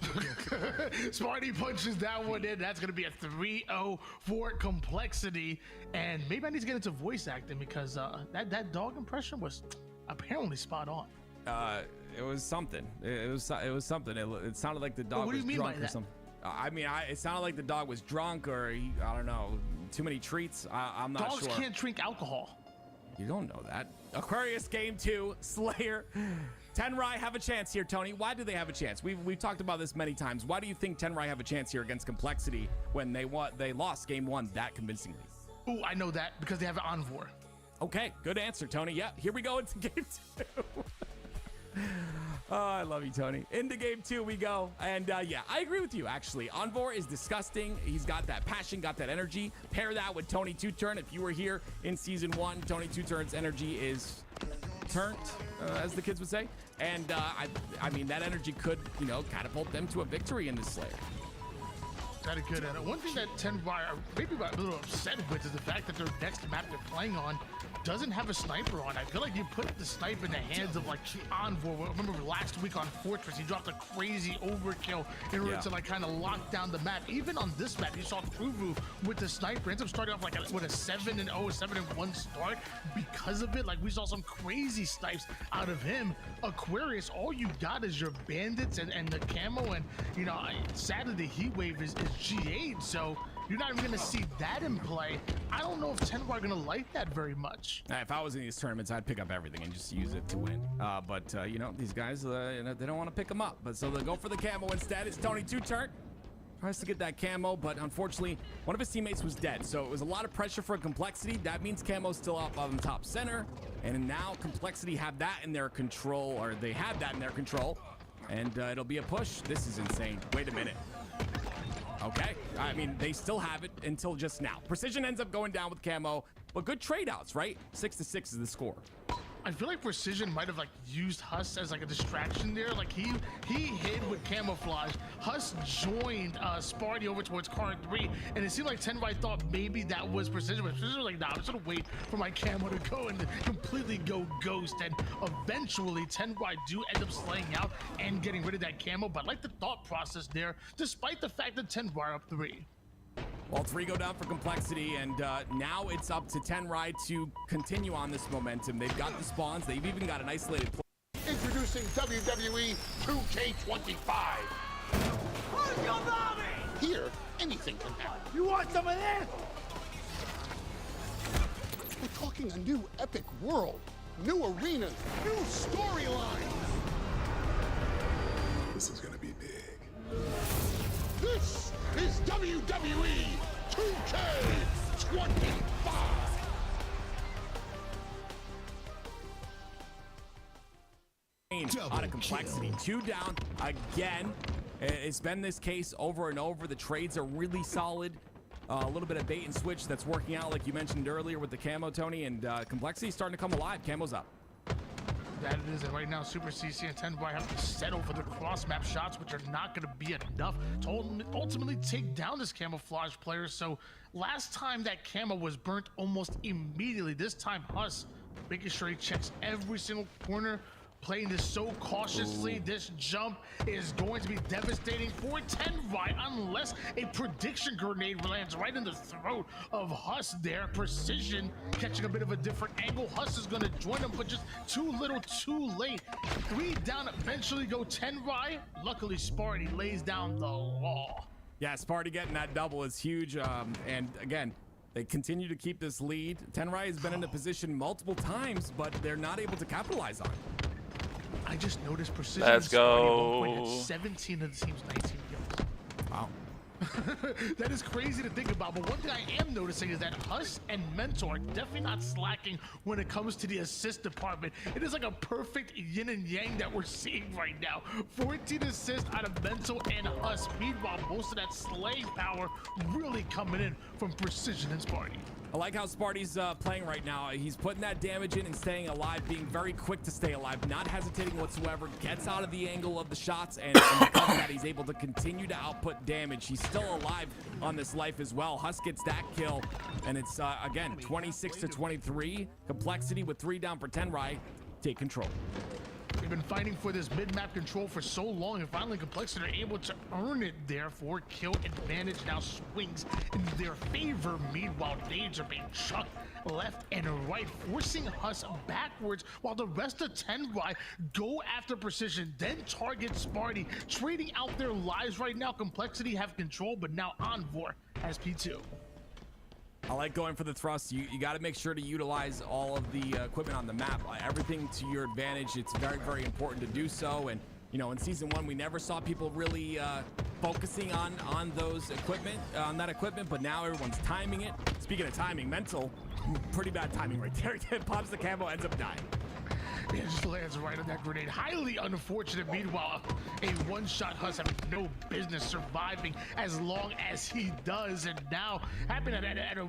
Sparty punches that one in. That's going to be a 3-0 for Complexity. And maybe I need to get into voice acting because that dog impression was apparently spot on. It was something. It was something. It sounded like the dog was drunk or something. It sounded like the dog was drunk, or I don't know, too many treats. I'm not sure. Dogs can't drink alcohol. You don't know that. Aquarius game 2, Slayer. Tenrai have a chance here, Tony. Why do they have a chance? We've talked about this many times. Why do you think Tenrai have a chance here against Complexity when they lost game 1 that convincingly? Oh, I know that because they have an Envoy. Okay, good answer, Tony. Yeah, here we go into game 2. Oh, I love you, Tony. Into game 2 we go. And yeah, I agree with you, actually. Envoy is disgusting. He's got that passion, got that energy. Pair that with Tony 2-turn. If you were here in season 1, Tony 2-turn's energy is turned, as the kids would say. And I mean, that energy could, catapult them to a victory in this Slayer. That is good. And one thing that Tenrai are maybe a little upset with is the fact that their next map they're playing on doesn't have a sniper on. I feel like you put the sniper in the hands of Envoy. I remember last week on Fortress, he dropped a crazy overkill in order to kind of lock down the map. Even on this map, you saw Kruvu with the sniper ends up starting off with a 7-0, 7-1 start because of it. We saw some crazy snipes out of him. Aquarius, all you got is your bandits and the camo, and sadly the heat wave is G8, so you're not even going to see that in play. I don't know if Tenrai are going to like that very much. If I was in these tournaments, I'd pick up everything and just use it to win. But these guys, they don't want to pick them up. But so they'll go for the camo instead. It's Tony 2-turn. Tries to get that camo, but unfortunately, one of his teammates was dead. So it was a lot of pressure for Complexity. That means camo's still up on the top center. And now Complexity have that in their control, or they have that in their control. And it'll be a push. This is insane. Wait a minute. Okay, I mean, they still have it until just now. Precision ends up going down with camo, but good trade outs, right? 6-6 is the score. I feel like Precision might have like used Huss as like a distraction there. Like he hid with camouflage. Huss joined Sparty over towards car 3, and it seemed like Tenrai thought maybe that was Precision, but Precision was like, nah, I'm just gonna wait for my camo to go and completely go ghost. And eventually Tenrai do end up slaying out and getting rid of that camo. But I like the thought process there, despite the fact that Tenrai are up 3. Well, 3 go down for Complexity, and now it's up to Tenrai to continue on this momentum. They've got the spawns. They've even got an isolated play. Introducing WWE 2K25. Here, anything can happen. You want some of this? We're talking a new epic world, new arenas, new storylines. This is gonna be big. This is WWE 2K25. Out of Complexity. 2 down again. It's been this case over and over. The trades are really solid. A little bit of bait and switch that's working out, like you mentioned earlier with the camo, Tony, and Complexity starting to come alive. Camo's up. That it is, and right now Super CC and Tenrai have to settle for the cross map shots, which are not going to be enough to ultimately take down this camouflage player. So last time that camo was burnt almost immediately. This time Huss making sure he checks every single corner, playing this so cautiously. This jump is going to be devastating for Tenrai unless a prediction grenade lands right in the throat of Huss there. Precision catching a bit of a different angle. Huss is going to join him, but just too little too late. 3 down, eventually go Tenrai. Luckily, Sparty lays down the law. Yeah, Sparty getting that double is huge. And again, they continue to keep this lead. Tenrai has been in a position multiple times, but they're not able to capitalize on it. I just noticed Precision. Let's go. 17 of the team's 19 kills. Wow. That is crazy to think about, but one thing I am noticing is that Huss and Mentor are definitely not slacking when it comes to the assist department. It is like a perfect yin and yang that we're seeing right now. 14 assists out of Mentor and Huss. Meanwhile, most of that slaying power really coming in from Precision and Sparty. I like how Sparty's playing right now. He's putting that damage in and staying alive, being very quick to stay alive, not hesitating whatsoever, gets out of the angle of the shots, and because of that, he's able to continue to output damage. He's still alive on this life as well. Huss gets that kill, and it's, again, 26-23. Complexity with 3 down for Tenrai. Take control. They've been fighting for this mid-map control for so long, and finally Complexity are able to earn it. Therefore, kill advantage now swings in their favor. Meanwhile, nades are being chucked left and right, forcing Huss backwards, while the rest of Tenrai go after Precision, then target Sparty, trading out their lives right now. Complexity have control, but now Envor has P2. I like going for the thrust. You got to make sure to utilize all of the equipment on the map. Everything to your advantage. It's very, very important to do so. And, you know, in Season 1, we never saw people really focusing on those equipment, on that equipment, but now everyone's timing it. Speaking of timing, Mental, pretty bad timing right there. Pops the camo, ends up dying. It just lands right on that grenade. Highly unfortunate. Meanwhile, a one-shot Huss having no business surviving as long as he does. And now, happening at a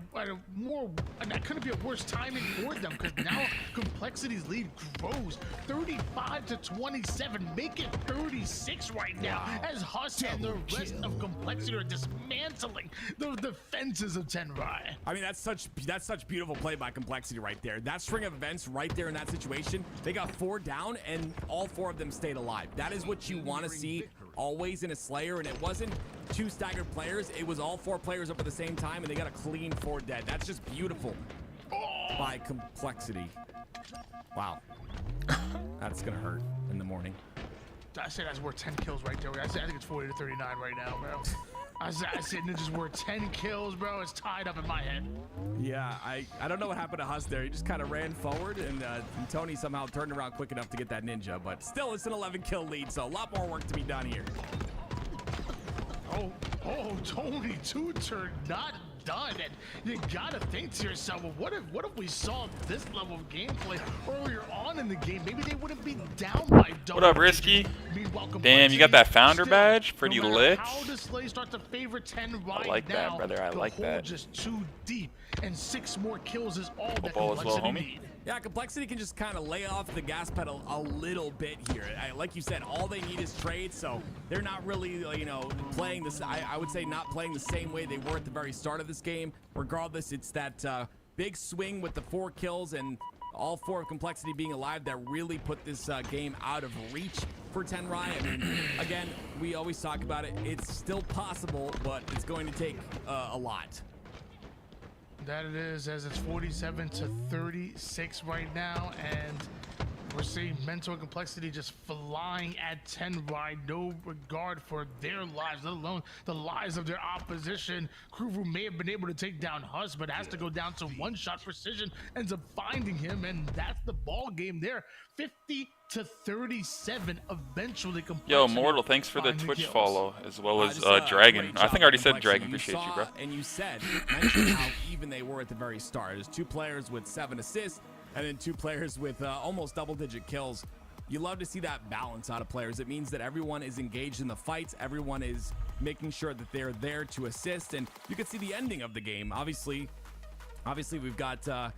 more, that couldn't be a worse timing for them, because now Complexity's lead grows 35-27, make it 36 right now, as Huss and the rest of Complexity are dismantling the defenses of Tenrai. I mean, that's such beautiful play by Complexity right there. That string of events right there in that situation, they got 4 down and all 4 of them stayed alive. That is what you want to see always in a Slayer, and it wasn't 2 staggered players. It was all 4 players up at the same time, and they got a clean 4 dead. That's just beautiful by Complexity. Wow. That's gonna hurt in the morning. I say that's worth 10 kills right there. I think it's 40-39 right now, bro. I said Ninja's worth 10 kills, bro. It's tied up in my head. Yeah, I don't know what happened to Huss there. He just kind of ran forward, and Tony somehow turned around quick enough to get that Ninja. But still, it's an 11-kill lead, so a lot more work to be done here. Oh, Tony two-turn not done. And you gotta think to yourself, well, what if we saw this level of gameplay earlier on in the game? Maybe they wouldn't be down by double. What up, Risky? Damn, you got that founder badge? Pretty lit. How does Slay start to favor 10 right I like now, that, brother. I like that. Just too deep, and 6 more kills is all that Football as well, Complexity homie. need. Yeah, Complexity can just kind of lay off the gas pedal a little bit here. Like you said, all they need is trade, so they're not really, you know, playing this. I would say not playing the same way they were at the very start of this game. Regardless, it's that big swing with the 4 kills and all 4 of Complexity being alive that really put this game out of reach for Tenrai. I mean, again, we always talk about it. It's still possible, but it's going to take a lot. That it is, as it's 47-36 right now, and we're seeing Mental and Complexity just flying at 10 right, no regard for their lives, let alone the lives of their opposition. Kruvu may have been able to take down Huss, but has to go down to one-shot precision, ends up finding him, and that's the ball game there. 50-37, eventually Complexity. Yo, Mortal, thanks for the Twitch follow, as well as Dragon. I think I already said Dragon. Appreciate you, bro. And you mentioned how even they were at the very start. There's 2 players with 7 assists, and then 2 players with almost double-digit kills. You love to see that balance out of players. It means that everyone is engaged in the fights. Everyone is making sure that they're there to assist, and you can see the ending of the game. Obviously, we've got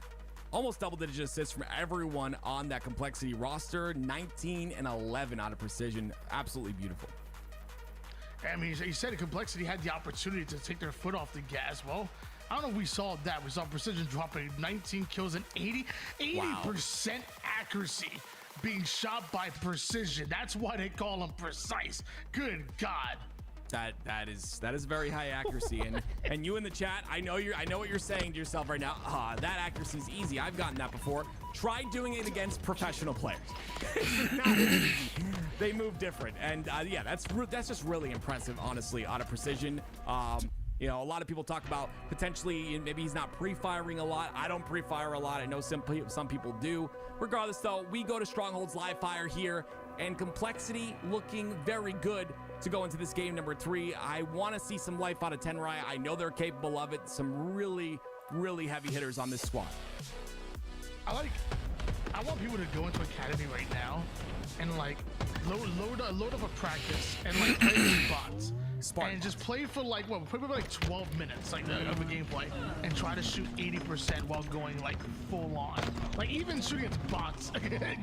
almost double-digit assists from everyone on that Complexity roster. 19 and 11 out of precision. Absolutely beautiful. I mean, you said Complexity had the opportunity to take their foot off the gas. Well, I don't know if we saw that. We saw Precision dropping 19 kills and 80% accuracy being shot by Precision. That's why they call him precise. Good God. That is very high accuracy, and you in the chat, I know what you're saying to yourself right now. That accuracy is easy. I've gotten that before. Try doing it against professional players. It's not easy. They move different, and yeah, that's just really impressive, honestly, out of Precision. You know, a lot of people talk about potentially maybe he's not pre-firing a lot. I don't pre-fire a lot. I know some people do. Regardless, though, we go to Stronghold's live fire here, and Complexity looking very good to go into this game number 3. I want to see some life out of Tenrai. I know they're capable of it. Some really, really heavy hitters on this squad. I want people to go into Academy right now and like load up a practice and like play with bots. And just play for like play for like 12 minutes like of a gameplay and try to shoot 80% while going like full on. Like even shooting at bots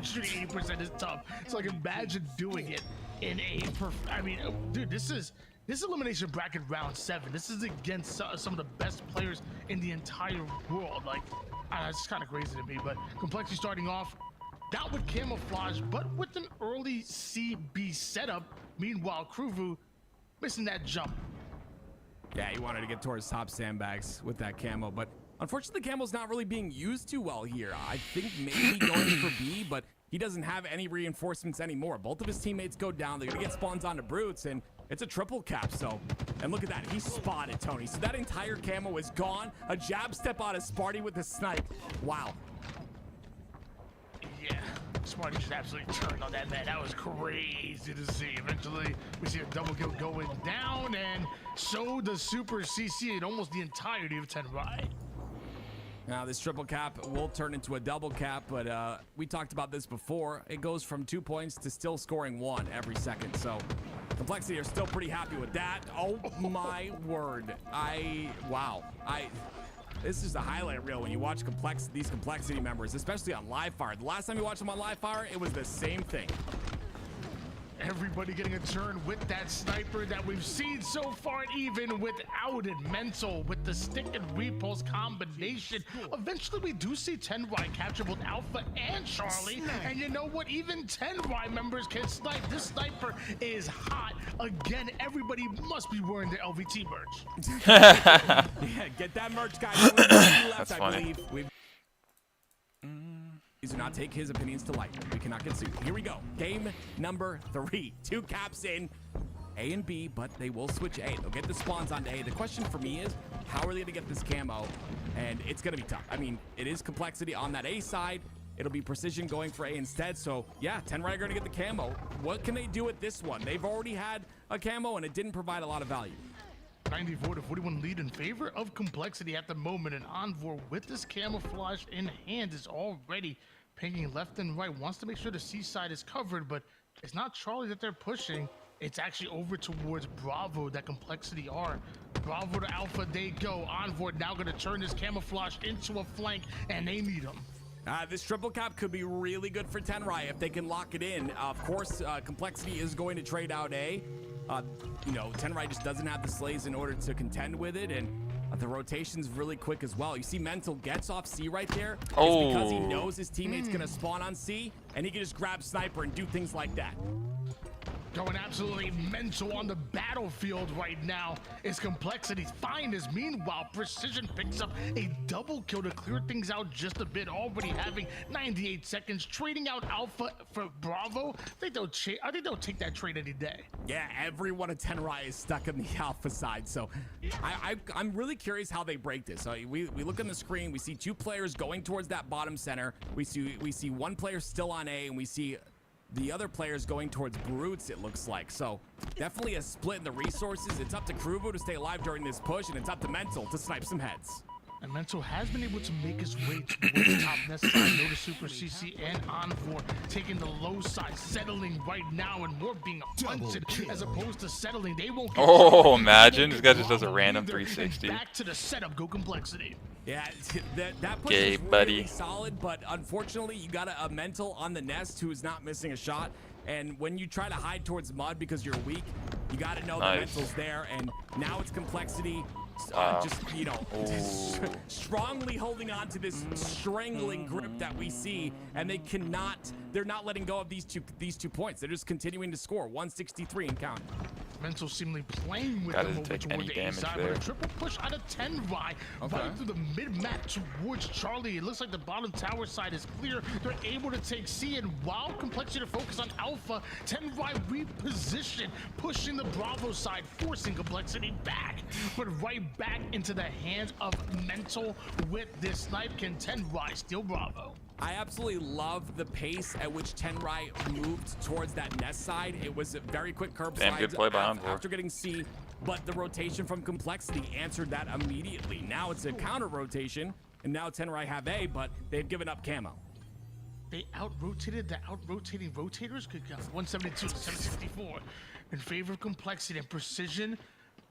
shooting 80% is tough. So like imagine doing it in a I mean, dude, this is elimination bracket round 7. This is against some of the best players in the entire world. Like it's kind of crazy to me, but Complexity starting off not with camouflage, but with an early CB setup. Meanwhile, Kruvu missing that jump. Yeah, he wanted to get towards top sandbags with that camo, but unfortunately the camo's not really being used too well here. I think maybe going for B, but he doesn't have any reinforcements anymore. Both of his teammates go down. They're gonna get spawns onto Brutes, and it's a triple cap. So, and look at that, he spotted Tony. So that entire camo is gone. A jab step out of Sparty with a snipe. Wow. Yeah, Smarty just absolutely turned on that man. That was crazy to see. Eventually, we see a double kill going down, and so does Super CC in almost the entirety of Tenrai. Now, this triple cap will turn into a double cap, but we talked about this before. It goes from 2 points to still scoring 1 every second. So, Complexity are still pretty happy with that. Oh my word. Wow. This is the highlight reel when you watch these Complexity members, especially on live fire. The last time you watched them on live fire, it was the same thing. Everybody getting a turn with that sniper that we've seen so far, even without it. Mental with the stick and repulse combination. Eventually, we do see Tenrai capture both Alpha and Charlie. And you know what? Even Tenrai members can snipe. This sniper is hot. Again, everybody must be wearing their LVT merch. Yeah, get that merch, guys. That's funny. Please do not take his opinions to light. We cannot get sued. Here we go. Game number 3. 2 caps in A and B, but they will switch A. They'll get the spawns onto A. The question for me is, how are they going to get this camo? And it's going to be tough. I mean, it is Complexity on that A side. It'll be Precision going for A instead. So, yeah, Tenrai are going to get the camo. What can they do with this one? They've already had a camo, and it didn't provide a lot of value. 94-41 lead in favor of Complexity at the moment, and Envor with this camouflage in hand is already pinging left and right, wants to make sure the C side is covered, but it's not Charlie that they're pushing. It's actually over towards Bravo that Complexity are. Bravo to Alpha, they go. Envor now going to turn this camouflage into a flank, and they need him. This triple cap could be really good for Tenrai if they can lock it in. Of course, Complexity is going to trade out A. You know, Tenrai just doesn't have the slays in order to contend with it, and the rotation's really quick as well. You see Mental gets off C right there. Oh. It's because he knows his teammate's gonna spawn on C, and he can just grab Sniper and do things like that. Going absolutely mental on the battlefield right now is Complexity's finest. Meanwhile, Precision picks up a double kill to clear things out just a bit, already having 98 seconds, trading out Alpha for Bravo. I think they'll take that trade any day. Yeah, everyone at Tenrai is stuck on the Alpha side, so I'm really curious how they break this. So we look on the screen, we see two players going towards that bottom center. We see one player still on A, and we see the other players going towards Brutes, it looks like. So definitely a split in the resources. It's up to Kruvo to stay alive during this push, and it's up to Mental to snipe some heads. And Mental has been able to make his way towards the top nest side. Notice Super CC and Envor taking the low side, settling right now, and more being hunted as opposed to settling. They won't get imagine this guy just does a random 360. Back to the setup, go Complexity. Yeah, that push Okay, is buddy. really solid, but unfortunately, you got a Mental on the nest who is not missing a shot. And when you try to hide towards mud because you're weak, you got to know that Mental's there. And now it's Complexity, just, you know, strongly holding on to this strangling grip that we see, and they're not letting go of these two points. They're just continuing to score 163 and counting. Mental seemingly playing with Guy them doesn't over take toward any the A damage side, there. but a triple push out of Tenrai right through the mid-map towards Charlie. It looks like the bottom tower side is clear. They're able to take C, and while Complexity to focus on Alpha, Tenrai reposition, pushing the Bravo side, forcing Complexity back, but right back into the hands of Mental with this snipe. Can Tenrai steal Bravo? I absolutely love the pace at which Tenrai moved towards that nest side. It was a very quick curb Damn slide good play by Envor. after getting C, but the rotation from Complexity answered that immediately. Now it's a counter rotation, and now Tenrai have A, but they've given up camo. They out-rotated the out-rotating rotators. Good God, 172 to 764 in favor of Complexity, and Precision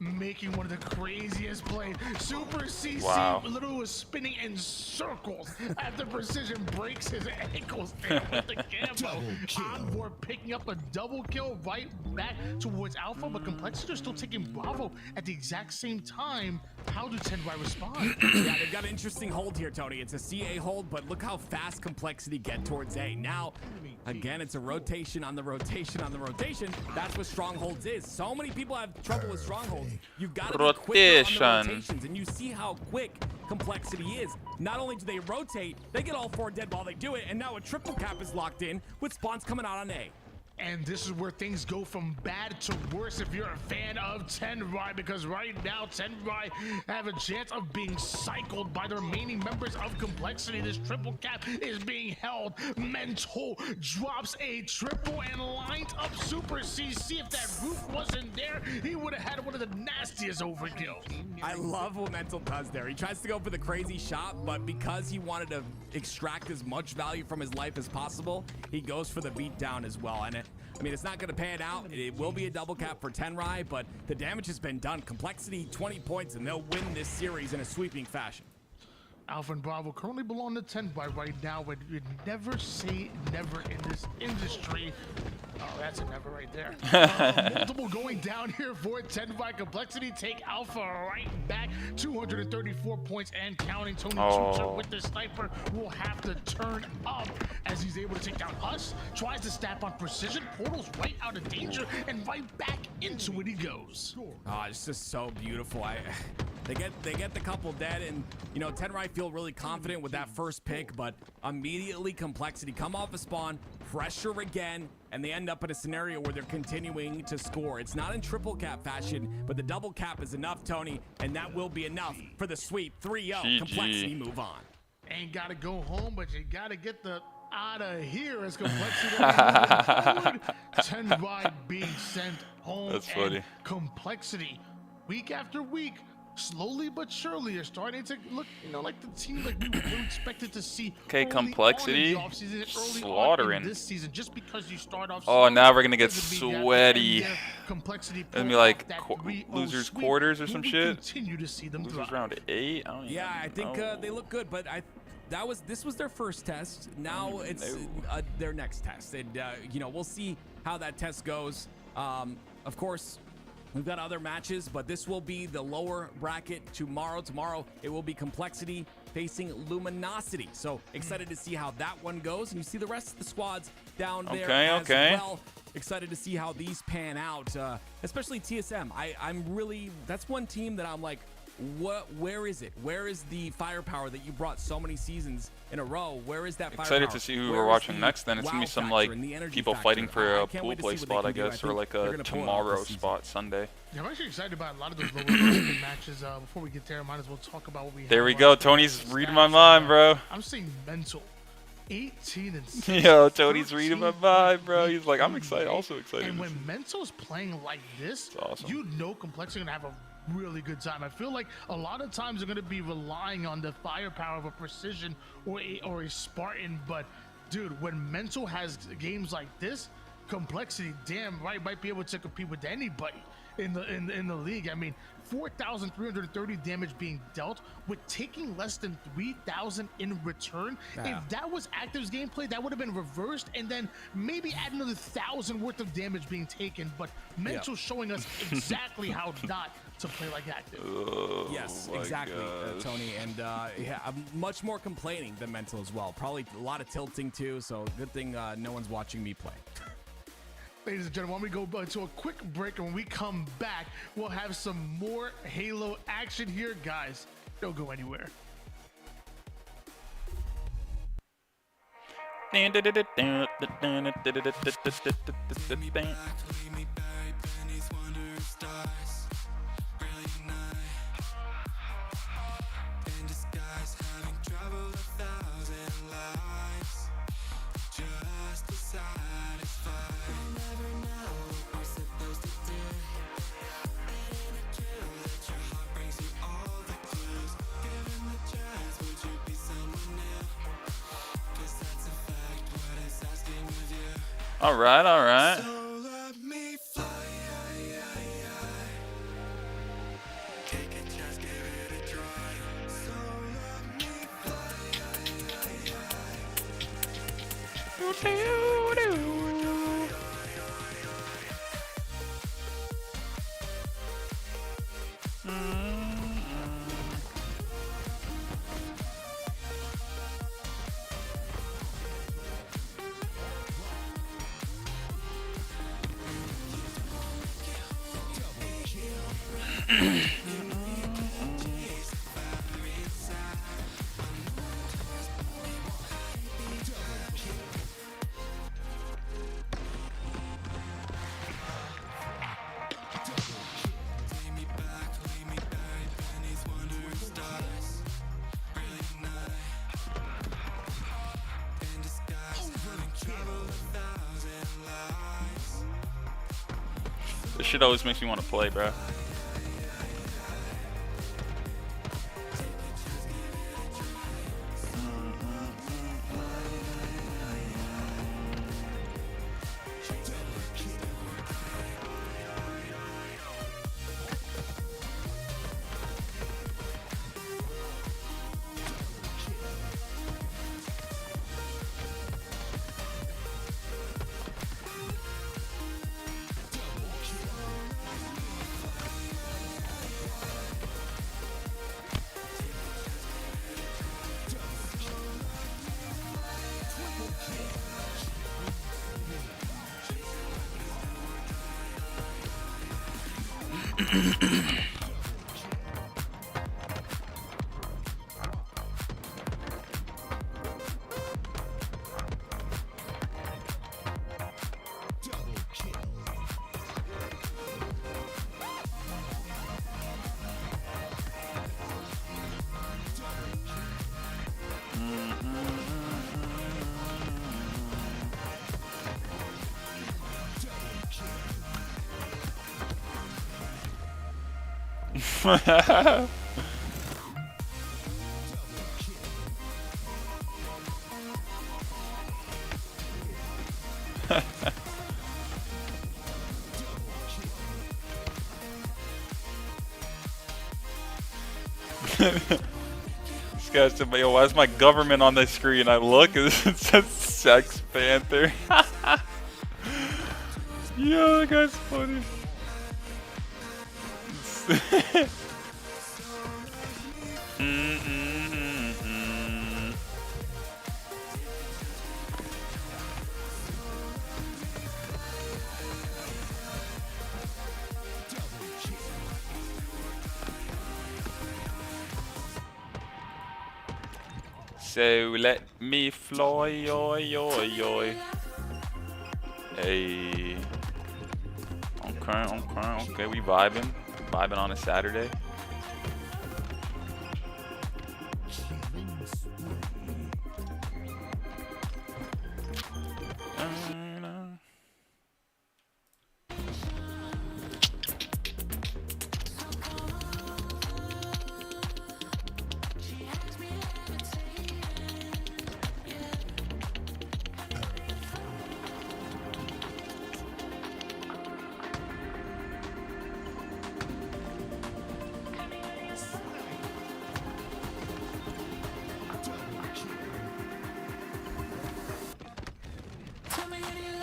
making one of the craziest plays. Super CC literally was spinning in circles after Precision breaks his ankles there with the camo. Envor picking up a double kill right back towards Alpha, but Complexity are still taking Bravo at the exact same time. How do Tenrai respond? Yeah, they've got an interesting hold here, Tony. It's a CA hold, but look how fast Complexity get towards A. Now, again, it's a rotation on the rotation on the rotation. That's what Strongholds is. So many people have trouble with Strongholds. You've got to be quicker on the rotations, and you see how quick Complexity is. Not only do they rotate, they get all four dead while they do it, and now a triple cap is locked in with spawns coming out on A. And this is where things go from bad to worse if you're a fan of Tenrai, because right now Tenrai have a chance of being cycled by the remaining members of Complexity. This triple cap is being held. Mental drops a triple and lined up Super CC. If that roof wasn't there, he would have had one of the nastiest overkills. I love what Mental does there. He tries to go for the crazy shot, but because he wanted to extract as much value from his life as possible, he goes for the beatdown as well. And I mean, it's not going to pan out. It will be a double cap for Tenrai, but the damage has been done. Complexity, 20 points, and they'll win this series in a sweeping fashion. Alpha and Bravo currently belong to Tenrai right now, but you'd never say never in this industry. Oh, that's a never right there. Multiple going down here for Tenrai. Complexity take Alpha right back. 234 points and counting. Tony Chucha with the sniper will have to turn up as he's able to take down Us. Tries to snap on Precision. Portal's right out of danger, and right back into it he goes. Oh, it's just so beautiful. They get the couple dead, and you know, Tenrai feel really confident with that first pick, but immediately Complexity come off a spawn, pressure again, and they end up in a scenario where they're continuing to score. It's not in triple cap fashion, but the double cap is enough, Tony, and that will be enough for the sweep. 3-0. Complexity move on. Ain't gotta go home, but you gotta get the out of here as Complexity Tenrai being sent home. That's funny. Complexity week after week, slowly but surely, are starting to look, like the team like we expected to see. Okay, early complexity, on in the offseason, early slaughtering. on in this season. Just because you start off. Oh, slow now we're gonna get doesn't mean you have to sweaty. end their complexity It's gonna be pull like off that 3-0 losers sweep. quarters or Will some we shit. Continue to see them Losers thrive. round 8. I don't even Yeah, I think know. they look good, but this was their first test. Now it's their next test, and we'll see how that test goes. Of course, we've got other matches, but this will be the lower bracket tomorrow. Tomorrow it will be Complexity facing Luminosity. So excited to see how that one goes, and you see the rest of the squads down there as well. Excited to see how these pan out, especially TSM. I'm really, that's one team that I'm like, where is it? Where is the firepower that you brought so many seasons in a row? Where is that firepower? Excited to see who we're watching next. Then it's gonna be some like people fighting for a pool play spot, I guess, or like a tomorrow spot Sunday. Yeah, I'm actually excited about a lot of those lower bracket matches. Before we get there, might as well talk about what we have. There we go. Tony's reading my mind, bro. I'm seeing Mental 18 and 6. Yo, Tony's reading my mind, bro. He's like, I'm excited, also excited. And when Mental's playing like this, awesome. you know Complexity gonna have a really good time. I feel like a lot of times they're going to be relying on the firepower of a Precision or a Spartan, but dude, when Mental has games like this, Complexity damn right might be able to compete with anybody in the league. I mean, 4,330 damage being dealt with taking less than 3,000 in return. Yeah. If that was Active's gameplay, that would have been reversed, and then maybe add another 1,000 worth of damage being taken. But Mental showing us exactly how not to play like Active. Yes, exactly, Tony. And yeah, I'm much more complaining than Mental as well. Probably a lot of tilting too, so good thing no one's watching me play. Ladies and gentlemen, we go to a quick break, and when we come back, we'll have some more Halo action here. Guys, don't go anywhere. All right, all right. This shit always makes me want to play, bro. This guy said, yo, why is my government on the screen? I look, it says Sex Panther. Yo, that guy's funny. So let me fly, oi, oi, oi. Hey. Okay, we vibing on a Saturday.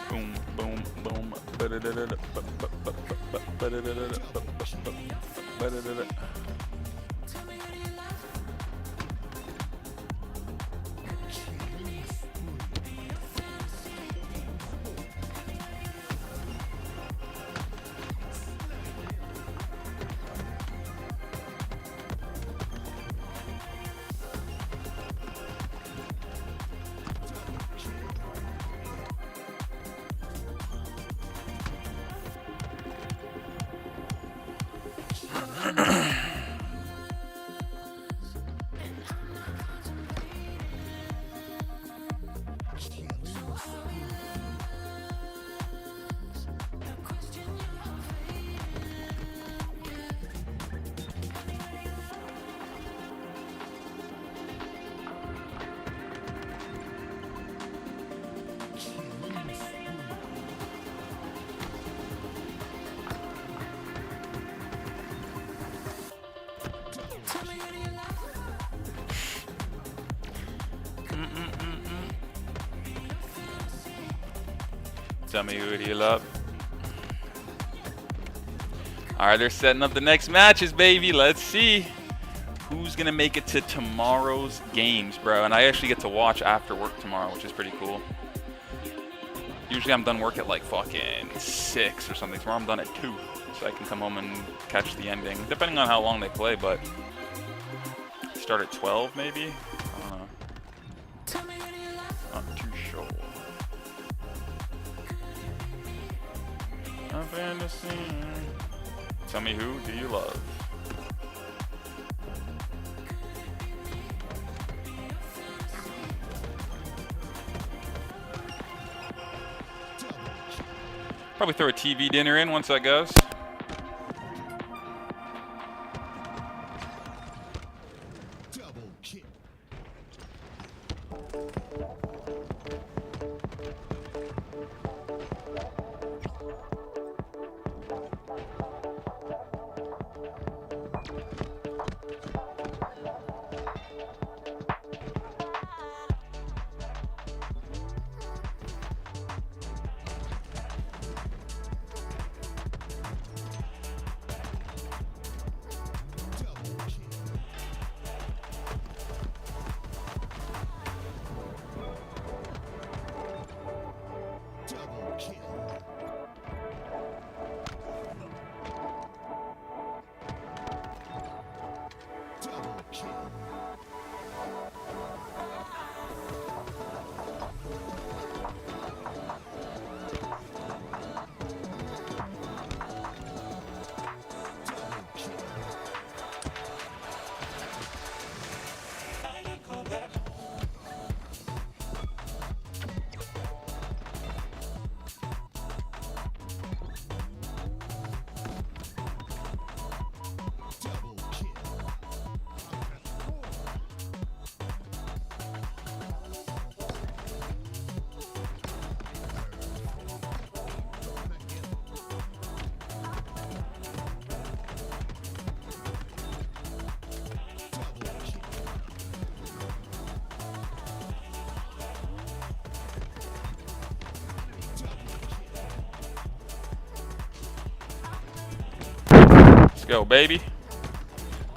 Boom, boom, boom. Tell me who do you love? Alright, they're setting up the next matches, baby. Let's see who's gonna make it to tomorrow's games, bro. And I actually get to watch after work tomorrow, which is pretty cool. Usually I'm done work at like fucking 6 or something. Tomorrow I'm done at 2, so I can come home and catch the ending, depending on how long they play. But start at 12 maybe. I don't know. Not too sure. Fantasy. Tell me, who do you love? Probably throw a TV dinner in once that goes. go, baby.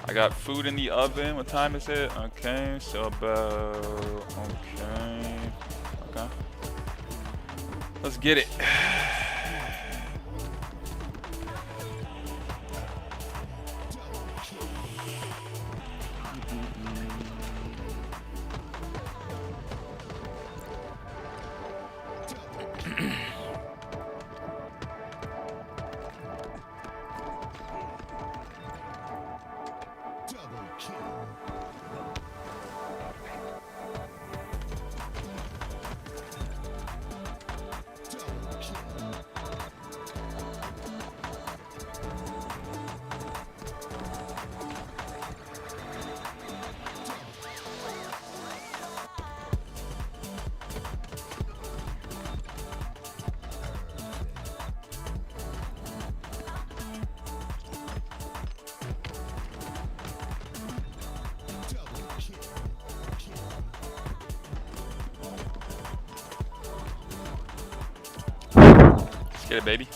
I got food in the oven. What time is it? Okay, so about... Okay. Let's get it. Get it, baby.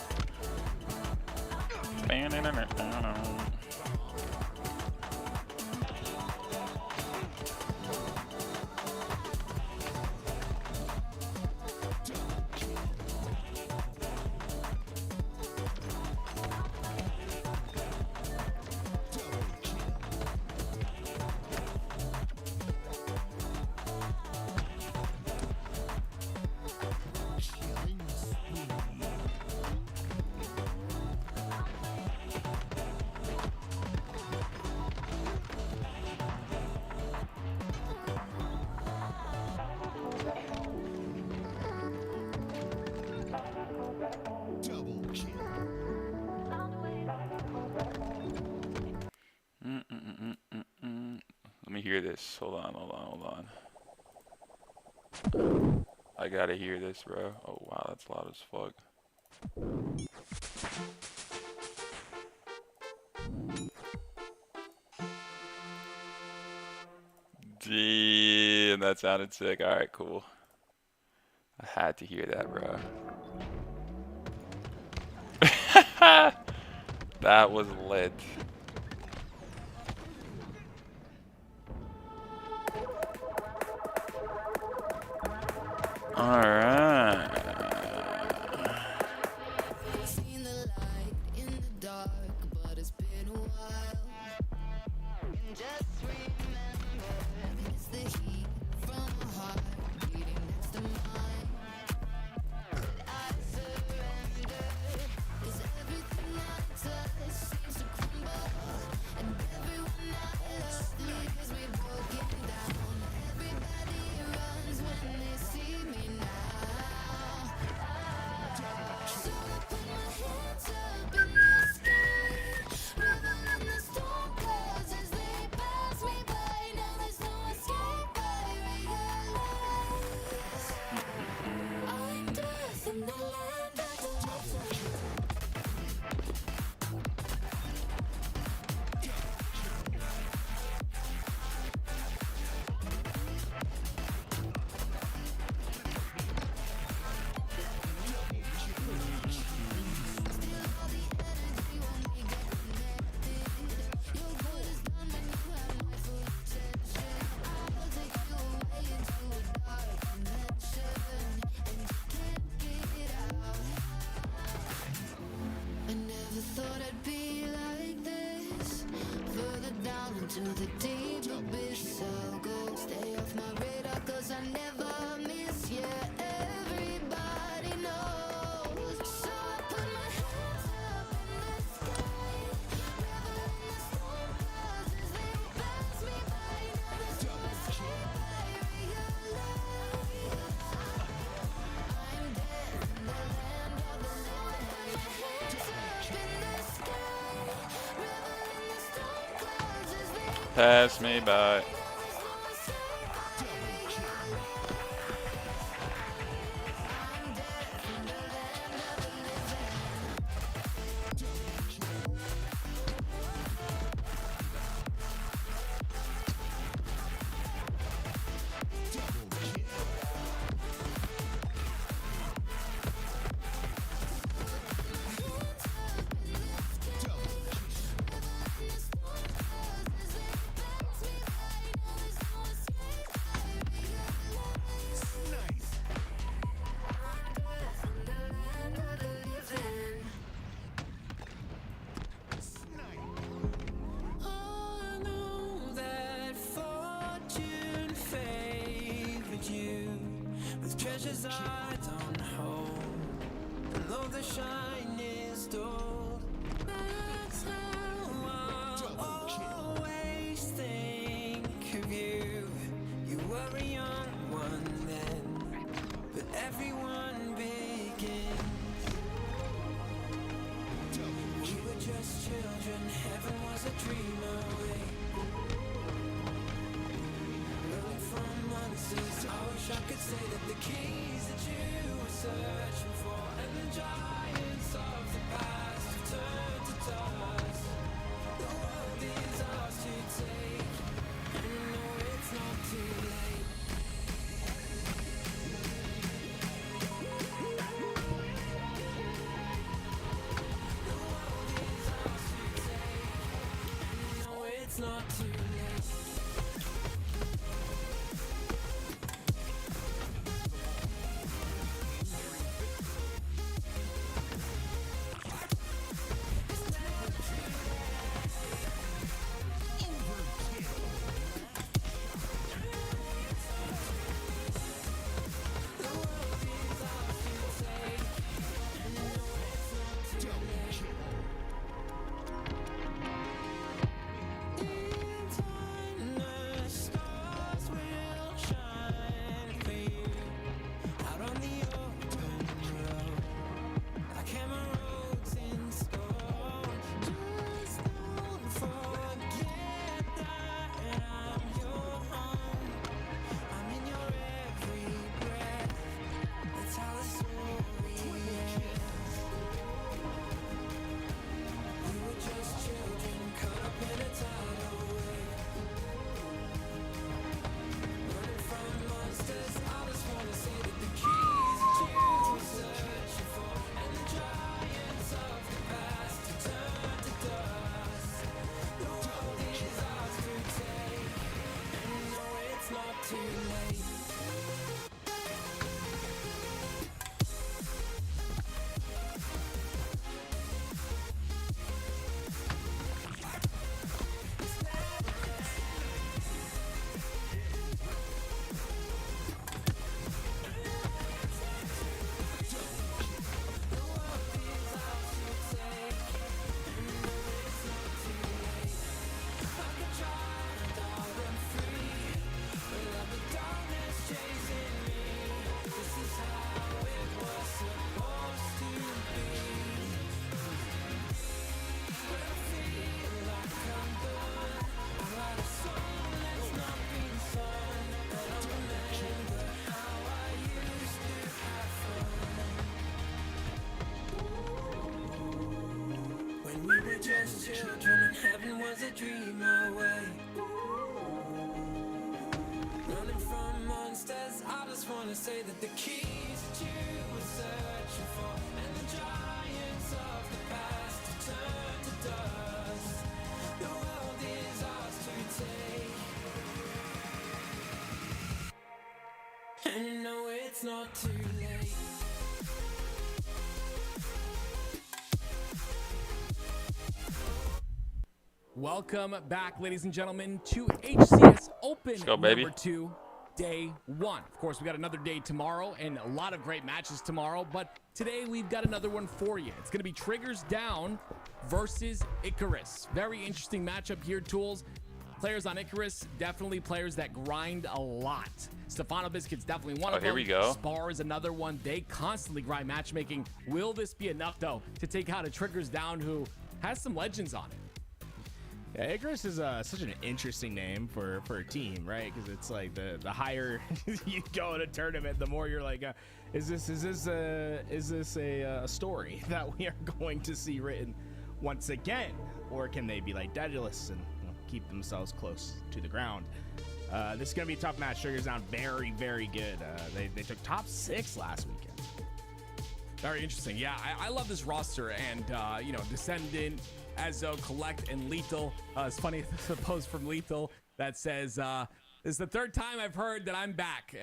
Let me hear this. Hold on. I gotta hear this, bro. Oh wow, that's loud as fuck. Damn, that sounded sick. Alright, cool. I had to hear that, bro. That was lit. Alright. Seen the light in the dark, but it's been a while. And just remember, it's the heat from a heart beating next to mine. But I surrender, 'cause everything I touch seems to crumble, and everyone I love leaves me broken down. Everybody runs when they see me now. So I put my hands up in the sky, reveling the storm clouds as they pass me by. Now there's no escape, I realize I'm death in the land of the living. I never thought I'd be like this. Further down into the deep abyss I'll go. Stay off my radar 'cause I never miss. Yeah, everybody knows. So I put my hands up in the sky, reveling the storm clouds as they pass me by. Now there's no escape, I realize I'm dead in the land of the living. My hands up in the sky, reveling the storm clouds as they Pass me by. need you with treasures I don't hold. And though the shine is dulled, that's how I'll always think of you. You were a young one then, but everyone begins. We were just children, heaven was a dream away. Running from monsters, I wish I could say that the keys that you were searching for and the giants of the past have turned to dust. The world is ours to take, and no, it's not too late. It's not too late. Too late. Just children and heaven was a dream away. Running from monsters, I just wanna say that the keys that you were searching for and the giants of the past have turned to dust. The world is ours to take, and no, it's not too late. Welcome back, ladies and gentlemen, to HCS Open go, baby. number 2, day 1. Of course, we got another day tomorrow and a lot of great matches tomorrow, but today we've got another one for you. It's going to be Triggers Down versus Icarus. Very interesting matchup here, Tools. Players on Icarus, definitely players that grind a lot. Stefano Biscuit's definitely one of them. Here we go. Spar is another one. They constantly grind matchmaking. Will this be enough, though, to take out a Triggers Down who has some legends on it? Yeah, Icarus is such an interesting name for a team, right? Because it's like the higher you go in a tournament, the more you're like, is this a story that we are going to see written once again, or can they be like Daedalus and keep themselves close to the ground? This is gonna be a tough match. Triggers Down, very, very good. They took top 6 last weekend. Very interesting. Yeah, I love this roster, and Descendant, Ezo, Collect, and Lethal. It's funny, there's a post from Lethal that says, this is the 3rd time I've heard that I'm back.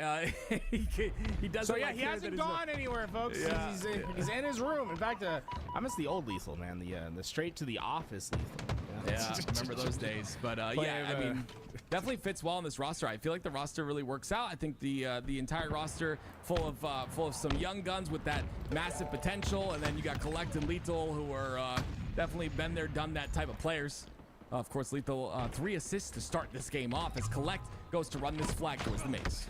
He doesn't. So yeah, he hasn't gone anywhere, folks. Yeah. He's in his room. In fact, I miss the old Lethal, man. The straight to the office Lethal. Yeah, remember those days. But yeah, I mean, definitely fits well in this roster. I feel like the roster really works out. I think the entire roster full of some young guns with that massive potential, and then you got Collect and Lethal, who are definitely been there, done that type of players. Of course, Lethal 3 assists to start this game off as Collect goes to run this flag towards the maze.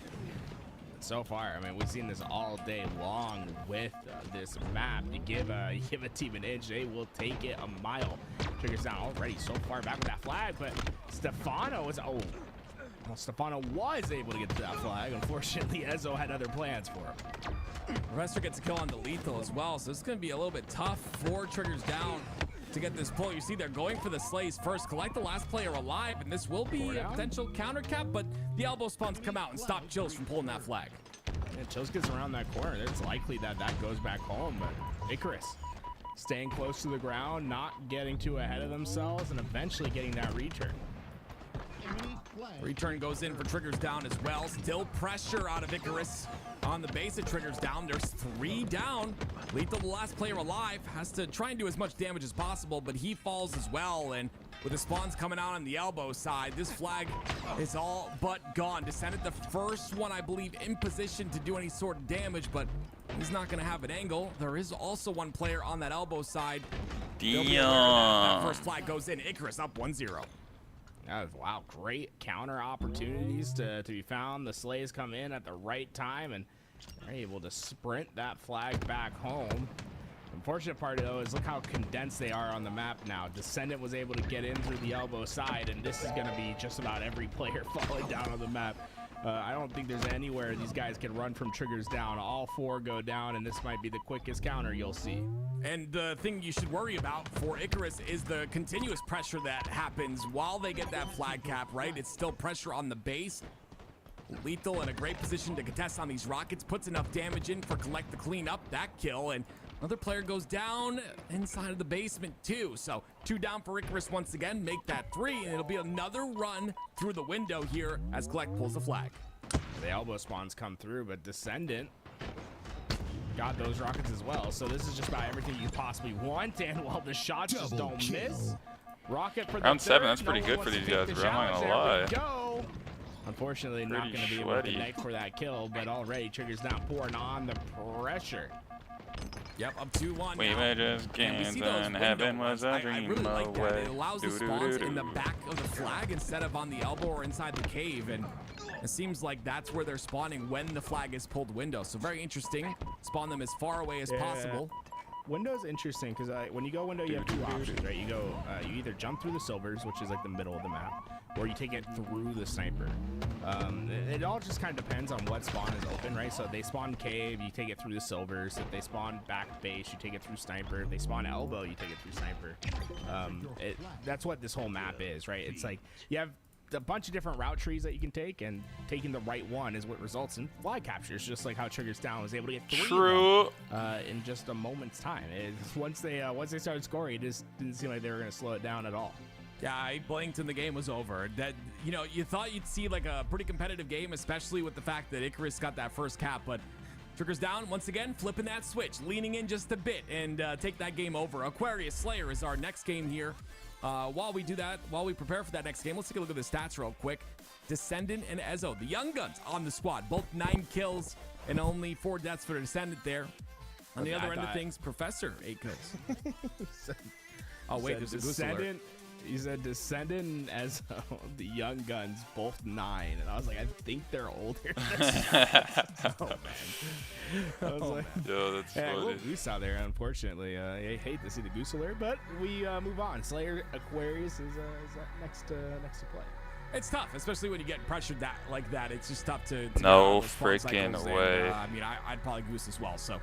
So far, I mean, we've seen this all day long with this map. You give a team an inch, they will take it a mile. Triggers down already so far back with that flag, but Stefano was Stefano was able to get to that flag. Unfortunately, Ezzo had other plans for him. Professor gets a kill on the Lethal as well, so it's going to be a little bit tough for Triggers down to get this pull. You see they're going for the slays first. Collect the last player alive, and this will be a potential counter cap, but the elbow spawns come out and stop Chills from pulling that flag. Yeah, Chills gets around that corner. It's likely that goes back home, but Icarus staying close to the ground, not getting too ahead of themselves, and eventually getting that return. Return goes in for Triggers down as well. Still pressure out of Icarus on the base of Triggers down. There's 3 down. Lethal, the last player alive, has to try and do as much damage as possible, but he falls as well. And with the spawns coming out on the elbow side, this flag is all but gone. Descended the first one, I believe, in position to do any sort of damage, but he's not going to have an angle. There is also one player on that elbow side. That first flag goes in. Icarus up 1-0. Wow, great counter opportunities to be found. The slays come in at the right time and are able to sprint that flag back home. Unfortunate part, though, is look how condensed they are on the map now. Descendant was able to get in through the elbow side, and this is going to be just about every player falling down on the map. I don't think there's anywhere these guys can run from Triggers down. All 4 go down, and this might be the quickest counter you'll see. And the thing you should worry about for Icarus is the continuous pressure that happens while they get that flag cap, right? It's still pressure on the base. Lethal in a great position to contest on these rockets, puts enough damage in for Collect to clean up that kill, and another player goes down inside of the basement too. So 2 down for Icarus once again, make that 3, and it'll be another run through the window here as Collect pulls the flag. The elbow spawns come through, but Descendant got those rockets as well. So this is just about everything you possibly want, and while the shots just don't miss. Rocket for the round 7, third. that's pretty good for these guys, bro. I'm not gonna lie. Unfortunately, not going to be able to connect for that kill, but already Triggers down, pouring on the pressure. Yep, up 2-1 We made just games and heaven was a dream I really like that. away. It allows the spawns in the back of the flag instead of on the elbow or inside the cave, and it seems like that's where they're spawning when the flag is pulled window. So very interesting. Spawn them as far away as possible. Window's interesting because when you go window, you have 2 options, right? You go, you either jump through the silvers, which is like the middle of the map, or you take it through the sniper. It all just kind of depends on what spawn is open, right? So if they spawn cave, you take it through the silvers. If they spawn back base, you take it through sniper. If they spawn elbow, you take it through sniper. That's what this whole map is, right? It's like you have a bunch of different route trees that you can take, and taking the right one is what results in flag captures, just like how Triggers down was able to get 3 in just a moment's time. Once they started scoring, it just didn't seem like they were going to slow it down at all. Yeah, I blinked and the game was over. That, you know, you thought you'd see like a pretty competitive game, especially with the fact that Icarus got that first cap, but Triggers down once again, flipping that switch, leaning in just a bit and take that game over. Aquarius Slayer is our next game here. While we do that, while we prepare for that next game, let's take a look at the stats real quick. Descendant and Ezzo, the young guns on the squad, both 9 kills and only 4 deaths for the Descendant there. On the other end of things, Professor 8 kills. Oh wait, there's a goose alert. He said Descendant and Ezzo, the young guns, both 9, and I was like, I think they're older. Oh man, I was like, yo, that's funny. Little goose out there, unfortunately. I hate to see the goose alert, but we move on. Slayer Aquarius is next to play. It's tough, especially when you get pressured like that. It's just tough to no freaking way. I mean, I'd probably goose as well. So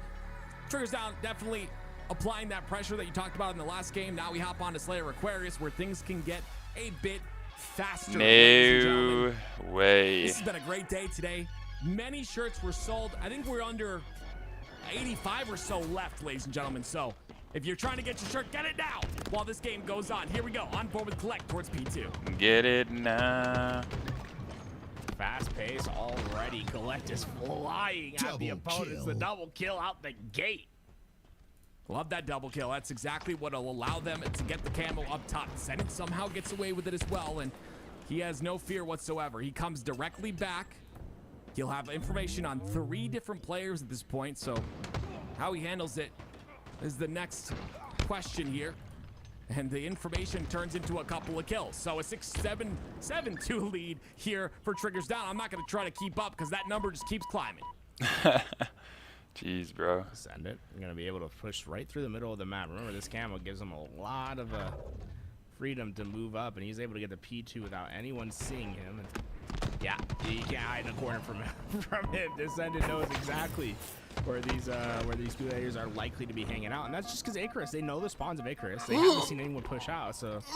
Triggers down, definitely applying that pressure that you talked about in the last game. Now we hop on to Slayer Aquarius, where things can get a bit faster. No way. This has been a great day today. Many shirts were sold. I think we're under 85 or so left, ladies and gentlemen. So if you're trying to get your shirt, get it now while this game goes on. Here we go. On board with Collect towards P2. Get it now. Fast pace already. Collect is flying at the opponents. The double kill out the gate. Love that double kill. That's exactly what will allow them to get the camo up top. Descendant somehow gets away with it as well, and he has no fear whatsoever. He comes directly back. He'll have information on 3 different players at this point, so how he handles it is the next question here. And the information turns into a couple of kills. So a 6-7-7-2 lead here for Triggers Down. I'm not going to try to keep up because that number just keeps climbing. Jeez, bro. Send it. You're going to be able to push right through the middle of the map. Remember, this camo gives him a lot of freedom to move up, and he's able to get the P2 without anyone seeing him. And yeah, you can't hide in a corner from him. Descendant knows exactly where these players are likely to be hanging out, and that's just because Icarus, they know the spawns of Icarus. They haven't seen anyone push out, so it's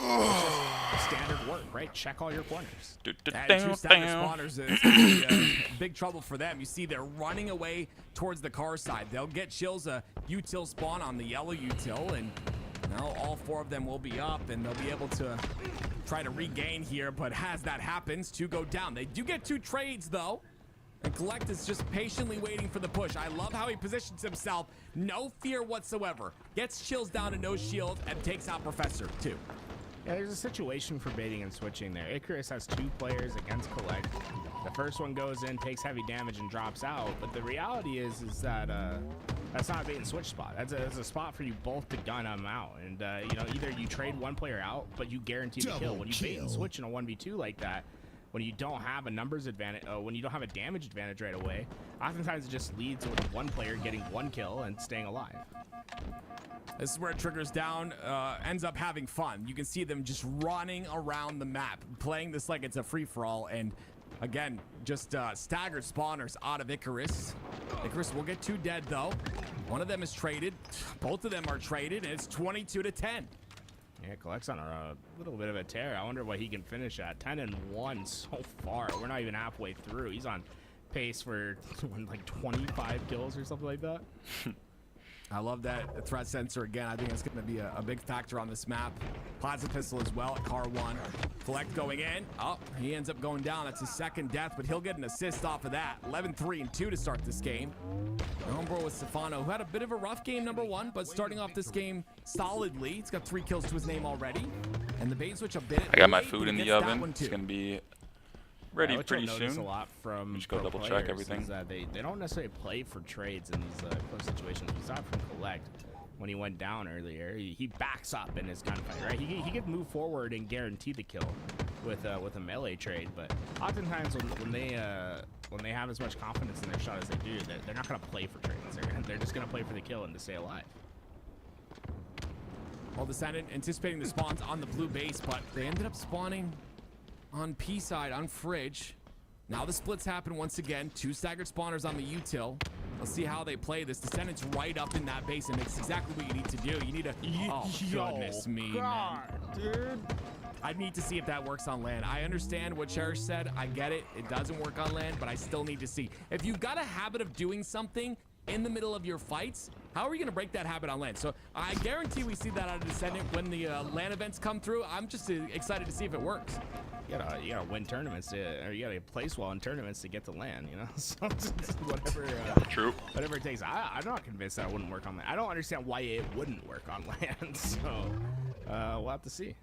just standard work, right? Check all your corners. And 2 standard spawners is gonna be big trouble for them. You see, they're running away towards the car side. They'll get Chills a util spawn on the yellow util, and now all 4 of them will be up, and they'll be able to try to regain here. But as that happens, 2 go down. They do get 2 trades though. And Collect is just patiently waiting for the push. I love how he positions himself. No fear whatsoever. Gets Chills down to no shield and takes out Professor too. Yeah, there's a situation for baiting and switching there. Icarus has 2 players against Collect. The first one goes in, takes heavy damage, and drops out. But the reality is that that's not a bait and switch spot. That's a spot for you both to gun them out. And you know, either you trade one player out, but you guarantee the kill. When you bait and switch in a 1v2 like that, when you don't have a numbers advantage, when you don't have a damage advantage right away, oftentimes it just leads with one player getting 1 kill and staying alive. This is where Triggers Down ends up having fun. You can see them just running around the map, playing this like it's a free-for-all, and again, just staggered spawners out of Icarus. Icarus will get 2 dead though. One of them is traded. Both of them are traded, and it's 22-10. Yeah, Collect's on a little bit of a tear. I wonder what he can finish at. 10-1 so far. We're not even halfway through. He's on pace for like 25 kills or something like that. I love that threat sensor again. I think it's going to be a big factor on this map. Plasma pistol as well at car 1. Collect going in. Oh, he ends up going down. That's his 2nd death, but he'll get an assist off of that. 11-3-2 to start this game. Homebro with Stefano, who had a bit of a rough game, number 1, but starting off this game solidly. He's got 3 kills to his name already. And the bait switch a bit. I got my food in the oven. It's going to be ready pretty soon. A lot from just go double check everything. That they don't necessarily play for trades in these close situations. We saw it from Collect when he went down earlier. He backs up in his gunfight, right? He could move forward and guarantee the kill with a melee trade, but oftentimes when they have as much confidence in their shot as they do, they're not going to play for trades. They're just going to play for the kill and to stay alive. Well, Descendant anticipating the spawns on the blue base, but they ended up spawning on P side, on Fridge. Now the splits happen once again. 2 staggered spawners on the util. Let's see how they play this. Descendant's right up in that base, and it's exactly what you need to do. You need to... Oh, goodness me, man. Dude. I need to see if that works on land. I understand what Cherish said. I get it. It doesn't work on land, but I still need to see. If you've got a habit of doing something in the middle of your fights, how are you going to break that habit on land? So I guarantee we see that out of Descendant when the land events come through. I'm just excited to see if it works. You gotta win tournaments, or you gotta place well in tournaments to get to land, you know? So whatever, True. Whatever it takes. I'm not convinced that it wouldn't work on land. I don't understand why it wouldn't work on land, so we'll have to see.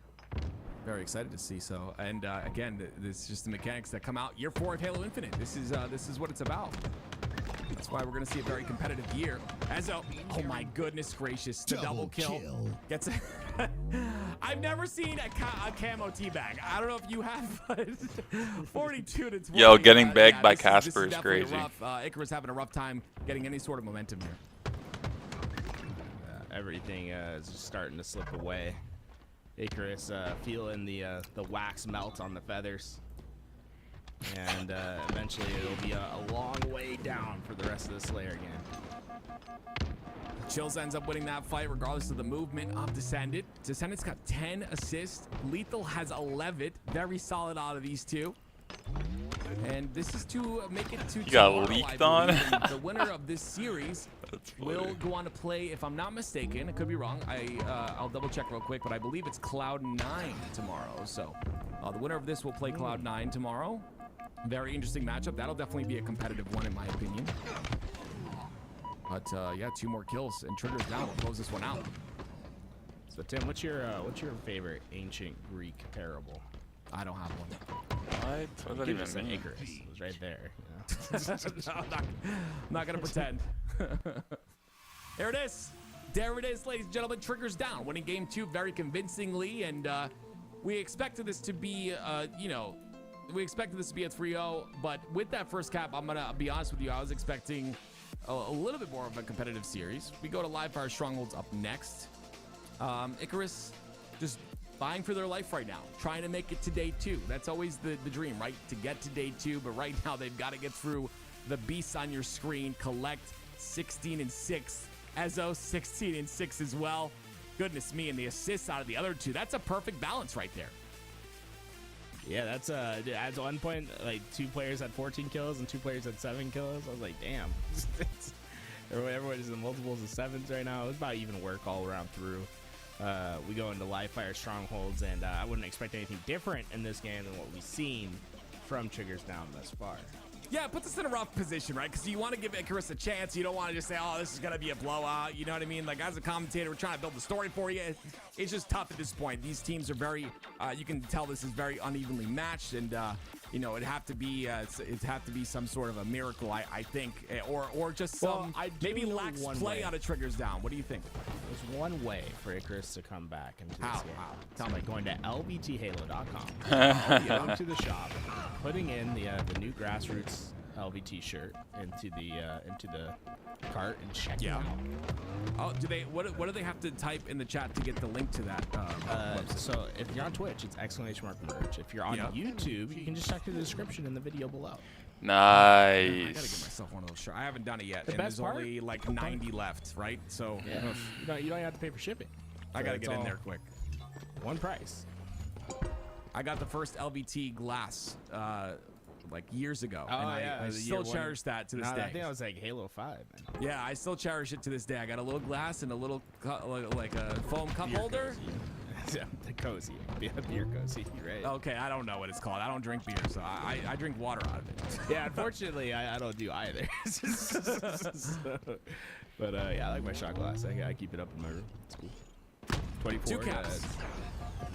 Very excited to see so. And again, this is just the mechanics that come out year 4 of Halo Infinite. This is what it's about. That's why we're going to see a very competitive year. As oh my goodness gracious, the double kill. Gets I've never seen a camo teabag. I don't know if you have, but 42 to 20. Yo, getting bagged by this Casper is definitely crazy. rough. Icarus having a rough time getting any sort of momentum here. Everything is just starting to slip away. Icarus feeling the wax melt on the feathers. And eventually it'll be a long way down for the rest of the Slayer game. Chills ends up winning that fight regardless of the movement of Descendant. Descendant's got 10 assists. Lethal has 11. Very solid out of these 2. And this is to make it to you tomorrow, got leaked on? The winner of this series will go on to play, if I'm not mistaken, it could be wrong. I'll double check real quick, but I believe it's Cloud9 tomorrow. So the winner of this will play Cloud9 tomorrow. Very interesting matchup. That'll definitely be a competitive one in my opinion. But yeah, 2 more kills and Trigger's down. We'll close this one out. So Tim, what's your favorite ancient Greek parable? I don't have one. What does that even mean? Icarus. It was right there. No, I'm not gonna pretend. There it is. There it is, ladies and gentlemen. Trigger's down, winning game 2 very convincingly, and we expected this to be, we expected this to be a 3-0, but with that first cap, I'm gonna be honest with you, I was expecting a little bit more of a competitive series. We go to Live Fire Strongholds up next. Icarus just vying for their life right now, trying to make it to day 2. That's always the dream, right? To get to day 2, but right now they've got to get through the beasts on your screen, collect 16 and 6. Ezo 16 and 6 as well. Goodness me, and the assists out of the other 2. That's a perfect balance right there. Yeah, that's at one point, like 2 players had 14 kills and 2 players had 7 kills. I was like, damn. Everybody's in multiples of 7s right now. It was about even work all around through. We go into Live Fire Strongholds, and I wouldn't expect anything different in this game than what we've seen from Triggers Down thus far. Yeah, it puts us in a rough position, right? Because you want to give Icarus a chance. You don't want to just say, oh, this is going to be a blowout. You know what I mean? Like, as a commentator, we're trying to build the story for you. It's just tough at this point. These teams are very, you can tell this is very unevenly matched. And, it'd have to be some sort of a miracle, I think. Or just some, maybe lax play out of Triggers Down. What do you think? There's one way for Icarus to come back into this game. How? Tell me. Going to lbthalo.com, going to the shop, putting in the new grassroots LVT shirt into the cart and checking out. Oh, what do they have to type in the chat to get the link to that? So if you're on Twitch, it's !merch. If you're on YouTube, you can just check the description in the video below. Nice. I gotta get myself one of those shirts. I haven't done it yet. The and best there's part? only like 90 left, right? So Yeah. You don't have to pay for shipping. I gotta it's get in all there quick. One price. I got the first LVT glass like years ago. Oh, and yeah, I the still year one. cherish that to this day. I think that was like Halo 5, man. Yeah, I still cherish it to this day. I got a little glass and a little like a foam cup holder. Yeah, the cozy. Beer cozy, right? Okay, I don't know what it's called. I don't drink beer, so I drink water out of it. Yeah, unfortunately, I don't do either. But yeah, I like my shot glass. I keep it up in my room. It's cool. 24 2 caps.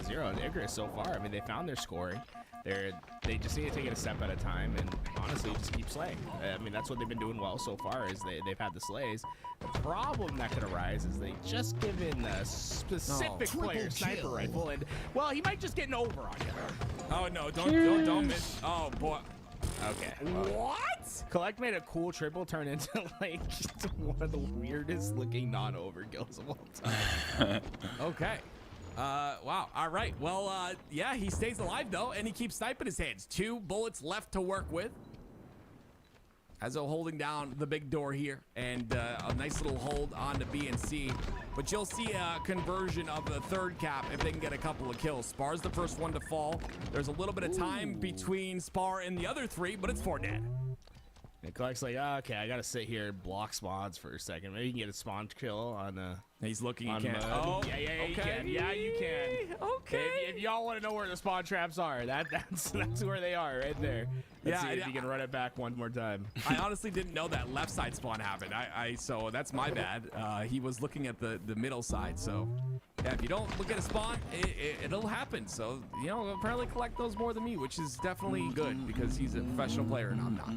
0 on Icarus so far. I mean, they found their scoring. They just need to take it a step at a time and honestly just keep slaying. I mean, that's what they've been doing well so far is they've had the slays. The problem that could arise is they just given a specific player sniper rifle, and well, he might just get an over on you. Oh no! Don't miss. Oh boy. Okay. What? Collect made a cool triple turn into like one of the weirdest looking non-over kills of all time. Okay. Wow. All right. Well, yeah, he stays alive though, and he keeps sniping his heads. 2 bullets left to work with. Ezo holding down the big door here, and a nice little hold on to B and C. But you'll see a conversion of the 3rd cap if they can get a couple of kills. Spar's the first one to fall. There's a little bit of time between Spar and the other 3, but it's 4 dead. And Collect's like, okay, I gotta sit here and block spawns for a second. Maybe you can get a spawn kill on He's looking. On he can. mud. Oh, yeah, okay. you can. Yeah, you can. Okay. If y'all want to know where the spawn traps are, that's where they are, right there. Let's see if you can run it back one more time. I honestly didn't know that left side spawn happened. So that's my bad. He was looking at the middle side. So yeah, if you don't look at a spawn, it'll happen. So he'll probably collect those more than me, which is definitely good because he's a professional player and I'm not.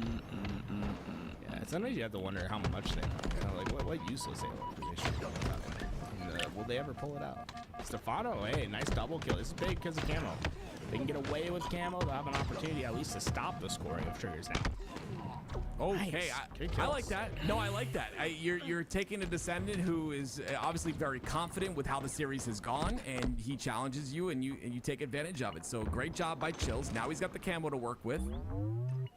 Yeah, sometimes you have to wonder how much they know. Like what useless they are. They should pull it out. Will they ever pull it out? Stefano, hey, nice double kill. It's big because of camo. They can get away with camo. They'll have an opportunity at least to stop the scoring of Triggers now. Okay, Nice. I like that. No, I like that. You're taking a Descendant who is obviously very confident with how the series has gone, and he challenges you, and you take advantage of it. So great job by Chills. Now he's got the camo to work with.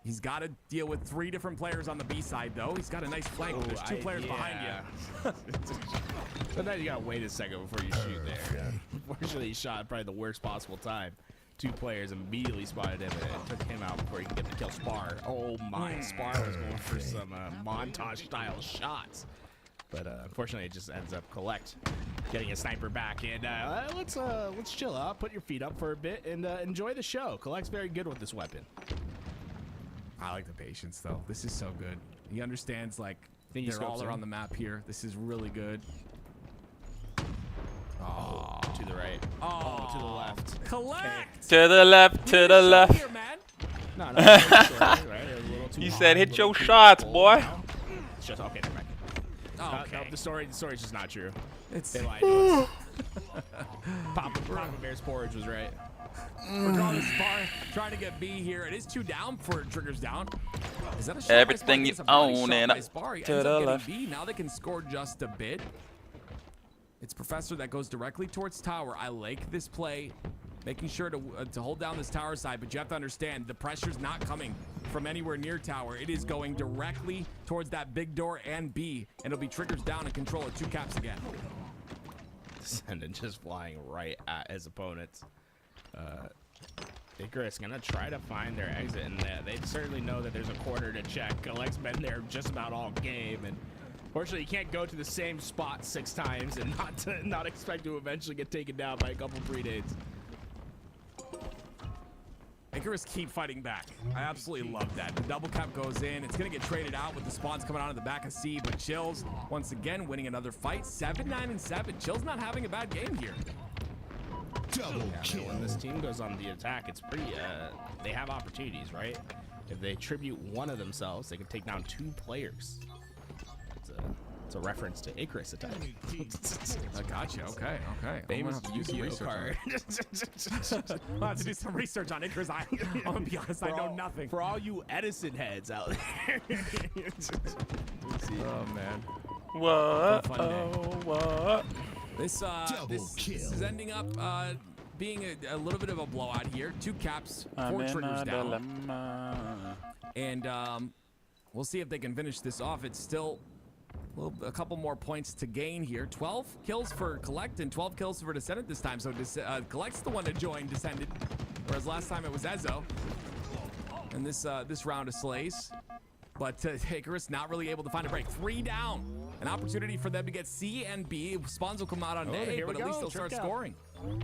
He's got to deal with 3 different players on the B side, though. He's got a nice flank. There's 2 players behind you. Sometimes you gotta wait a second before you shoot there. Unfortunately, he shot at probably the worst possible time. 2 players immediately spotted him and took him out before he could get the kill. Spar. Oh my, Spar was going for some montage-style shots. But unfortunately, it just ends up Collect getting a sniper back. And let's chill out, put your feet up for a bit, and enjoy the show. Collect's very good with this weapon. I like the patience, though. This is so good. He understands, like, They're all around the map here. This is really good. Oh, to the right. Oh, to the left. Collect. To the left, to the left. Here, man. No, right? He said, "Hit your shots, boy." It's just okay. Never mind. Okay. No, the story's just not true. They lied to us. Papa Bear's porridge was right. Regardless, Spar trying to get B here. It is 2 down for Triggers down. Is that a shot Everything by you Spar? It's a body own shot and by up Spar. He to ends the up getting left. B. Now they can score just a bit. It's Professor that goes directly towards tower. I like this play, making sure to hold down this tower side, but you have to understand the pressure's not coming from anywhere near tower. It is going directly towards that big door and B, and it'll be Triggers down and control at 2 caps again. Descendant just flying right at his opponents. Icarus gonna try to find their exit, and they certainly know that there's a corner to check. Collect's been there just about all game, and fortunately, you can't go to the same spot 6 times and not expect to eventually get taken down by a couple predates. Icarus keep fighting back. I absolutely love that. The double cap goes in. It's going to get traded out with the spawns coming out of the back of C, but Chills, once again, winning another fight. 7, 9, and 7. Chills not having a bad game here. Double kill. When this team goes on the attack, it's pretty, they have opportunities, right? If they tribute one of themselves, they can take down 2 players. It's a reference to Icarus attack. I gotcha. Okay. Famous Yu-Gi-Oh card. I'll have to do some research on Icarus. I'm gonna be honest, I know nothing. For all you Edison heads out there. Oh man. What? What? This is ending up being a little bit of a blowout here. 2 caps, 4 Triggers down. And we'll see if they can finish this off. It's still a couple more points to gain here. 12 kills for Collect and 12 kills for Descendant this time. So Collect's the one to join Descendant, whereas last time it was Ezo. And this round of Slays. But Icarus not really able to find a break. 3 down. An opportunity for them to get C and B. Spawns will come out on A, but at least they'll start scoring.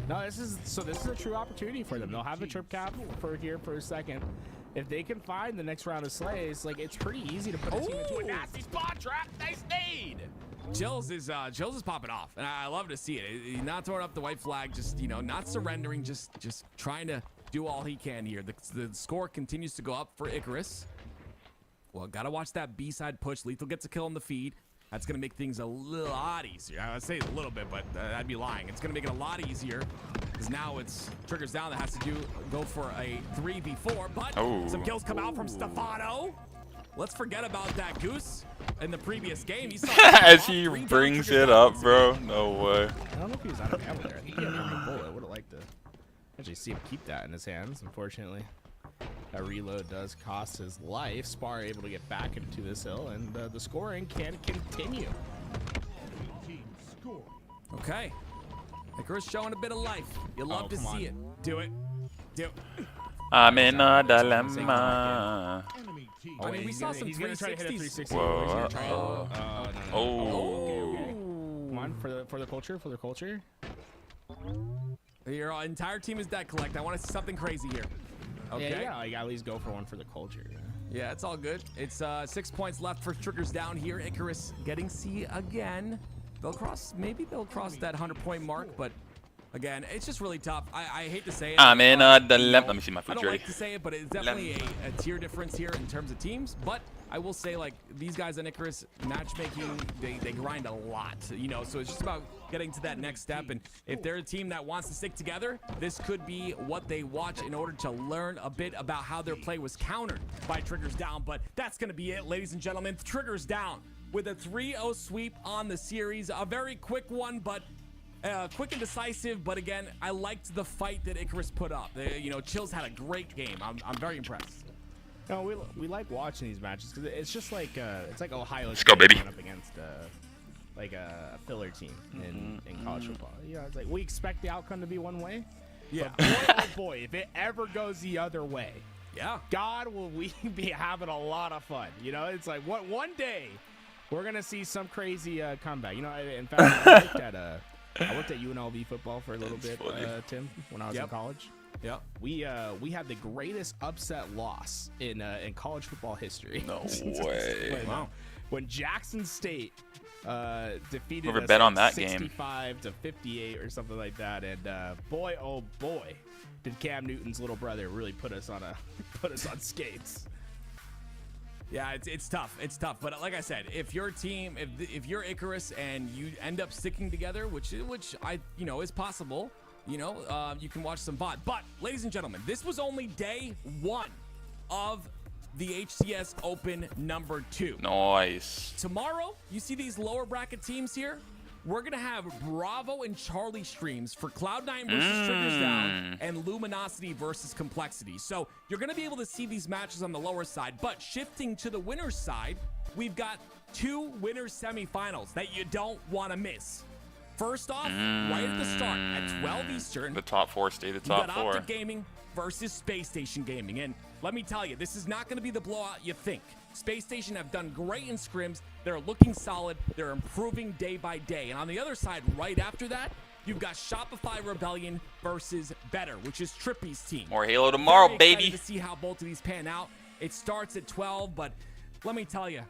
No, this is a true opportunity for them. They'll have a trip cap for a second. If they can find the next round of Slays, like, it's pretty easy to put a team into a nasty spot trap. Nice nade. Chills is popping off, and I love to see it. He's not throwing up the white flag, just not surrendering, just trying to do all he can here. The score continues to go up for Icarus. Well, gotta watch that B side push. Lethal gets a kill on the feed. That's gonna make things a lot easier. I would say a little bit, but I'd be lying. It's gonna make it a lot easier because now it's Triggers down that has to go for a 3v4. But some kills come out from Stefano. Let's forget about that Goose in the previous game. He saw as he brings it up, bro. No way. I don't know if he was out of ammo there. I think he had a bullet. Would have liked to actually see him keep that in his hands. Unfortunately, that reload does cost his life. Spar able to get back into this hill, and the scoring can continue. Okay. Icarus showing a bit of life. You love to see it. Do it. I'm in a dilemma. I mean, we saw some 360s. Whoa. Okay. Come on, for the culture, Your entire team is dead, Collect. I want to see something crazy here. Okay. Yeah, like at least go for one for the culture. Yeah, it's all good. It's 6 points left for Triggers down here. Icarus getting C again. Maybe they'll cross that 100-point mark, but again, it's just really tough. I hate to say it. I'm in a dilemma. Let me see my I food don't ready. like to say it, but it's definitely a tier difference here in terms of teams. But I will say, like, these guys in Icarus matchmaking, they grind a lot, so it's just about getting to that next step. And if they're a team that wants to stick together, this could be what they watch in order to learn a bit about how their play was countered by Triggers down. But that's going to be it, ladies and gentlemen. Triggers down with a 3-0 sweep on the series. A very quick one, but quick and decisive. But again, I liked the fight that Icarus put up. Chills had a great game. I'm very impressed. No, we like watching these matches because it's just like it's like Ohio Let's go, baby. Up against like a filler team in college football. It's like we expect the outcome to be one way. Yeah. But boy, oh boy, if it ever goes the other way, yeah, God, will we be having a lot of fun. It's like one day we're gonna see some crazy comeback. In fact, I worked at UNLV football for a little bit, Tim, when I was in college. Yeah, we had the greatest upset loss in college football history. No way. Wow. when Jackson State defeated Whoever us bet on like that game. 65-58 or something like that, and boy, oh boy, did Cam Newton's little brother really put us on skates. Yeah, it's tough. It's tough. But like I said, if your team, if you're Icarus and you end up sticking together, which I is possible, you can watch some VOD. But ladies and gentlemen, this was only day 1 of the HCS Open number 2. Nice. Tomorrow, you see these lower bracket teams here? We're going to have Bravo and Charlie streams for Cloud9 versus Triggers Down and Luminosity versus Complexity. So you're going to be able to see these matches on the lower side. But shifting to the winner's side, we've got 2 winners semifinals that you don't want to miss. First off, right at the start at 12 Eastern, The top 4 stay the you top got 4. Optic Gaming versus Space Station Gaming. And let me tell you, this is not going to be the blowout you think. Space Station have done great in scrims. They're looking solid. They're improving day by day. And on the other side, right after that, you've got Shopify Rebellion versus Better, which is Trippy's team. More Halo tomorrow, Very baby. excited to see how both of these pan out. It starts at 12, but let me tell you,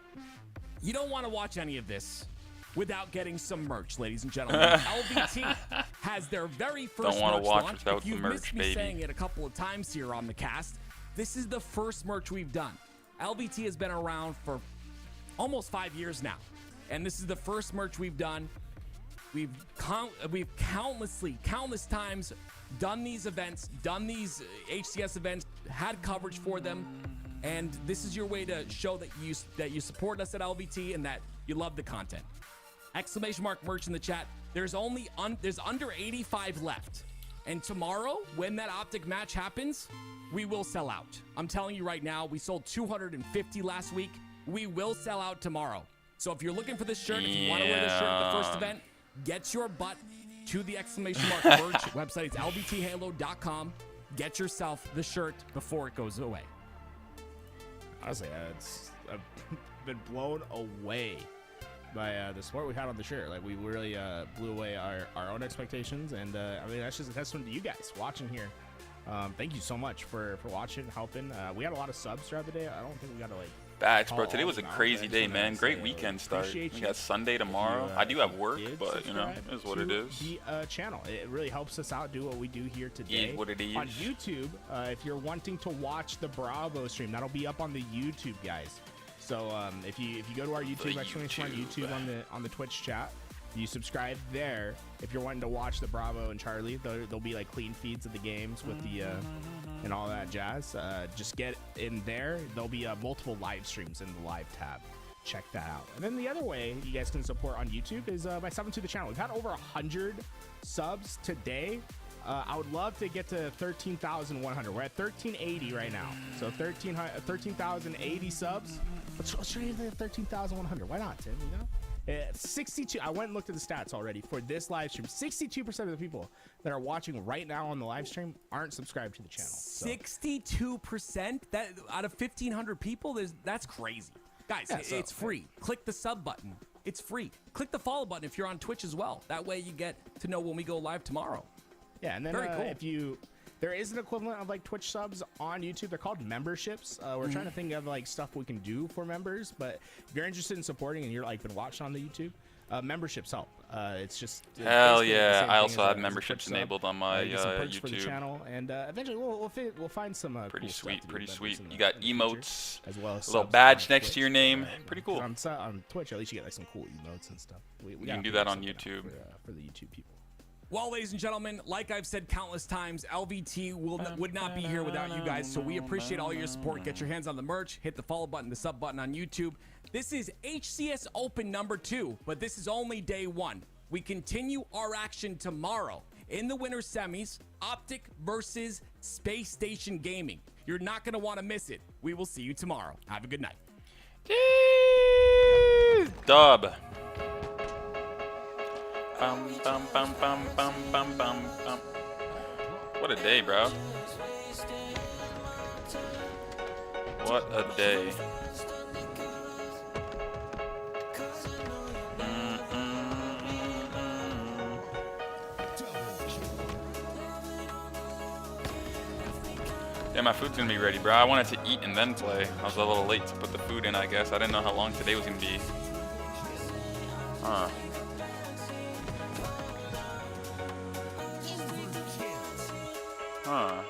you don't want to watch any of this without getting some merch, ladies and gentlemen. LVT has their very first Don't wanna merch watch launch. without If the you've merch, missed me baby. saying it a couple of times here on the cast, this is the first merch we've done. LVT has been around for almost 5 years now, and this is the first merch we've done. We've countless times done these events, done these HCS events, had coverage for them, and this is your way to show that you support us at LVT and that you love the content. Exclamation mark merch in the chat. There's under 85 left, and tomorrow when that Optic match happens, we will sell out. I'm telling you right now, we sold 250 last week. We will sell out tomorrow. So if you're looking for this shirt, if you want to wear this shirt at the first event, get your butt to the exclamation mark merch website. It's lvthalo.com. Get yourself the shirt before it goes away. Honestly, I've been blown away by the support we've had on the shirt. Like, we really blew away our own expectations, and I mean, that's just a testament to you guys watching here. Thank you so much for watching, helping. We had a lot of subs throughout the day. I don't think we got to Facts, bro. Today was a crazy day, man. Great weekend start. We got Sunday tomorrow. I do have work, but it is what it is. The channel, it really helps us out do what we do here today. Is what it is. On YouTube, if you're wanting to watch the Bravo stream, that'll be up on the YouTube, guys. So if you go to our YouTube, on the Twitch chat, you subscribe there. If you're wanting to watch the Bravo and Charlie, there'll be like clean feeds of the games with the and all that jazz. Just get in there. There'll be multiple live streams in the live tab. Check that out. And then the other way you guys can support on YouTube is by subbing to the channel. We've had over 100 subs today. I would love to get to 13,100. We're at 1380 right now. So 13,080 subs. Let's try to 13,100. Why not, Tim? 62. I went and looked at the stats already for this live stream. 62% of the people that are watching right now on the live stream aren't subscribed to the channel. 62%? That out of 1,500 people, that's crazy. Guys, it's free. Click the sub button. It's free. Click the follow button if you're on Twitch as well. That way you get to know when we go live tomorrow. Yeah, and then Very cool. if you... There is an equivalent of like Twitch subs on YouTube. They're called memberships. We're trying to think of like stuff we can do for members, but if you're interested in supporting and you're like been watching on the YouTube, memberships help. It's just hell basically the yeah! same I thing also as have a memberships Twitch sub. enabled on my Get some perks for the YouTube. channel, and eventually we'll find some Pretty cool sweet, stuff to do pretty with sweet. members in You the- got in the future, emotes, as well as a little subs badge on next to your Twitch. name. Pretty cool. On Twitch, at least you get like some cool emotes and stuff. We You gotta can do figure that on something out YouTube. for the YouTube people. Well, ladies and gentlemen, like I've said countless times, LVT would not be here without you guys, so we appreciate all your support. Get your hands on the merch, hit the follow button, the sub button on YouTube. This is HCS Open number 2, but this is only day 1. We continue our action tomorrow in the winter semis, Optic versus Space Station Gaming. You're not going to want to miss it. We will see you tomorrow. Have a good night. Dub. Bum, bum, bum, bum, bum, bum, bum, bum. What a day, bro. What a day. Yeah, my food's gonna be ready, bro. I wanted to eat and then play. I was a little late to put the food in, I guess. I didn't know how long today was gonna be. Huh. Huh.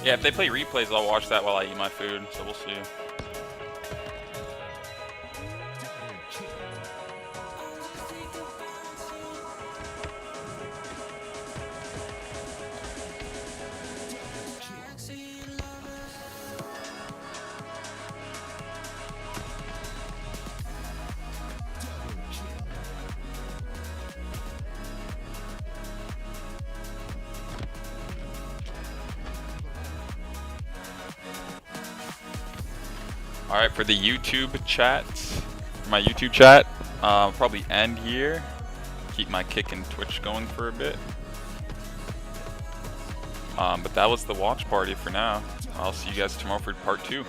Yeah, if they play replays, I'll watch that while I eat my food, so we'll see. Alright, for the YouTube chat, my YouTube chat, probably end here. Keep my kick and Twitch going for a bit. But that was the watch party for now. I'll see you guys tomorrow for part 2.